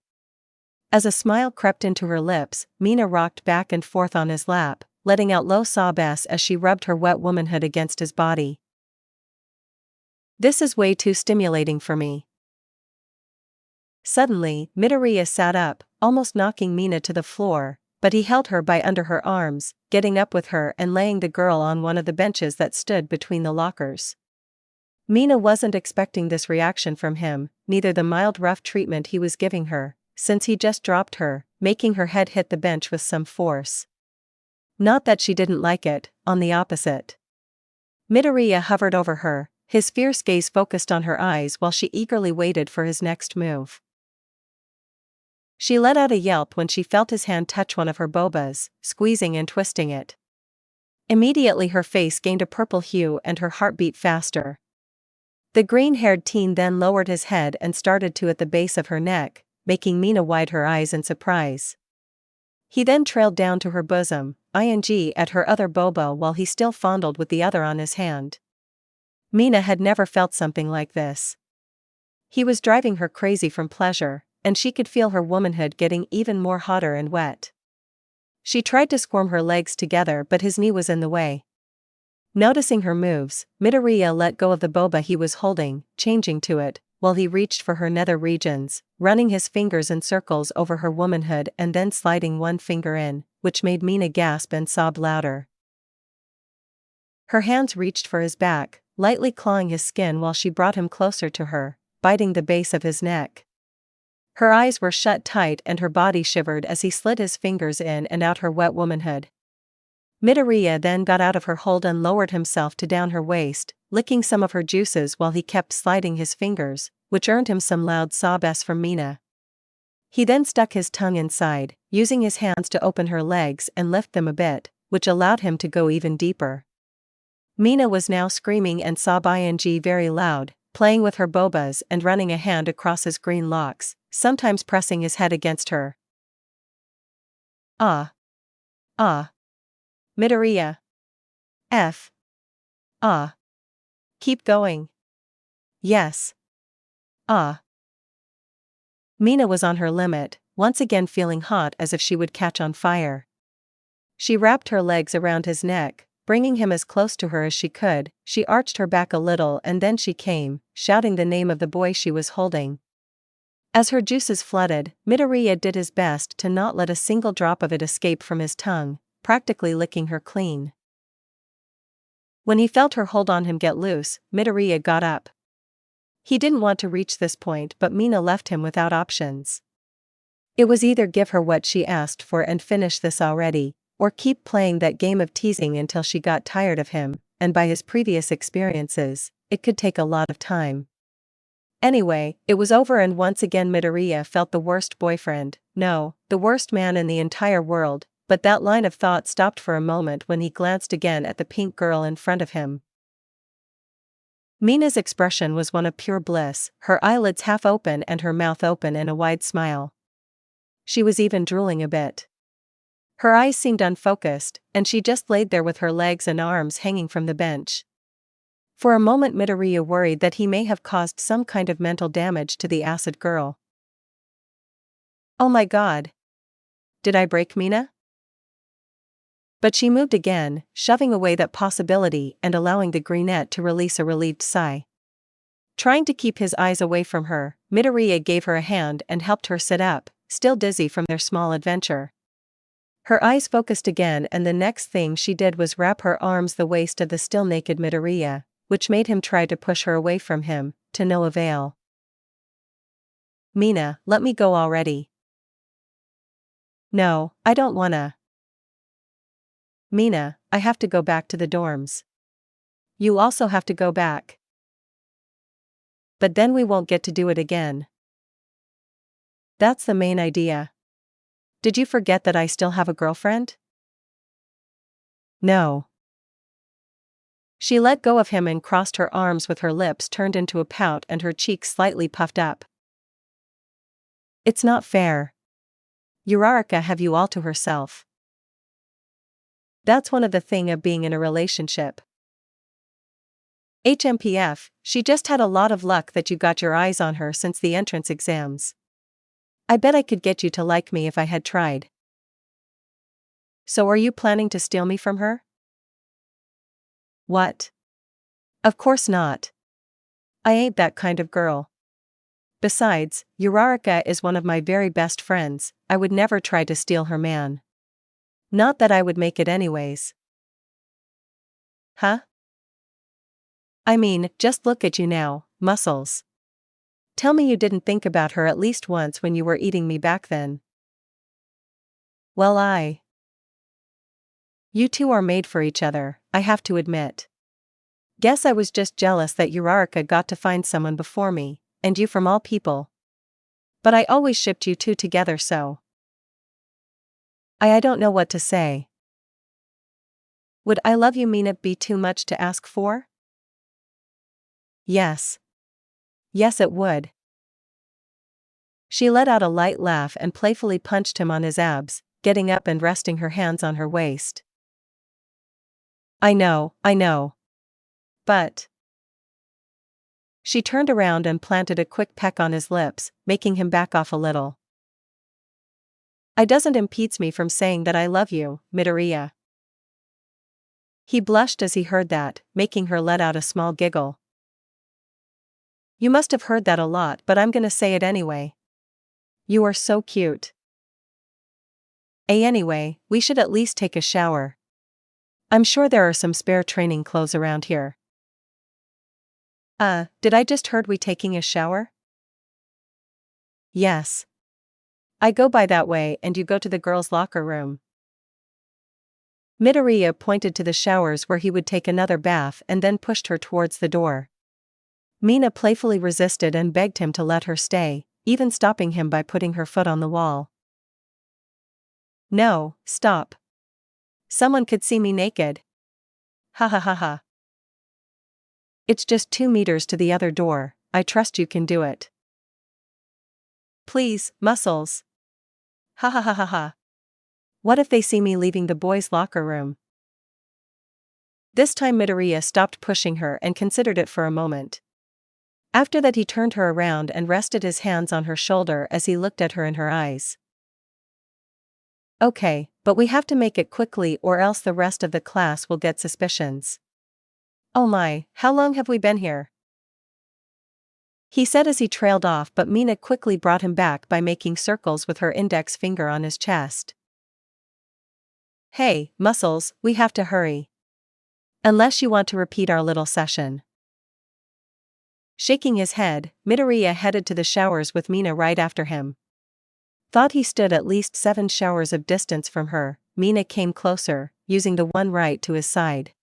As a smile crept into her lips, Mina rocked back and forth on his lap, letting out low sobs as she rubbed her wet womanhood against his body. This is way too stimulating for me. Suddenly, Midoriya sat up, almost knocking Mina to the floor, but he held her by under her arms, getting up with her and laying the girl on one of the benches that stood between the lockers. Mina wasn't expecting this reaction from him, neither the mild rough treatment he was giving her, since he just dropped her, making her head hit the bench with some force. Not that she didn't like it, on the opposite. Midoriya hovered over her, his fierce gaze focused on her eyes while she eagerly waited for his next move. She let out a yelp when she felt his hand touch one of her bobas, squeezing and twisting it. Immediately her face gained a purple hue and her heart beat faster. The green-haired teen then lowered his head and started to at the base of her neck, making Mina wide her eyes in surprise. He then trailed down to her bosom, at her other bobo while he still fondled with the other on his hand. Mina had never felt something like this. He was driving her crazy from pleasure, and she could feel her womanhood getting even more hotter and wet. She tried to squirm her legs together, but his knee was in the way. Noticing her moves, Midoriya let go of the boba he was holding, changing to it, while he reached for her nether regions, running his fingers in circles over her womanhood and then sliding one finger in, which made Mina gasp and sob louder. Her hands reached for his back, lightly clawing his skin while she brought him closer to her, biting the base of his neck. Her eyes were shut tight and her body shivered as he slid his fingers in and out her wet womanhood. Midoriya then got out of her hold and lowered himself to down her waist, licking some of her juices while he kept sliding his fingers, which earned him some loud sobs from Mina. He then stuck his tongue inside, using his hands to open her legs and lift them a bit, which allowed him to go even deeper. Mina was now screaming and sobbing very loud, playing with her bobas and running a hand across his green locks, sometimes pressing his head against her. Ah. Ah. Midoriya. F. Ah. Keep going. Yes. Ah. Mina was on her limit, once again feeling hot as if she would catch on fire. She wrapped her legs around his neck, bringing him as close to her as she could. She arched her back a little and then she came, shouting the name of the boy she was holding. As her juices flooded, Midoriya did his best to not let a single drop of it escape from his tongue, practically licking her clean. When he felt her hold on him get loose, Midoriya got up. He didn't want to reach this point, but Mina left him without options. It was either give her what she asked for and finish this already, or keep playing that game of teasing until she got tired of him, and by his previous experiences, it could take a lot of time. Anyway, it was over and once again Midoriya felt the worst boyfriend, no, the worst man in the entire world, but that line of thought stopped for a moment when he glanced again at the pink girl in front of him. Mina's expression was one of pure bliss, her eyelids half open and her mouth open in a wide smile. She was even drooling a bit. Her eyes seemed unfocused, and she just laid there with her legs and arms hanging from the bench. For a moment Midoriya worried that he may have caused some kind of mental damage to the acid girl. Oh my god! Did I break Mina? But she moved again, shoving away that possibility and allowing the greenette to release a relieved sigh. Trying to keep his eyes away from her, Midoriya gave her a hand and helped her sit up, still dizzy from their small adventure. Her eyes focused again and the next thing she did was wrap her arms the waist of the still naked Midoriya, which made him try to push her away from him, to no avail. Mina, let me go already. No, I don't wanna. Mina, I have to go back to the dorms. You also have to go back. But then we won't get to do it again. That's the main idea. Did you forget that I still have a girlfriend? No. She let go of him and crossed her arms with her lips turned into a pout and her cheeks slightly puffed up. It's not fair. Uraraka have you all to herself. That's one of the thing of being in a relationship. HMPF, she just had a lot of luck that you got your eyes on her since the entrance exams. I bet I could get you to like me if I had tried. So are you planning to steal me from her? What? Of course not. I ain't that kind of girl. Besides, Uraraka is one of my very best friends, I would never try to steal her man. Not that I would make it anyways. Huh? I mean, just look at you now, muscles. Tell me you didn't think about her at least once when you were eating me back then. Well, you two are made for each other, I have to admit. Guess I was just jealous that Uraraka got to find someone before me, and you from all people. But I always shipped you two together so. I don't know what to say. Would I love you Mina be too much to ask for? Yes. Yes it would. She let out a light laugh and playfully punched him on his abs, getting up and resting her hands on her waist. I know. But She turned around and planted a quick peck on his lips, making him back off a little. "It doesn't impede me from saying that I love you, Midoriya." He blushed as he heard that, making her let out a small giggle. "You must have heard that a lot, but I'm gonna say it anyway. You are so cute. Anyway, we should at least take a shower. I'm sure there are some spare training clothes around here." Did I just heard we taking a shower?" "Yes. I go by that way and you go to the girls' locker room." Midoriya pointed to the showers where he would take another bath and then pushed her towards the door. Mina playfully resisted and begged him to let her stay, even stopping him by putting her foot on the wall. "No, stop. Someone could see me naked. Ha ha ha ha. It's just 2 meters to the other door, I trust you can do it. Please, muscles. Ha ha ha ha ha. What if they see me leaving the boys' locker room?" This time Midoriya stopped pushing her and considered it for a moment. After that he turned her around and rested his hands on her shoulder as he looked at her in her eyes. "Okay, but we have to make it quickly or else the rest of the class will get suspicions." "Oh my, how long have we been here?" he said as he trailed off, but Mina quickly brought him back by making circles with her index finger on his chest. "Hey, muscles, we have to hurry. Unless you want to repeat our little session." Shaking his head, Midoriya headed to the showers with Mina right after him. Thought he stood at least 7 showers of distance from her, Mina came closer, using the one right to his side.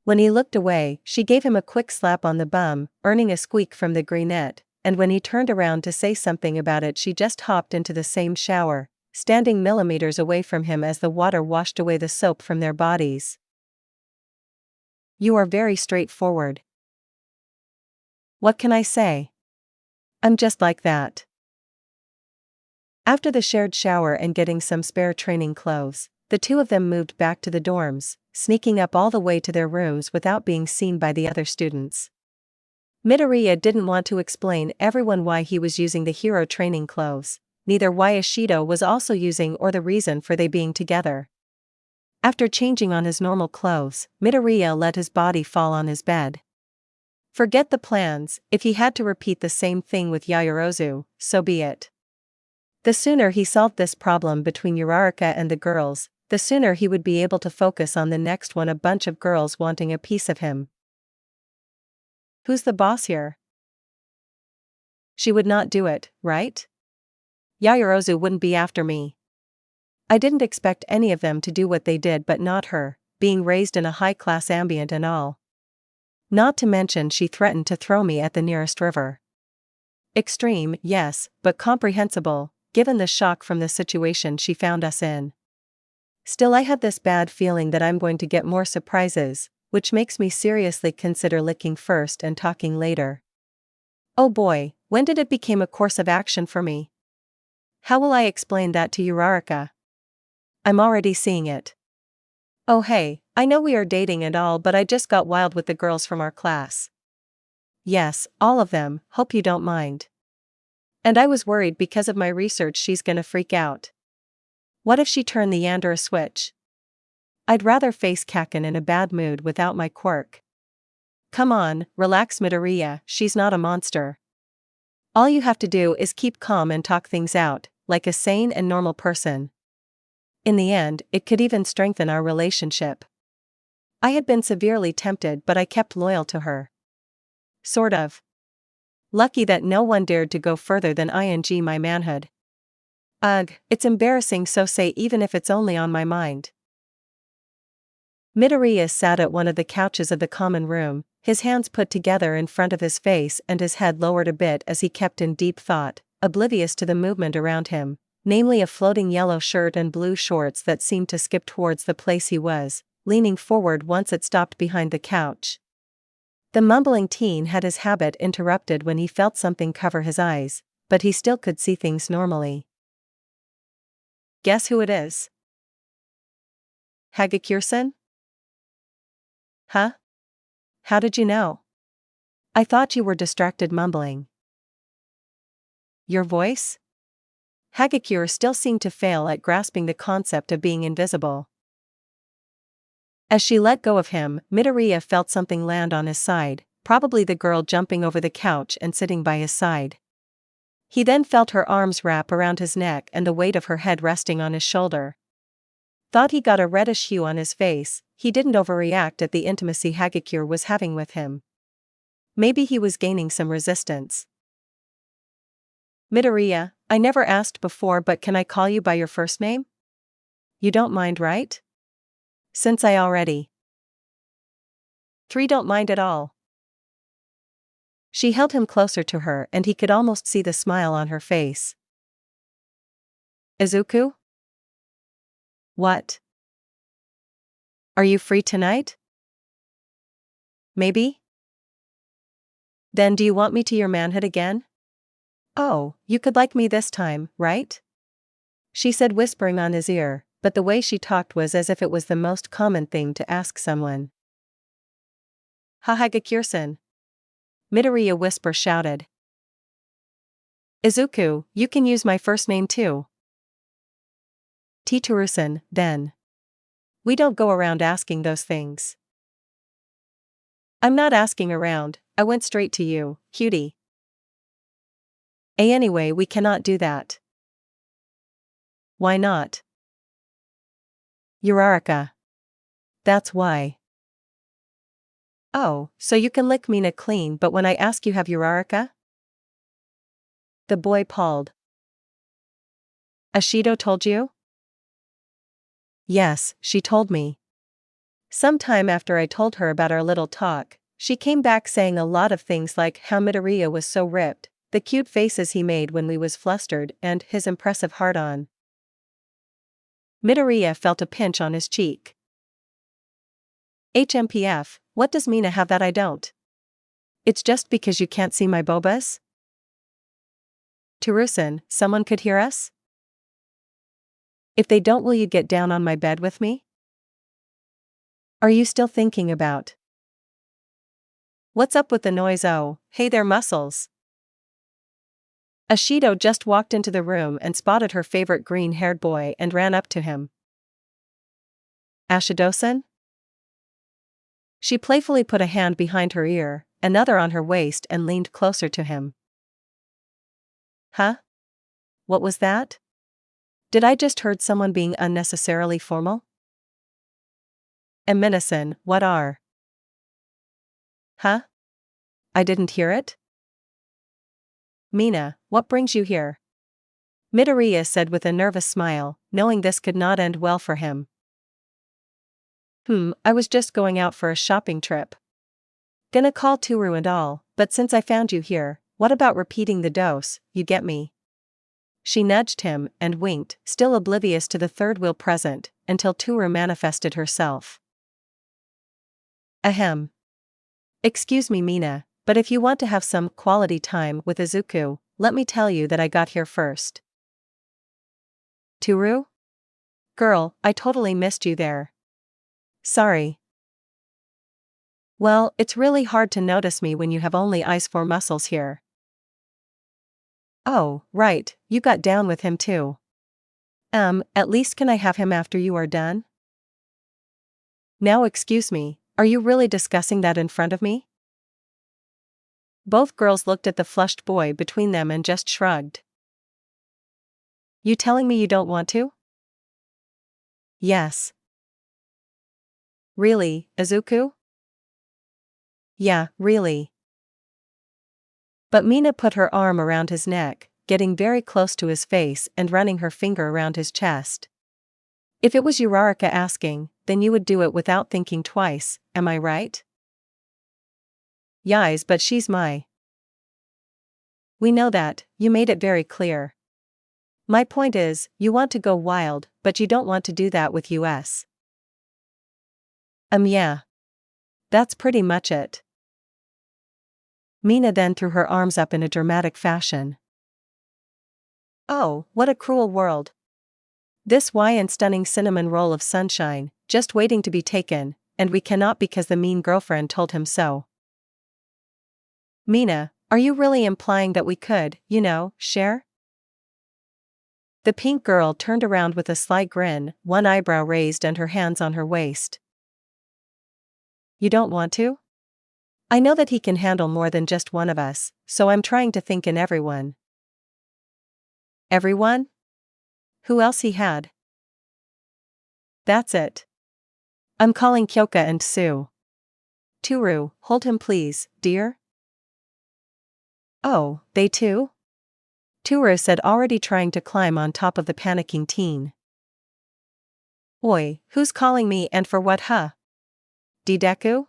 When he looked away, she gave him a quick slap on the bum, earning a squeak from the greenette, and when he turned around to say something about it she just hopped into the same shower, standing millimeters away from him as the water washed away the soap from their bodies. "You are very straightforward. What can I say? I'm just like that." After the shared shower and getting some spare training clothes, the two of them moved back to the dorms, sneaking up all the way to their rooms without being seen by the other students. Midoriya didn't want to explain everyone why he was using the hero training clothes, neither why Ashido was also using or the reason for they being together. After changing on his normal clothes, Midoriya let his body fall on his bed. Forget the plans, if he had to repeat the same thing with Yaoyorozu, so be it. The sooner he solved this problem between Uraraka and the girls, the sooner he would be able to focus on the next one, a bunch of girls wanting a piece of him. Who's the boss here? She would not do it, right? Yaoyorozu wouldn't be after me. I didn't expect any of them to do what they did, but not her, being raised in a high-class ambient and all. Not to mention she threatened to throw me at the nearest river. Extreme, yes, but comprehensible, given the shock from the situation she found us in. Still, I had this bad feeling that I'm going to get more surprises, which makes me seriously consider licking first and talking later. Oh boy, when did it become a course of action for me? How will I explain that to Uraraka? I'm already seeing it. Oh hey, I know we are dating and all, but I just got wild with the girls from our class. Yes, all of them, hope you don't mind. And I was worried because of my research she's gonna freak out. What if she turned the Yandere switch? I'd rather face Kaken in a bad mood without my quirk. Come on, relax Midoriya, she's not a monster. All you have to do is keep calm and talk things out, like a sane and normal person. In the end, it could even strengthen our relationship. I had been severely tempted, but I kept loyal to her. Sort of. Lucky that no one dared to go further than my manhood. Ugh, it's embarrassing, so say even if it's only on my mind. Midoriya sat at one of the couches of the common room, his hands put together in front of his face and his head lowered a bit as he kept in deep thought, oblivious to the movement around him, namely a floating yellow shirt and blue shorts that seemed to skip towards the place he was, leaning forward once it stopped behind the couch. The mumbling teen had his habit interrupted when he felt something cover his eyes, but he still could see things normally. Guess who it is? Hagakure-san? Huh? How did you know? I thought you were distracted mumbling. Your voice? Hagakure still seemed to fail at grasping the concept of being invisible. As she let go of him, Midoriya felt something land on his side, probably the girl jumping over the couch and sitting by his side. He then felt her arms wrap around his neck and the weight of her head resting on his shoulder. Thought he got a reddish hue on his face, he didn't overreact at the intimacy Hagakure was having with him. Maybe he was gaining some resistance. Midoriya, I never asked before, but can I call you by your first name? You don't mind, right? Since I already 3 don't mind at all. She held him closer to her and he could almost see the smile on her face. Izuku? What? Are you free tonight? Maybe? Then do you want me to your manhood again? Oh, you could like me this time, right? She said, whispering on his ear, but the way she talked was as if it was the most common thing to ask someone. Hagakure-san. Midoriya shouted. Izuku, you can use my first name too. Todoroki, then. We don't go around asking those things. I'm not asking around, I went straight to you, cutie. Anyway, we cannot do that. Why not? Uraraka. That's why. Oh, so you can lick Mina clean, but when I ask you have Uraraka? The boy palled. Ashido told you? Yes, she told me. Sometime after I told her about our little talk, she came back saying a lot of things like how Midoriya was so ripped, the cute faces he made when we was flustered, and his impressive heart-on. Midoriya felt a pinch on his cheek. HMPF, what does Mina have that I don't? It's just because you can't see my bobas? Tsuyu, someone could hear us? If they don't, will you get down on my bed with me? Are you still thinking about? What's up with the noise? Oh, hey there, muscles. Ashido just walked into the room and spotted her favorite green-haired boy and ran up to him. Ashido-san? She playfully put a hand behind her ear, another on her waist, and leaned closer to him. Huh? What was that? Did I just heard someone being unnecessarily formal? Mina-san, what are? Huh? I didn't hear it? Mina, what brings you here? Midoriya said with a nervous smile, knowing this could not end well for him. I was just going out for a shopping trip. Gonna call Tsuyu and all, but since I found you here, what about repeating the dose, you get me? She nudged him and winked, still oblivious to the third wheel present, until Tsuyu manifested herself. Ahem. Excuse me, Mina, but if you want to have some quality time with Izuku, let me tell you that I got here first. Tsuyu? Girl, I totally missed you there. Sorry. Well, it's really hard to notice me when you have only eyes for muscles here. Oh, right, you got down with him too. At least can I have him after you are done? Now excuse me, are you really discussing that in front of me? Both girls looked at the flushed boy between them and just shrugged. You telling me you don't want to? Yes. Really, Izuku? Yeah, really. But Mina put her arm around his neck, getting very close to his face and running her finger around his chest. If it was Uraraka asking, then you would do it without thinking twice, am I right? Yes, but she's my. We know that, you made it very clear. My point is, you want to go wild, but you don't want to do that with us. Yeah. That's pretty much it. Mina then threw her arms up in a dramatic fashion. Oh, what a cruel world. This and stunning cinnamon roll of sunshine, just waiting to be taken, and we cannot because the mean girlfriend told him so. Mina, are you really implying that we could, share? The pink girl turned around with a sly grin, one eyebrow raised and her hands on her waist. You don't want to? I know that he can handle more than just one of us, so I'm trying to think in everyone. Everyone? Who else he had? That's it. I'm calling Kyoka and Tsu. Toru, hold him please, dear. Oh, they too? Toru said, already trying to climb on top of the panicking teen. Oi, who's calling me and for what, huh? Dedeku?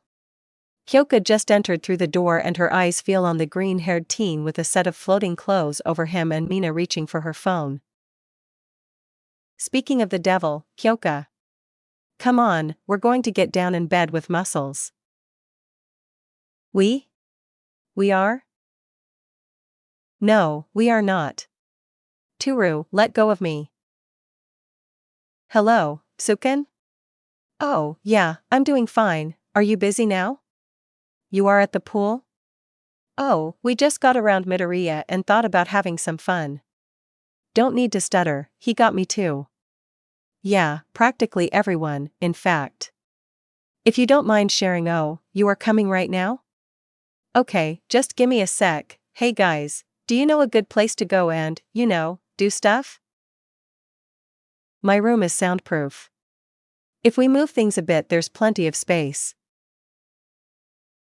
Kyoka just entered through the door and her eyes feel on the green-haired teen with a set of floating clothes over him and Mina reaching for her phone. Speaking of the devil, Kyoka. Come on, we're going to get down in bed with muscles. We? We are? No, we are not. Toru, let go of me. Hello, Tsuken? Oh, yeah, I'm doing fine, are you busy now? You are at the pool? Oh, we just got around Midoriya and thought about having some fun. Don't need to stutter, he got me too. Yeah, practically everyone, in fact. If you don't mind sharing, you are coming right now? Okay, just gimme a sec. Hey guys, do you know a good place to go and, do stuff? My room is soundproof. If we move things a bit, there's plenty of space.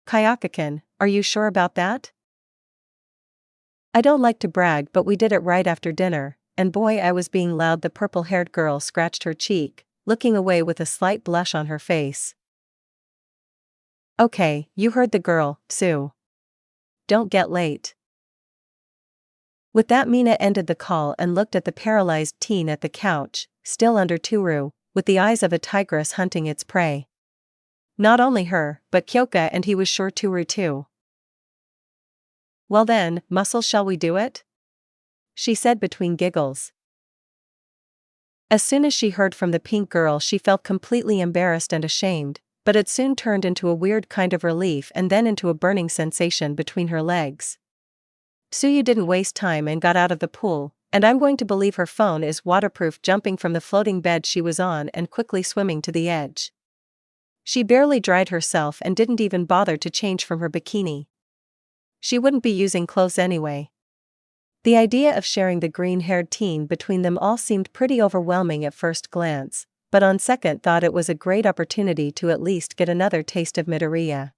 Kayaka-kun, are you sure about that? I don't like to brag, but we did it right after dinner, and boy, I was being loud. The purple-haired girl scratched her cheek, looking away with a slight blush on her face. Okay, you heard the girl, Tsu. Don't get late. With that, Mina ended the call and looked at the paralyzed teen at the couch, still under Toru, with the eyes of a tigress hunting its prey. Not only her, but Kyoka, and he was sure Toru too. Well then, muscles, shall we do it? She said between giggles. As soon as she heard from the pink girl, she felt completely embarrassed and ashamed, but it soon turned into a weird kind of relief and then into a burning sensation between her legs. Tsuyu didn't waste time and got out of the pool, and I'm going to believe her phone is waterproof, jumping from the floating bed she was on and quickly swimming to the edge. She barely dried herself and didn't even bother to change from her bikini. She wouldn't be using clothes anyway. The idea of sharing the green-haired teen between them all seemed pretty overwhelming at first glance, but on second thought it was a great opportunity to at least get another taste of Midoriya.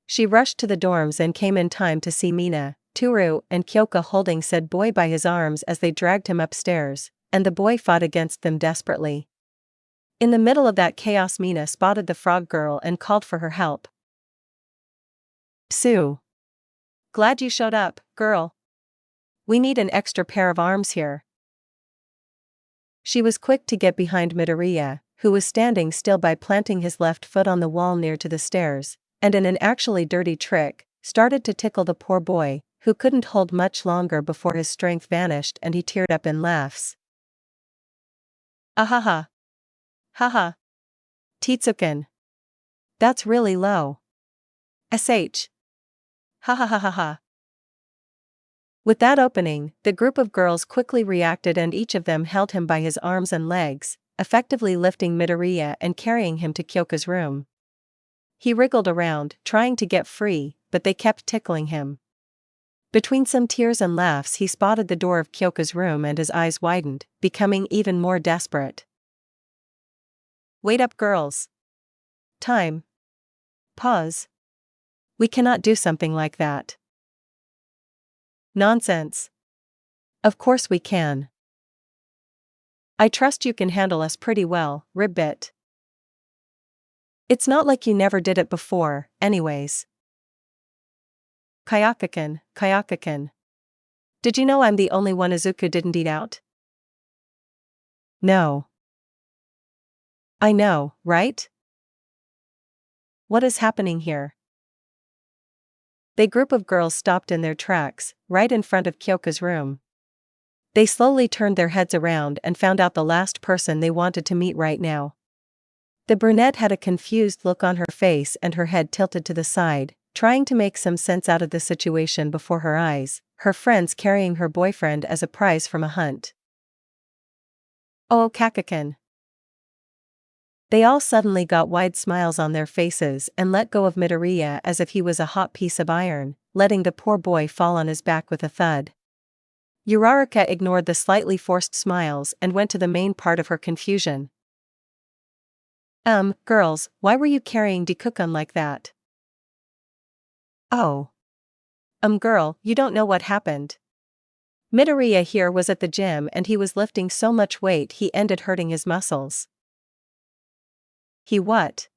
She rushed to the dorms and came in time to see Mina, Toru, and Kyoka holding said boy by his arms as they dragged him upstairs, and the boy fought against them desperately. In the middle of that chaos, Mina spotted the frog girl and called for her help. Tsu. Glad you showed up, girl. We need an extra pair of arms here. She was quick to get behind Midoriya, who was standing still by planting his left foot on the wall near to the stairs, and in an actually dirty trick, started to tickle the poor boy, who couldn't hold much longer before his strength vanished and he teared up in laughs. Ahaha. Haha. Titsuken. That's really low. Sh. Ha ha ha ha ha. With that opening, the group of girls quickly reacted and each of them held him by his arms and legs, effectively lifting Midoriya and carrying him to Kyoka's room. He wriggled around, trying to get free, but they kept tickling him. Between some tears and laughs, he spotted the door of Kyoka's room and his eyes widened, becoming even more desperate. Wait up, girls. Time. Pause. We cannot do something like that. Nonsense. Of course we can. I trust you can handle us pretty well, Ribbit. It's not like you never did it before, anyways. Kayaka-kun. Did you know I'm the only one Izuku didn't eat out? No. I know, right? What is happening here? The group of girls stopped in their tracks, right in front of Kyoka's room. They slowly turned their heads around and found out the last person they wanted to meet right now. The brunette had a confused look on her face and her head tilted to the side, trying to make some sense out of the situation before her eyes, her friends carrying her boyfriend as a prize from a hunt. Oh, Kakakin. They all suddenly got wide smiles on their faces and let go of Midoriya as if he was a hot piece of iron, letting the poor boy fall on his back with a thud. Uraraka ignored the slightly forced smiles and went to the main part of her confusion. Girls, why were you carrying Dikukan like that? Oh. Girl, you don't know what happened. Midoriya here was at the gym and he was lifting so much weight he ended hurting his muscles. He what?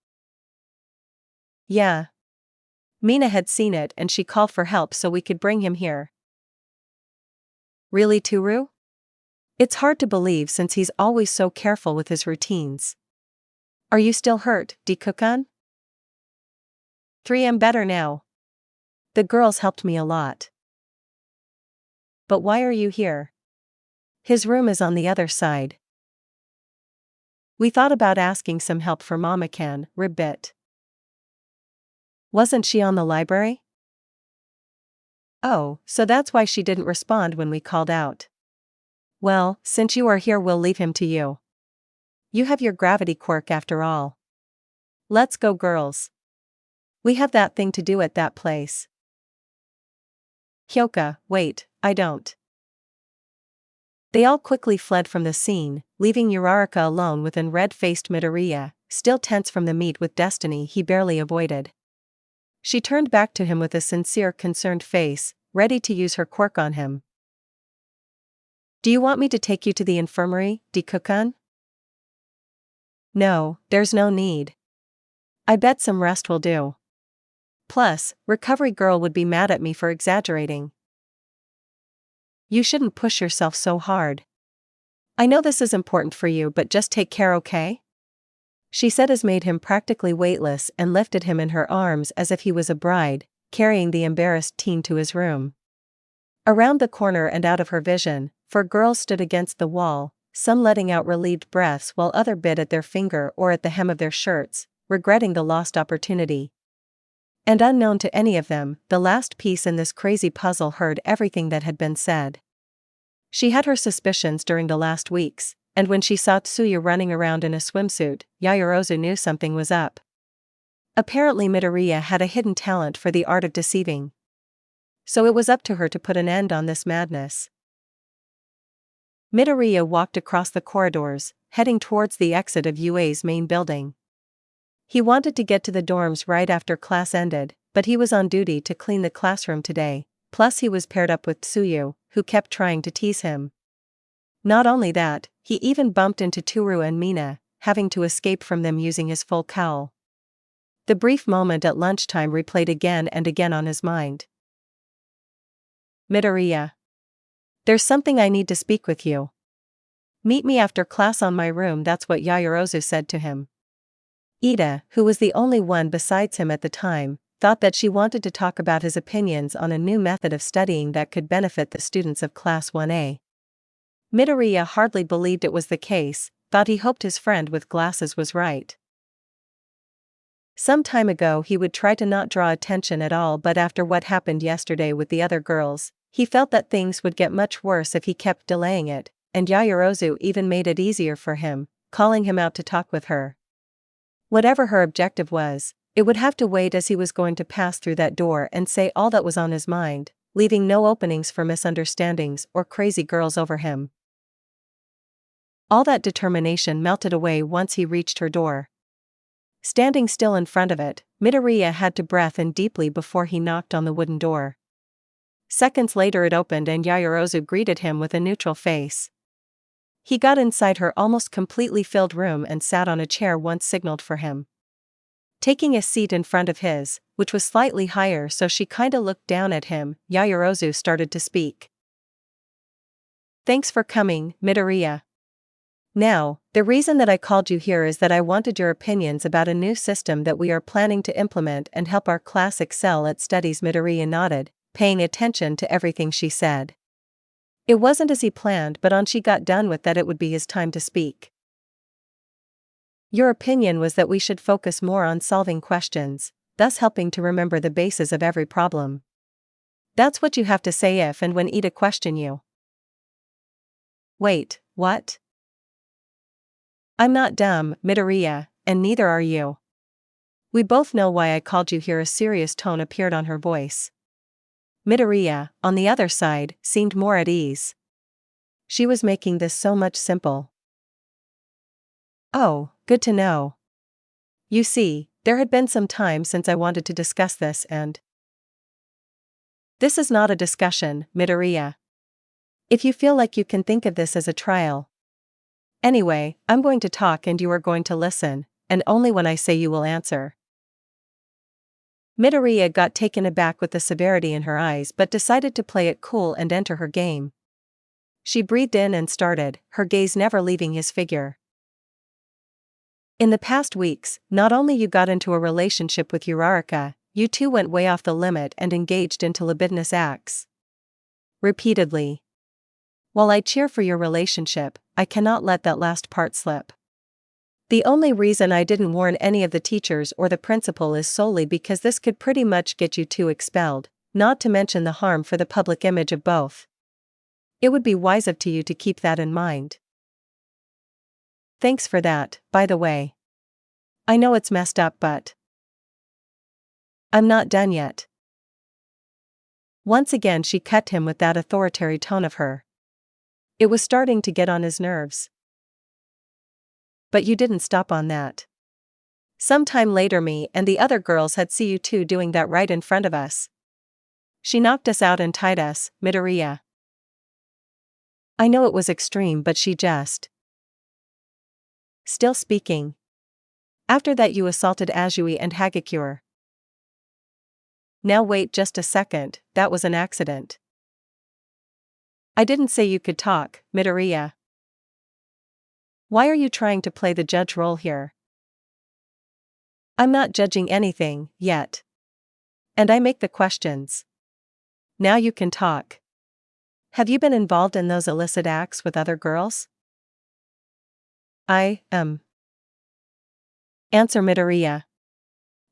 Yeah. Mina had seen it and she called for help so we could bring him here. Really, Toru? It's hard to believe since he's always so careful with his routines. Are you still hurt, Dikukan? 3 am better now. The girls helped me a lot. But why are you here? His room is on the other side. We thought about asking some help for Mama-can, Ribbit. Wasn't she on the library? Oh, so that's why she didn't respond when we called out. Well, since you are here we'll leave him to you. You have your gravity quirk after all. Let's go, girls. We have that thing to do at that place. Hyoka, wait, I don't. They all quickly fled from the scene, leaving Uraraka alone with an red-faced Midoriya, still tense from the meet with destiny he barely avoided. She turned back to him with a sincere, concerned face, ready to use her quirk on him. Do you want me to take you to the infirmary, Dikukan? No, there's no need. I bet some rest will do. Plus, Recovery Girl would be mad at me for exaggerating. You shouldn't push yourself so hard. I know this is important for you, but just take care, okay? She said as made him practically weightless and lifted him in her arms as if he was a bride, carrying the embarrassed teen to his room. Around the corner and out of her vision, 4 girls stood against the wall, some letting out relieved breaths while others bit at their finger or at the hem of their shirts, regretting the lost opportunity. And unknown to any of them, the last piece in this crazy puzzle heard everything that had been said. She had her suspicions during the last weeks, and when she saw Tsuyu running around in a swimsuit, Yaoyorozu knew something was up. Apparently Midoriya had a hidden talent for the art of deceiving. So it was up to her to put an end on this madness. Midoriya walked across the corridors, heading towards the exit of UA's main building. He wanted to get to the dorms right after class ended, but he was on duty to clean the classroom today, plus he was paired up with Tsuyu, who kept trying to tease him. Not only that, he even bumped into Toru and Mina, having to escape from them using his full cowl. The brief moment at lunchtime replayed again and again on his mind. Midoriya. There's something I need to speak with you. Meet me after class on my room, that's what Yaoyorozu said to him. Ida, who was the only one besides him at the time, thought that she wanted to talk about his opinions on a new method of studying that could benefit the students of Class 1A. Midoriya hardly believed it was the case, thought he hoped his friend with glasses was right. Some time ago he would try to not draw attention at all, but after what happened yesterday with the other girls, he felt that things would get much worse if he kept delaying it, and Yaoyorozu even made it easier for him, calling him out to talk with her. Whatever her objective was, it would have to wait as he was going to pass through that door and say all that was on his mind, leaving no openings for misunderstandings or crazy girls over him. All that determination melted away once he reached her door. Standing still in front of it, Midoriya had to breathe in deeply before he knocked on the wooden door. Seconds later it opened and Yaoyorozu greeted him with a neutral face. He got inside her almost completely filled room and sat on a chair once signaled for him. Taking a seat in front of his, which was slightly higher so she kinda looked down at him, Yaoyorozu started to speak. Thanks for coming, Midoriya. Now, the reason that I called you here is that I wanted your opinions about a new system that we are planning to implement and help our class excel at studies. Midoriya nodded, paying attention to everything she said. It wasn't as he planned, but once she got done with that it would be his time to speak. Your opinion was that we should focus more on solving questions, thus helping to remember the basis of every problem. That's what you have to say if and when Ida question you. Wait, what? I'm not dumb, Midoriya, and neither are you. We both know why I called you here. A serious tone appeared on her voice. Midoriya, on the other side, seemed more at ease. She was making this so much simple. Oh, good to know. You see, there had been some time since I wanted to discuss this and… This is not a discussion, Midoriya. If you feel like you can think of this as a trial. Anyway, I'm going to talk and you are going to listen, and only when I say you will answer. Midoriya got taken aback with the severity in her eyes but decided to play it cool and enter her game. She breathed in and started, her gaze never leaving his figure. In the past weeks, not only you got into a relationship with Uraraka, you two went way off the limit and engaged into libidinous acts. Repeatedly. While I cheer for your relationship, I cannot let that last part slip. The only reason I didn't warn any of the teachers or the principal is solely because this could pretty much get you two expelled, not to mention the harm for the public image of both. It would be wise of you to keep that in mind. Thanks for that, by the way. I know it's messed up but… I'm not done yet. Once again she cut him with that authoritarian tone of her. It was starting to get on his nerves. But you didn't stop on that. Sometime later me and the other girls had seen you two doing that right in front of us. She knocked us out and tied us, Midoriya. I know it was extreme but she just… Still speaking. After that you assaulted Ashido and Hagakure. Now wait just a second, that was an accident. I didn't say you could talk, Midoriya. Why are you trying to play the judge role here? I'm not judging anything, yet. And I make the questions. Now you can talk. Have you been involved in those illicit acts with other girls? I am. Answer, Midoriya.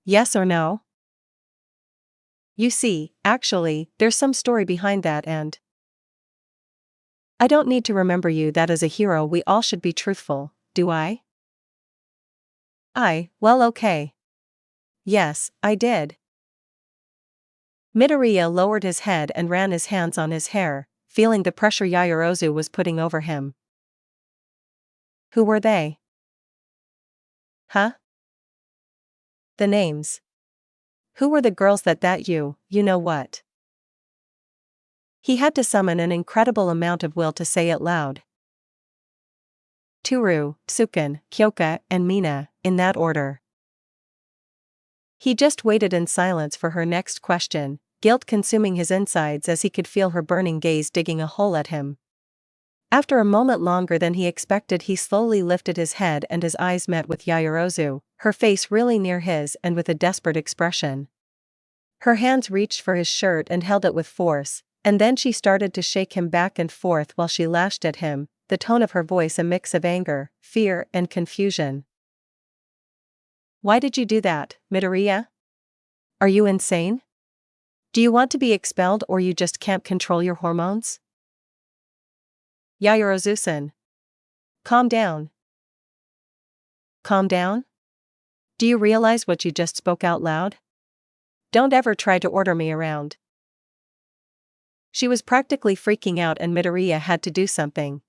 Yes or no? You see, actually, there's some story behind that and… I don't need to remember you that as a hero we all should be truthful, do I? Well okay. Yes, I did. Midoriya lowered his head and ran his hands on his hair, feeling the pressure Yaoyorozu was putting over him. Who were they? Huh? The names. Who were the girls that you know what? He had to summon an incredible amount of will to say it loud. Toru, Tsuken, Kyoka, and Mina, in that order. He just waited in silence for her next question, guilt consuming his insides as he could feel her burning gaze digging a hole at him. After a moment longer than he expected he slowly lifted his head and his eyes met with Yaoyorozu, her face really near his and with a desperate expression. Her hands reached for his shirt and held it with force, and then she started to shake him back and forth while she lashed at him, the tone of her voice a mix of anger, fear, and confusion. Why did you do that, Midoriya? Are you insane? Do you want to be expelled or you just can't control your hormones? Yaoyorozu-san. Calm down. Calm down? Do you realize what you just spoke out loud? Don't ever try to order me around. She was practically freaking out and Midoriya had to do something.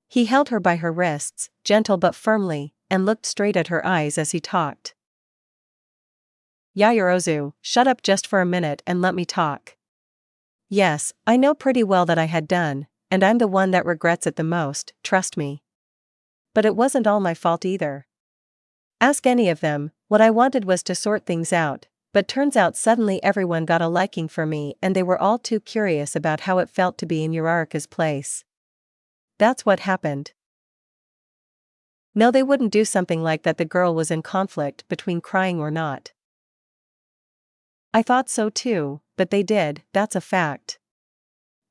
He held her by her wrists, gentle but firmly, and looked straight at her eyes as he talked. Yaoyorozu, shut up just for a minute and let me talk. Yes, I know pretty well that I had done, and I'm the one that regrets it the most, trust me. But it wasn't all my fault either. Ask any of them, what I wanted was to sort things out, but turns out suddenly everyone got a liking for me and they were all too curious about how it felt to be in Uraraka's place. That's what happened. No, they wouldn't do something like that. The girl was in conflict between crying or not. I thought so too, but they did, that's a fact.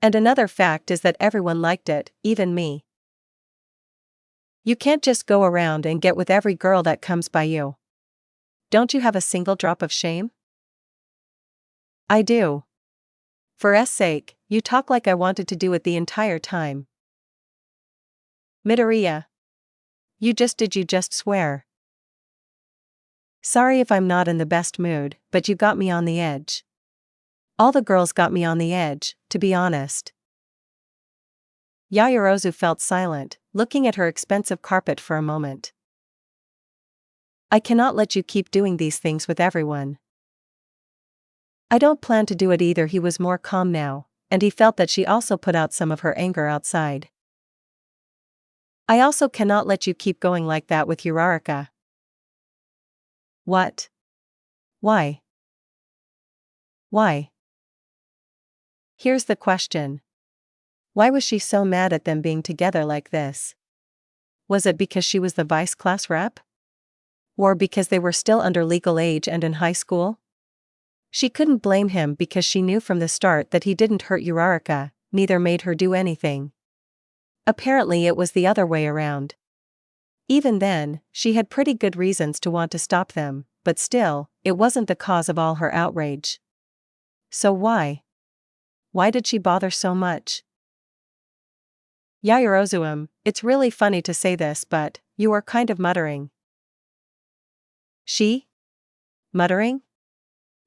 And another fact is that everyone liked it, even me. You can't just go around and get with every girl that comes by you. Don't you have a single drop of shame? I do. For S sake, you talk like I wanted to do it the entire time. Midoriya. You just swear. Sorry if I'm not in the best mood, but you got me on the edge. All the girls got me on the edge, to be honest. Yaoyorozu felt silent, looking at her expensive carpet for a moment. I cannot let you keep doing these things with everyone. I don't plan to do it either. He was more calm now, and he felt that she also put out some of her anger outside. I also cannot let you keep going like that with Uraraka. What? Why? Why? Here's the question. Why was she so mad at them being together like this? Was it because she was the vice class rep? Or because they were still under legal age and in high school? She couldn't blame him because she knew from the start that he didn't hurt Uraraka, neither made her do anything. Apparently it was the other way around. Even then, she had pretty good reasons to want to stop them, but still, it wasn't the cause of all her outrage. So why? Why did she bother so much? Yaoyorozu, it's really funny to say this, but you are kind of muttering. She? Muttering?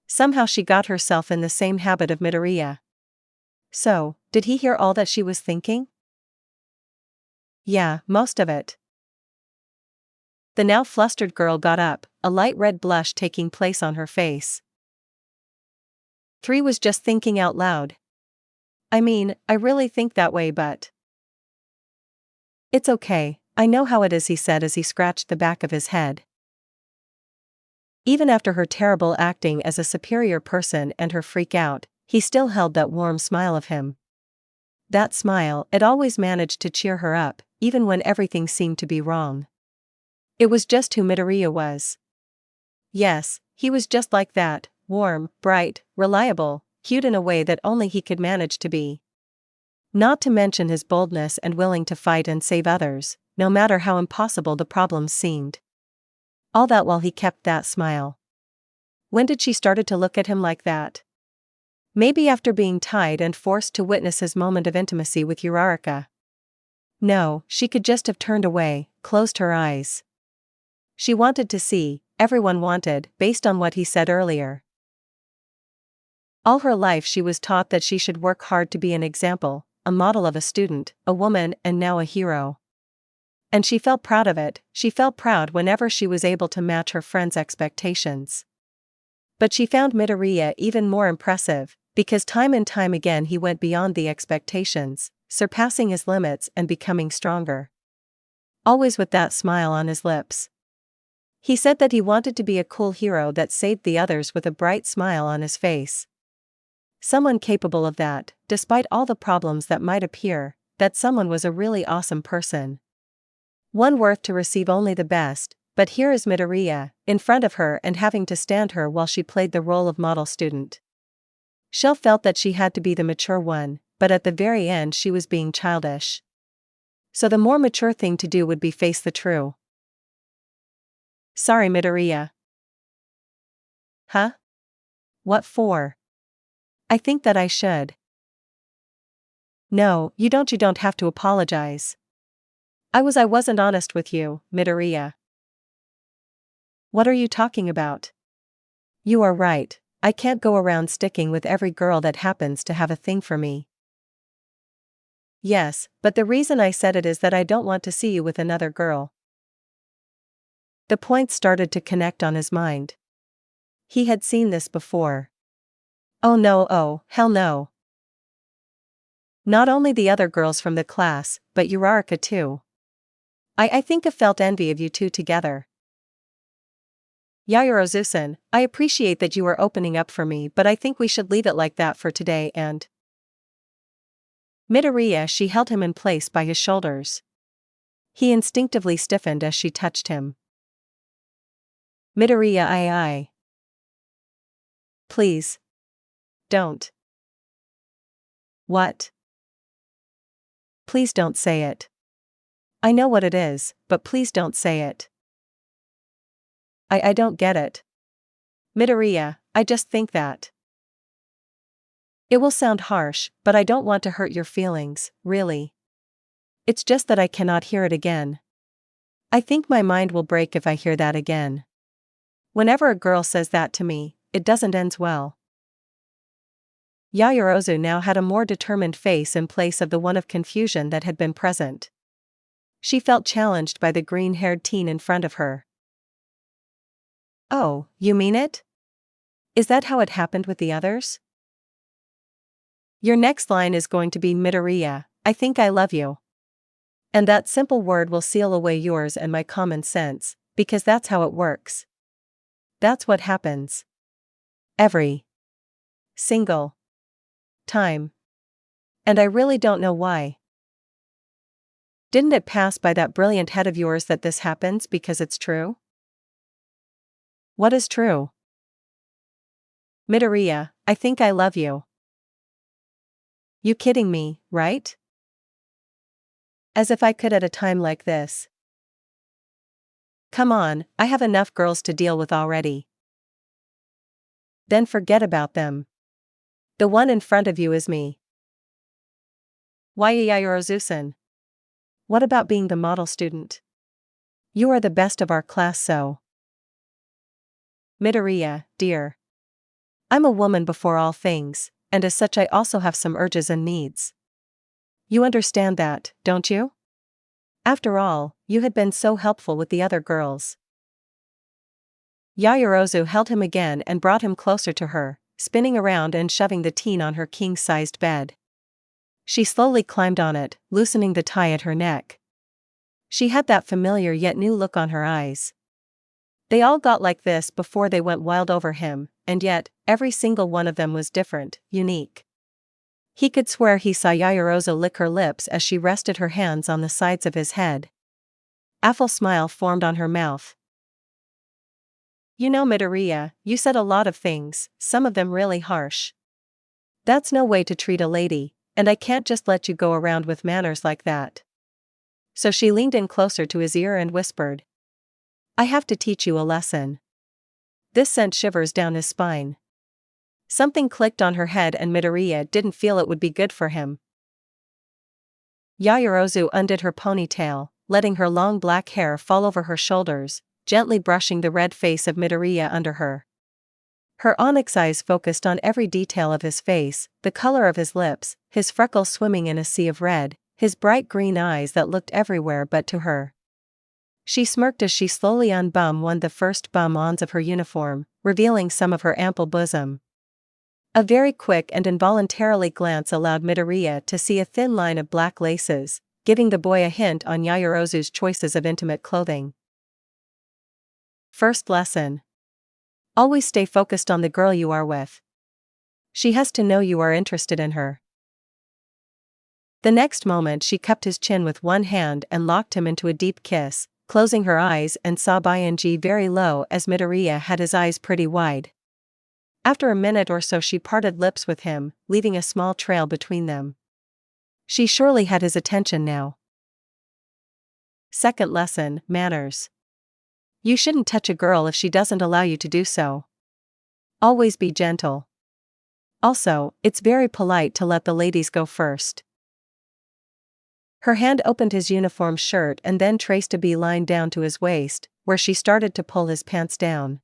Somehow she got herself in the same habit of Midoriya. So, did he hear all that she was thinking? Yeah, most of it. The now flustered girl got up, a light red blush taking place on her face. 3 was just thinking out loud. I mean, I really think that way, but... It's okay, I know how it is, he said as he scratched the back of his head. Even after her terrible acting as a superior person and her freak out, he still held that warm smile of him. That smile, it always managed to cheer her up, even when everything seemed to be wrong. It was just who Midoriya was. Yes, he was just like that, warm, bright, reliable, cute in a way that only he could manage to be. Not to mention his boldness and willing to fight and save others, no matter how impossible the problems seemed. All that while he kept that smile. When did she started to look at him like that? Maybe after being tied and forced to witness his moment of intimacy with Uraraka. No, she could just have turned away, closed her eyes. She wanted to see, everyone wanted, based on what he said earlier. All her life she was taught that she should work hard to be an example, a model of a student, a woman, and now a hero. And she felt proud of it. She felt proud whenever she was able to match her friends' expectations. But she found Midoriya even more impressive, because time and time again he went beyond the expectations, surpassing his limits and becoming stronger. Always with that smile on his lips. He said that he wanted to be a cool hero that saved the others with a bright smile on his face. Someone capable of that, despite all the problems that might appear, that someone was a really awesome person. One worth to receive only the best, but here is Midoriya, in front of her and having to stand her while she played the role of model student. She felt that she had to be the mature one, but at the very end she was being childish. So the more mature thing to do would be face the true. Sorry, Midoriya. Huh? What for? I think that I should. No, you don't have to apologize. I wasn't honest with you, Midoriya. What are you talking about? You are right, I can't go around sticking with every girl that happens to have a thing for me. Yes, but the reason I said it is that I don't want to see you with another girl. The points started to connect on his mind. He had seen this before. Oh no, oh, hell no. Not only the other girls from the class, but Uraraka too. I think I felt envy of you two together. Yaoyorozu-san, I appreciate that you are opening up for me, but I think we should leave it like that for today and... Midoriya, she held him in place by his shoulders. He instinctively stiffened as she touched him. Midoriya, I. Please. Don't. What? Please don't say it. I know what it is, but please don't say it. I don't get it. Midoriya, I just think that. It will sound harsh, but I don't want to hurt your feelings, really. It's just that I cannot hear it again. I think my mind will break if I hear that again. Whenever a girl says that to me, it doesn't end well. Yaoyorozu now had a more determined face in place of the one of confusion that had been present. She felt challenged by the green-haired teen in front of her. Oh, you mean it? Is that how it happened with the others? Your next line is going to be Midoriya, I think I love you. And that simple word will seal away yours and my common sense, because that's how it works. That's what happens. Every single time. And I really don't know why. Didn't it pass by that brilliant head of yours that this happens because it's true? What is true? Midoriya, I think I love you. You kidding me, right? As if I could at a time like this. Come on, I have enough girls to deal with already. Then forget about them. The one in front of you is me. Why Yaoyorozu-san? What about being the model student? You are the best of our class, so. Midoriya, dear. I'm a woman before all things, and as such I also have some urges and needs. You understand that, don't you? After all, you had been so helpful with the other girls. Yaoyorozu held him again and brought him closer to her, spinning around and shoving the teen on her king-sized bed. She slowly climbed on it, loosening the tie at her neck. She had that familiar yet new look on her eyes. They all got like this before they went wild over him, and yet, every single one of them was different, unique. He could swear he saw Yaoyorozu lick her lips as she rested her hands on the sides of his head. A full smile formed on her mouth. You know, Midoriya, you said a lot of things, some of them really harsh. That's no way to treat a lady, and I can't just let you go around with manners like that. So she leaned in closer to his ear and whispered. I have to teach you a lesson. This sent shivers down his spine. Something clicked on her head and Midoriya didn't feel it would be good for him. Yaoyorozu undid her ponytail, letting her long black hair fall over her shoulders, gently brushing the red face of Midoriya under her. Her onyx eyes focused on every detail of his face, the color of his lips, his freckles swimming in a sea of red, his bright green eyes that looked everywhere but to her. She smirked as she slowly unbuttoned one the first bum-ons of her uniform, revealing some of her ample bosom. A very quick and involuntarily glance allowed Midoriya to see a thin line of black laces, giving the boy a hint on Yaoyorozu's choices of intimate clothing. First lesson. Always stay focused on the girl you are with. She has to know you are interested in her. The next moment she cupped his chin with one hand and locked him into a deep kiss, closing her eyes and saw Byung-ji very low as Midoriya had his eyes pretty wide. After a minute or so she parted lips with him, leaving a small trail between them. She surely had his attention now. Second lesson, manners. You shouldn't touch a girl if she doesn't allow you to do so. Always be gentle. Also, it's very polite to let the ladies go first. Her hand opened his uniform shirt and then traced a beeline down to his waist, where she started to pull his pants down.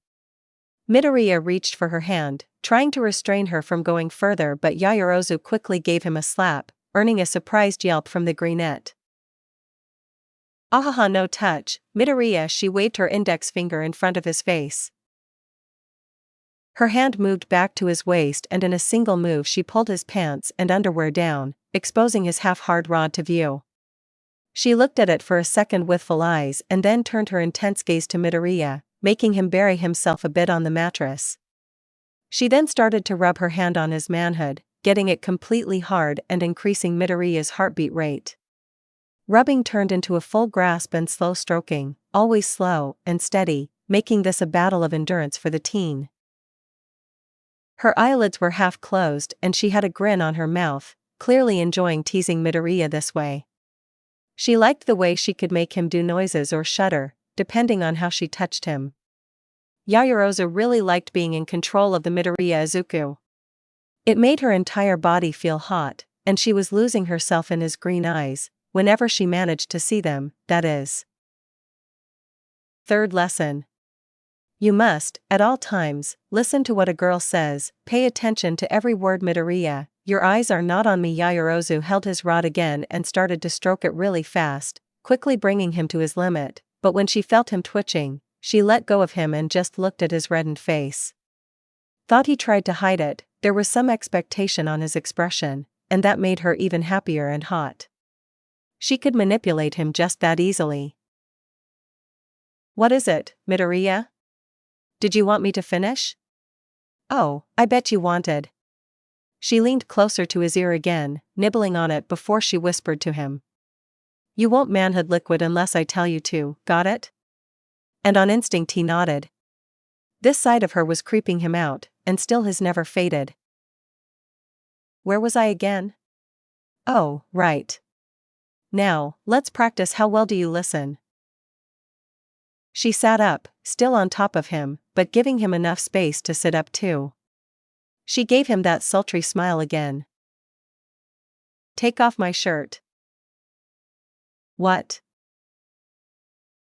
Midoriya reached for her hand, trying to restrain her from going further, but Yaoyorozu quickly gave him a slap, earning a surprised yelp from the greenette. Ahaha, no touch, Midoriya. She waved her index finger in front of his face. Her hand moved back to his waist and in a single move she pulled his pants and underwear down, exposing his half-hard rod to view. She looked at it for a second with full eyes and then turned her intense gaze to Midoriya, making him bury himself a bit on the mattress. She then started to rub her hand on his manhood, getting it completely hard and increasing Midoriya's heartbeat rate. Rubbing turned into a full grasp and slow stroking, always slow and steady, making this a battle of endurance for the teen. Her eyelids were half closed and she had a grin on her mouth, clearly enjoying teasing Midoriya this way. She liked the way she could make him do noises or shudder, depending on how she touched him. Yaoyorozu really liked being in control of the Midoriya Izuku. It made her entire body feel hot, and she was losing herself in his green eyes, whenever she managed to see them, that is. Third lesson. You must, at all times, listen to what a girl says, pay attention to every word. Midoriya, your eyes are not on me. Yaoyorozu held his rod again and started to stroke it really fast, quickly bringing him to his limit, but when she felt him twitching, she let go of him and just looked at his reddened face. Thought he tried to hide it, there was some expectation on his expression, and that made her even happier and hot. She could manipulate him just that easily. What is it, Midoriya? Did you want me to finish? Oh, I bet you wanted. She leaned closer to his ear again, nibbling on it before she whispered to him. You won't manhood liquid unless I tell you to, got it? And on instinct he nodded. This side of her was creeping him out, and still his never faded. Where was I again? Oh, right. Now, let's practice. How well do you listen? She sat up, still on top of him, but giving him enough space to sit up too. She gave him that sultry smile again. Take off my shirt. What?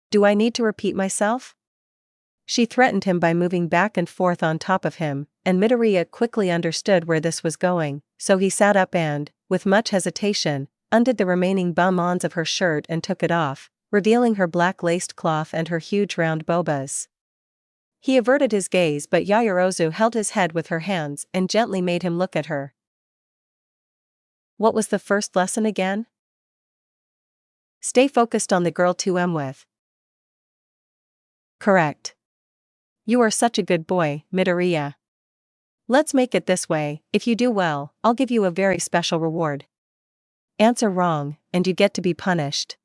Do I need to repeat myself? She threatened him by moving back and forth on top of him, and Midoriya quickly understood where this was going, so he sat up and, with much hesitation, undid the remaining bum-ons of her shirt and took it off, revealing her black laced cloth and her huge round bobas. He averted his gaze, but Yaoyorozu held his head with her hands and gently made him look at her. What was the first lesson again? Stay focused on the girl to with. Correct. You are such a good boy, Midoriya. Let's make it this way, if you do well, I'll give you a very special reward. Answer wrong, and you get to be punished.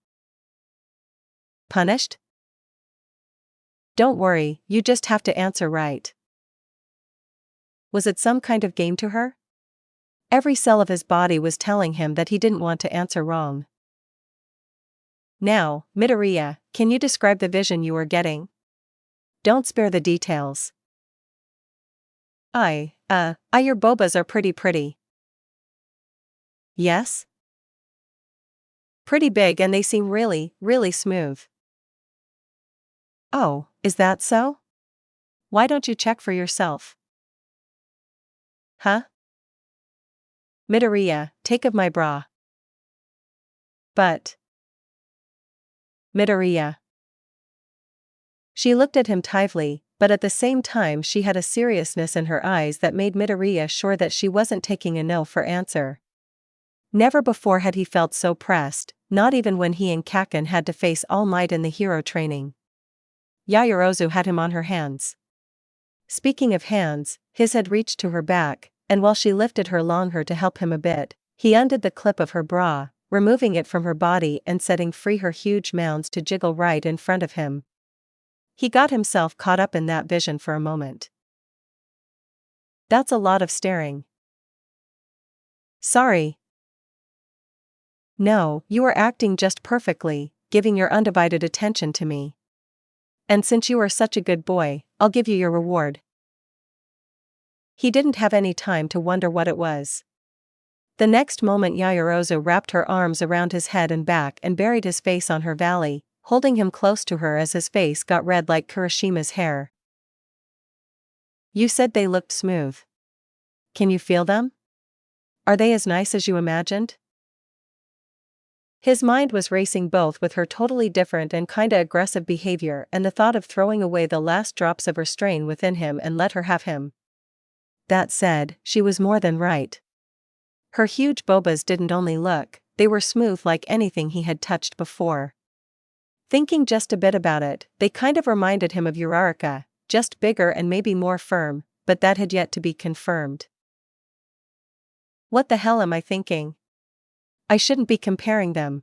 Punished? Don't worry, you just have to answer right. Was it some kind of game to her? Every cell of his body was telling him that he didn't want to answer wrong. Now, Midoriya, can you describe the vision you were getting? Don't spare the details. Your bobas are pretty. Yes? Pretty big and they seem really smooth. Oh, is that so? Why don't you check for yourself? Huh? Midoriya, take of my bra. But. Midoriya. She looked at him tively, but at the same time she had a seriousness in her eyes that made Midoriya sure that she wasn't taking a no for answer. Never before had he felt so pressed, not even when he and Kaken had to face All Might in the hero training. Yaoyorozu had him on her hands. Speaking of hands, his had reached to her back, and while she lifted her long hair to help him a bit, he undid the clip of her bra, removing it from her body and setting free her huge mounds to jiggle right in front of him. He got himself caught up in that vision for a moment. That's a lot of staring. Sorry. No, you are acting just perfectly, giving your undivided attention to me. And since you are such a good boy, I'll give you your reward. He didn't have any time to wonder what it was. The next moment Yaoyorozu wrapped her arms around his head and back and buried his face on her valley, holding him close to her as his face got red like Kurishima's hair. You said they looked smooth. Can you feel them? Are they as nice as you imagined? His mind was racing both with her totally different and kinda aggressive behavior and the thought of throwing away the last drops of restraint within him and let her have him. That said, she was more than right. Her huge bobas didn't only look, they were smooth like anything he had touched before. Thinking just a bit about it, they kind of reminded him of Uraraka, just bigger and maybe more firm, but that had yet to be confirmed. What the hell am I thinking? I shouldn't be comparing them.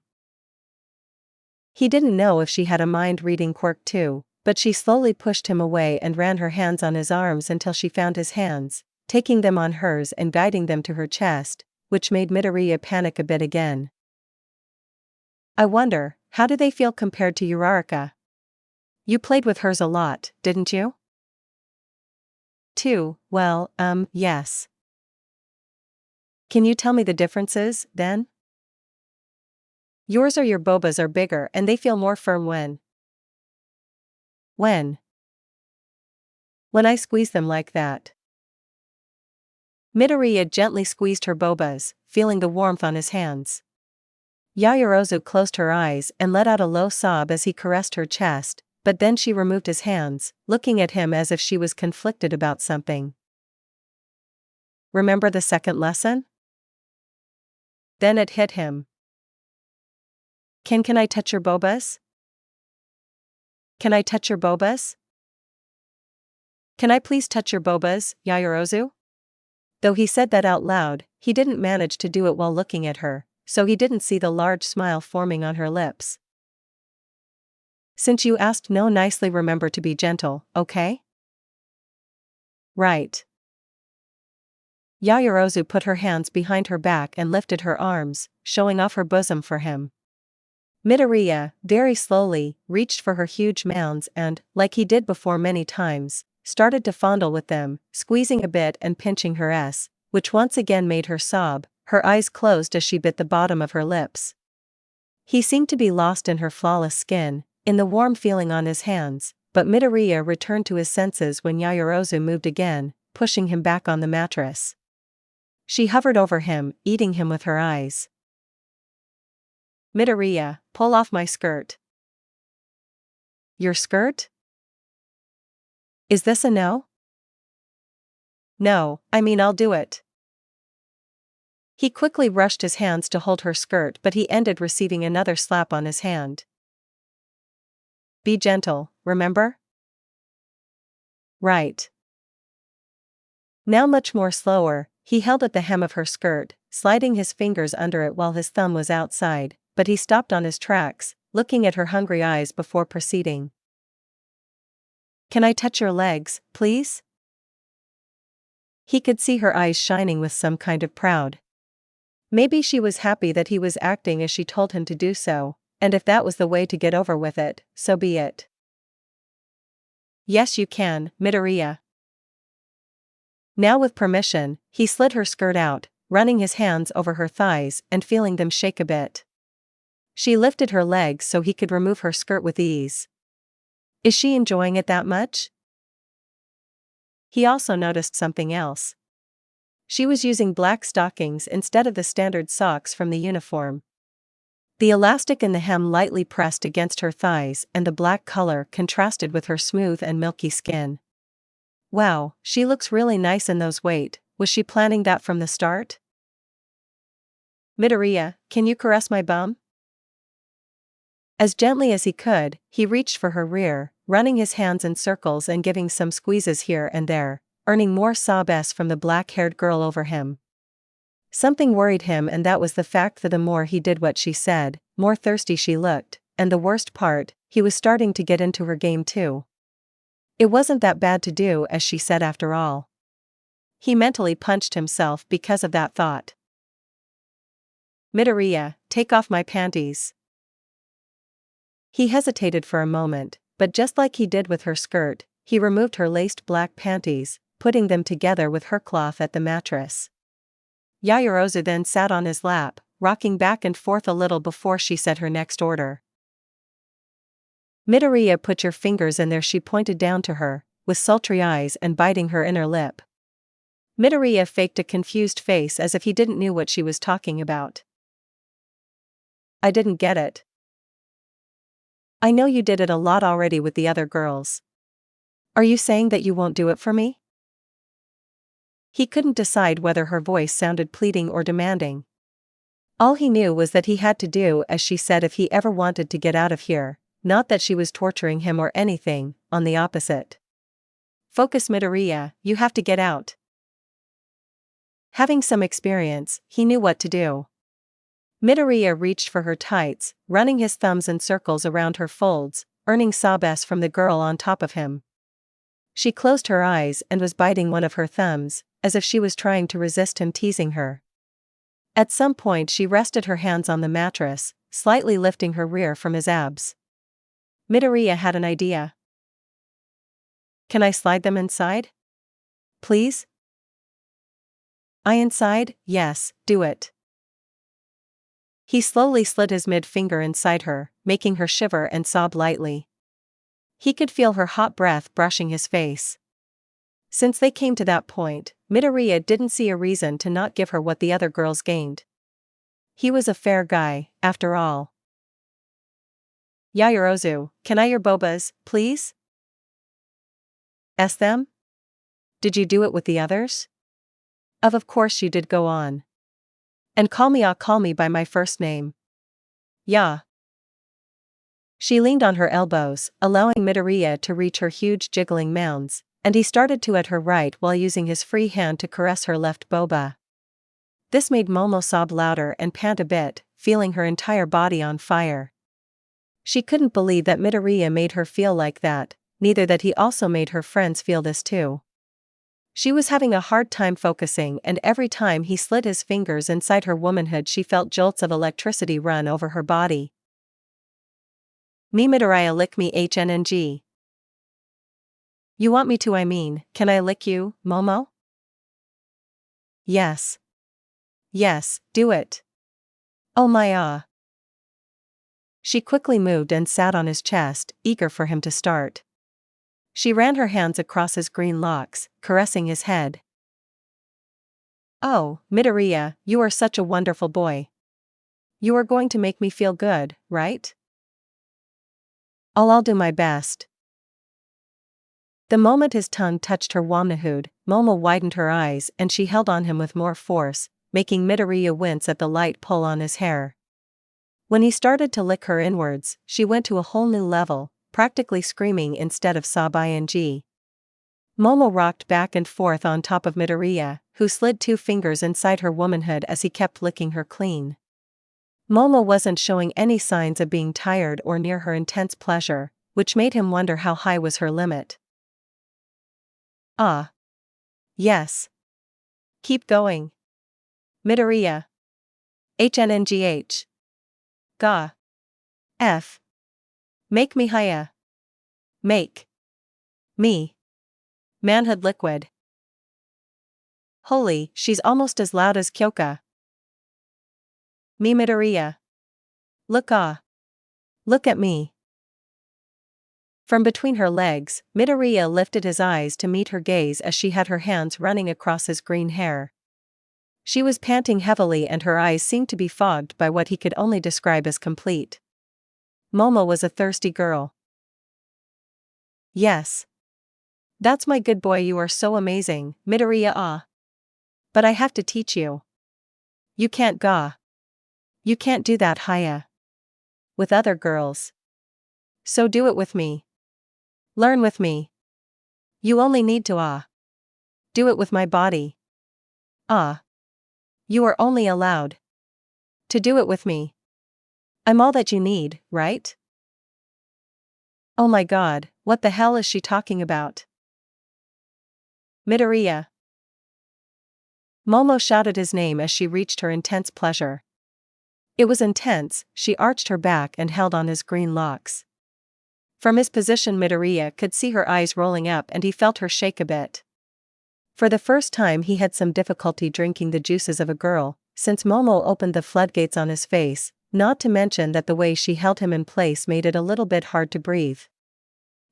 He didn't know if she had a mind reading Quirk too, but she slowly pushed him away and ran her hands on his arms until she found his hands, taking them on hers and guiding them to her chest, which made Midoriya panic a bit again. I wonder, how do they feel compared to Uraraka? You played with hers a lot, didn't you? 2, well, yes. Can you tell me the differences, then? Yours or your bobas are bigger and they feel more firm when. When? When I squeeze them like that. Midoriya gently squeezed her bobas, feeling the warmth on his hands. Yaoyorozu closed her eyes and let out a low sob as he caressed her chest, but then she removed his hands, looking at him as if she was conflicted about something. Remember the second lesson? Then it hit him. Can I touch your bobas? Can I touch your bobas? Can I please touch your bobas, Yaoyorozu? Though he said that out loud, he didn't manage to do it while looking at her, so he didn't see the large smile forming on her lips. Since you asked no nicely, remember to be gentle, okay? Right. Yaoyorozu put her hands behind her back and lifted her arms, showing off her bosom for him. Midoriya, very slowly, reached for her huge mounds and, like he did before many times, started to fondle with them, squeezing a bit and pinching her ass, which once again made her sob, her eyes closed as she bit the bottom of her lips. He seemed to be lost in her flawless skin, in the warm feeling on his hands, but Midoriya returned to his senses when Yaoyorozu moved again, pushing him back on the mattress. She hovered over him, eating him with her eyes. Midoriya, pull off my skirt. Your skirt? Is this a no? No, I mean I'll do it. He quickly rushed his hands to hold her skirt, but he ended receiving another slap on his hand. Be gentle, remember? Right. Now much more slower, he held at the hem of her skirt, sliding his fingers under it while his thumb was outside, but he stopped on his tracks, looking at her hungry eyes before proceeding. Can I touch your legs, please? He could see her eyes shining with some kind of pride. Maybe she was happy that he was acting as she told him to do so, and if that was the way to get over with it, so be it. Yes, you can, Midoriya. Now with permission, he slid her skirt out, running his hands over her thighs and feeling them shake a bit. She lifted her legs so he could remove her skirt with ease. Is she enjoying it that much? He also noticed something else. She was using black stockings instead of the standard socks from the uniform. The elastic in the hem lightly pressed against her thighs and the black color contrasted with her smooth and milky skin. Wow, she looks really nice in those. Wait, was she planning that from the start? Midoriya, can you caress my bum? As gently as he could, he reached for her rear, running his hands in circles and giving some squeezes here and there, earning more sobs from the black-haired girl over him. Something worried him, and that was the fact that the more he did what she said, more thirsty she looked, and the worst part, he was starting to get into her game too. It wasn't that bad to do as she said after all. He mentally punched himself because of that thought. Midoriya, take off my panties. He hesitated for a moment, but just like he did with her skirt, he removed her laced black panties, putting them together with her cloth at the mattress. Yaoyorozu then sat on his lap, rocking back and forth a little before she said her next order. Midoriya, put your fingers in there, she pointed down to her, with sultry eyes and biting her inner lip. Midoriya faked a confused face as if he didn't know what she was talking about. I didn't get it. I know you did it a lot already with the other girls. Are you saying that you won't do it for me? He couldn't decide whether her voice sounded pleading or demanding. All he knew was that he had to do as she said if he ever wanted to get out of here, not that she was torturing him or anything, on the opposite. Focus, Midoriya, you have to get out. Having some experience, he knew what to do. Midoriya reached for her tights, running his thumbs in circles around her folds, earning sobs from the girl on top of him. She closed her eyes and was biting one of her thumbs, as if she was trying to resist him teasing her. At some point she rested her hands on the mattress, slightly lifting her rear from his abs. Midoriya had an idea. Can I slide them inside? please? I inside, yes, do it. He slowly slid his mid-finger inside her, making her shiver and sob lightly. He could feel her hot breath brushing his face. Since they came to that point, Midoriya didn't see a reason to not give her what the other girls gained. He was a fair guy, after all. Yaoyorozu, can I your bobas, please? Ask them? Did you do it with the others? Of course you did, go on. And call me by my first name. Ya. She leaned on her elbows, allowing Midoriya to reach her huge jiggling mounds, and he started to at her right while using his free hand to caress her left boba. This made Momo sob louder and pant a bit, feeling her entire body on fire. She couldn't believe that Midoriya made her feel like that, neither that he also made her friends feel this too. She was having a hard time focusing, and every time he slid his fingers inside her womanhood she felt jolts of electricity run over her body. Me Midoriya lick me HNNG. You want me to, I mean, can I lick you, Momo? Yes. Yes, do it. Oh my She quickly moved and sat on his chest, eager for him to start. She ran her hands across his green locks, caressing his head. Oh, Midoriya, you are such a wonderful boy. You are going to make me feel good, right? I'll do my best. The moment his tongue touched her womanhood, Momo widened her eyes and she held on him with more force, making Midoriya wince at the light pull on his hair. When he started to lick her inwards, she went to a whole new level, practically screaming instead of sob-ing. Momo rocked back and forth on top of Midoriya, who slid 2 fingers inside her womanhood as he kept licking her clean. Momo wasn't showing any signs of being tired or near her intense pleasure, which made him wonder how high was her limit. Yes. Keep going. Midoriya. HNNGH. Ga. F. Make me higher. Make. Me. Manhood liquid. Holy, she's almost as loud as Kyoka. Me Midoriya. Look Look at me. From between her legs, Midoriya lifted his eyes to meet her gaze as she had her hands running across his green hair. She was panting heavily and her eyes seemed to be fogged by what he could only describe as complete. Momo was a thirsty girl. Yes. That's my good boy, you are so amazing, Midoriya. But I have to teach you. You can't You can't do that Haya. With other girls. So do it with me. Learn with me. You only need to do it with my body. You are only allowed to do it with me. I'm all that you need, right? Oh my god, what the hell is she talking about? Midoriya. Momo shouted his name as she reached her intense pleasure. It was intense, she arched her back and held on his green locks. From his position Midoriya could see her eyes rolling up and he felt her shake a bit. For the first time he had some difficulty drinking the juices of a girl, since Momo opened the floodgates on his face, not to mention that the way she held him in place made it a little bit hard to breathe.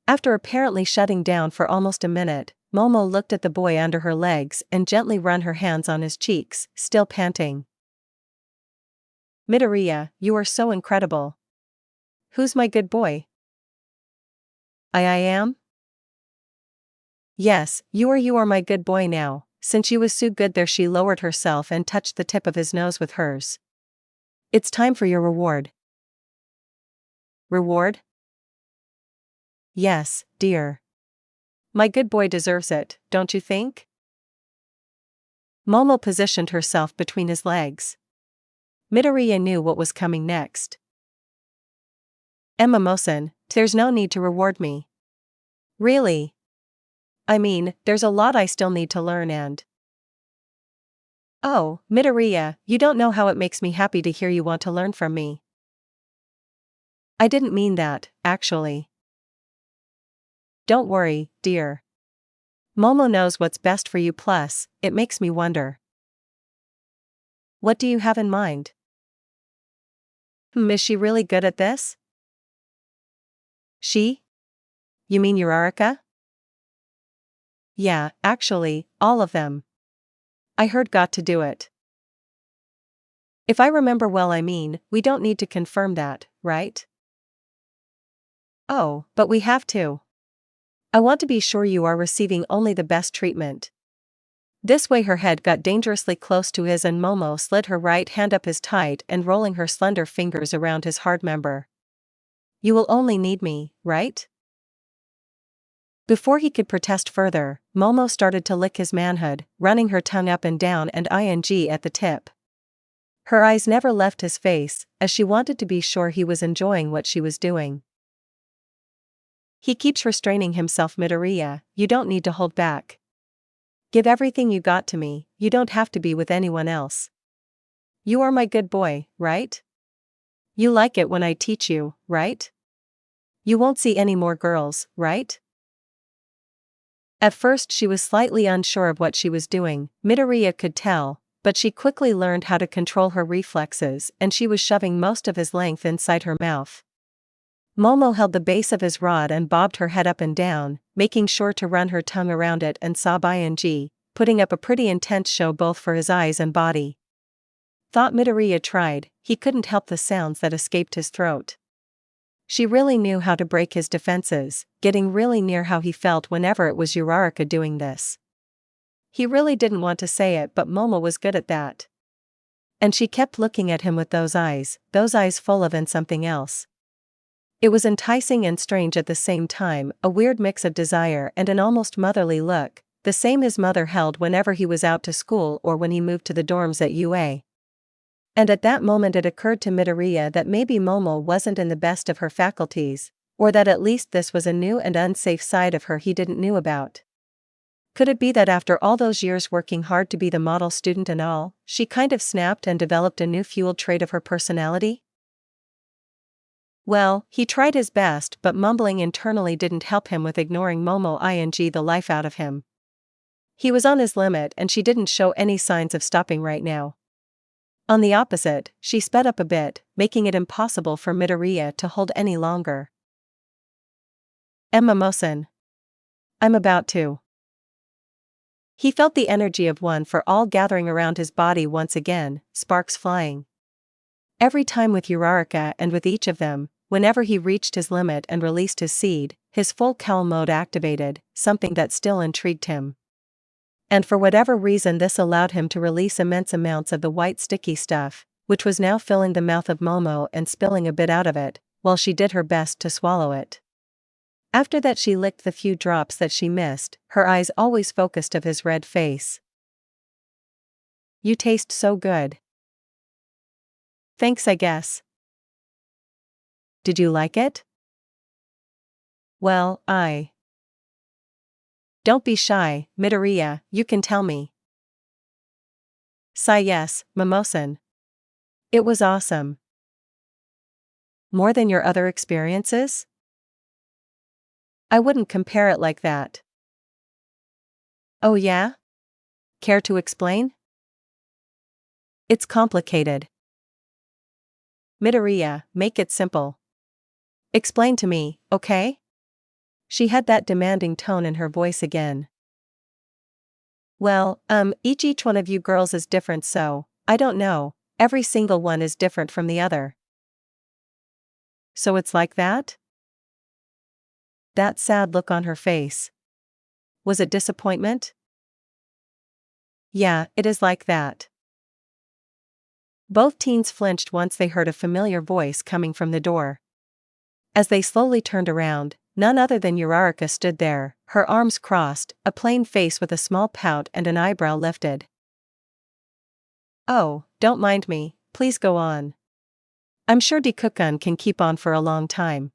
After apparently shutting down for almost a minute, Momo looked at the boy under her legs and gently ran her hands on his cheeks, still panting. Midoriya, you are so incredible. Who's my good boy? I am? Yes, you are my good boy now, since you was so good there. She lowered herself and touched the tip of his nose with hers. It's time for your reward. Reward? Yes, dear. My good boy deserves it, don't you think? Momo positioned herself between his legs. Midoriya knew what was coming next. Emma-mosen, there's no need to reward me. Really? I mean, there's a lot I still need to learn and… Oh, Midoriya, you don't know how it makes me happy to hear you want to learn from me. I didn't mean that, actually. Don't worry, dear. Momo knows what's best for you, plus, it makes me wonder. What do you have in mind? Is she really good at this? She? You mean Uraraka? Yeah, actually, all of them. I heard got to do it. If I remember well, I mean, we don't need to confirm that, right? Oh, but we have to. I want to be sure you are receiving only the best treatment. This way her head got dangerously close to his and Momo slid her right hand up his tight and rolling her slender fingers around his hard member. You will only need me, right? Before he could protest further, Momo started to lick his manhood, running her tongue up and down and ing at the tip. Her eyes never left his face, as she wanted to be sure he was enjoying what she was doing. He keeps restraining himself. Midoriya, you don't need to hold back. Give everything you got to me, you don't have to be with anyone else. You are my good boy, right? You like it when I teach you, right? You won't see any more girls, right? At first she was slightly unsure of what she was doing, Midoriya could tell, but she quickly learned how to control her reflexes and she was shoving most of his length inside her mouth. Momo held the base of his rod and bobbed her head up and down, making sure to run her tongue around it and sob ing, putting up a pretty intense show both for his eyes and body. Thought Midoriya tried, he couldn't help the sounds that escaped his throat. She really knew how to break his defenses, getting really near how he felt whenever it was Uraraka doing this. He really didn't want to say it, but Momo was good at that. And she kept looking at him with those eyes full of and something else. It was enticing and strange at the same time, a weird mix of desire and an almost motherly look, the same his mother held whenever he was out to school or when he moved to the dorms at UA. And at that moment it occurred to Midoriya that maybe Momo wasn't in the best of her faculties, or that at least this was a new and unsafe side of her he didn't know about. Could it be that after all those years working hard to be the model student and all, she kind of snapped and developed a new fueled trait of her personality? Well, he tried his best, but mumbling internally didn't help him with ignoring Momo ing the life out of him. He was on his limit and she didn't show any signs of stopping right now. On the opposite, she sped up a bit, making it impossible for Midoriya to hold any longer. Mimosan. I'm about to. He felt the energy of one for all gathering around his body once again, sparks flying. Every time with Uraraka and with each of them, whenever he reached his limit and released his seed, his full cowl mode activated, something that still intrigued him. And for whatever reason this allowed him to release immense amounts of the white sticky stuff, which was now filling the mouth of Momo and spilling a bit out of it, while she did her best to swallow it. After that she licked the few drops that she missed, her eyes always focused of his red face. You taste so good. Thanks, I guess. Did you like it? Well, Don't be shy, Midoriya, you can tell me. Sigh yes, Mimosan. It was awesome. More than your other experiences? I wouldn't compare it like that. Oh yeah? Care to explain? It's complicated. Midoriya, make it simple. Explain to me, okay? She had that demanding tone in her voice again. Well, each one of you girls is different, so, I don't know, every single one is different from the other. So it's like that? That sad look on her face. Was it disappointment? Yeah, it is like that. Both teens flinched once they heard a familiar voice coming from the door. As they slowly turned around, none other than Uraraka stood there, her arms crossed, a plain face with a small pout and an eyebrow lifted. Oh, don't mind me, please go on. I'm sure Dikukan can keep on for a long time.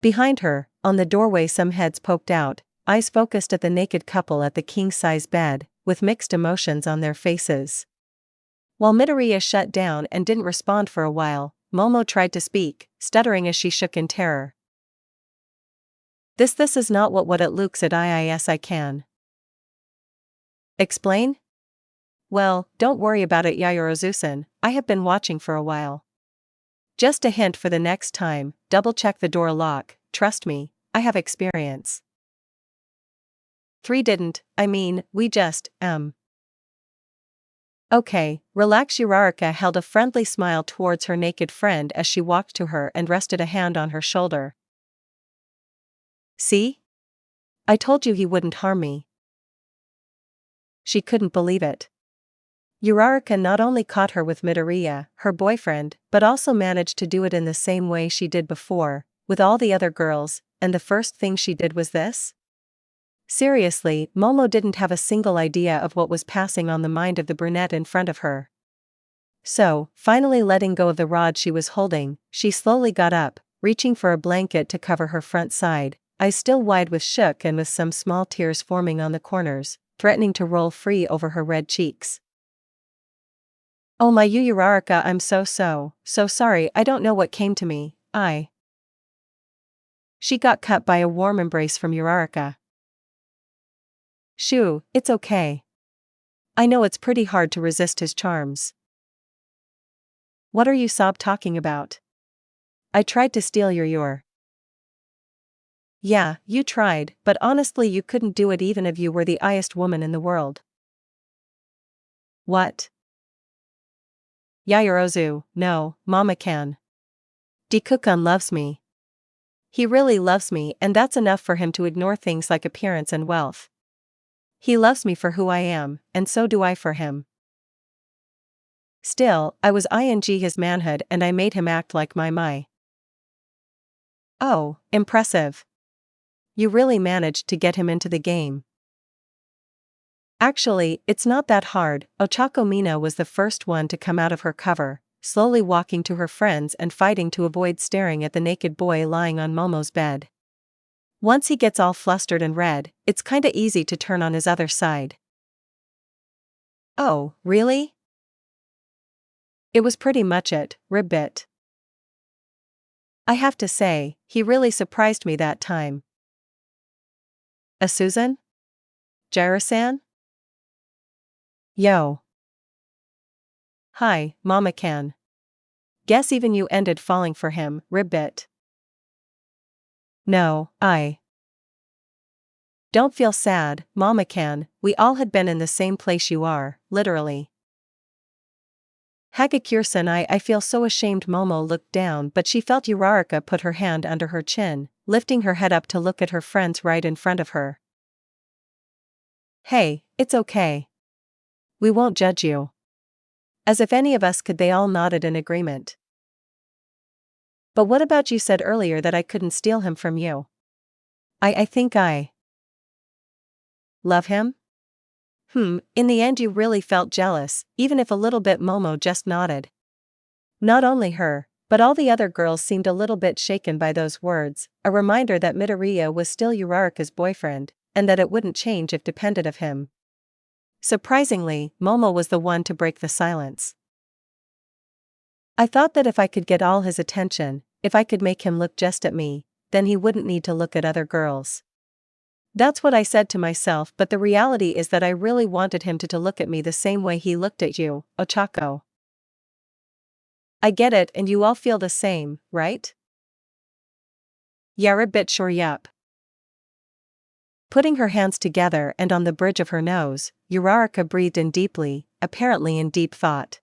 Behind her, on the doorway some heads poked out, eyes focused at the naked couple at the king-size bed, with mixed emotions on their faces. While Midoriya shut down and didn't respond for a while, Momo tried to speak, stuttering as she shook in terror. This is not what it looks at IIS I can. Explain? Well, don't worry about it Yaoyorozu-san, I have been watching for a while. Just a hint for the next time, double check the door lock, trust me, I have experience. 3 didn't, we just, Okay, relax Uraraka held a friendly smile towards her naked friend as she walked to her and rested a hand on her shoulder. See? I told you he wouldn't harm me. She couldn't believe it. Uraraka not only caught her with Midoriya, her boyfriend, but also managed to do it in the same way she did before, with all the other girls, and the first thing she did was this? Seriously, Momo didn't have a single idea of what was passing on the mind of the brunette in front of her. So, finally letting go of the rod she was holding, she slowly got up, reaching for a blanket to cover her front side, eyes still wide with shook and with some small tears forming on the corners, threatening to roll free over her red cheeks. Oh my Uraraka, I'm so sorry, I don't know what came to me, She got cut by a warm embrace from Uraraka. Shoo, it's okay. I know it's pretty hard to resist his charms. What are you talking about? I tried to steal your. Yeah, you tried, but honestly you couldn't do it even if you were the highest woman in the world. What? Yaoyorozu, no, Mama can. Dikukan loves me. He really loves me and that's enough for him to ignore things like appearance and wealth. He loves me for who I am, and so do I for him. Still, I was his manhood and I made him act like my. Oh, impressive. You really managed to get him into the game. Actually, it's not that hard. Ochako Mina was the first one to come out of her cover, slowly walking to her friends and fighting to avoid staring at the naked boy lying on Momo's bed. Once he gets all flustered and red, it's kinda easy to turn on his other side. Oh, really? It was pretty much it, ribbit. I have to say, he really surprised me that time. Susan? Jirro-san? Yo. Hi, Mama-can. Guess even you ended falling for him, ribbit. No, Don't feel sad, Mama-can, we all had been in the same place you are, literally. Hagakure-san, I feel so ashamed. Momo looked down but she felt Uraraka put her hand under her chin, lifting her head up to look at her friends right in front of her. Hey, it's okay. We won't judge you. As if any of us could, they all nodded in agreement. But what about you said earlier that I couldn't steal him from you? I think I love him? In the end you really felt jealous, even if a little bit. Momo just nodded. Not only her, but all the other girls seemed a little bit shaken by those words, a reminder that Midoriya was still Uraraka's boyfriend, and that it wouldn't change if depended of him. Surprisingly, Momo was the one to break the silence. I thought that if I could get all his attention, if I could make him look just at me, then he wouldn't need to look at other girls. That's what I said to myself, but the reality is that I really wanted him to look at me the same way he looked at you, Ochako. I get it and you all feel the same, right? Yeah, ribbit, sure, yup. Putting her hands together and on the bridge of her nose, Uraraka breathed in deeply, apparently in deep thought.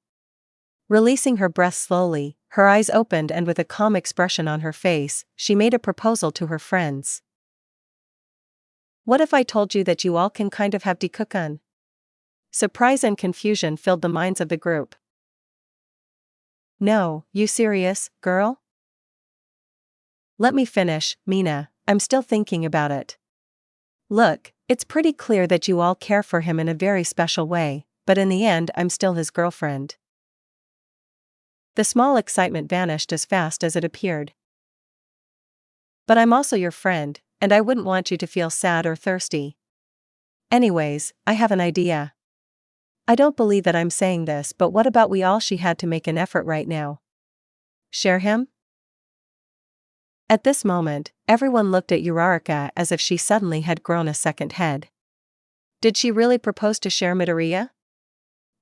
Releasing her breath slowly, her eyes opened and with a calm expression on her face, she made a proposal to her friends. What if I told you that you all can kind of have Dikukan? Surprise and confusion filled the minds of the group. No, you serious, girl? Let me finish, Mina, I'm still thinking about it. Look, it's pretty clear that you all care for him in a very special way, but in the end I'm still his girlfriend. The small excitement vanished as fast as it appeared. But I'm also your friend, and I wouldn't want you to feel sad or thirsty. Anyways, I have an idea. I don't believe that I'm saying this, but what about we all? She had to make an effort right now. Share him? At this moment, everyone looked at Uraraka as if she suddenly had grown a second head. Did she really propose to share Midoriya?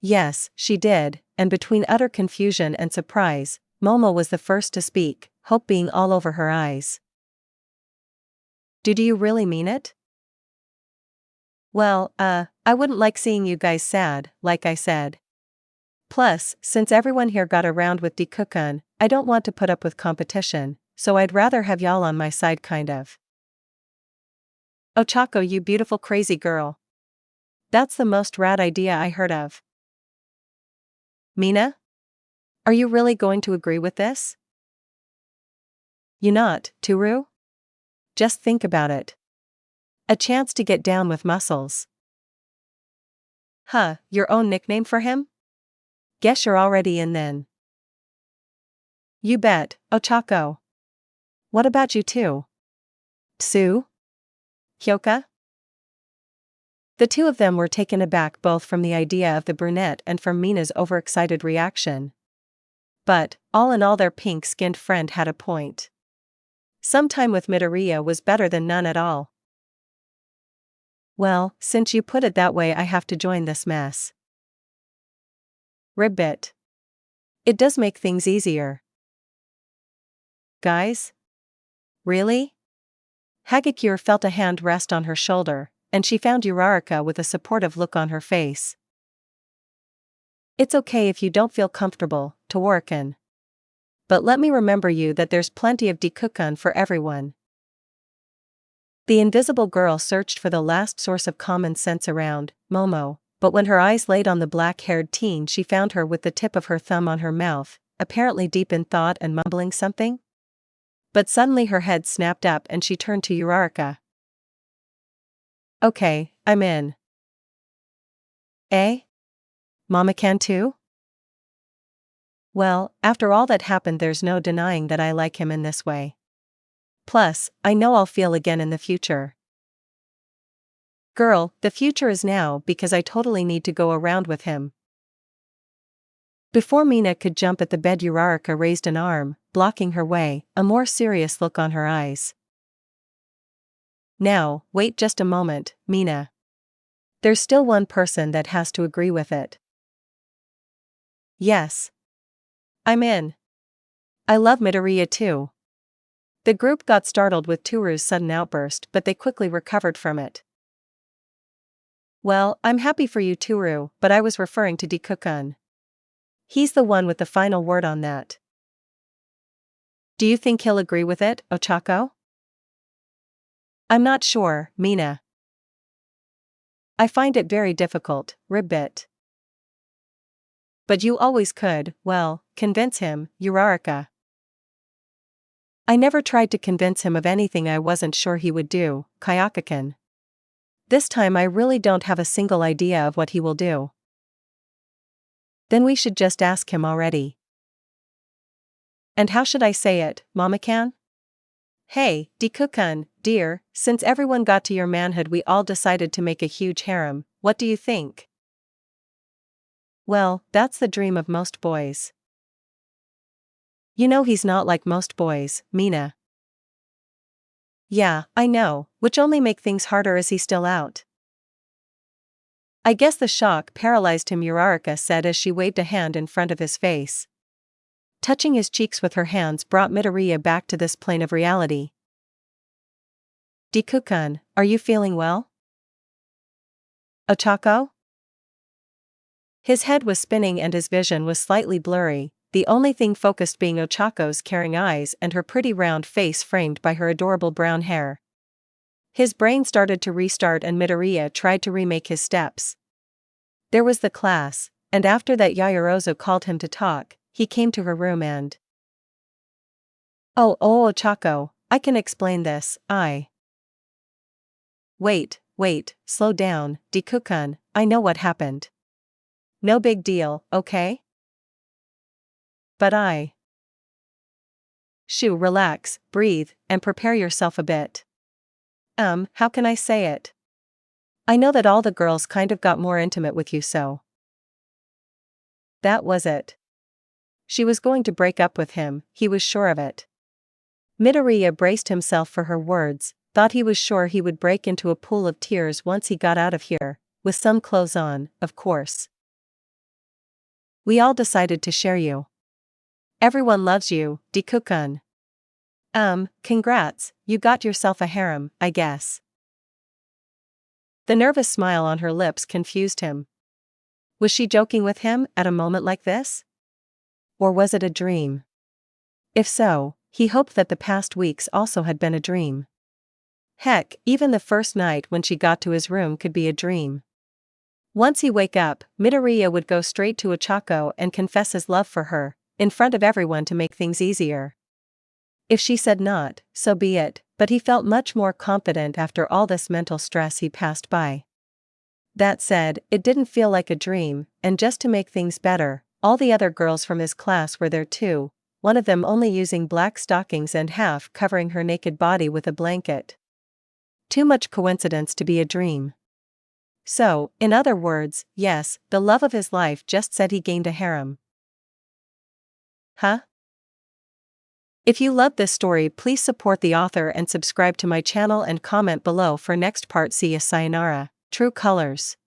Yes, she did, and between utter confusion and surprise, Momo was the first to speak, hope being all over her eyes. Do you really mean it? Well, I wouldn't like seeing you guys sad, like I said. Plus, since everyone here got around with Dikukan, I don't want to put up with competition, so I'd rather have y'all on my side kind of. Ochako, you beautiful crazy girl. That's the most rad idea I heard of. Mina? Are you really going to agree with this? You not, Toru? Just think about it. A chance to get down with muscles. Huh, your own nickname for him? Guess you're already in then. You bet, Ochako. What about you too? Tsu? Hyoka? The two of them were taken aback both from the idea of the brunette and from Mina's overexcited reaction. But, all in all, their pink-skinned friend had a point. Some time with Midoriya was better than none at all. Well, since you put it that way, I have to join this mess. Ribbit. It does make things easier. Guys? Really? Hagakure felt a hand rest on her shoulder, and she found Uraraka with a supportive look on her face. It's okay if you don't feel comfortable, Toworkin. But let me remember you that there's plenty of Dikukan for everyone. The invisible girl searched for the last source of common sense around Momo, but when her eyes laid on the black-haired teen, she found her with the tip of her thumb on her mouth, apparently deep in thought and mumbling something. But suddenly her head snapped up and she turned to Uraraka. Okay, I'm in. Eh? Mama can too? Well, after all that happened, there's no denying that I like him in this way. Plus, I know I'll feel again in the future. Girl, the future is now because I totally need to go around with him. Before Mina could jump at the bed, Uraraka raised an arm, blocking her way, a more serious look on her eyes. Now, wait just a moment, Mina. There's still one person that has to agree with it. Yes. I'm in. I love Midoriya too. The group got startled with Toru's sudden outburst, but they quickly recovered from it. Well, I'm happy for you, Toru, but I was referring to Dikukan. He's the one with the final word on that. Do you think he'll agree with it, Ochako? I'm not sure, Mina. I find it very difficult, Ribbit. But you always could, well, convince him, Uraraka. I never tried to convince him of anything I wasn't sure he would do, Kayakakin. This time I really don't have a single idea of what he will do. Then we should just ask him already. And how should I say it, Mama-can? Hey, Dikukan, dear, since everyone got to your manhood, we all decided to make a huge harem, what do you think? Well, that's the dream of most boys. You know he's not like most boys, Mina. Yeah, I know, which only make things harder. Is he still out? I guess the shock paralyzed him, Uraraka said as she waved a hand in front of his face. Touching his cheeks with her hands brought Midoriya back to this plane of reality. Dikukan, are you feeling well? Ochako? His head was spinning and his vision was slightly blurry, the only thing focused being Ochako's caring eyes and her pretty round face framed by her adorable brown hair. His brain started to restart and Midoriya tried to remake his steps. There was the class, and after that Yaoyorozu called him to talk. He came to her room and... Oh, Ochako, I can explain this, Wait, slow down, Dikukan, I know what happened. No big deal, okay? But Shoo, relax, breathe, and prepare yourself a bit. How can I say it? I know that all the girls kind of got more intimate with you, so... That was it. She was going to break up with him, he was sure of it. Midoriya braced himself for her words, thought he was sure he would break into a pool of tears once he got out of here, with some clothes on, of course. We all decided to share you. Everyone loves you, Deku-kun. Congrats, you got yourself a harem, I guess. The nervous smile on her lips confused him. Was she joking with him at a moment like this? Or was it a dream? If so, he hoped that the past weeks also had been a dream. Heck, even the first night when she got to his room could be a dream. Once he wake up, Midoriya would go straight to Ochako and confess his love for her, in front of everyone to make things easier. If she said not, so be it, but he felt much more confident after all this mental stress he passed by. That said, it didn't feel like a dream, and just to make things better, all the other girls from his class were there too, one of them only using black stockings and half covering her naked body with a blanket. Too much coincidence to be a dream. So, in other words, yes, the love of his life just said he gained a harem. Huh? If you love this story, please support the author and subscribe to my channel and comment below for next part. See ya, sayonara, true colors.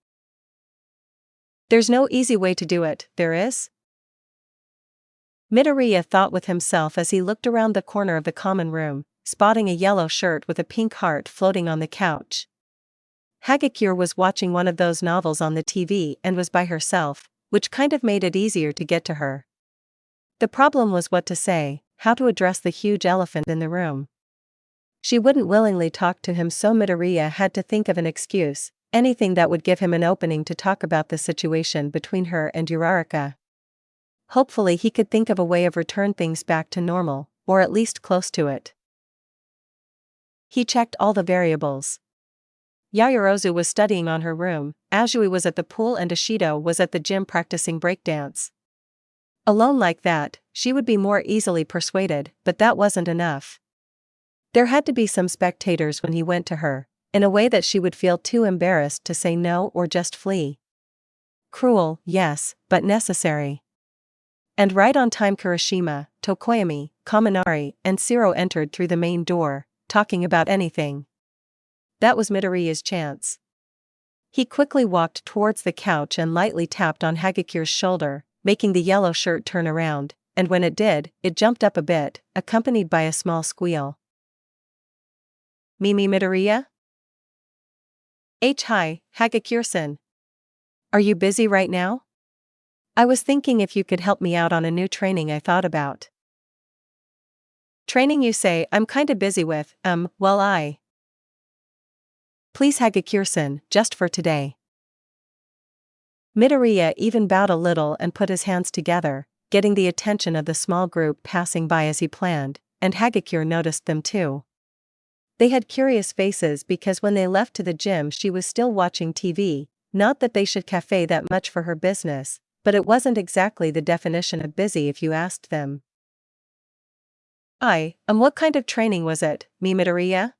There's no easy way to do it, there is? Midoriya thought with himself as he looked around the corner of the common room, spotting a yellow shirt with a pink heart floating on the couch. Hagakure was watching one of those novels on the TV and was by herself, which kind of made it easier to get to her. The problem was what to say, how to address the huge elephant in the room. She wouldn't willingly talk to him, so Midoriya had to think of an excuse, anything that would give him an opening to talk about the situation between her and Uraraka. Hopefully he could think of a way of return things back to normal, or at least close to it. He checked all the variables. Yaoyorozu was studying on her room, Azui was at the pool and Ashido was at the gym practicing breakdance. Alone like that, she would be more easily persuaded, but that wasn't enough. There had to be some spectators when he went to her, in a way that she would feel too embarrassed to say no or just flee. Cruel, yes, but necessary. And right on time Kirishima, Tokoyami, Kaminari, and Shiro entered through the main door, talking about anything. That was Midoriya's chance. He quickly walked towards the couch and lightly tapped on Hagakure's shoulder, making the yellow shirt turn around, and when it did, it jumped up a bit, accompanied by a small squeal. Mimi Midoriya? Hi, Hagakure-san. Are you busy right now? I was thinking if you could help me out on a new training I thought about. Training you say? I'm kinda busy with, well Please Hagakure-san, just for today. Midoriya even bowed a little and put his hands together, getting the attention of the small group passing by as he planned, and Hagakure noticed them too. They had curious faces because when they left to the gym she was still watching TV, not that they should cafe that much for her business, but it wasn't exactly the definition of busy if you asked them. What kind of training was it, Midoriya?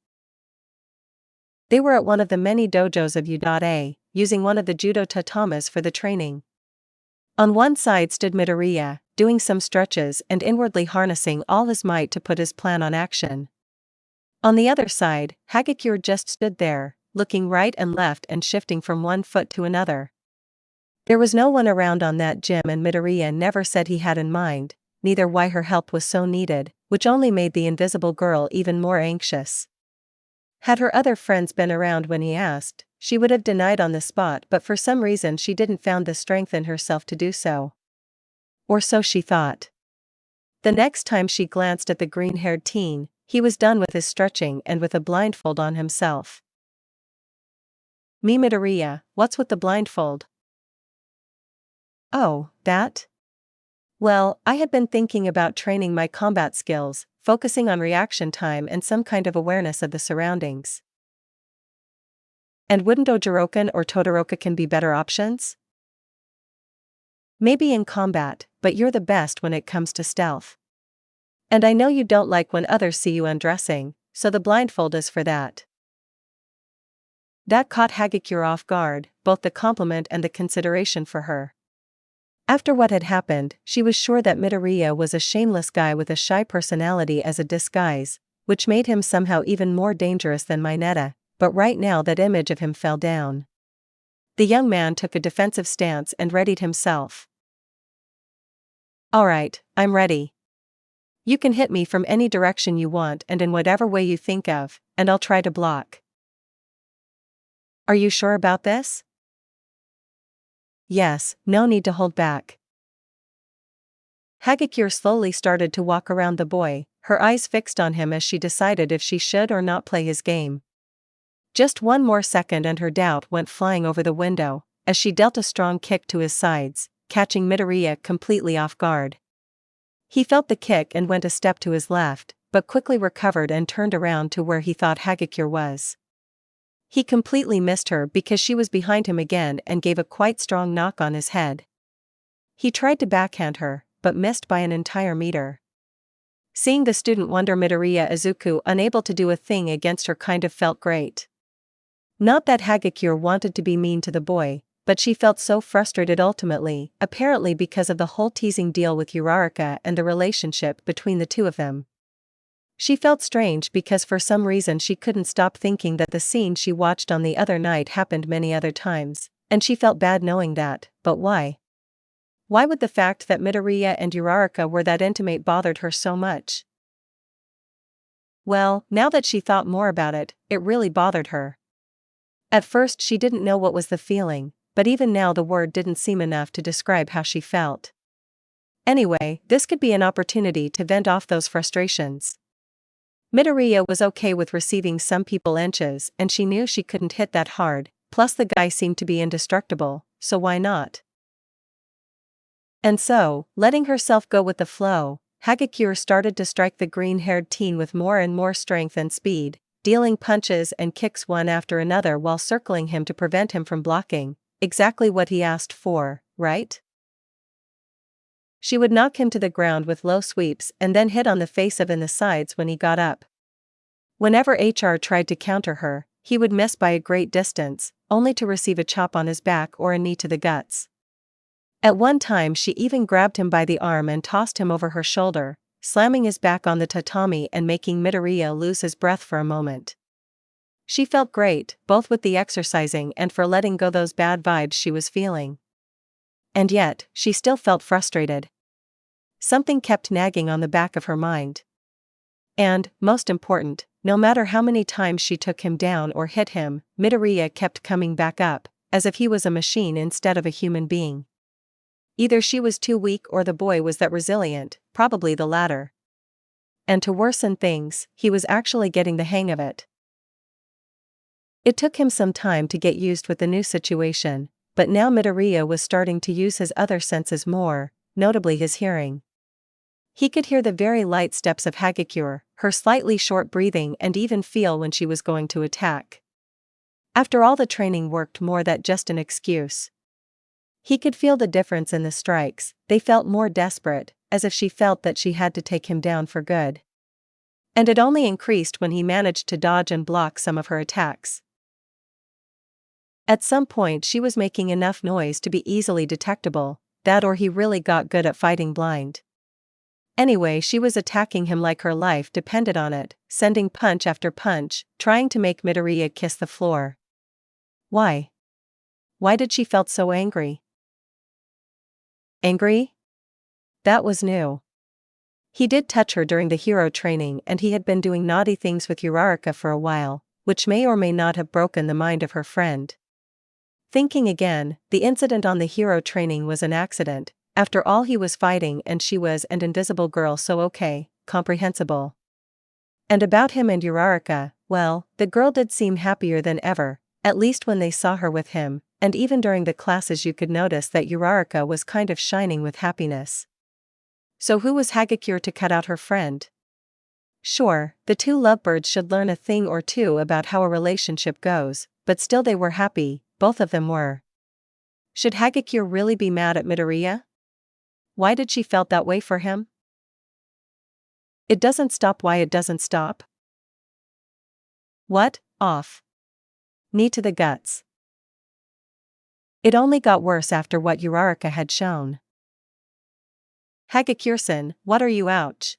They were at one of the many dojos of U.A, using one of the judo tatamas for the training. On one side stood Midoriya, doing some stretches and inwardly harnessing all his might to put his plan on action. On the other side, Hagakure just stood there, looking right and left and shifting from one foot to another. There was no one around on that gym and Midoriya never said he had in mind, neither why her help was so needed, which only made the invisible girl even more anxious. Had her other friends been around when he asked, she would have denied on the spot, but for some reason she didn't found the strength in herself to do so. Or so she thought. The next time she glanced at the green-haired teen, he was done with his stretching and with a blindfold on himself. Midoriya, what's with the blindfold? Oh, that? Well, I had been thinking about training my combat skills, focusing on reaction time and some kind of awareness of the surroundings. And wouldn't Ojiroken or Todoroki be better options? Maybe in combat, but you're the best when it comes to stealth. And I know you don't like when others see you undressing, so the blindfold is for that. That caught Hagakure off guard, both the compliment and the consideration for her. After what had happened, she was sure that Midoriya was a shameless guy with a shy personality as a disguise, which made him somehow even more dangerous than Mineta, but right now that image of him fell down. The young man took a defensive stance and readied himself. Alright, I'm ready. You can hit me from any direction you want and in whatever way you think of, and I'll try to block. Are you sure about this? Yes, no need to hold back. Hagakure slowly started to walk around the boy, her eyes fixed on him as she decided if she should or not play his game. Just one more second and her doubt went flying over the window, as she dealt a strong kick to his sides, catching Midoriya completely off guard. He felt the kick and went a step to his left, but quickly recovered and turned around to where he thought Hagakure was. He completely missed her because she was behind him again and gave a quite strong knock on his head. He tried to backhand her, but missed by an entire meter. Seeing the student wonder Midoriya Izuku unable to do a thing against her kind of felt great. Not that Hagakure wanted to be mean to the boy, but she felt so frustrated ultimately, apparently because of the whole teasing deal with Uraraka and the relationship between the two of them. She felt strange because for some reason she couldn't stop thinking that the scene she watched on the other night happened many other times, and she felt bad knowing that, but why? Why would the fact that Midoriya and Uraraka were that intimate bothered her so much? Well, now that she thought more about it, it really bothered her. At first she didn't know what was the feeling, but even now the word didn't seem enough to describe how she felt. Anyway, this could be an opportunity to vent off those frustrations. Midoriya was okay with receiving some people inches and she knew she couldn't hit that hard, plus the guy seemed to be indestructible, so why not? And so, letting herself go with the flow, Hagakure started to strike the green-haired teen with more and more strength and speed, dealing punches and kicks one after another while circling him to prevent him from blocking, exactly what he asked for, right? She would knock him to the ground with low sweeps and then hit on the face of and the sides when he got up. Whenever HR tried to counter her, he would miss by a great distance, only to receive a chop on his back or a knee to the guts. At one time she even grabbed him by the arm and tossed him over her shoulder, slamming his back on the tatami and making Midoriya lose his breath for a moment. She felt great, both with the exercising and for letting go those bad vibes she was feeling. And yet, she still felt frustrated. Something kept nagging on the back of her mind. And, most important, no matter how many times she took him down or hit him, Midoriya kept coming back up, as if he was a machine instead of a human being. Either she was too weak or the boy was that resilient, probably the latter. And to worsen things, he was actually getting the hang of it. It took him some time to get used with the new situation, but now Midoriya was starting to use his other senses more, notably his hearing. He could hear the very light steps of Hagakure, her slightly short breathing and even feel when she was going to attack. After all the training worked more than just an excuse. He could feel the difference in the strikes, they felt more desperate, as if she felt that she had to take him down for good. And it only increased when he managed to dodge and block some of her attacks. At some point she was making enough noise to be easily detectable, that or he really got good at fighting blind. Anyway, she was attacking him like her life depended on it, sending punch after punch, trying to make Midoriya kiss the floor. Why? Why did she felt so angry? Angry? That was new. He did touch her during the hero training and he had been doing naughty things with Uraraka for a while, which may or may not have broken the mind of her friend. Thinking again, the incident on the hero training was an accident, after all he was fighting and she was an invisible girl, so okay, comprehensible. And about him and Uraraka, well, the girl did seem happier than ever, at least when they saw her with him, and even during the classes you could notice that Uraraka was kind of shining with happiness. So who was Hagakure to cut out her friend? Sure, the two lovebirds should learn a thing or two about how a relationship goes, but still they were happy, both of them were. Should Hagakure really be mad at Midoriya? Why did she felt that way for him? It doesn't stop. Why it doesn't stop? What? Off. Knee to the guts. It only got worse after what Uraraka had shown. Hagakure-san, what are you? Ouch.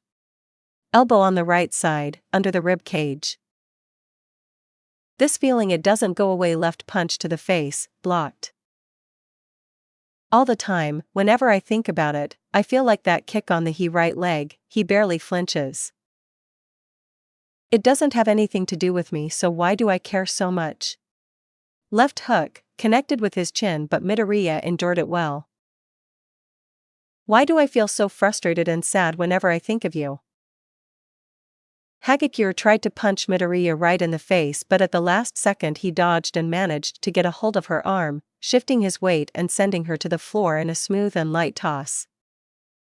Elbow on the right side, under the rib cage. This feeling it doesn't go away. Left punch to the face, blocked. All the time, whenever I think about it, I feel like that kick on the right leg. He barely flinches. It doesn't have anything to do with me, so why do I care so much? Left hook, connected with his chin, but Midoriya endured it well. Why do I feel so frustrated and sad whenever I think of you? Hagakure tried to punch Midoriya right in the face, but at the last second he dodged and managed to get a hold of her arm, shifting his weight and sending her to the floor in a smooth and light toss.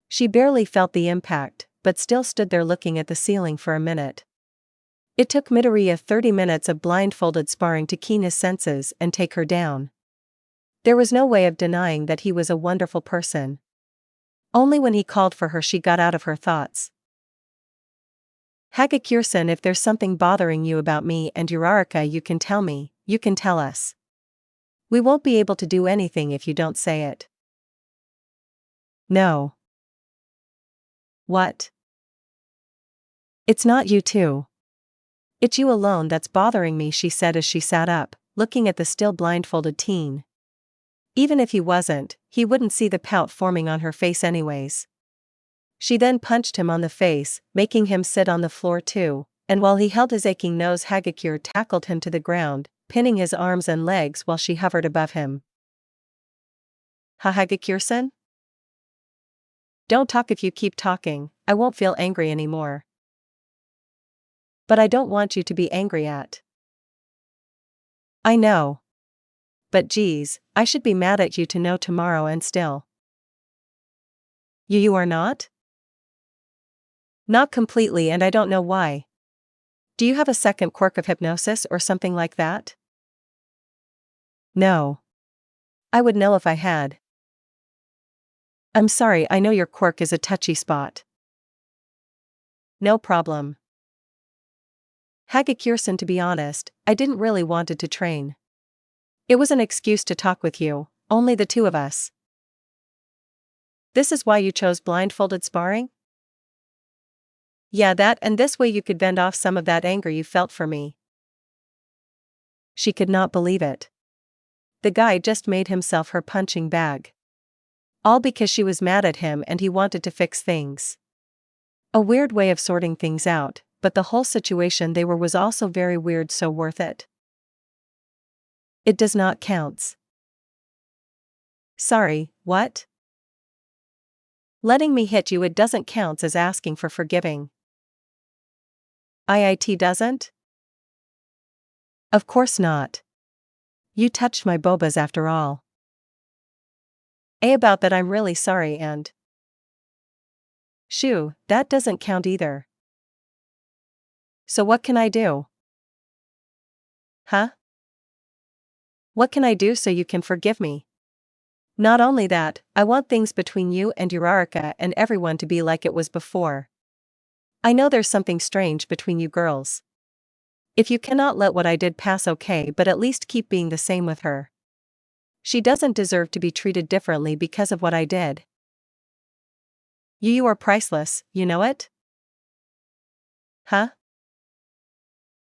She barely felt the impact, but still stood there looking at the ceiling for a minute. It took Midoriya 30 minutes of blindfolded sparring to keen his senses and take her down. There was no way of denying that he was a wonderful person. Only when he called for her she got out of her thoughts. Hagakure-san, if there's something bothering you about me and Uraraka, you can tell me, you can tell us. We won't be able to do anything if you don't say it. No. What? It's not you too. It's you alone that's bothering me, she said as she sat up, looking at the still blindfolded teen. Even if he wasn't, he wouldn't see the pout forming on her face anyways. She then punched him on the face, making him sit on the floor too, and while he held his aching nose, Hagakure tackled him to the ground, pinning his arms and legs while she hovered above him. Hagakure-san? Don't talk. If you keep talking, I won't feel angry anymore. But I don't want you to be angry at. I know. But geez, I should be mad at you to know tomorrow and still. You are not? Not completely, and I don't know why. Do you have a second quirk of hypnosis or something like that? No. I would know if I had. I'm sorry, I know your quirk is a touchy spot. No problem. Hagakure-san, to be honest, I didn't really wanted to train. It was an excuse to talk with you, only the two of us. This is why you chose blindfolded sparring? Yeah, that, and this way you could vent off some of that anger you felt for me. She could not believe it. The guy just made himself her punching bag. All because she was mad at him and he wanted to fix things. A weird way of sorting things out, but the whole situation they were was also very weird, so worth it. It does not counts. Sorry, what? Letting me hit you, it doesn't counts as asking for forgiving. It doesn't? Of course not. You touched my bobas after all. About that I'm really sorry, and shoo, that doesn't count either. So what can I do? Huh? What can I do so you can forgive me? Not only that, I want things between you and Uraraka and everyone to be like it was before. I know there's something strange between you girls. If you cannot let what I did pass, okay, but at least keep being the same with her. She doesn't deserve to be treated differently because of what I did. You are priceless, you know it? Huh?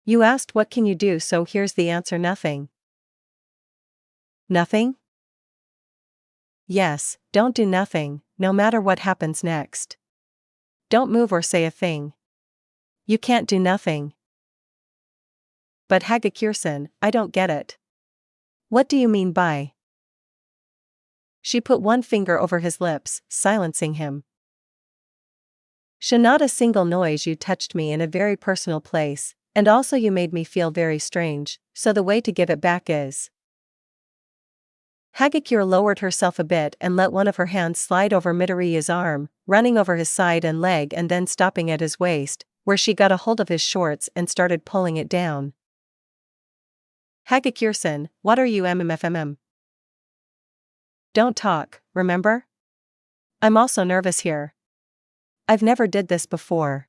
You asked what can you do, so here's the answer: nothing. Nothing? Yes, don't do nothing, no matter what happens next. Don't move or say a thing. You can't do nothing. But Hagakure-san, I don't get it. What do you mean by? She put one finger over his lips, silencing him. Not a single noise. You touched me in a very personal place, and also you made me feel very strange, so the way to give it back is. Hagakure lowered herself a bit and let one of her hands slide over Midoriya's arm, running over his side and leg and then stopping at his waist, where she got a hold of his shorts and started pulling it down. Hagakure-san, what are you mmfmm? Don't talk, remember? I'm also nervous here. I've never did this before.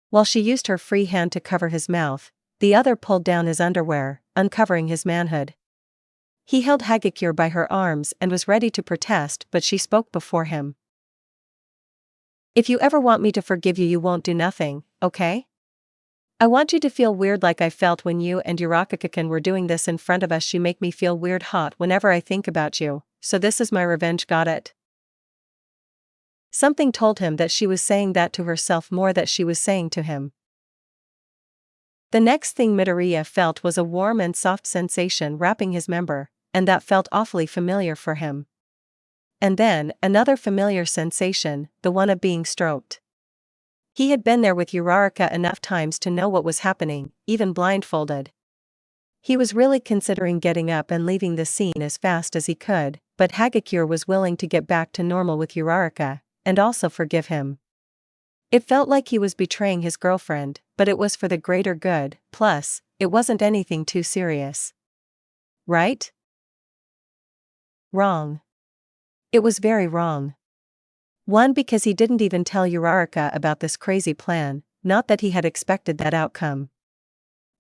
While she used her free hand to cover his mouth, the other pulled down his underwear, uncovering his manhood. He held Hagakure by her arms and was ready to protest, but she spoke before him. If you ever want me to forgive you, you won't do nothing, okay? I want you to feel weird like I felt when you and Uraraka were doing this in front of us. You make me feel weird hot whenever I think about you, so this is my revenge, got it? Something told him that she was saying that to herself more than she was saying to him. The next thing Midoriya felt was a warm and soft sensation wrapping his member, and that felt awfully familiar for him. And then, another familiar sensation, the one of being stroked. He had been there with Uraraka enough times to know what was happening, even blindfolded. He was really considering getting up and leaving the scene as fast as he could, but Hagakure was willing to get back to normal with Uraraka, and also forgive him. It felt like he was betraying his girlfriend, but it was for the greater good, plus, it wasn't anything too serious. Right? Wrong. It was very wrong. 1, because he didn't even tell Uraraka about this crazy plan, not that he had expected that outcome.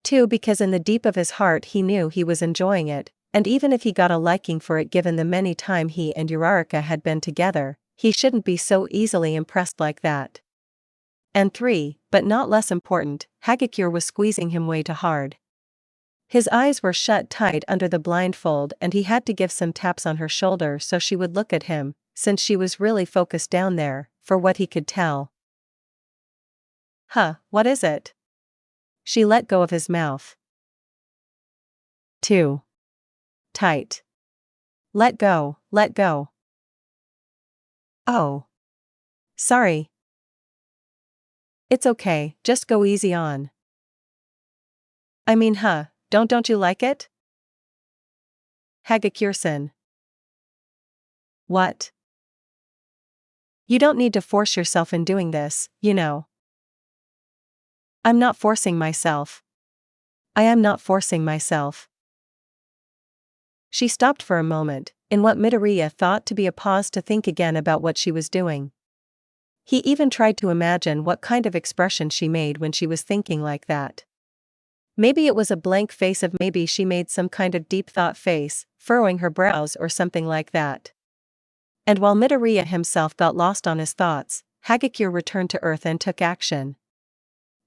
2, because in the deep of his heart he knew he was enjoying it, and even if he got a liking for it given the many time he and Uraraka had been together, he shouldn't be so easily impressed like that. And 3, but not less important, Hagakure was squeezing him way too hard. His eyes were shut tight under the blindfold and he had to give some taps on her shoulder so she would look at him, since she was really focused down there, for what he could tell. What is it? She let go of his mouth. Too tight. Let go, let go. Oh. Sorry. It's okay, just go easy on. I mean, don't you like it? Hagakure-san. What? You don't need to force yourself in doing this, you know. I'm not forcing myself. I am not forcing myself. She stopped for a moment, in what Midoriya thought to be a pause to think again about what she was doing. He even tried to imagine what kind of expression she made when she was thinking like that. Maybe it was a blank face, of maybe she made some kind of deep thought face, furrowing her brows or something like that. And while Midoriya himself got lost on his thoughts, Hagakure returned to earth and took action.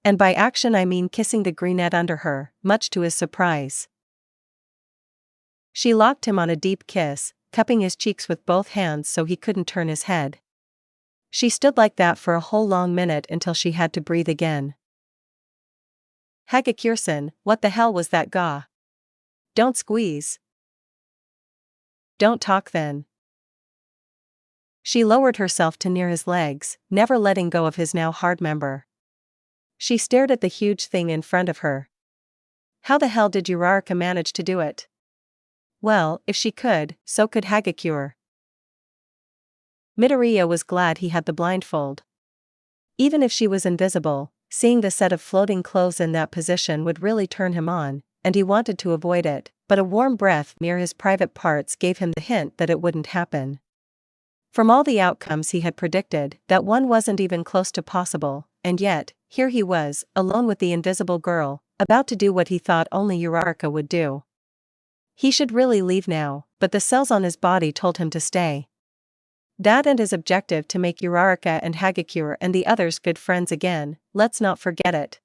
And by action I mean kissing the greenette under her, much to his surprise. She locked him on a deep kiss, cupping his cheeks with both hands so he couldn't turn his head. She stood like that for a whole long minute until she had to breathe again. Hagakure-san, what the hell was that ga? Don't squeeze. Don't talk then. She lowered herself to near his legs, never letting go of his now hard member. She stared at the huge thing in front of her. How the hell did Uraraka manage to do it? Well, if she could, so could Hagakure. Midoriya was glad he had the blindfold. Even if she was invisible, seeing the set of floating clothes in that position would really turn him on, and he wanted to avoid it, but a warm breath near his private parts gave him the hint that it wouldn't happen. From all the outcomes he had predicted, that one wasn't even close to possible, and yet, here he was, alone with the invisible girl, about to do what he thought only Uraraka would do. He should really leave now, but the cells on his body told him to stay. That and his objective to make Uraraka and Hagakure and the others good friends again, let's not forget it.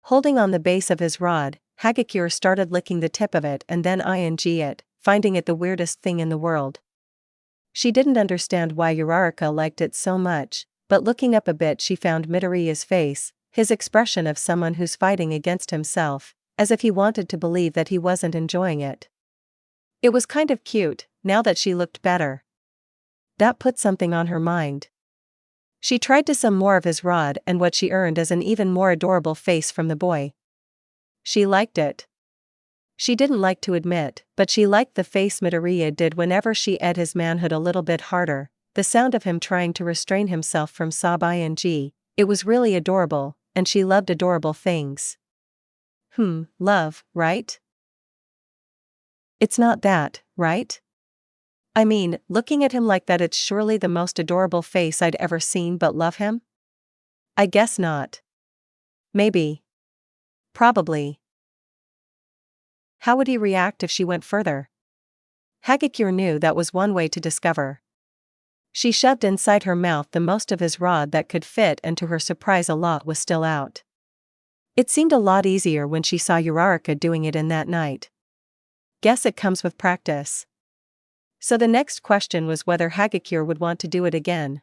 Holding on the base of his rod, Hagakure started licking the tip of it and then ing it, finding it the weirdest thing in the world. She didn't understand why Uraraka liked it so much, but looking up a bit she found Midoriya's face, his expression of someone who's fighting against himself, as if he wanted to believe that he wasn't enjoying it. It was kind of cute, now that she looked better. That put something on her mind. She tried to some more of his rod and what she earned as an even more adorable face from the boy. She liked it. She didn't like to admit, but she liked the face Midoriya did whenever she ed his manhood a little bit harder, the sound of him trying to restrain himself from sob ing. It was really adorable, and she loved adorable things. Love, right? It's not that, right? I mean, looking at him like that, it's surely the most adorable face I'd ever seen, but love him? I guess not. Maybe. Probably. How would he react if she went further? Hagakure knew that was one way to discover. She shoved inside her mouth the most of his rod that could fit, and to her surprise a lot was still out. It seemed a lot easier when she saw Uraraka doing it in that night. Guess it comes with practice. So the next question was whether Hagakure would want to do it again.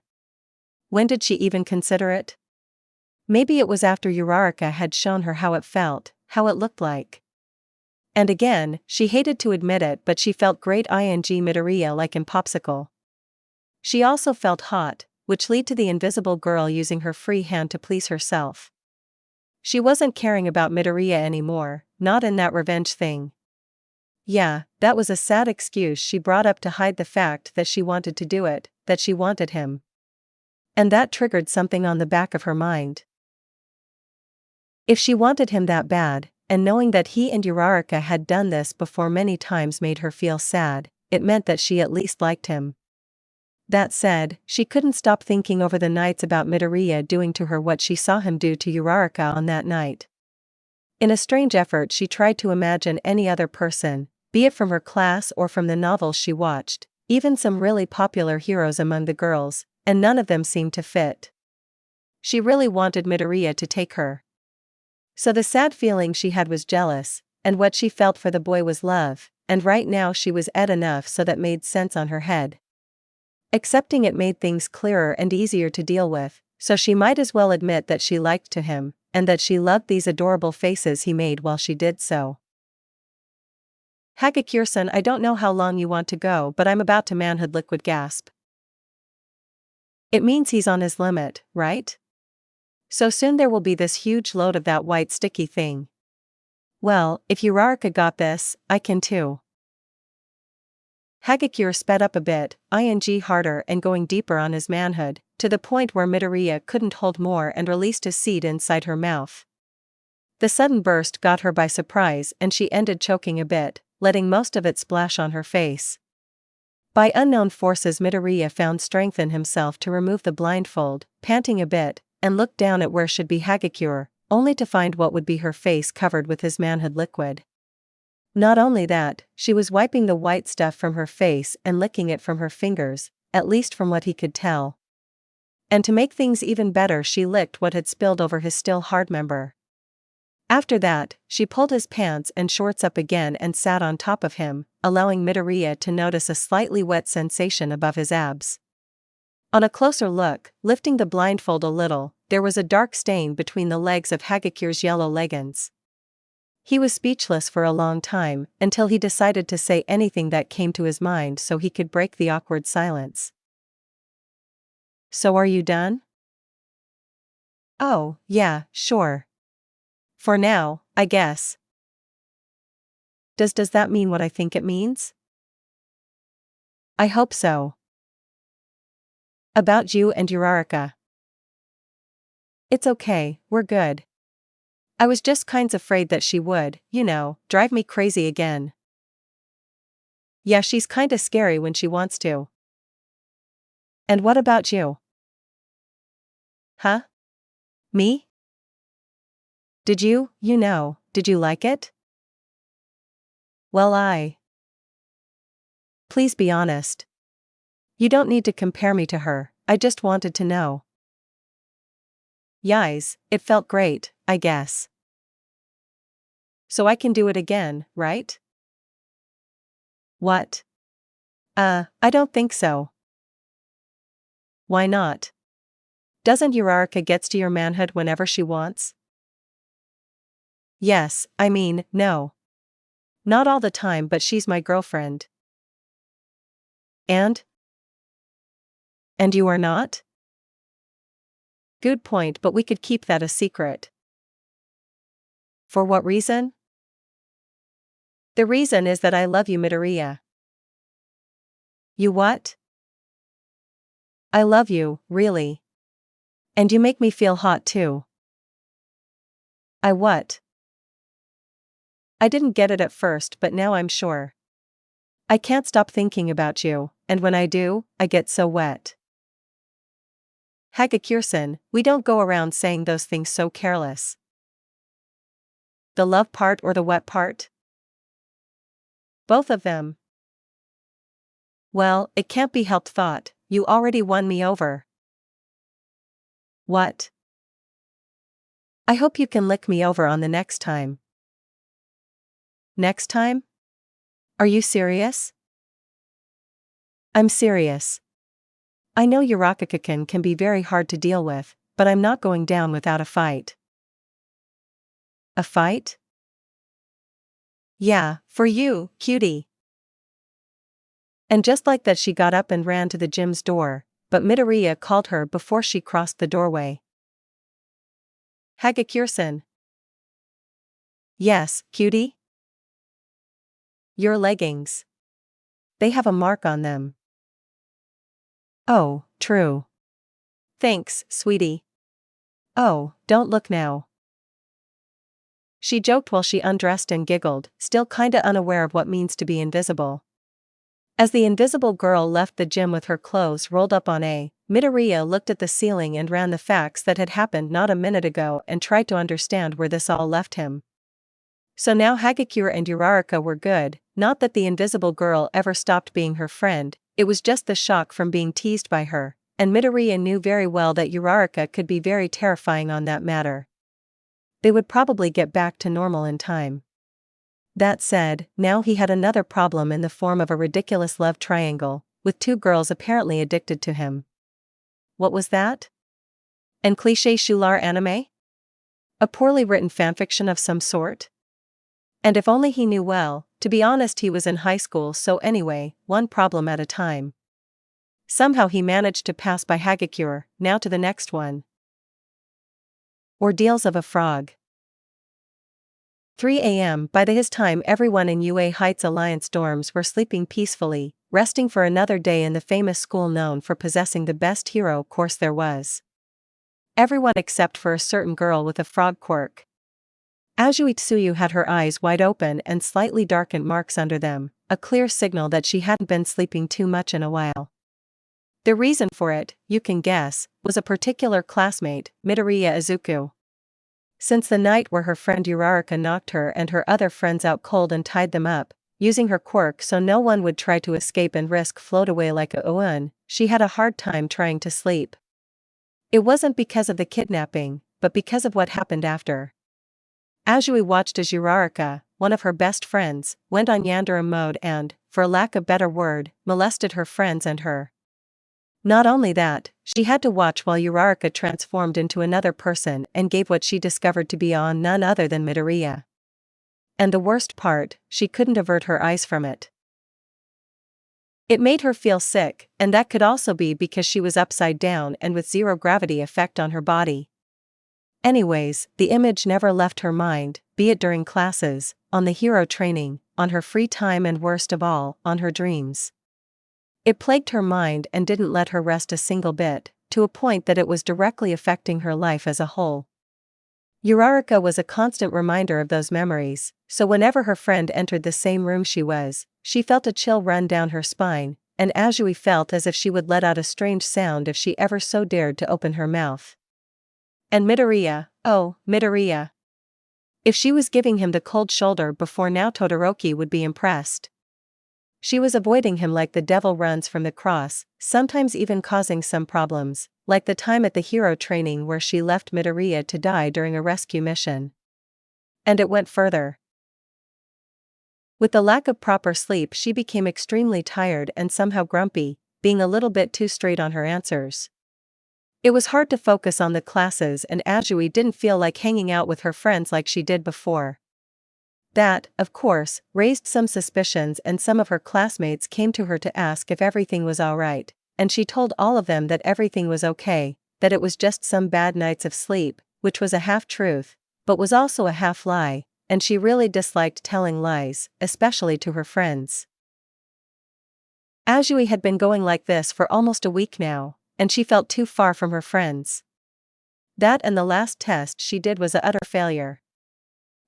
When did she even consider it? Maybe it was after Uraraka had shown her how it felt, how it looked like. And again, she hated to admit it, but she felt great ing Midoriya like in Popsicle. She also felt hot, which led to the invisible girl using her free hand to please herself. She wasn't caring about Midoriya anymore, not in that revenge thing. Yeah, that was a sad excuse she brought up to hide the fact that she wanted to do it, that she wanted him. And that triggered something on the back of her mind. If she wanted him that bad, and knowing that he and Uraraka had done this before many times made her feel sad, it meant that she at least liked him. That said, she couldn't stop thinking over the nights about Midoriya doing to her what she saw him do to Uraraka on that night. In a strange effort she tried to imagine any other person, be it from her class or from the novels she watched, even some really popular heroes among the girls, and none of them seemed to fit. She really wanted Midoriya to take her. So the sad feeling she had was jealous, and what she felt for the boy was love, and right now she was ed enough so that made sense on her head. Accepting it made things clearer and easier to deal with, so she might as well admit that she liked to him, and that she loved these adorable faces he made while she did so. Hagakure-san, I don't know how long you want to go, but I'm about to manhood liquid gasp. It means he's on his limit, right? So soon there will be this huge load of that white sticky thing. Well, if Uraraka got this, I can too. Hagakure sped up a bit, ing harder and going deeper on his manhood, to the point where Midoriya couldn't hold more and released his seed inside her mouth. The sudden burst got her by surprise and she ended choking a bit, letting most of it splash on her face. By unknown forces Midoriya found strength in himself to remove the blindfold, panting a bit, and looked down at where should be Hagakure, only to find what would be her face covered with his manhood liquid. Not only that, she was wiping the white stuff from her face and licking it from her fingers, at least from what he could tell. And to make things even better, she licked what had spilled over his still hard member. After that, she pulled his pants and shorts up again and sat on top of him, allowing Midoriya to notice a slightly wet sensation above his abs. On a closer look, lifting the blindfold a little, there was a dark stain between the legs of Hagakure's yellow leggings. He was speechless for a long time, until he decided to say anything that came to his mind so he could break the awkward silence. So are you done? Oh, yeah, sure. For now, I guess. Does that mean what I think it means? I hope so. About you and Uraraka. It's okay, we're good. I was just kinda afraid that she would, drive me crazy again. Yeah, she's kinda scary when she wants to. And what about you? Huh? Me? Did you like it? Well, Please be honest. You don't need to compare me to her, I just wanted to know. Yais, it felt great, I guess. So I can do it again, right? What? I don't think so. Why not? Doesn't Uraraka gets to your manhood whenever she wants? Yes, no. Not all the time, but she's my girlfriend. And you are not? Good point, but we could keep that a secret. For what reason? The reason is that I love you, Midoriya. You what? I love you, really. And you make me feel hot too. I what? I didn't get it at first, but now I'm sure. I can't stop thinking about you, and when I do, I get so wet. Hagakure-san, we don't go around saying those things so careless. The love part or the wet part? Both of them. Well, it can't be helped thought, you already won me over. What? I hope you can lick me over on the next time. Next time? Are you serious? I'm serious. I know Uraraka can be very hard to deal with, but I'm not going down without a fight. A fight? Yeah, for you, cutie. And just like that she got up and ran to the gym's door, but Midoriya called her before she crossed the doorway. Hagakure-san. Yes, cutie? Your leggings. They have a mark on them. Oh, true. Thanks, sweetie. Oh, don't look now. She joked while she undressed and giggled, still kinda unaware of what means to be invisible. As the invisible girl left the gym with her clothes rolled up on Midoriya looked at the ceiling and ran the facts that had happened not a minute ago and tried to understand where this all left him. So now Hagakure and Uraraka were good, not that the invisible girl ever stopped being her friend, it was just the shock from being teased by her, and Midoriya knew very well that Uraraka could be very terrifying on that matter. They would probably get back to normal in time. That said, now he had another problem in the form of a ridiculous love triangle, with two girls apparently addicted to him. What was that? An cliché shular anime? A poorly written fanfiction of some sort? And if only he knew well, to be honest he was in high school so anyway, one problem at a time. Somehow he managed to pass by Hagakure, now to the next one. Ordeals of a Frog. 3 a.m. By his time everyone in UA Heights Alliance dorms were sleeping peacefully, resting for another day in the famous school known for possessing the best hero course there was. Everyone except for a certain girl with a frog quirk. Tsuyu had her eyes wide open and slightly darkened marks under them, a clear signal that she hadn't been sleeping too much in a while. The reason for it, you can guess, was a particular classmate, Midoriya Izuku. Since the night where her friend Uraraka knocked her and her other friends out cold and tied them up, using her quirk so no one would try to escape and risk float away like a oon, she had a hard time trying to sleep. It wasn't because of the kidnapping, but because of what happened after. Azui watched as Uraraka, one of her best friends, went on Yandere mode and, for lack of better word, molested her friends and her. Not only that, she had to watch while Uraraka transformed into another person and gave what she discovered to be on none other than Midoriya. And the worst part, she couldn't avert her eyes from it. It made her feel sick, and that could also be because she was upside down and with zero gravity effect on her body. Anyways, the image never left her mind, be it during classes, on the hero training, on her free time and worst of all, on her dreams. It plagued her mind and didn't let her rest a single bit, to a point that it was directly affecting her life as a whole. Uraraka was a constant reminder of those memories, so whenever her friend entered the same room she felt a chill run down her spine, and Azui felt as if she would let out a strange sound if she ever so dared to open her mouth. And Midoriya, oh, Midoriya. If she was giving him the cold shoulder before now, Todoroki would be impressed. She was avoiding him like the devil runs from the cross, sometimes even causing some problems, like the time at the hero training where she left Midoriya to die during a rescue mission. And it went further. With the lack of proper sleep she became extremely tired and somehow grumpy, being a little bit too straight on her answers. It was hard to focus on the classes and Azui didn't feel like hanging out with her friends like she did before. That, of course, raised some suspicions and some of her classmates came to her to ask if everything was alright, and she told all of them that everything was okay, that it was just some bad nights of sleep, which was a half-truth, but was also a half-lie, and she really disliked telling lies, especially to her friends. Azui had been going like this for almost a week now, and she felt too far from her friends. That and the last test she did was a utter failure.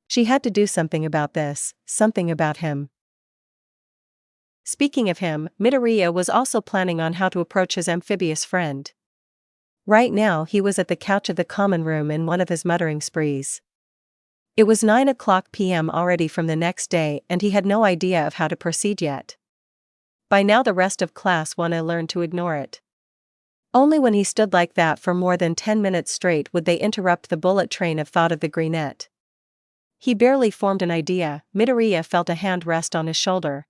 She had to do something about this, something about him. Speaking of him, Midoriya was also planning on how to approach his amphibious friend. Right now he was at the couch of the common room in one of his muttering sprees. It was 9:00 p.m. already from the next day and he had no idea of how to proceed yet. By now the rest of class 1A learned to ignore it. Only when he stood like that for more than 10 minutes straight would they interrupt the bullet train of thought of the greenette. He barely formed an idea. Midoriya felt a hand rest on his shoulder.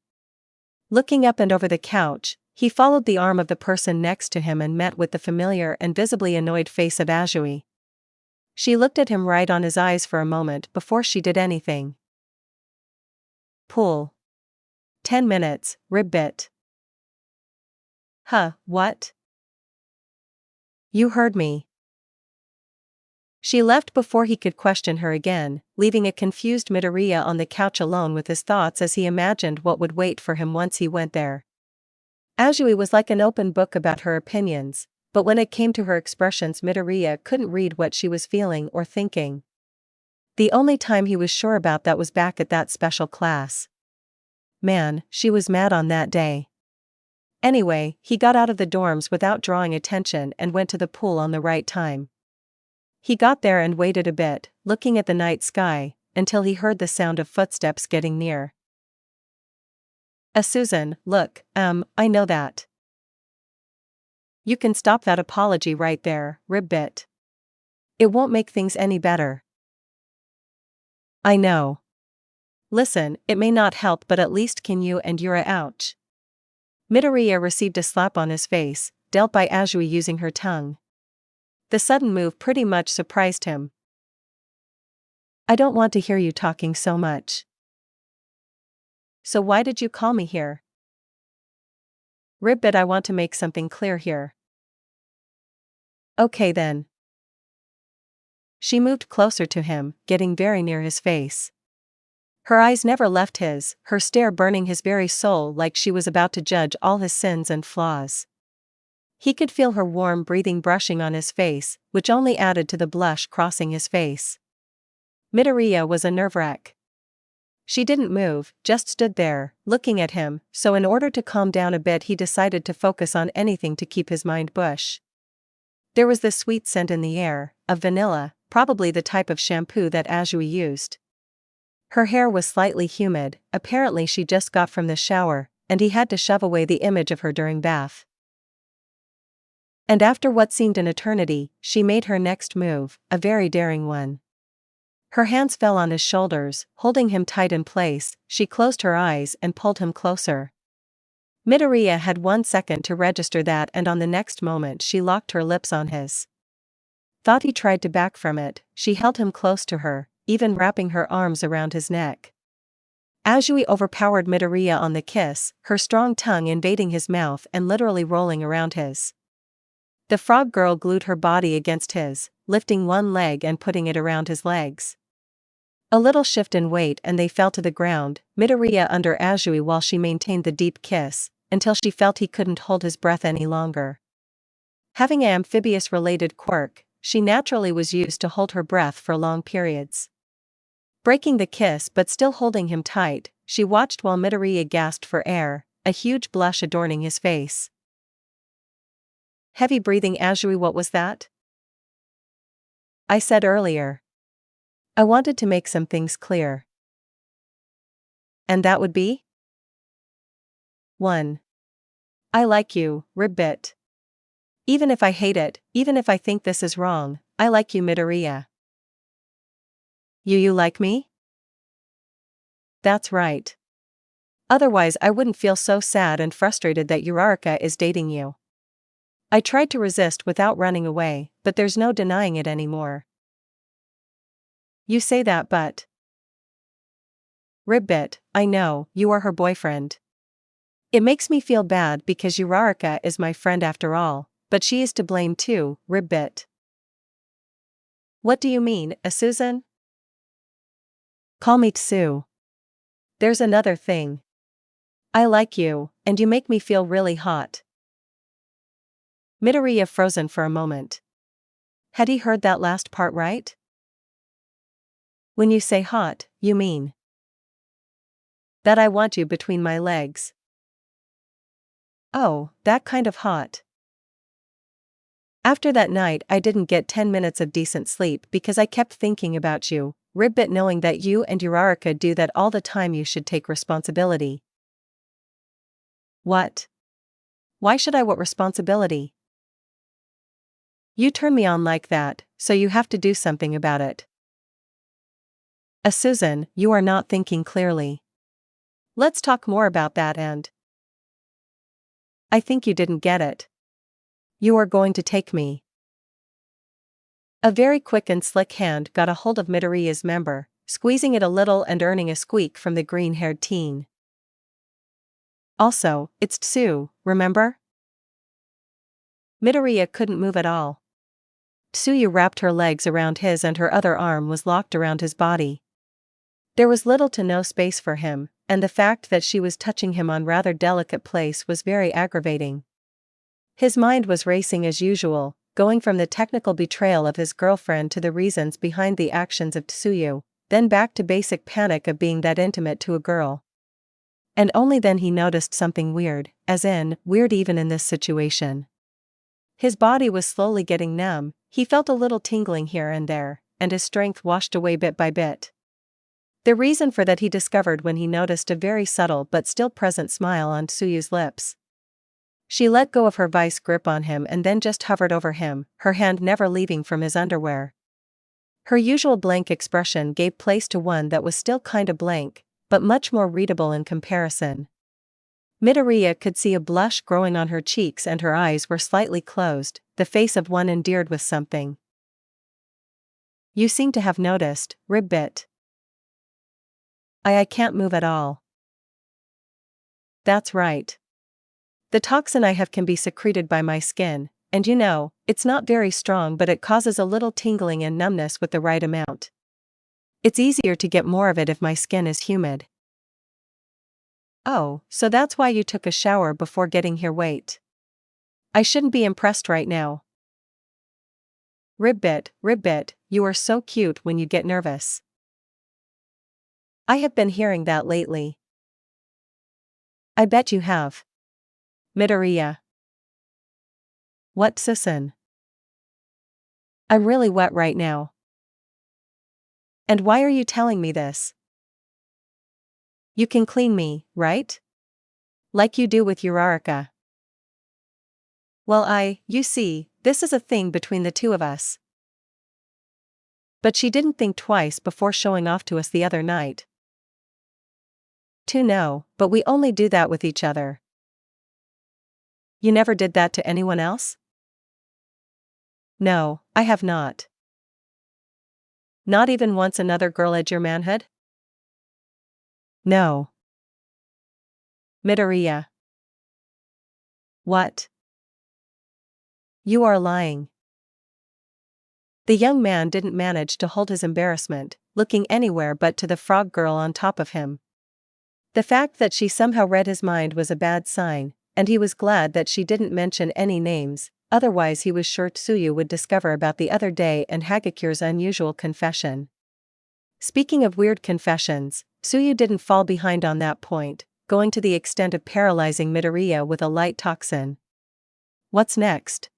Looking up and over the couch, he followed the arm of the person next to him and met with the familiar and visibly annoyed face of Azui. She looked at him right on his eyes for a moment before she did anything. Pool. 10 minutes, ribbit. Huh, what? You heard me. She left before he could question her again, leaving a confused Midoriya on the couch alone with his thoughts as he imagined what would wait for him once he went there. Azui was like an open book about her opinions, but when it came to her expressions Midoriya couldn't read what she was feeling or thinking. The only time he was sure about that was back at that special class. Man, she was mad on that day. Anyway, he got out of the dorms without drawing attention and went to the pool on the right time. He got there and waited a bit, looking at the night sky, until he heard the sound of footsteps getting near. Susan, look, I know that. You can stop that apology right there, ribbit. It won't make things any better. I know. Listen, it may not help but at least can you and Yura ouch. Midoriya received a slap on his face, dealt by Azui using her tongue. The sudden move pretty much surprised him. I don't want to hear you talking so much. So why did you call me here? Ribbit, I want to make something clear here. Okay then. She moved closer to him, getting very near his face. Her eyes never left his, her stare burning his very soul like she was about to judge all his sins and flaws. He could feel her warm breathing brushing on his face, which only added to the blush crossing his face. Midoriya was a nerve-wrack. She didn't move, just stood there, looking at him, so in order to calm down a bit he decided to focus on anything to keep his mind bush. There was the sweet scent in the air, of vanilla, probably the type of shampoo that Azui used. Her hair was slightly humid, apparently she just got from the shower, and he had to shove away the image of her during bath. And after what seemed an eternity, she made her next move, a very daring one. Her hands fell on his shoulders, holding him tight in place. She closed her eyes and pulled him closer. Midoriya had 1 second to register that, and on the next moment she locked her lips on his. Thought he tried to back from it, she held him close to her, even wrapping her arms around his neck. Azui overpowered Midoriya on the kiss, her strong tongue invading his mouth and literally rolling around his. The frog girl glued her body against his, lifting one leg and putting it around his legs. A little shift in weight and they fell to the ground, Midoriya under Azui while she maintained the deep kiss, until she felt he couldn't hold his breath any longer. Having an amphibious-related quirk, she naturally was used to hold her breath for long periods. Breaking the kiss but still holding him tight, she watched while Midoriya gasped for air, a huge blush adorning his face. Heavy breathing. Azui, what was that? I said earlier. I wanted to make some things clear. And that would be? 1. I like you, ribbit. Even if I hate it, even if I think this is wrong, I like you, Midoriya. You like me? That's right. Otherwise I wouldn't feel so sad and frustrated that Uraraka is dating you. I tried to resist without running away, but there's no denying it anymore. You say that but… Ribbit, I know, you are her boyfriend. It makes me feel bad because Uraraka is my friend after all, but she is to blame too, ribbit. What do you mean, Susan? Call me Tsu. There's another thing. I like you, and you make me feel really hot. Midoriya frozen for a moment. Had he heard that last part right? When you say hot, you mean that I want you between my legs. Oh, that kind of hot. After that night I didn't get 10 minutes of decent sleep because I kept thinking about you, ribbit, knowing that you and Uraraka do that all the time. You should take responsibility. What? Why should I? What responsibility? You turn me on like that, so you have to do something about it. Susan, you are not thinking clearly. Let's talk more about that and… I think you didn't get it. You are going to take me. A very quick and slick hand got a hold of Midoriya's member, squeezing it a little and earning a squeak from the green-haired teen. Also, it's Tsu, remember? Midoriya couldn't move at all. Tsuyu wrapped her legs around his and her other arm was locked around his body. There was little to no space for him, and the fact that she was touching him on rather delicate place was very aggravating. His mind was racing as usual, going from the technical betrayal of his girlfriend to the reasons behind the actions of Tsuyu, then back to basic panic of being that intimate to a girl. And only then he noticed something weird, as in, weird even in this situation. His body was slowly getting numb, he felt a little tingling here and there, and his strength washed away bit by bit. The reason for that he discovered when he noticed a very subtle but still present smile on Tsuyu's lips. She let go of her vice grip on him and then just hovered over him, her hand never leaving from his underwear. Her usual blank expression gave place to one that was still kinda blank, but much more readable in comparison. Midoriya could see a blush growing on her cheeks and her eyes were slightly closed, the face of one endeared with something. You seem to have noticed, rib bit. I can't move at all. That's right. The toxin I have can be secreted by my skin, and you know, it's not very strong but it causes a little tingling and numbness with the right amount. It's easier to get more of it if my skin is humid. Oh, so that's why you took a shower before getting here. Wait. I shouldn't be impressed right now. Ribbit, you are so cute when you get nervous. I have been hearing that lately. I bet you have. Midoriya. What, Susan? I'm really wet right now. And why are you telling me this? You can clean me, right? Like you do with Uraraka. Well, you see, this is a thing between the two of us. But she didn't think twice before showing off to us the other night. No, but we only do that with each other. You never did that to anyone else? No, I have not. Not even once another girl at your manhood? No. Midoriya. What? You are lying. The young man didn't manage to hold his embarrassment, looking anywhere but to the frog girl on top of him. The fact that she somehow read his mind was a bad sign, and he was glad that she didn't mention any names, otherwise he was sure Tsuyu would discover about the other day and Hagakure's unusual confession. Speaking of weird confessions, Tsuyu didn't fall behind on that point, going to the extent of paralyzing Midoriya with a light toxin. What's next?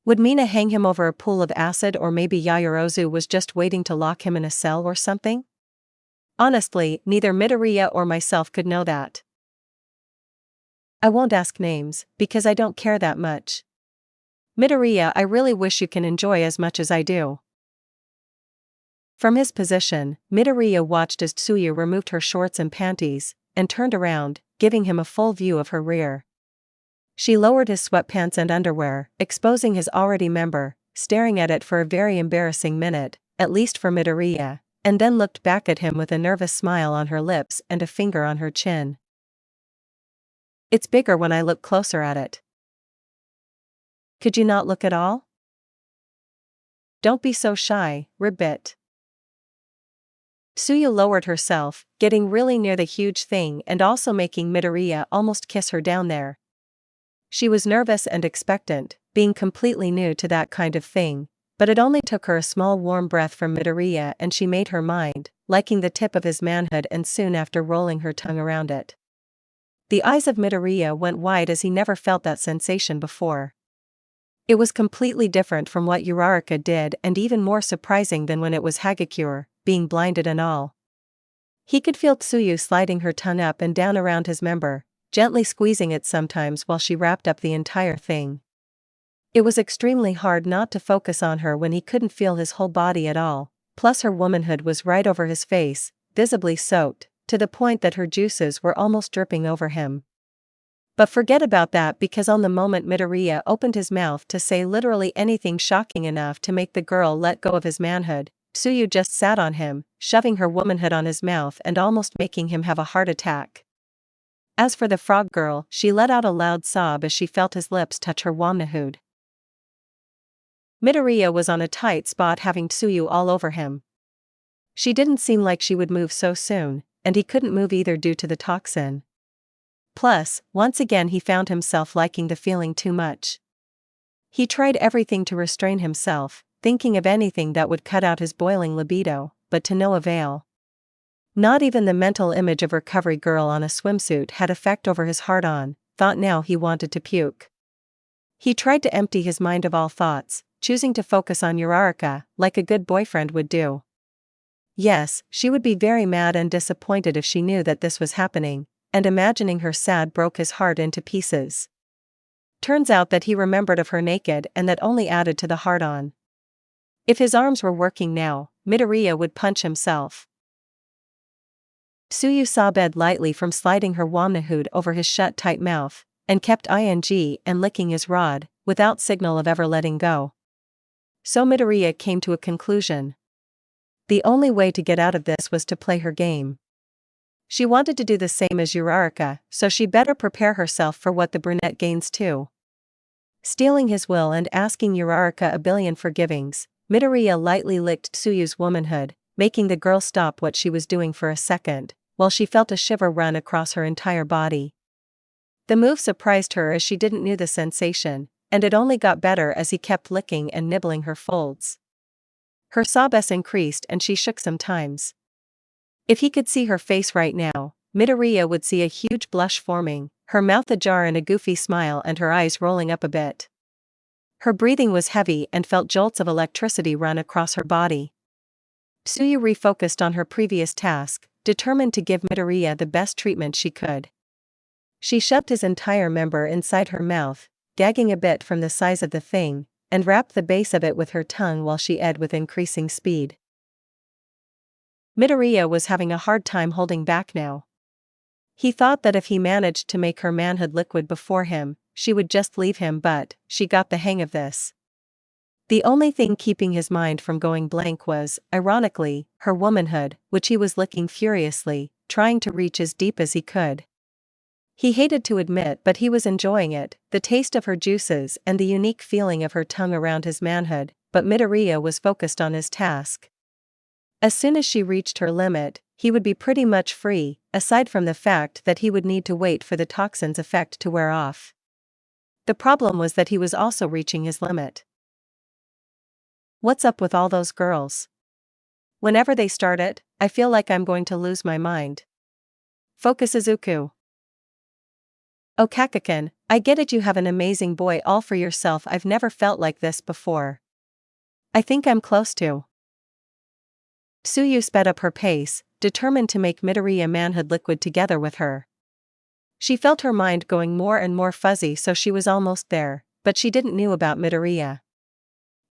Would Mina hang him over a pool of acid, or maybe Yaoyorozu was just waiting to lock him in a cell or something? Honestly, neither Midoriya or myself could know that. I won't ask names, because I don't care that much. Midoriya, I really wish you can enjoy as much as I do. From his position, Midoriya watched as Tsuyu removed her shorts and panties, and turned around, giving him a full view of her rear. She lowered his sweatpants and underwear, exposing his already member, staring at it for a very embarrassing minute, at least for Midoriya, and then looked back at him with a nervous smile on her lips and a finger on her chin. It's bigger when I look closer at it. Could you not look at all? Don't be so shy, ribbit. Tsuyu lowered herself, getting really near the huge thing and also making Midoriya almost kiss her down there. She was nervous and expectant, being completely new to that kind of thing, but it only took her a small warm breath from Midoriya and she made her mind, liking the tip of his manhood and soon after rolling her tongue around it. The eyes of Midoriya went wide as he never felt that sensation before. It was completely different from what Uraraka did and even more surprising than when it was Hagakure, being blinded and all. He could feel Tsuyu sliding her tongue up and down around his member, gently squeezing it sometimes while she wrapped up the entire thing. It was extremely hard not to focus on her when he couldn't feel his whole body at all, plus her womanhood was right over his face, visibly soaked, to the point that her juices were almost dripping over him. But forget about that, because on the moment Midoriya opened his mouth to say literally anything shocking enough to make the girl let go of his manhood, Tsuyu just sat on him, shoving her womanhood on his mouth and almost making him have a heart attack. As for the frog girl, she let out a loud sob as she felt his lips touch her womanhood. Midoriya was on a tight spot, having Tsuyu all over him. She didn't seem like she would move so soon, and he couldn't move either due to the toxin. Plus, once again he found himself liking the feeling too much. He tried everything to restrain himself, thinking of anything that would cut out his boiling libido, but to no avail. Not even the mental image of recovery girl on a swimsuit had effect over his hard-on, thought. Now he wanted to puke. He tried to empty his mind of all thoughts, choosing to focus on Uraraka, like a good boyfriend would do. Yes, she would be very mad and disappointed if she knew that this was happening, and imagining her sad broke his heart into pieces. Turns out that he remembered of her naked, and that only added to the hard-on. If his arms were working now, Midoriya would punch himself. Tsuyu sobbed lightly from sliding her womanhood over his shut-tight mouth, and kept ing and licking his rod, without signal of ever letting go. So Midoriya came to a conclusion. The only way to get out of this was to play her game. She wanted to do the same as Uraraka, so she better prepare herself for what the brunette gains too. Stealing his will and asking Uraraka a billion forgivings, Midoriya lightly licked Tsuyu's womanhood, making the girl stop what she was doing for a second, while she felt a shiver run across her entire body. The move surprised her as she didn't know the sensation, and it only got better as he kept licking and nibbling her folds. Her sobs increased and she shook sometimes. If he could see her face right now, Midoriya would see a huge blush forming, her mouth ajar in a goofy smile and her eyes rolling up a bit. Her breathing was heavy and felt jolts of electricity run across her body. Tsuyu refocused on her previous task, determined to give Midoriya the best treatment she could. She shoved his entire member inside her mouth, gagging a bit from the size of the thing, and wrapped the base of it with her tongue while she ate with increasing speed. Midoriya was having a hard time holding back now. He thought that if he managed to make her manhood liquid before him, she would just leave him, but she got the hang of this. The only thing keeping his mind from going blank was, ironically, her womanhood, which he was licking furiously, trying to reach as deep as he could. He hated to admit, but he was enjoying it, the taste of her juices and the unique feeling of her tongue around his manhood, but Midoriya was focused on his task. As soon as she reached her limit, he would be pretty much free, aside from the fact that he would need to wait for the toxin's effect to wear off. The problem was that he was also reaching his limit. What's up with all those girls? Whenever they start it, I feel like I'm going to lose my mind. Focus Izuku. Oh Kakakin, I get it, you have an amazing boy all for yourself. I've never felt like this before. I think I'm close to. Tsuyu sped up her pace, determined to make Midoriya manhood liquid together with her. She felt her mind going more and more fuzzy, so she was almost there, but she didn't know about Midoriya.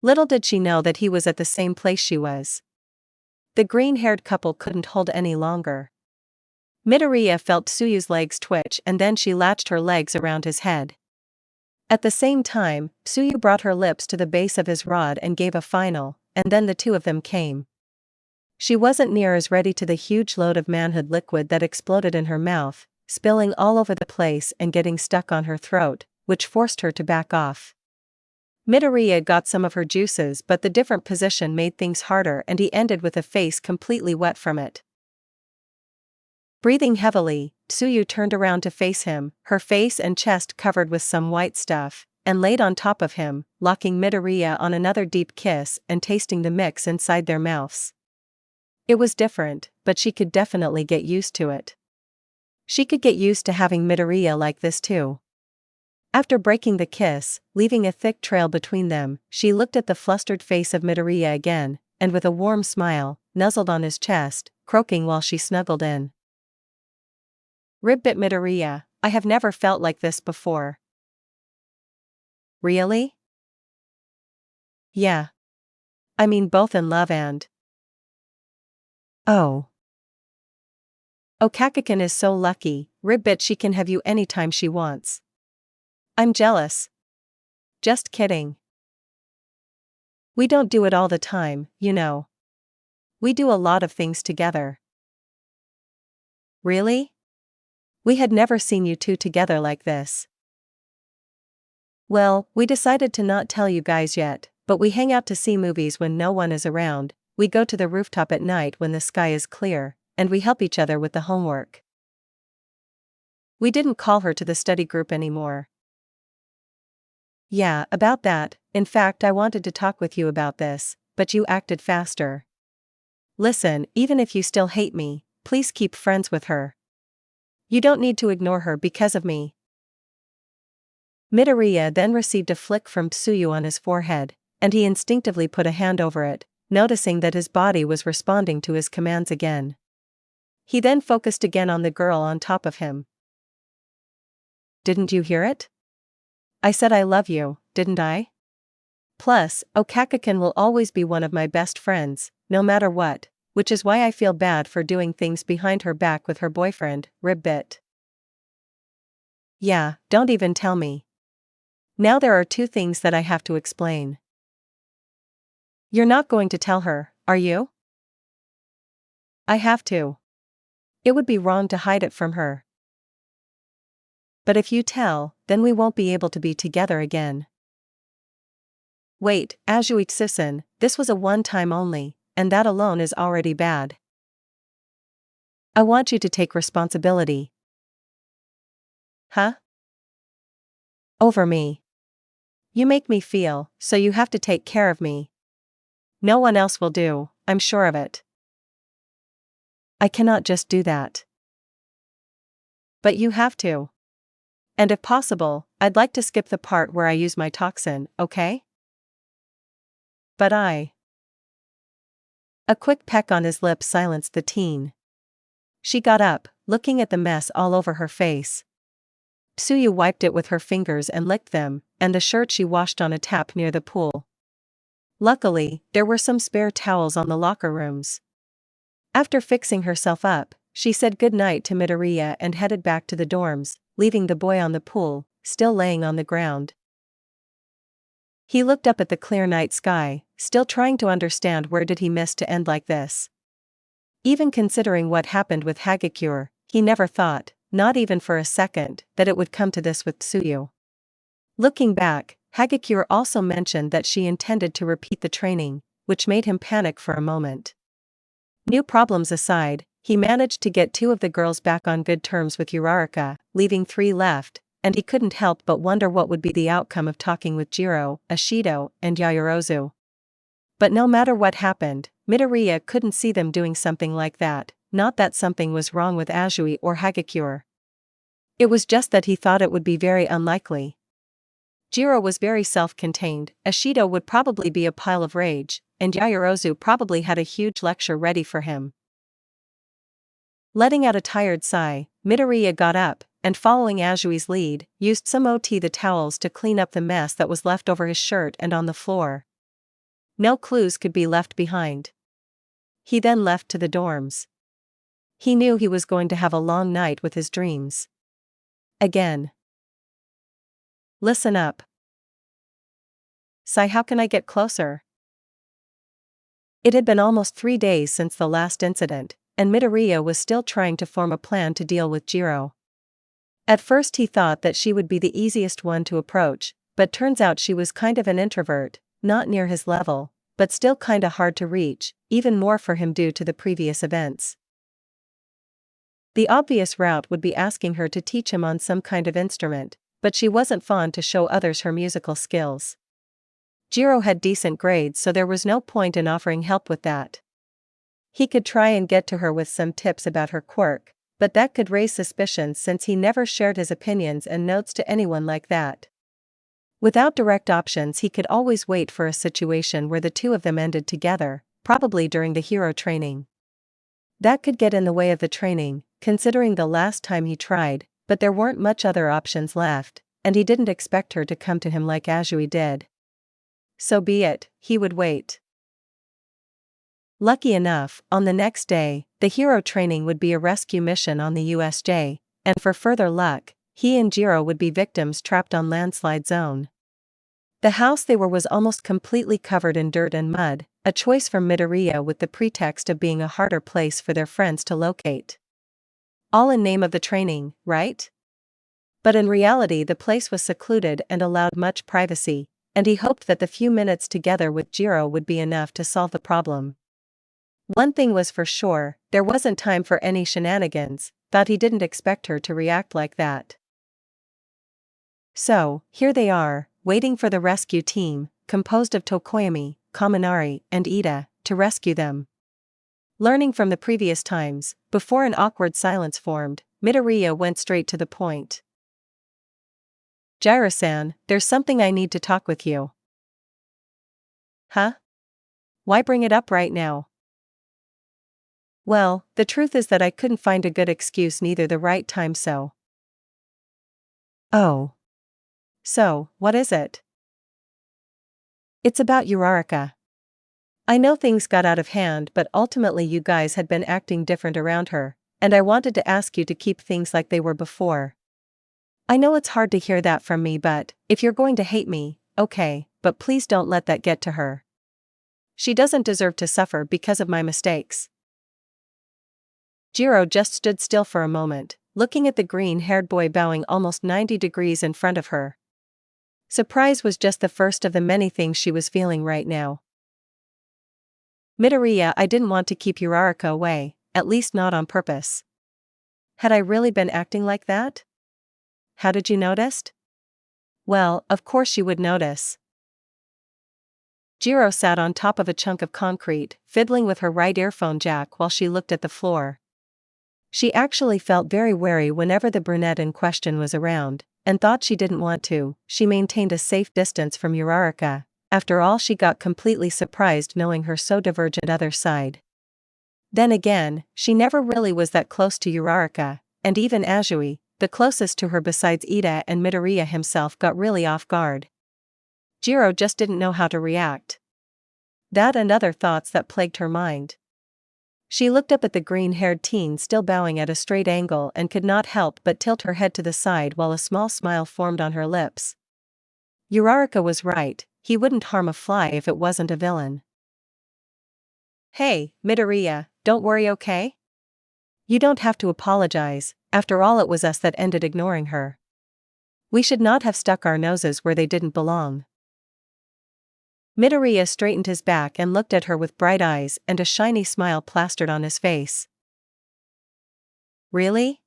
Little did she know that he was at the same place she was. The green-haired couple couldn't hold any longer. Midoriya felt Tsuyu's legs twitch and then she latched her legs around his head. At the same time, Tsuyu brought her lips to the base of his rod and gave a final, and then the two of them came. She wasn't near as ready to the huge load of manhood liquid that exploded in her mouth, spilling all over the place and getting stuck on her throat, which forced her to back off. Midoriya got some of her juices, but the different position made things harder and he ended with a face completely wet from it. Breathing heavily, Tsuyu turned around to face him, her face and chest covered with some white stuff, and laid on top of him, locking Midoriya on another deep kiss and tasting the mix inside their mouths. It was different, but she could definitely get used to it. She could get used to having Midoriya like this too. After breaking the kiss, leaving a thick trail between them, she looked at the flustered face of Midoriya again, and with a warm smile, nuzzled on his chest, croaking while she snuggled in. Ribbit Midoriya, I have never felt like this before. Really? Yeah. I mean both in love and… Oh. Okakukin is so lucky, ribbit she can have you anytime she wants. I'm jealous. Just kidding. We don't do it all the time, you know. We do a lot of things together. Really? We had never seen you two together like this. Well, we decided to not tell you guys yet, but we hang out to see movies when no one is around, we go to the rooftop at night when the sky is clear, and we help each other with the homework. We didn't call her to the study group anymore. Yeah, about that. In fact, I wanted to talk with you about this, but you acted faster. Listen, even if you still hate me, please keep friends with her. You don't need to ignore her because of me. Midoriya then received a flick from Tsuyu on his forehead, and he instinctively put a hand over it, noticing that his body was responding to his commands again. He then focused again on the girl on top of him. Didn't you hear it? I said I love you, didn't I? Plus, Okakukin will always be one of my best friends, no matter what, which is why I feel bad for doing things behind her back with her boyfriend, Ribbit. Yeah, don't even tell me. Now there are two things that I have to explain. You're not going to tell her, are you? I have to. It would be wrong to hide it from her. But if you tell, then we won't be able to be together again. Wait, Azuitsusen, this was a one-time only, and that alone is already bad. I want you to take responsibility. Huh? Over me. You make me feel, so you have to take care of me. No one else will do, I'm sure of it. I cannot just do that. But you have to. And if possible, I'd like to skip the part where I use my toxin, okay? But I… A quick peck on his lips silenced the teen. She got up, looking at the mess all over her face. Tsuyu wiped it with her fingers and licked them, and the shirt she washed on a tap near the pool. Luckily, there were some spare towels on the locker rooms. After fixing herself up, she said goodnight to Midoriya and headed back to the dorms, leaving the boy on the pool, still laying on the ground. He looked up at the clear night sky, still trying to understand where did he miss to end like this. Even considering what happened with Hagakure, he never thought, not even for a second, that it would come to this with Tsuyu. Looking back, Hagakure also mentioned that she intended to repeat the training, which made him panic for a moment. New problems aside, he managed to get two of the girls back on good terms with Uraraka, leaving three left, and he couldn't help but wonder what would be the outcome of talking with Jirro, Ashido, and Yaoyorozu. But no matter what happened, Midoriya couldn't see them doing something like that, not that something was wrong with Azui or Hagakure. It was just that he thought it would be very unlikely. Jirro was very self-contained, Ashido would probably be a pile of rage, and Yaoyorozu probably had a huge lecture ready for him. Letting out a tired sigh, Midoriya got up, and following Azui's lead, used some the towels to clean up the mess that was left over his shirt and on the floor. No clues could be left behind. He then left to the dorms. He knew he was going to have a long night with his dreams. Again. Listen up. Sai, how can I get closer? It had been almost 3 days since the last incident, and Midoriya was still trying to form a plan to deal with Jirro. At first he thought that she would be the easiest one to approach, but turns out she was kind of an introvert, not near his level, but still kinda hard to reach, even more for him due to the previous events. The obvious route would be asking her to teach him on some kind of instrument, but she wasn't fond to show others her musical skills. Jirro had decent grades, so there was no point in offering help with that. He could try and get to her with some tips about her quirk, but that could raise suspicions since he never shared his opinions and notes to anyone like that. Without direct options, he could always wait for a situation where the two of them ended together, probably during the hero training. That could get in the way of the training, considering the last time he tried, but there weren't much other options left, and he didn't expect her to come to him like Azui did. So be it, he would wait. Lucky enough, on the next day, the hero training would be a rescue mission on the USJ, and for further luck, he and Jirro would be victims trapped on landslide zone. The house they were was almost completely covered in dirt and mud, a choice from Midoriya with the pretext of being a harder place for their friends to locate. All in name of the training, right? But in reality the place was secluded and allowed much privacy, and he hoped that the few minutes together with Jirro would be enough to solve the problem. One thing was for sure, there wasn't time for any shenanigans, thought he didn't expect her to react like that. So, here they are, waiting for the rescue team, composed of Tokoyami, Kaminari, and Ida, to rescue them. Learning from the previous times, before an awkward silence formed, Midoriya went straight to the point. Jirro-san, there's something I need to talk with you. Huh? Why bring it up right now? Well, the truth is that I couldn't find a good excuse, neither the right time, so. Oh. So, what is it? It's about Uraraka. I know things got out of hand, but ultimately you guys had been acting different around her, and I wanted to ask you to keep things like they were before. I know it's hard to hear that from me, but if you're going to hate me, okay, but please don't let that get to her. She doesn't deserve to suffer because of my mistakes. Jirro just stood still for a moment, looking at the green-haired boy bowing almost 90 degrees in front of her. Surprise was just the first of the many things she was feeling right now. Midoriya, I didn't want to keep Uraraka away, at least not on purpose. Had I really been acting like that? How did you notice? Well, of course you would notice. Jirro sat on top of a chunk of concrete, fiddling with her right earphone jack while she looked at the floor. She actually felt very wary whenever the brunette in question was around, and thought she didn't want to. She maintained a safe distance from Uraraka. After all, she got completely surprised knowing her so divergent other side. Then again, she never really was that close to Uraraka, and even Azui, the closest to her besides Ida and Midoriya himself, got really off guard. Jirro just didn't know how to react. That and other thoughts that plagued her mind. She looked up at the green-haired teen still bowing at a straight angle and could not help but tilt her head to the side while a small smile formed on her lips. Uraraka was right, he wouldn't harm a fly if it wasn't a villain. Hey, Midoriya, don't worry, okay? You don't have to apologize, after all it was us that ended ignoring her. We should not have stuck our noses where they didn't belong. Midoriya straightened his back and looked at her with bright eyes and a shiny smile plastered on his face. Really?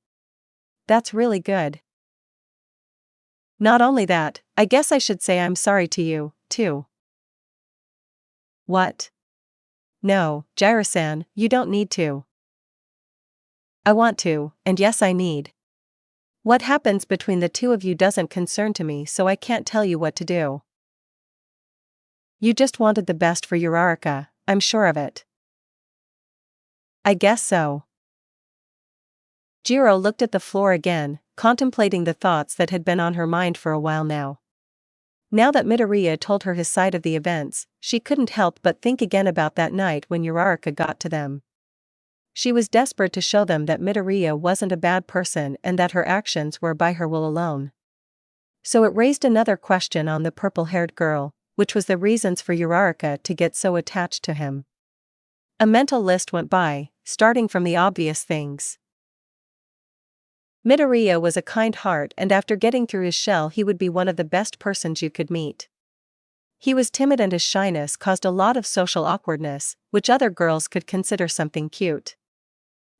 That's really good. Not only that, I guess I should say I'm sorry to you, too. What? No, Jirro-san, you don't need to. I want to, and yes I need. What happens between the two of you doesn't concern to me, so I can't tell you what to do. You just wanted the best for Uraraka, I'm sure of it. I guess so. Jirro looked at the floor again, contemplating the thoughts that had been on her mind for a while now. Now that Midoriya told her his side of the events, she couldn't help but think again about that night when Uraraka got to them. She was desperate to show them that Midoriya wasn't a bad person and that her actions were by her will alone. So it raised another question on the purple-haired girl, which was the reasons for Uraraka to get so attached to him. A mental list went by, starting from the obvious things. Midoriya was a kind heart, and after getting through his shell he would be one of the best persons you could meet. He was timid and his shyness caused a lot of social awkwardness, which other girls could consider something cute.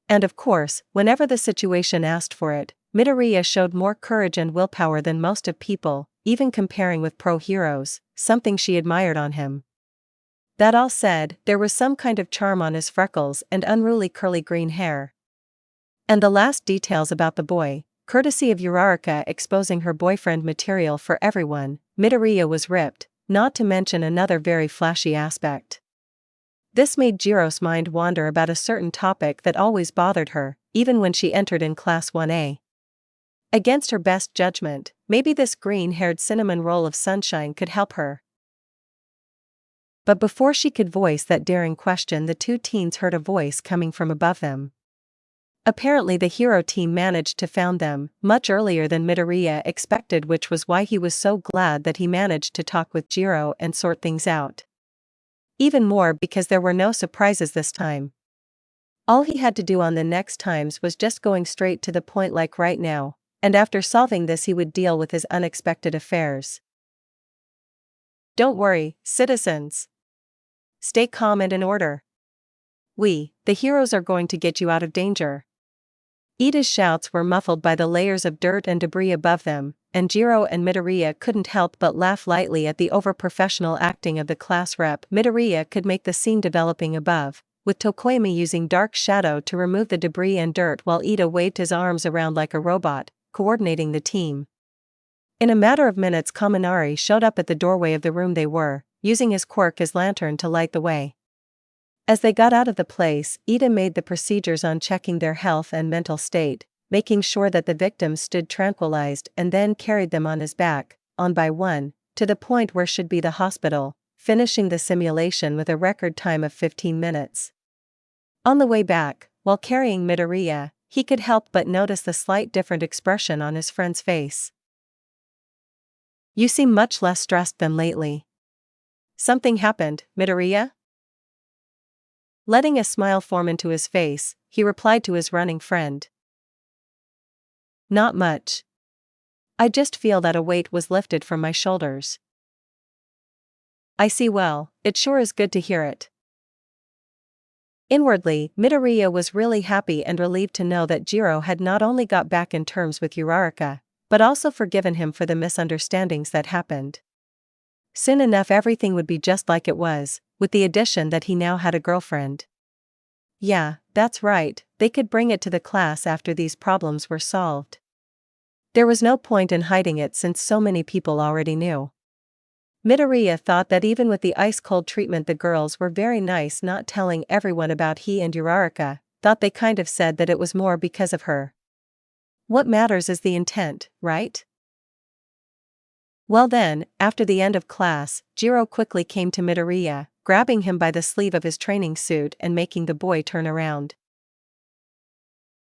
And of course, whenever the situation asked for it, Midoriya showed more courage and willpower than most of people, even comparing with pro heroes, something she admired on him. That all said, there was some kind of charm on his freckles and unruly curly green hair. And the last details about the boy, courtesy of Uraraka exposing her boyfriend material for everyone, Midoriya was ripped, not to mention another very flashy aspect. This made Jirro's mind wander about a certain topic that always bothered her, even when she entered in Class 1A. Against her best judgment, maybe this green-haired cinnamon roll of sunshine could help her. But before she could voice that daring question, the two teens heard a voice coming from above them. Apparently the hero team managed to found them much earlier than Midoriya expected, which was why he was so glad that he managed to talk with Jirro and sort things out. Even more because there were no surprises this time. All he had to do on the next times was just going straight to the point like right now, and after solving this he would deal with his unexpected affairs. Don't worry, citizens. Stay calm and in order. We, the heroes, are going to get you out of danger. Ida's shouts were muffled by the layers of dirt and debris above them, and Jirro and Midoriya couldn't help but laugh lightly at the over-professional acting of the class rep. Midoriya could make the scene developing above, with Tokoyami using dark shadow to remove the debris and dirt while Ida waved his arms around like a robot, coordinating the team. In a matter of minutes Kaminari showed up at the doorway of the room they were, using his quirk as lantern to light the way. As they got out of the place, Ida made the procedures on checking their health and mental state, making sure that the victims stood tranquilized, and then carried them on his back, one by one, to the point where should be the hospital, finishing the simulation with a record time of 15 minutes. On the way back, while carrying Midoriya, he could help but notice the slight different expression on his friend's face. You seem much less stressed than lately. Something happened, Midoriya? Letting a smile form into his face, he replied to his running friend. Not much. I just feel that a weight was lifted from my shoulders. I see. Well, it sure is good to hear it. Inwardly, Midoriya was really happy and relieved to know that Jirro had not only got back in terms with Uraraka, but also forgiven him for the misunderstandings that happened. Soon enough everything would be just like it was, with the addition that he now had a girlfriend. Yeah, that's right, they could bring it to the class after these problems were solved. There was no point in hiding it since so many people already knew. Midoriya thought that even with the ice-cold treatment the girls were very nice not telling everyone about he and Uraraka, thought they kind of said that it was more because of her. What matters is the intent, right? Well then, after the end of class, Jirro quickly came to Midoriya, grabbing him by the sleeve of his training suit and making the boy turn around.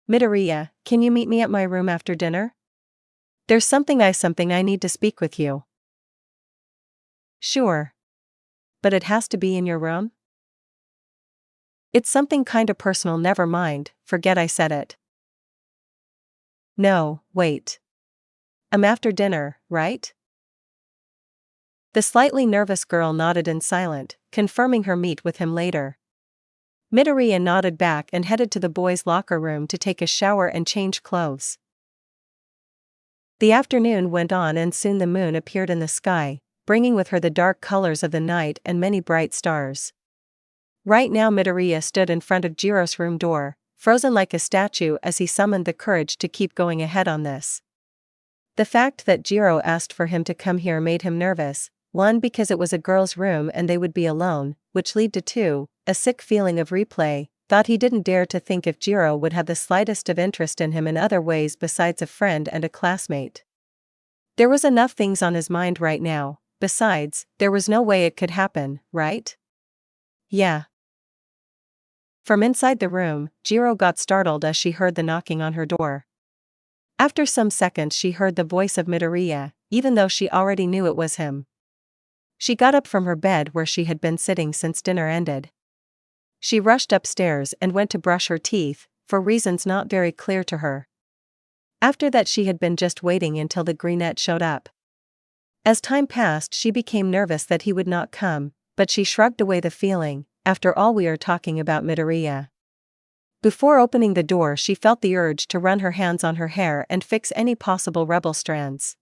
Midoriya, can you meet me at my room after dinner? There's something I need to speak with you. Sure. But it has to be in your room? It's something kinda personal. Never mind, forget I said it. No, wait. After dinner, right? The slightly nervous girl nodded in silence, confirming her meet with him later. Midoriya nodded back and headed to the boys' locker room to take a shower and change clothes. The afternoon went on and soon the moon appeared in the sky, bringing with her the dark colors of the night and many bright stars. Right now Midoriya stood in front of Jirro's room door, frozen like a statue as he summoned the courage to keep going ahead on this. The fact that Jirro asked for him to come here made him nervous, one because it was a girl's room and they would be alone, which led to two, a sick feeling of replay, thought he didn't dare to think if Jirro would have the slightest of interest in him in other ways besides a friend and a classmate. There was enough things on his mind right now, besides, there was no way it could happen, right? Yeah. From inside the room, Jirro got startled as she heard the knocking on her door. After some seconds she heard the voice of Midoriya, even though she already knew it was him. She got up from her bed where she had been sitting since dinner ended. She rushed upstairs and went to brush her teeth, for reasons not very clear to her. After that she had been just waiting until the greenette showed up. As time passed she became nervous that he would not come, but she shrugged away the feeling. After all, we are talking about Midoriya. Before opening the door she felt the urge to run her hands on her hair and fix any possible rebel strands.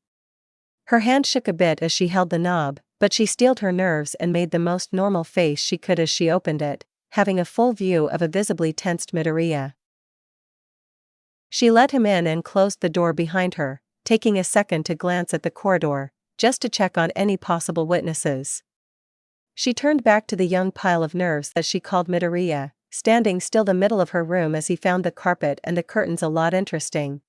Her hand shook a bit as she held the knob, but she steeled her nerves and made the most normal face she could as she opened it, having a full view of a visibly tensed Midoriya. She let him in and closed the door behind her, taking a second to glance at the corridor, just to check on any possible witnesses. She turned back to the young pile of nerves that she called Midoriya, standing still the middle of her room as he found the carpet and the curtains a lot interesting.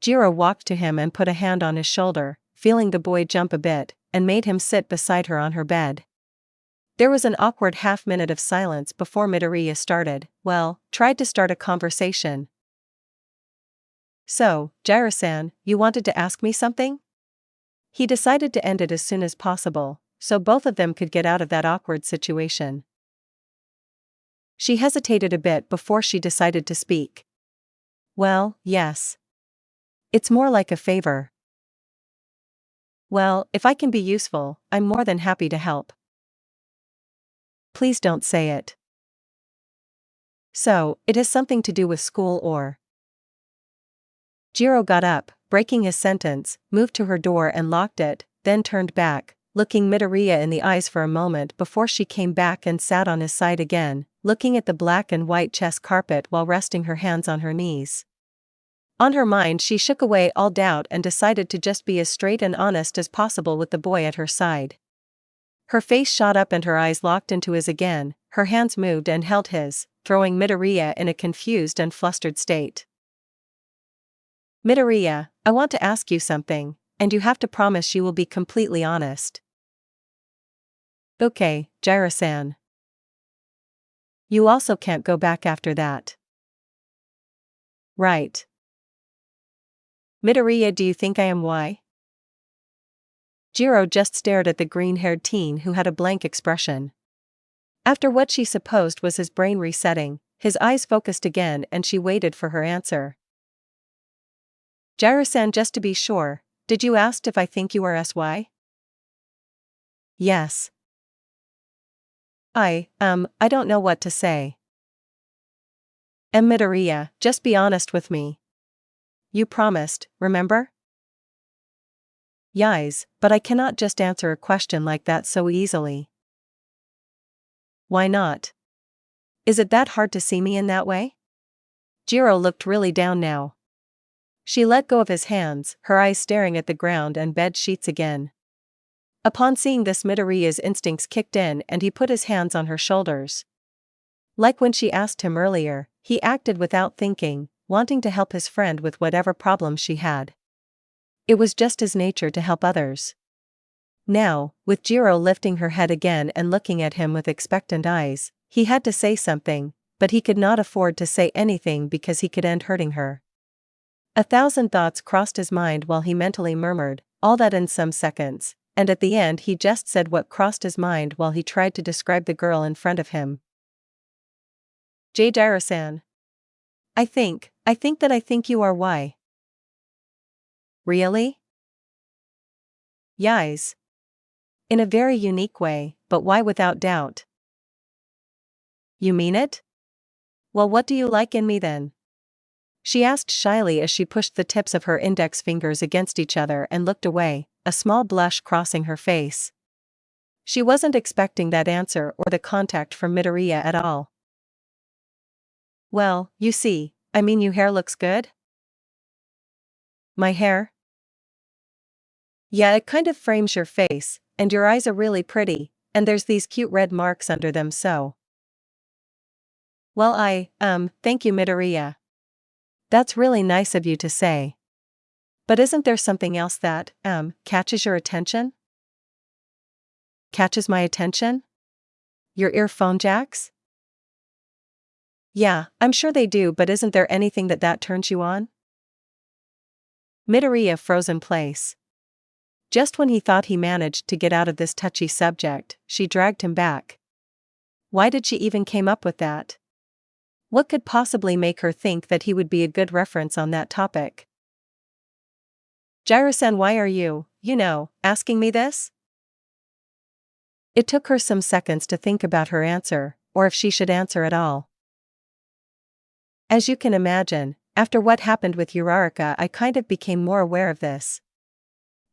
Jirro walked to him and put a hand on his shoulder, feeling the boy jump a bit, and made him sit beside her on her bed. There was an awkward half-minute of silence before Midoriya tried to start a conversation. So, Jirro-san, you wanted to ask me something? He decided to end it as soon as possible, so both of them could get out of that awkward situation. She hesitated a bit before she decided to speak. Well, yes. It's more like a favor. Well, if I can be useful, I'm more than happy to help. Please don't say it. So, it has something to do with school or... Jirro got up, breaking his sentence, moved to her door and locked it, then turned back, looking Midoriya in the eyes for a moment before she came back and sat on his side again, looking at the black and white chess carpet while resting her hands on her knees. On her mind she shook away all doubt and decided to just be as straight and honest as possible with the boy at her side. Her face shot up and her eyes locked into his again, her hands moved and held his, throwing Midoriya in a confused and flustered state. Midoriya, I want to ask you something, and you have to promise you will be completely honest. Okay, Jirro-san. You also can't go back after that. Right. Midoriya, do you think I am why? Jirro just stared at the green-haired teen who had a blank expression. After what she supposed was his brain resetting, his eyes focused again and she waited for her answer. Jirro-san, just to be sure, did you ask if I think you are SY? Yes. I don't know what to say. Midoriya, just be honest with me. You promised, remember? Yes, but I cannot just answer a question like that so easily. Why not? Is it that hard to see me in that way? Jirro looked really down now. She let go of his hands, her eyes staring at the ground and bed sheets again. Upon seeing this, Midoriya's instincts kicked in and he put his hands on her shoulders. Like when she asked him earlier, he acted without thinking, wanting to help his friend with whatever problems she had. It was just his nature to help others. Now, with Jirro lifting her head again and looking at him with expectant eyes, he had to say something, but he could not afford to say anything because he could end hurting her. 1,000 thoughts crossed his mind while he mentally murmured, all that in some seconds, and at the end he just said what crossed his mind while he tried to describe the girl in front of him. Jirro-san. I think you are why. Really? Yes. In a very unique way, but why without doubt? You mean it? Well, what do you like in me then? She asked shyly as she pushed the tips of her index fingers against each other and looked away, a small blush crossing her face. She wasn't expecting that answer or the contact from Midoriya at all. Well, you see, I mean, your hair looks good? My hair? Yeah, it kind of frames your face, and your eyes are really pretty, and there's these cute red marks under them so. Well, thank you, Midoriya. That's really nice of you to say. But isn't there something else that, catches your attention? Catches my attention? Your earphone jacks? Yeah, I'm sure they do, but isn't there anything that turns you on? Midoriya froze in place. Just when he thought he managed to get out of this touchy subject, she dragged him back. Why did she even came up with that? What could possibly make her think that he would be a good reference on that topic? Jirro-san, why are you, asking me this? It took her some seconds to think about her answer, or if she should answer at all. As you can imagine, after what happened with Uraraka, I kind of became more aware of this.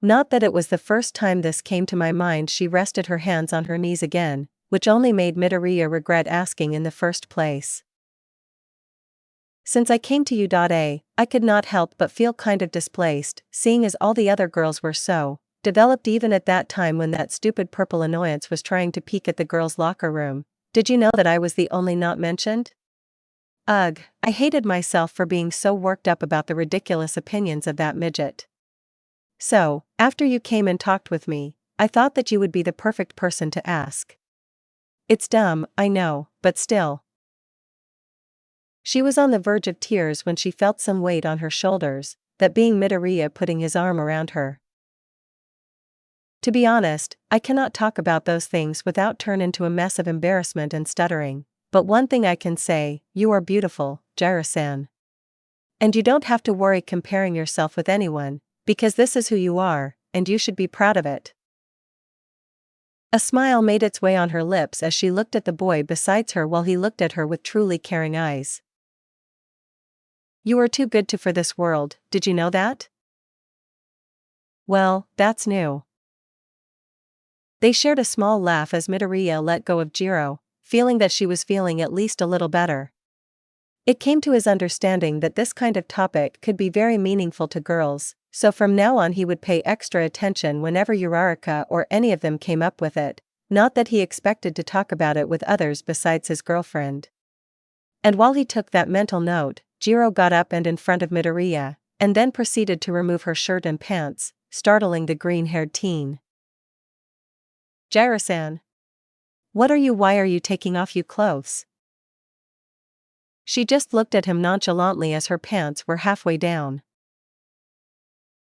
Not that it was the first time this came to my mind. She rested her hands on her knees again, which only made Midoriya regret asking in the first place. Since I came to you, I could not help but feel kind of displaced, seeing as all the other girls were so developed even at that time when that stupid purple annoyance was trying to peek at the girls' locker room. Did you know that I was the only not mentioned? Ugh, I hated myself for being so worked up about the ridiculous opinions of that midget. So, after you came and talked with me, I thought that you would be the perfect person to ask. It's dumb, I know, but still. She was on the verge of tears when she felt some weight on her shoulders, that being Midoriya putting his arm around her. To be honest, I cannot talk about those things without turn into a mess of embarrassment and stuttering, but one thing I can say, you are beautiful, Jirro-san. And you don't have to worry comparing yourself with anyone, because this is who you are, and you should be proud of it. A smile made its way on her lips as she looked at the boy beside her while he looked at her with truly caring eyes. You are too good for this world, did you know that? Well, that's new. They shared a small laugh as Midoriya let go of Jirro, feeling that she was feeling at least a little better. It came to his understanding that this kind of topic could be very meaningful to girls, so from now on he would pay extra attention whenever Uraraka or any of them came up with it, not that he expected to talk about it with others besides his girlfriend. And while he took that mental note, Jirro got up and in front of Midoriya, and then proceeded to remove her shirt and pants, startling the green-haired teen. Jirro-san. Why are you taking off your clothes? She just looked at him nonchalantly as her pants were halfway down.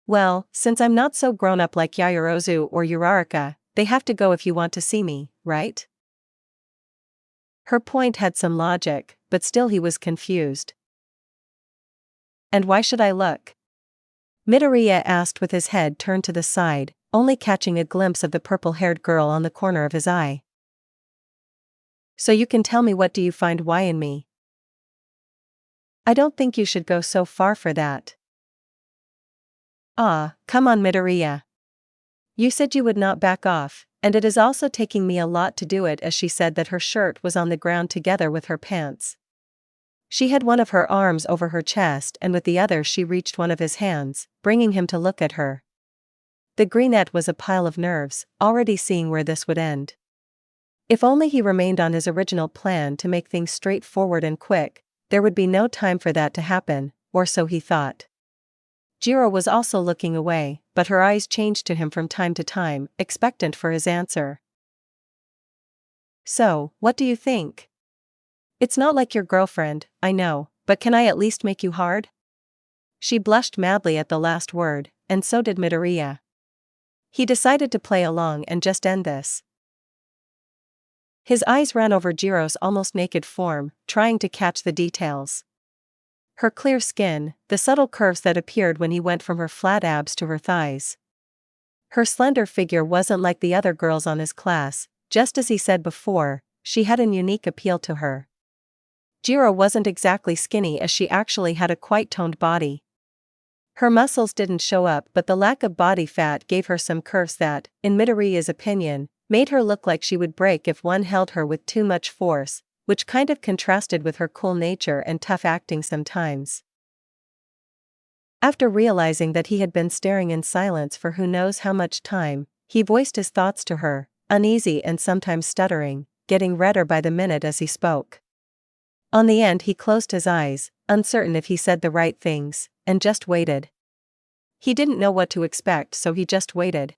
Well, since I'm not so grown up like Yaoyorozu or Uraraka, they have to go if you want to see me, right? Her point had some logic, but still he was confused. And why should I look? Midoriya asked with his head turned to the side, only catching a glimpse of the purple-haired girl on the corner of his eye. So you can tell me what do you find why in me? I don't think you should go so far for that. Ah, come on Midoriya. You said you would not back off, and it is also taking me a lot to do it as she said that her shirt was on the ground together with her pants. She had one of her arms over her chest and with the other she reached one of his hands, bringing him to look at her. The greenette was a pile of nerves, already seeing where this would end. If only he remained on his original plan to make things straightforward and quick, there would be no time for that to happen, or so he thought. Jirro was also looking away, but her eyes changed to him from time to time, expectant for his answer. So, what do you think? It's not like your girlfriend, I know, but can I at least make you hard? She blushed madly at the last word, and so did Midoriya. He decided to play along and just end this. His eyes ran over Jiro's almost naked form, trying to catch the details. Her clear skin, the subtle curves that appeared when he went from her flat abs to her thighs. Her slender figure wasn't like the other girls on his class, just as he said before, she had an unique appeal to her. Jirro wasn't exactly skinny as she actually had a quite toned body. Her muscles didn't show up but the lack of body fat gave her some curves that, in Midoriya's opinion, made her look like she would break if one held her with too much force, which kind of contrasted with her cool nature and tough acting sometimes. After realizing that he had been staring in silence for who knows how much time, he voiced his thoughts to her, uneasy and sometimes stuttering, getting redder by the minute as he spoke. On the end he closed his eyes, uncertain if he said the right things, and just waited. He didn't know what to expect so he just waited.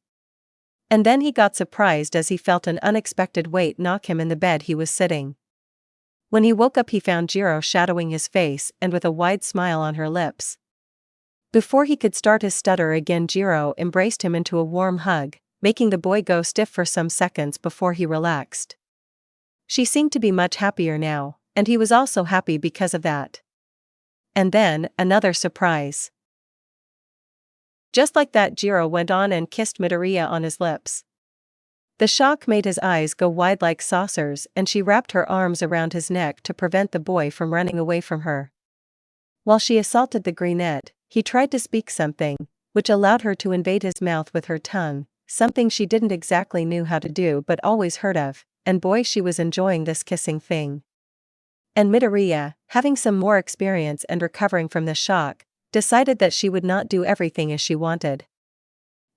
And then he got surprised as he felt an unexpected weight knock him in the bed he was sitting. When he woke up he found Jirro shadowing his face and with a wide smile on her lips. Before he could start his stutter again Jirro embraced him into a warm hug, making the boy go stiff for some seconds before he relaxed. She seemed to be much happier now, and he was also happy because of that. And then, another surprise. Just like that Jirro went on and kissed Midoriya on his lips. The shock made his eyes go wide like saucers and she wrapped her arms around his neck to prevent the boy from running away from her. While she assaulted the greenette, he tried to speak something, which allowed her to invade his mouth with her tongue, something she didn't exactly knew how to do but always heard of, and boy she was enjoying this kissing thing. And Midoriya, having some more experience and recovering from the shock, decided that she would not do everything as she wanted.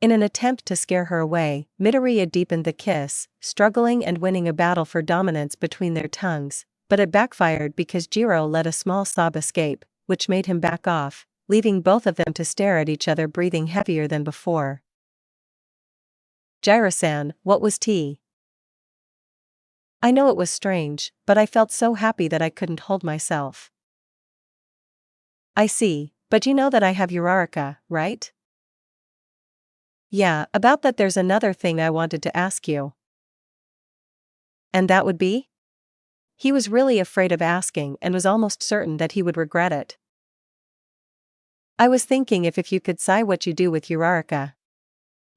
In an attempt to scare her away, Midoriya deepened the kiss, struggling and winning a battle for dominance between their tongues, but it backfired because Jirro let a small sob escape, which made him back off, leaving both of them to stare at each other breathing heavier than before. Jirro-san, what was tea? I know it was strange, but I felt so happy that I couldn't hold myself. I see, but you know that I have Uraraka, right? Yeah, about that there's another thing I wanted to ask you. And that would be? He was really afraid of asking and was almost certain that he would regret it. I was thinking if you could say what you do with Uraraka.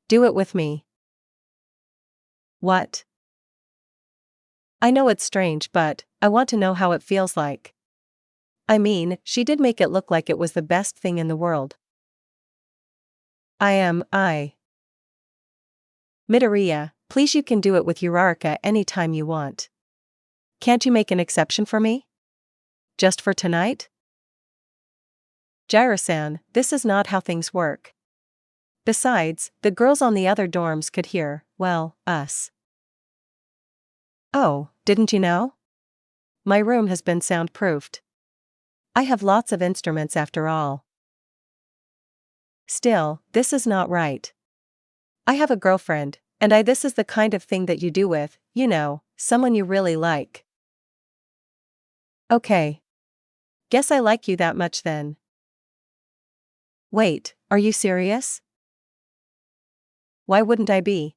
Do it with me. What? I know it's strange, but I want to know how it feels like. I mean, she did make it look like it was the best thing in the world. I. Midoriya, please, you can do it with Uraraka anytime you want. Can't you make an exception for me? Just for tonight? Jirro-san, this is not how things work. Besides, the girls on the other dorms could hear, well, us. Oh, didn't you know? My room has been soundproofed. I have lots of instruments after all. Still, this is not right. I have a girlfriend, and this is the kind of thing that you do with, someone you really like. Okay. Guess I like you that much then. Wait, are you serious? Why wouldn't I be?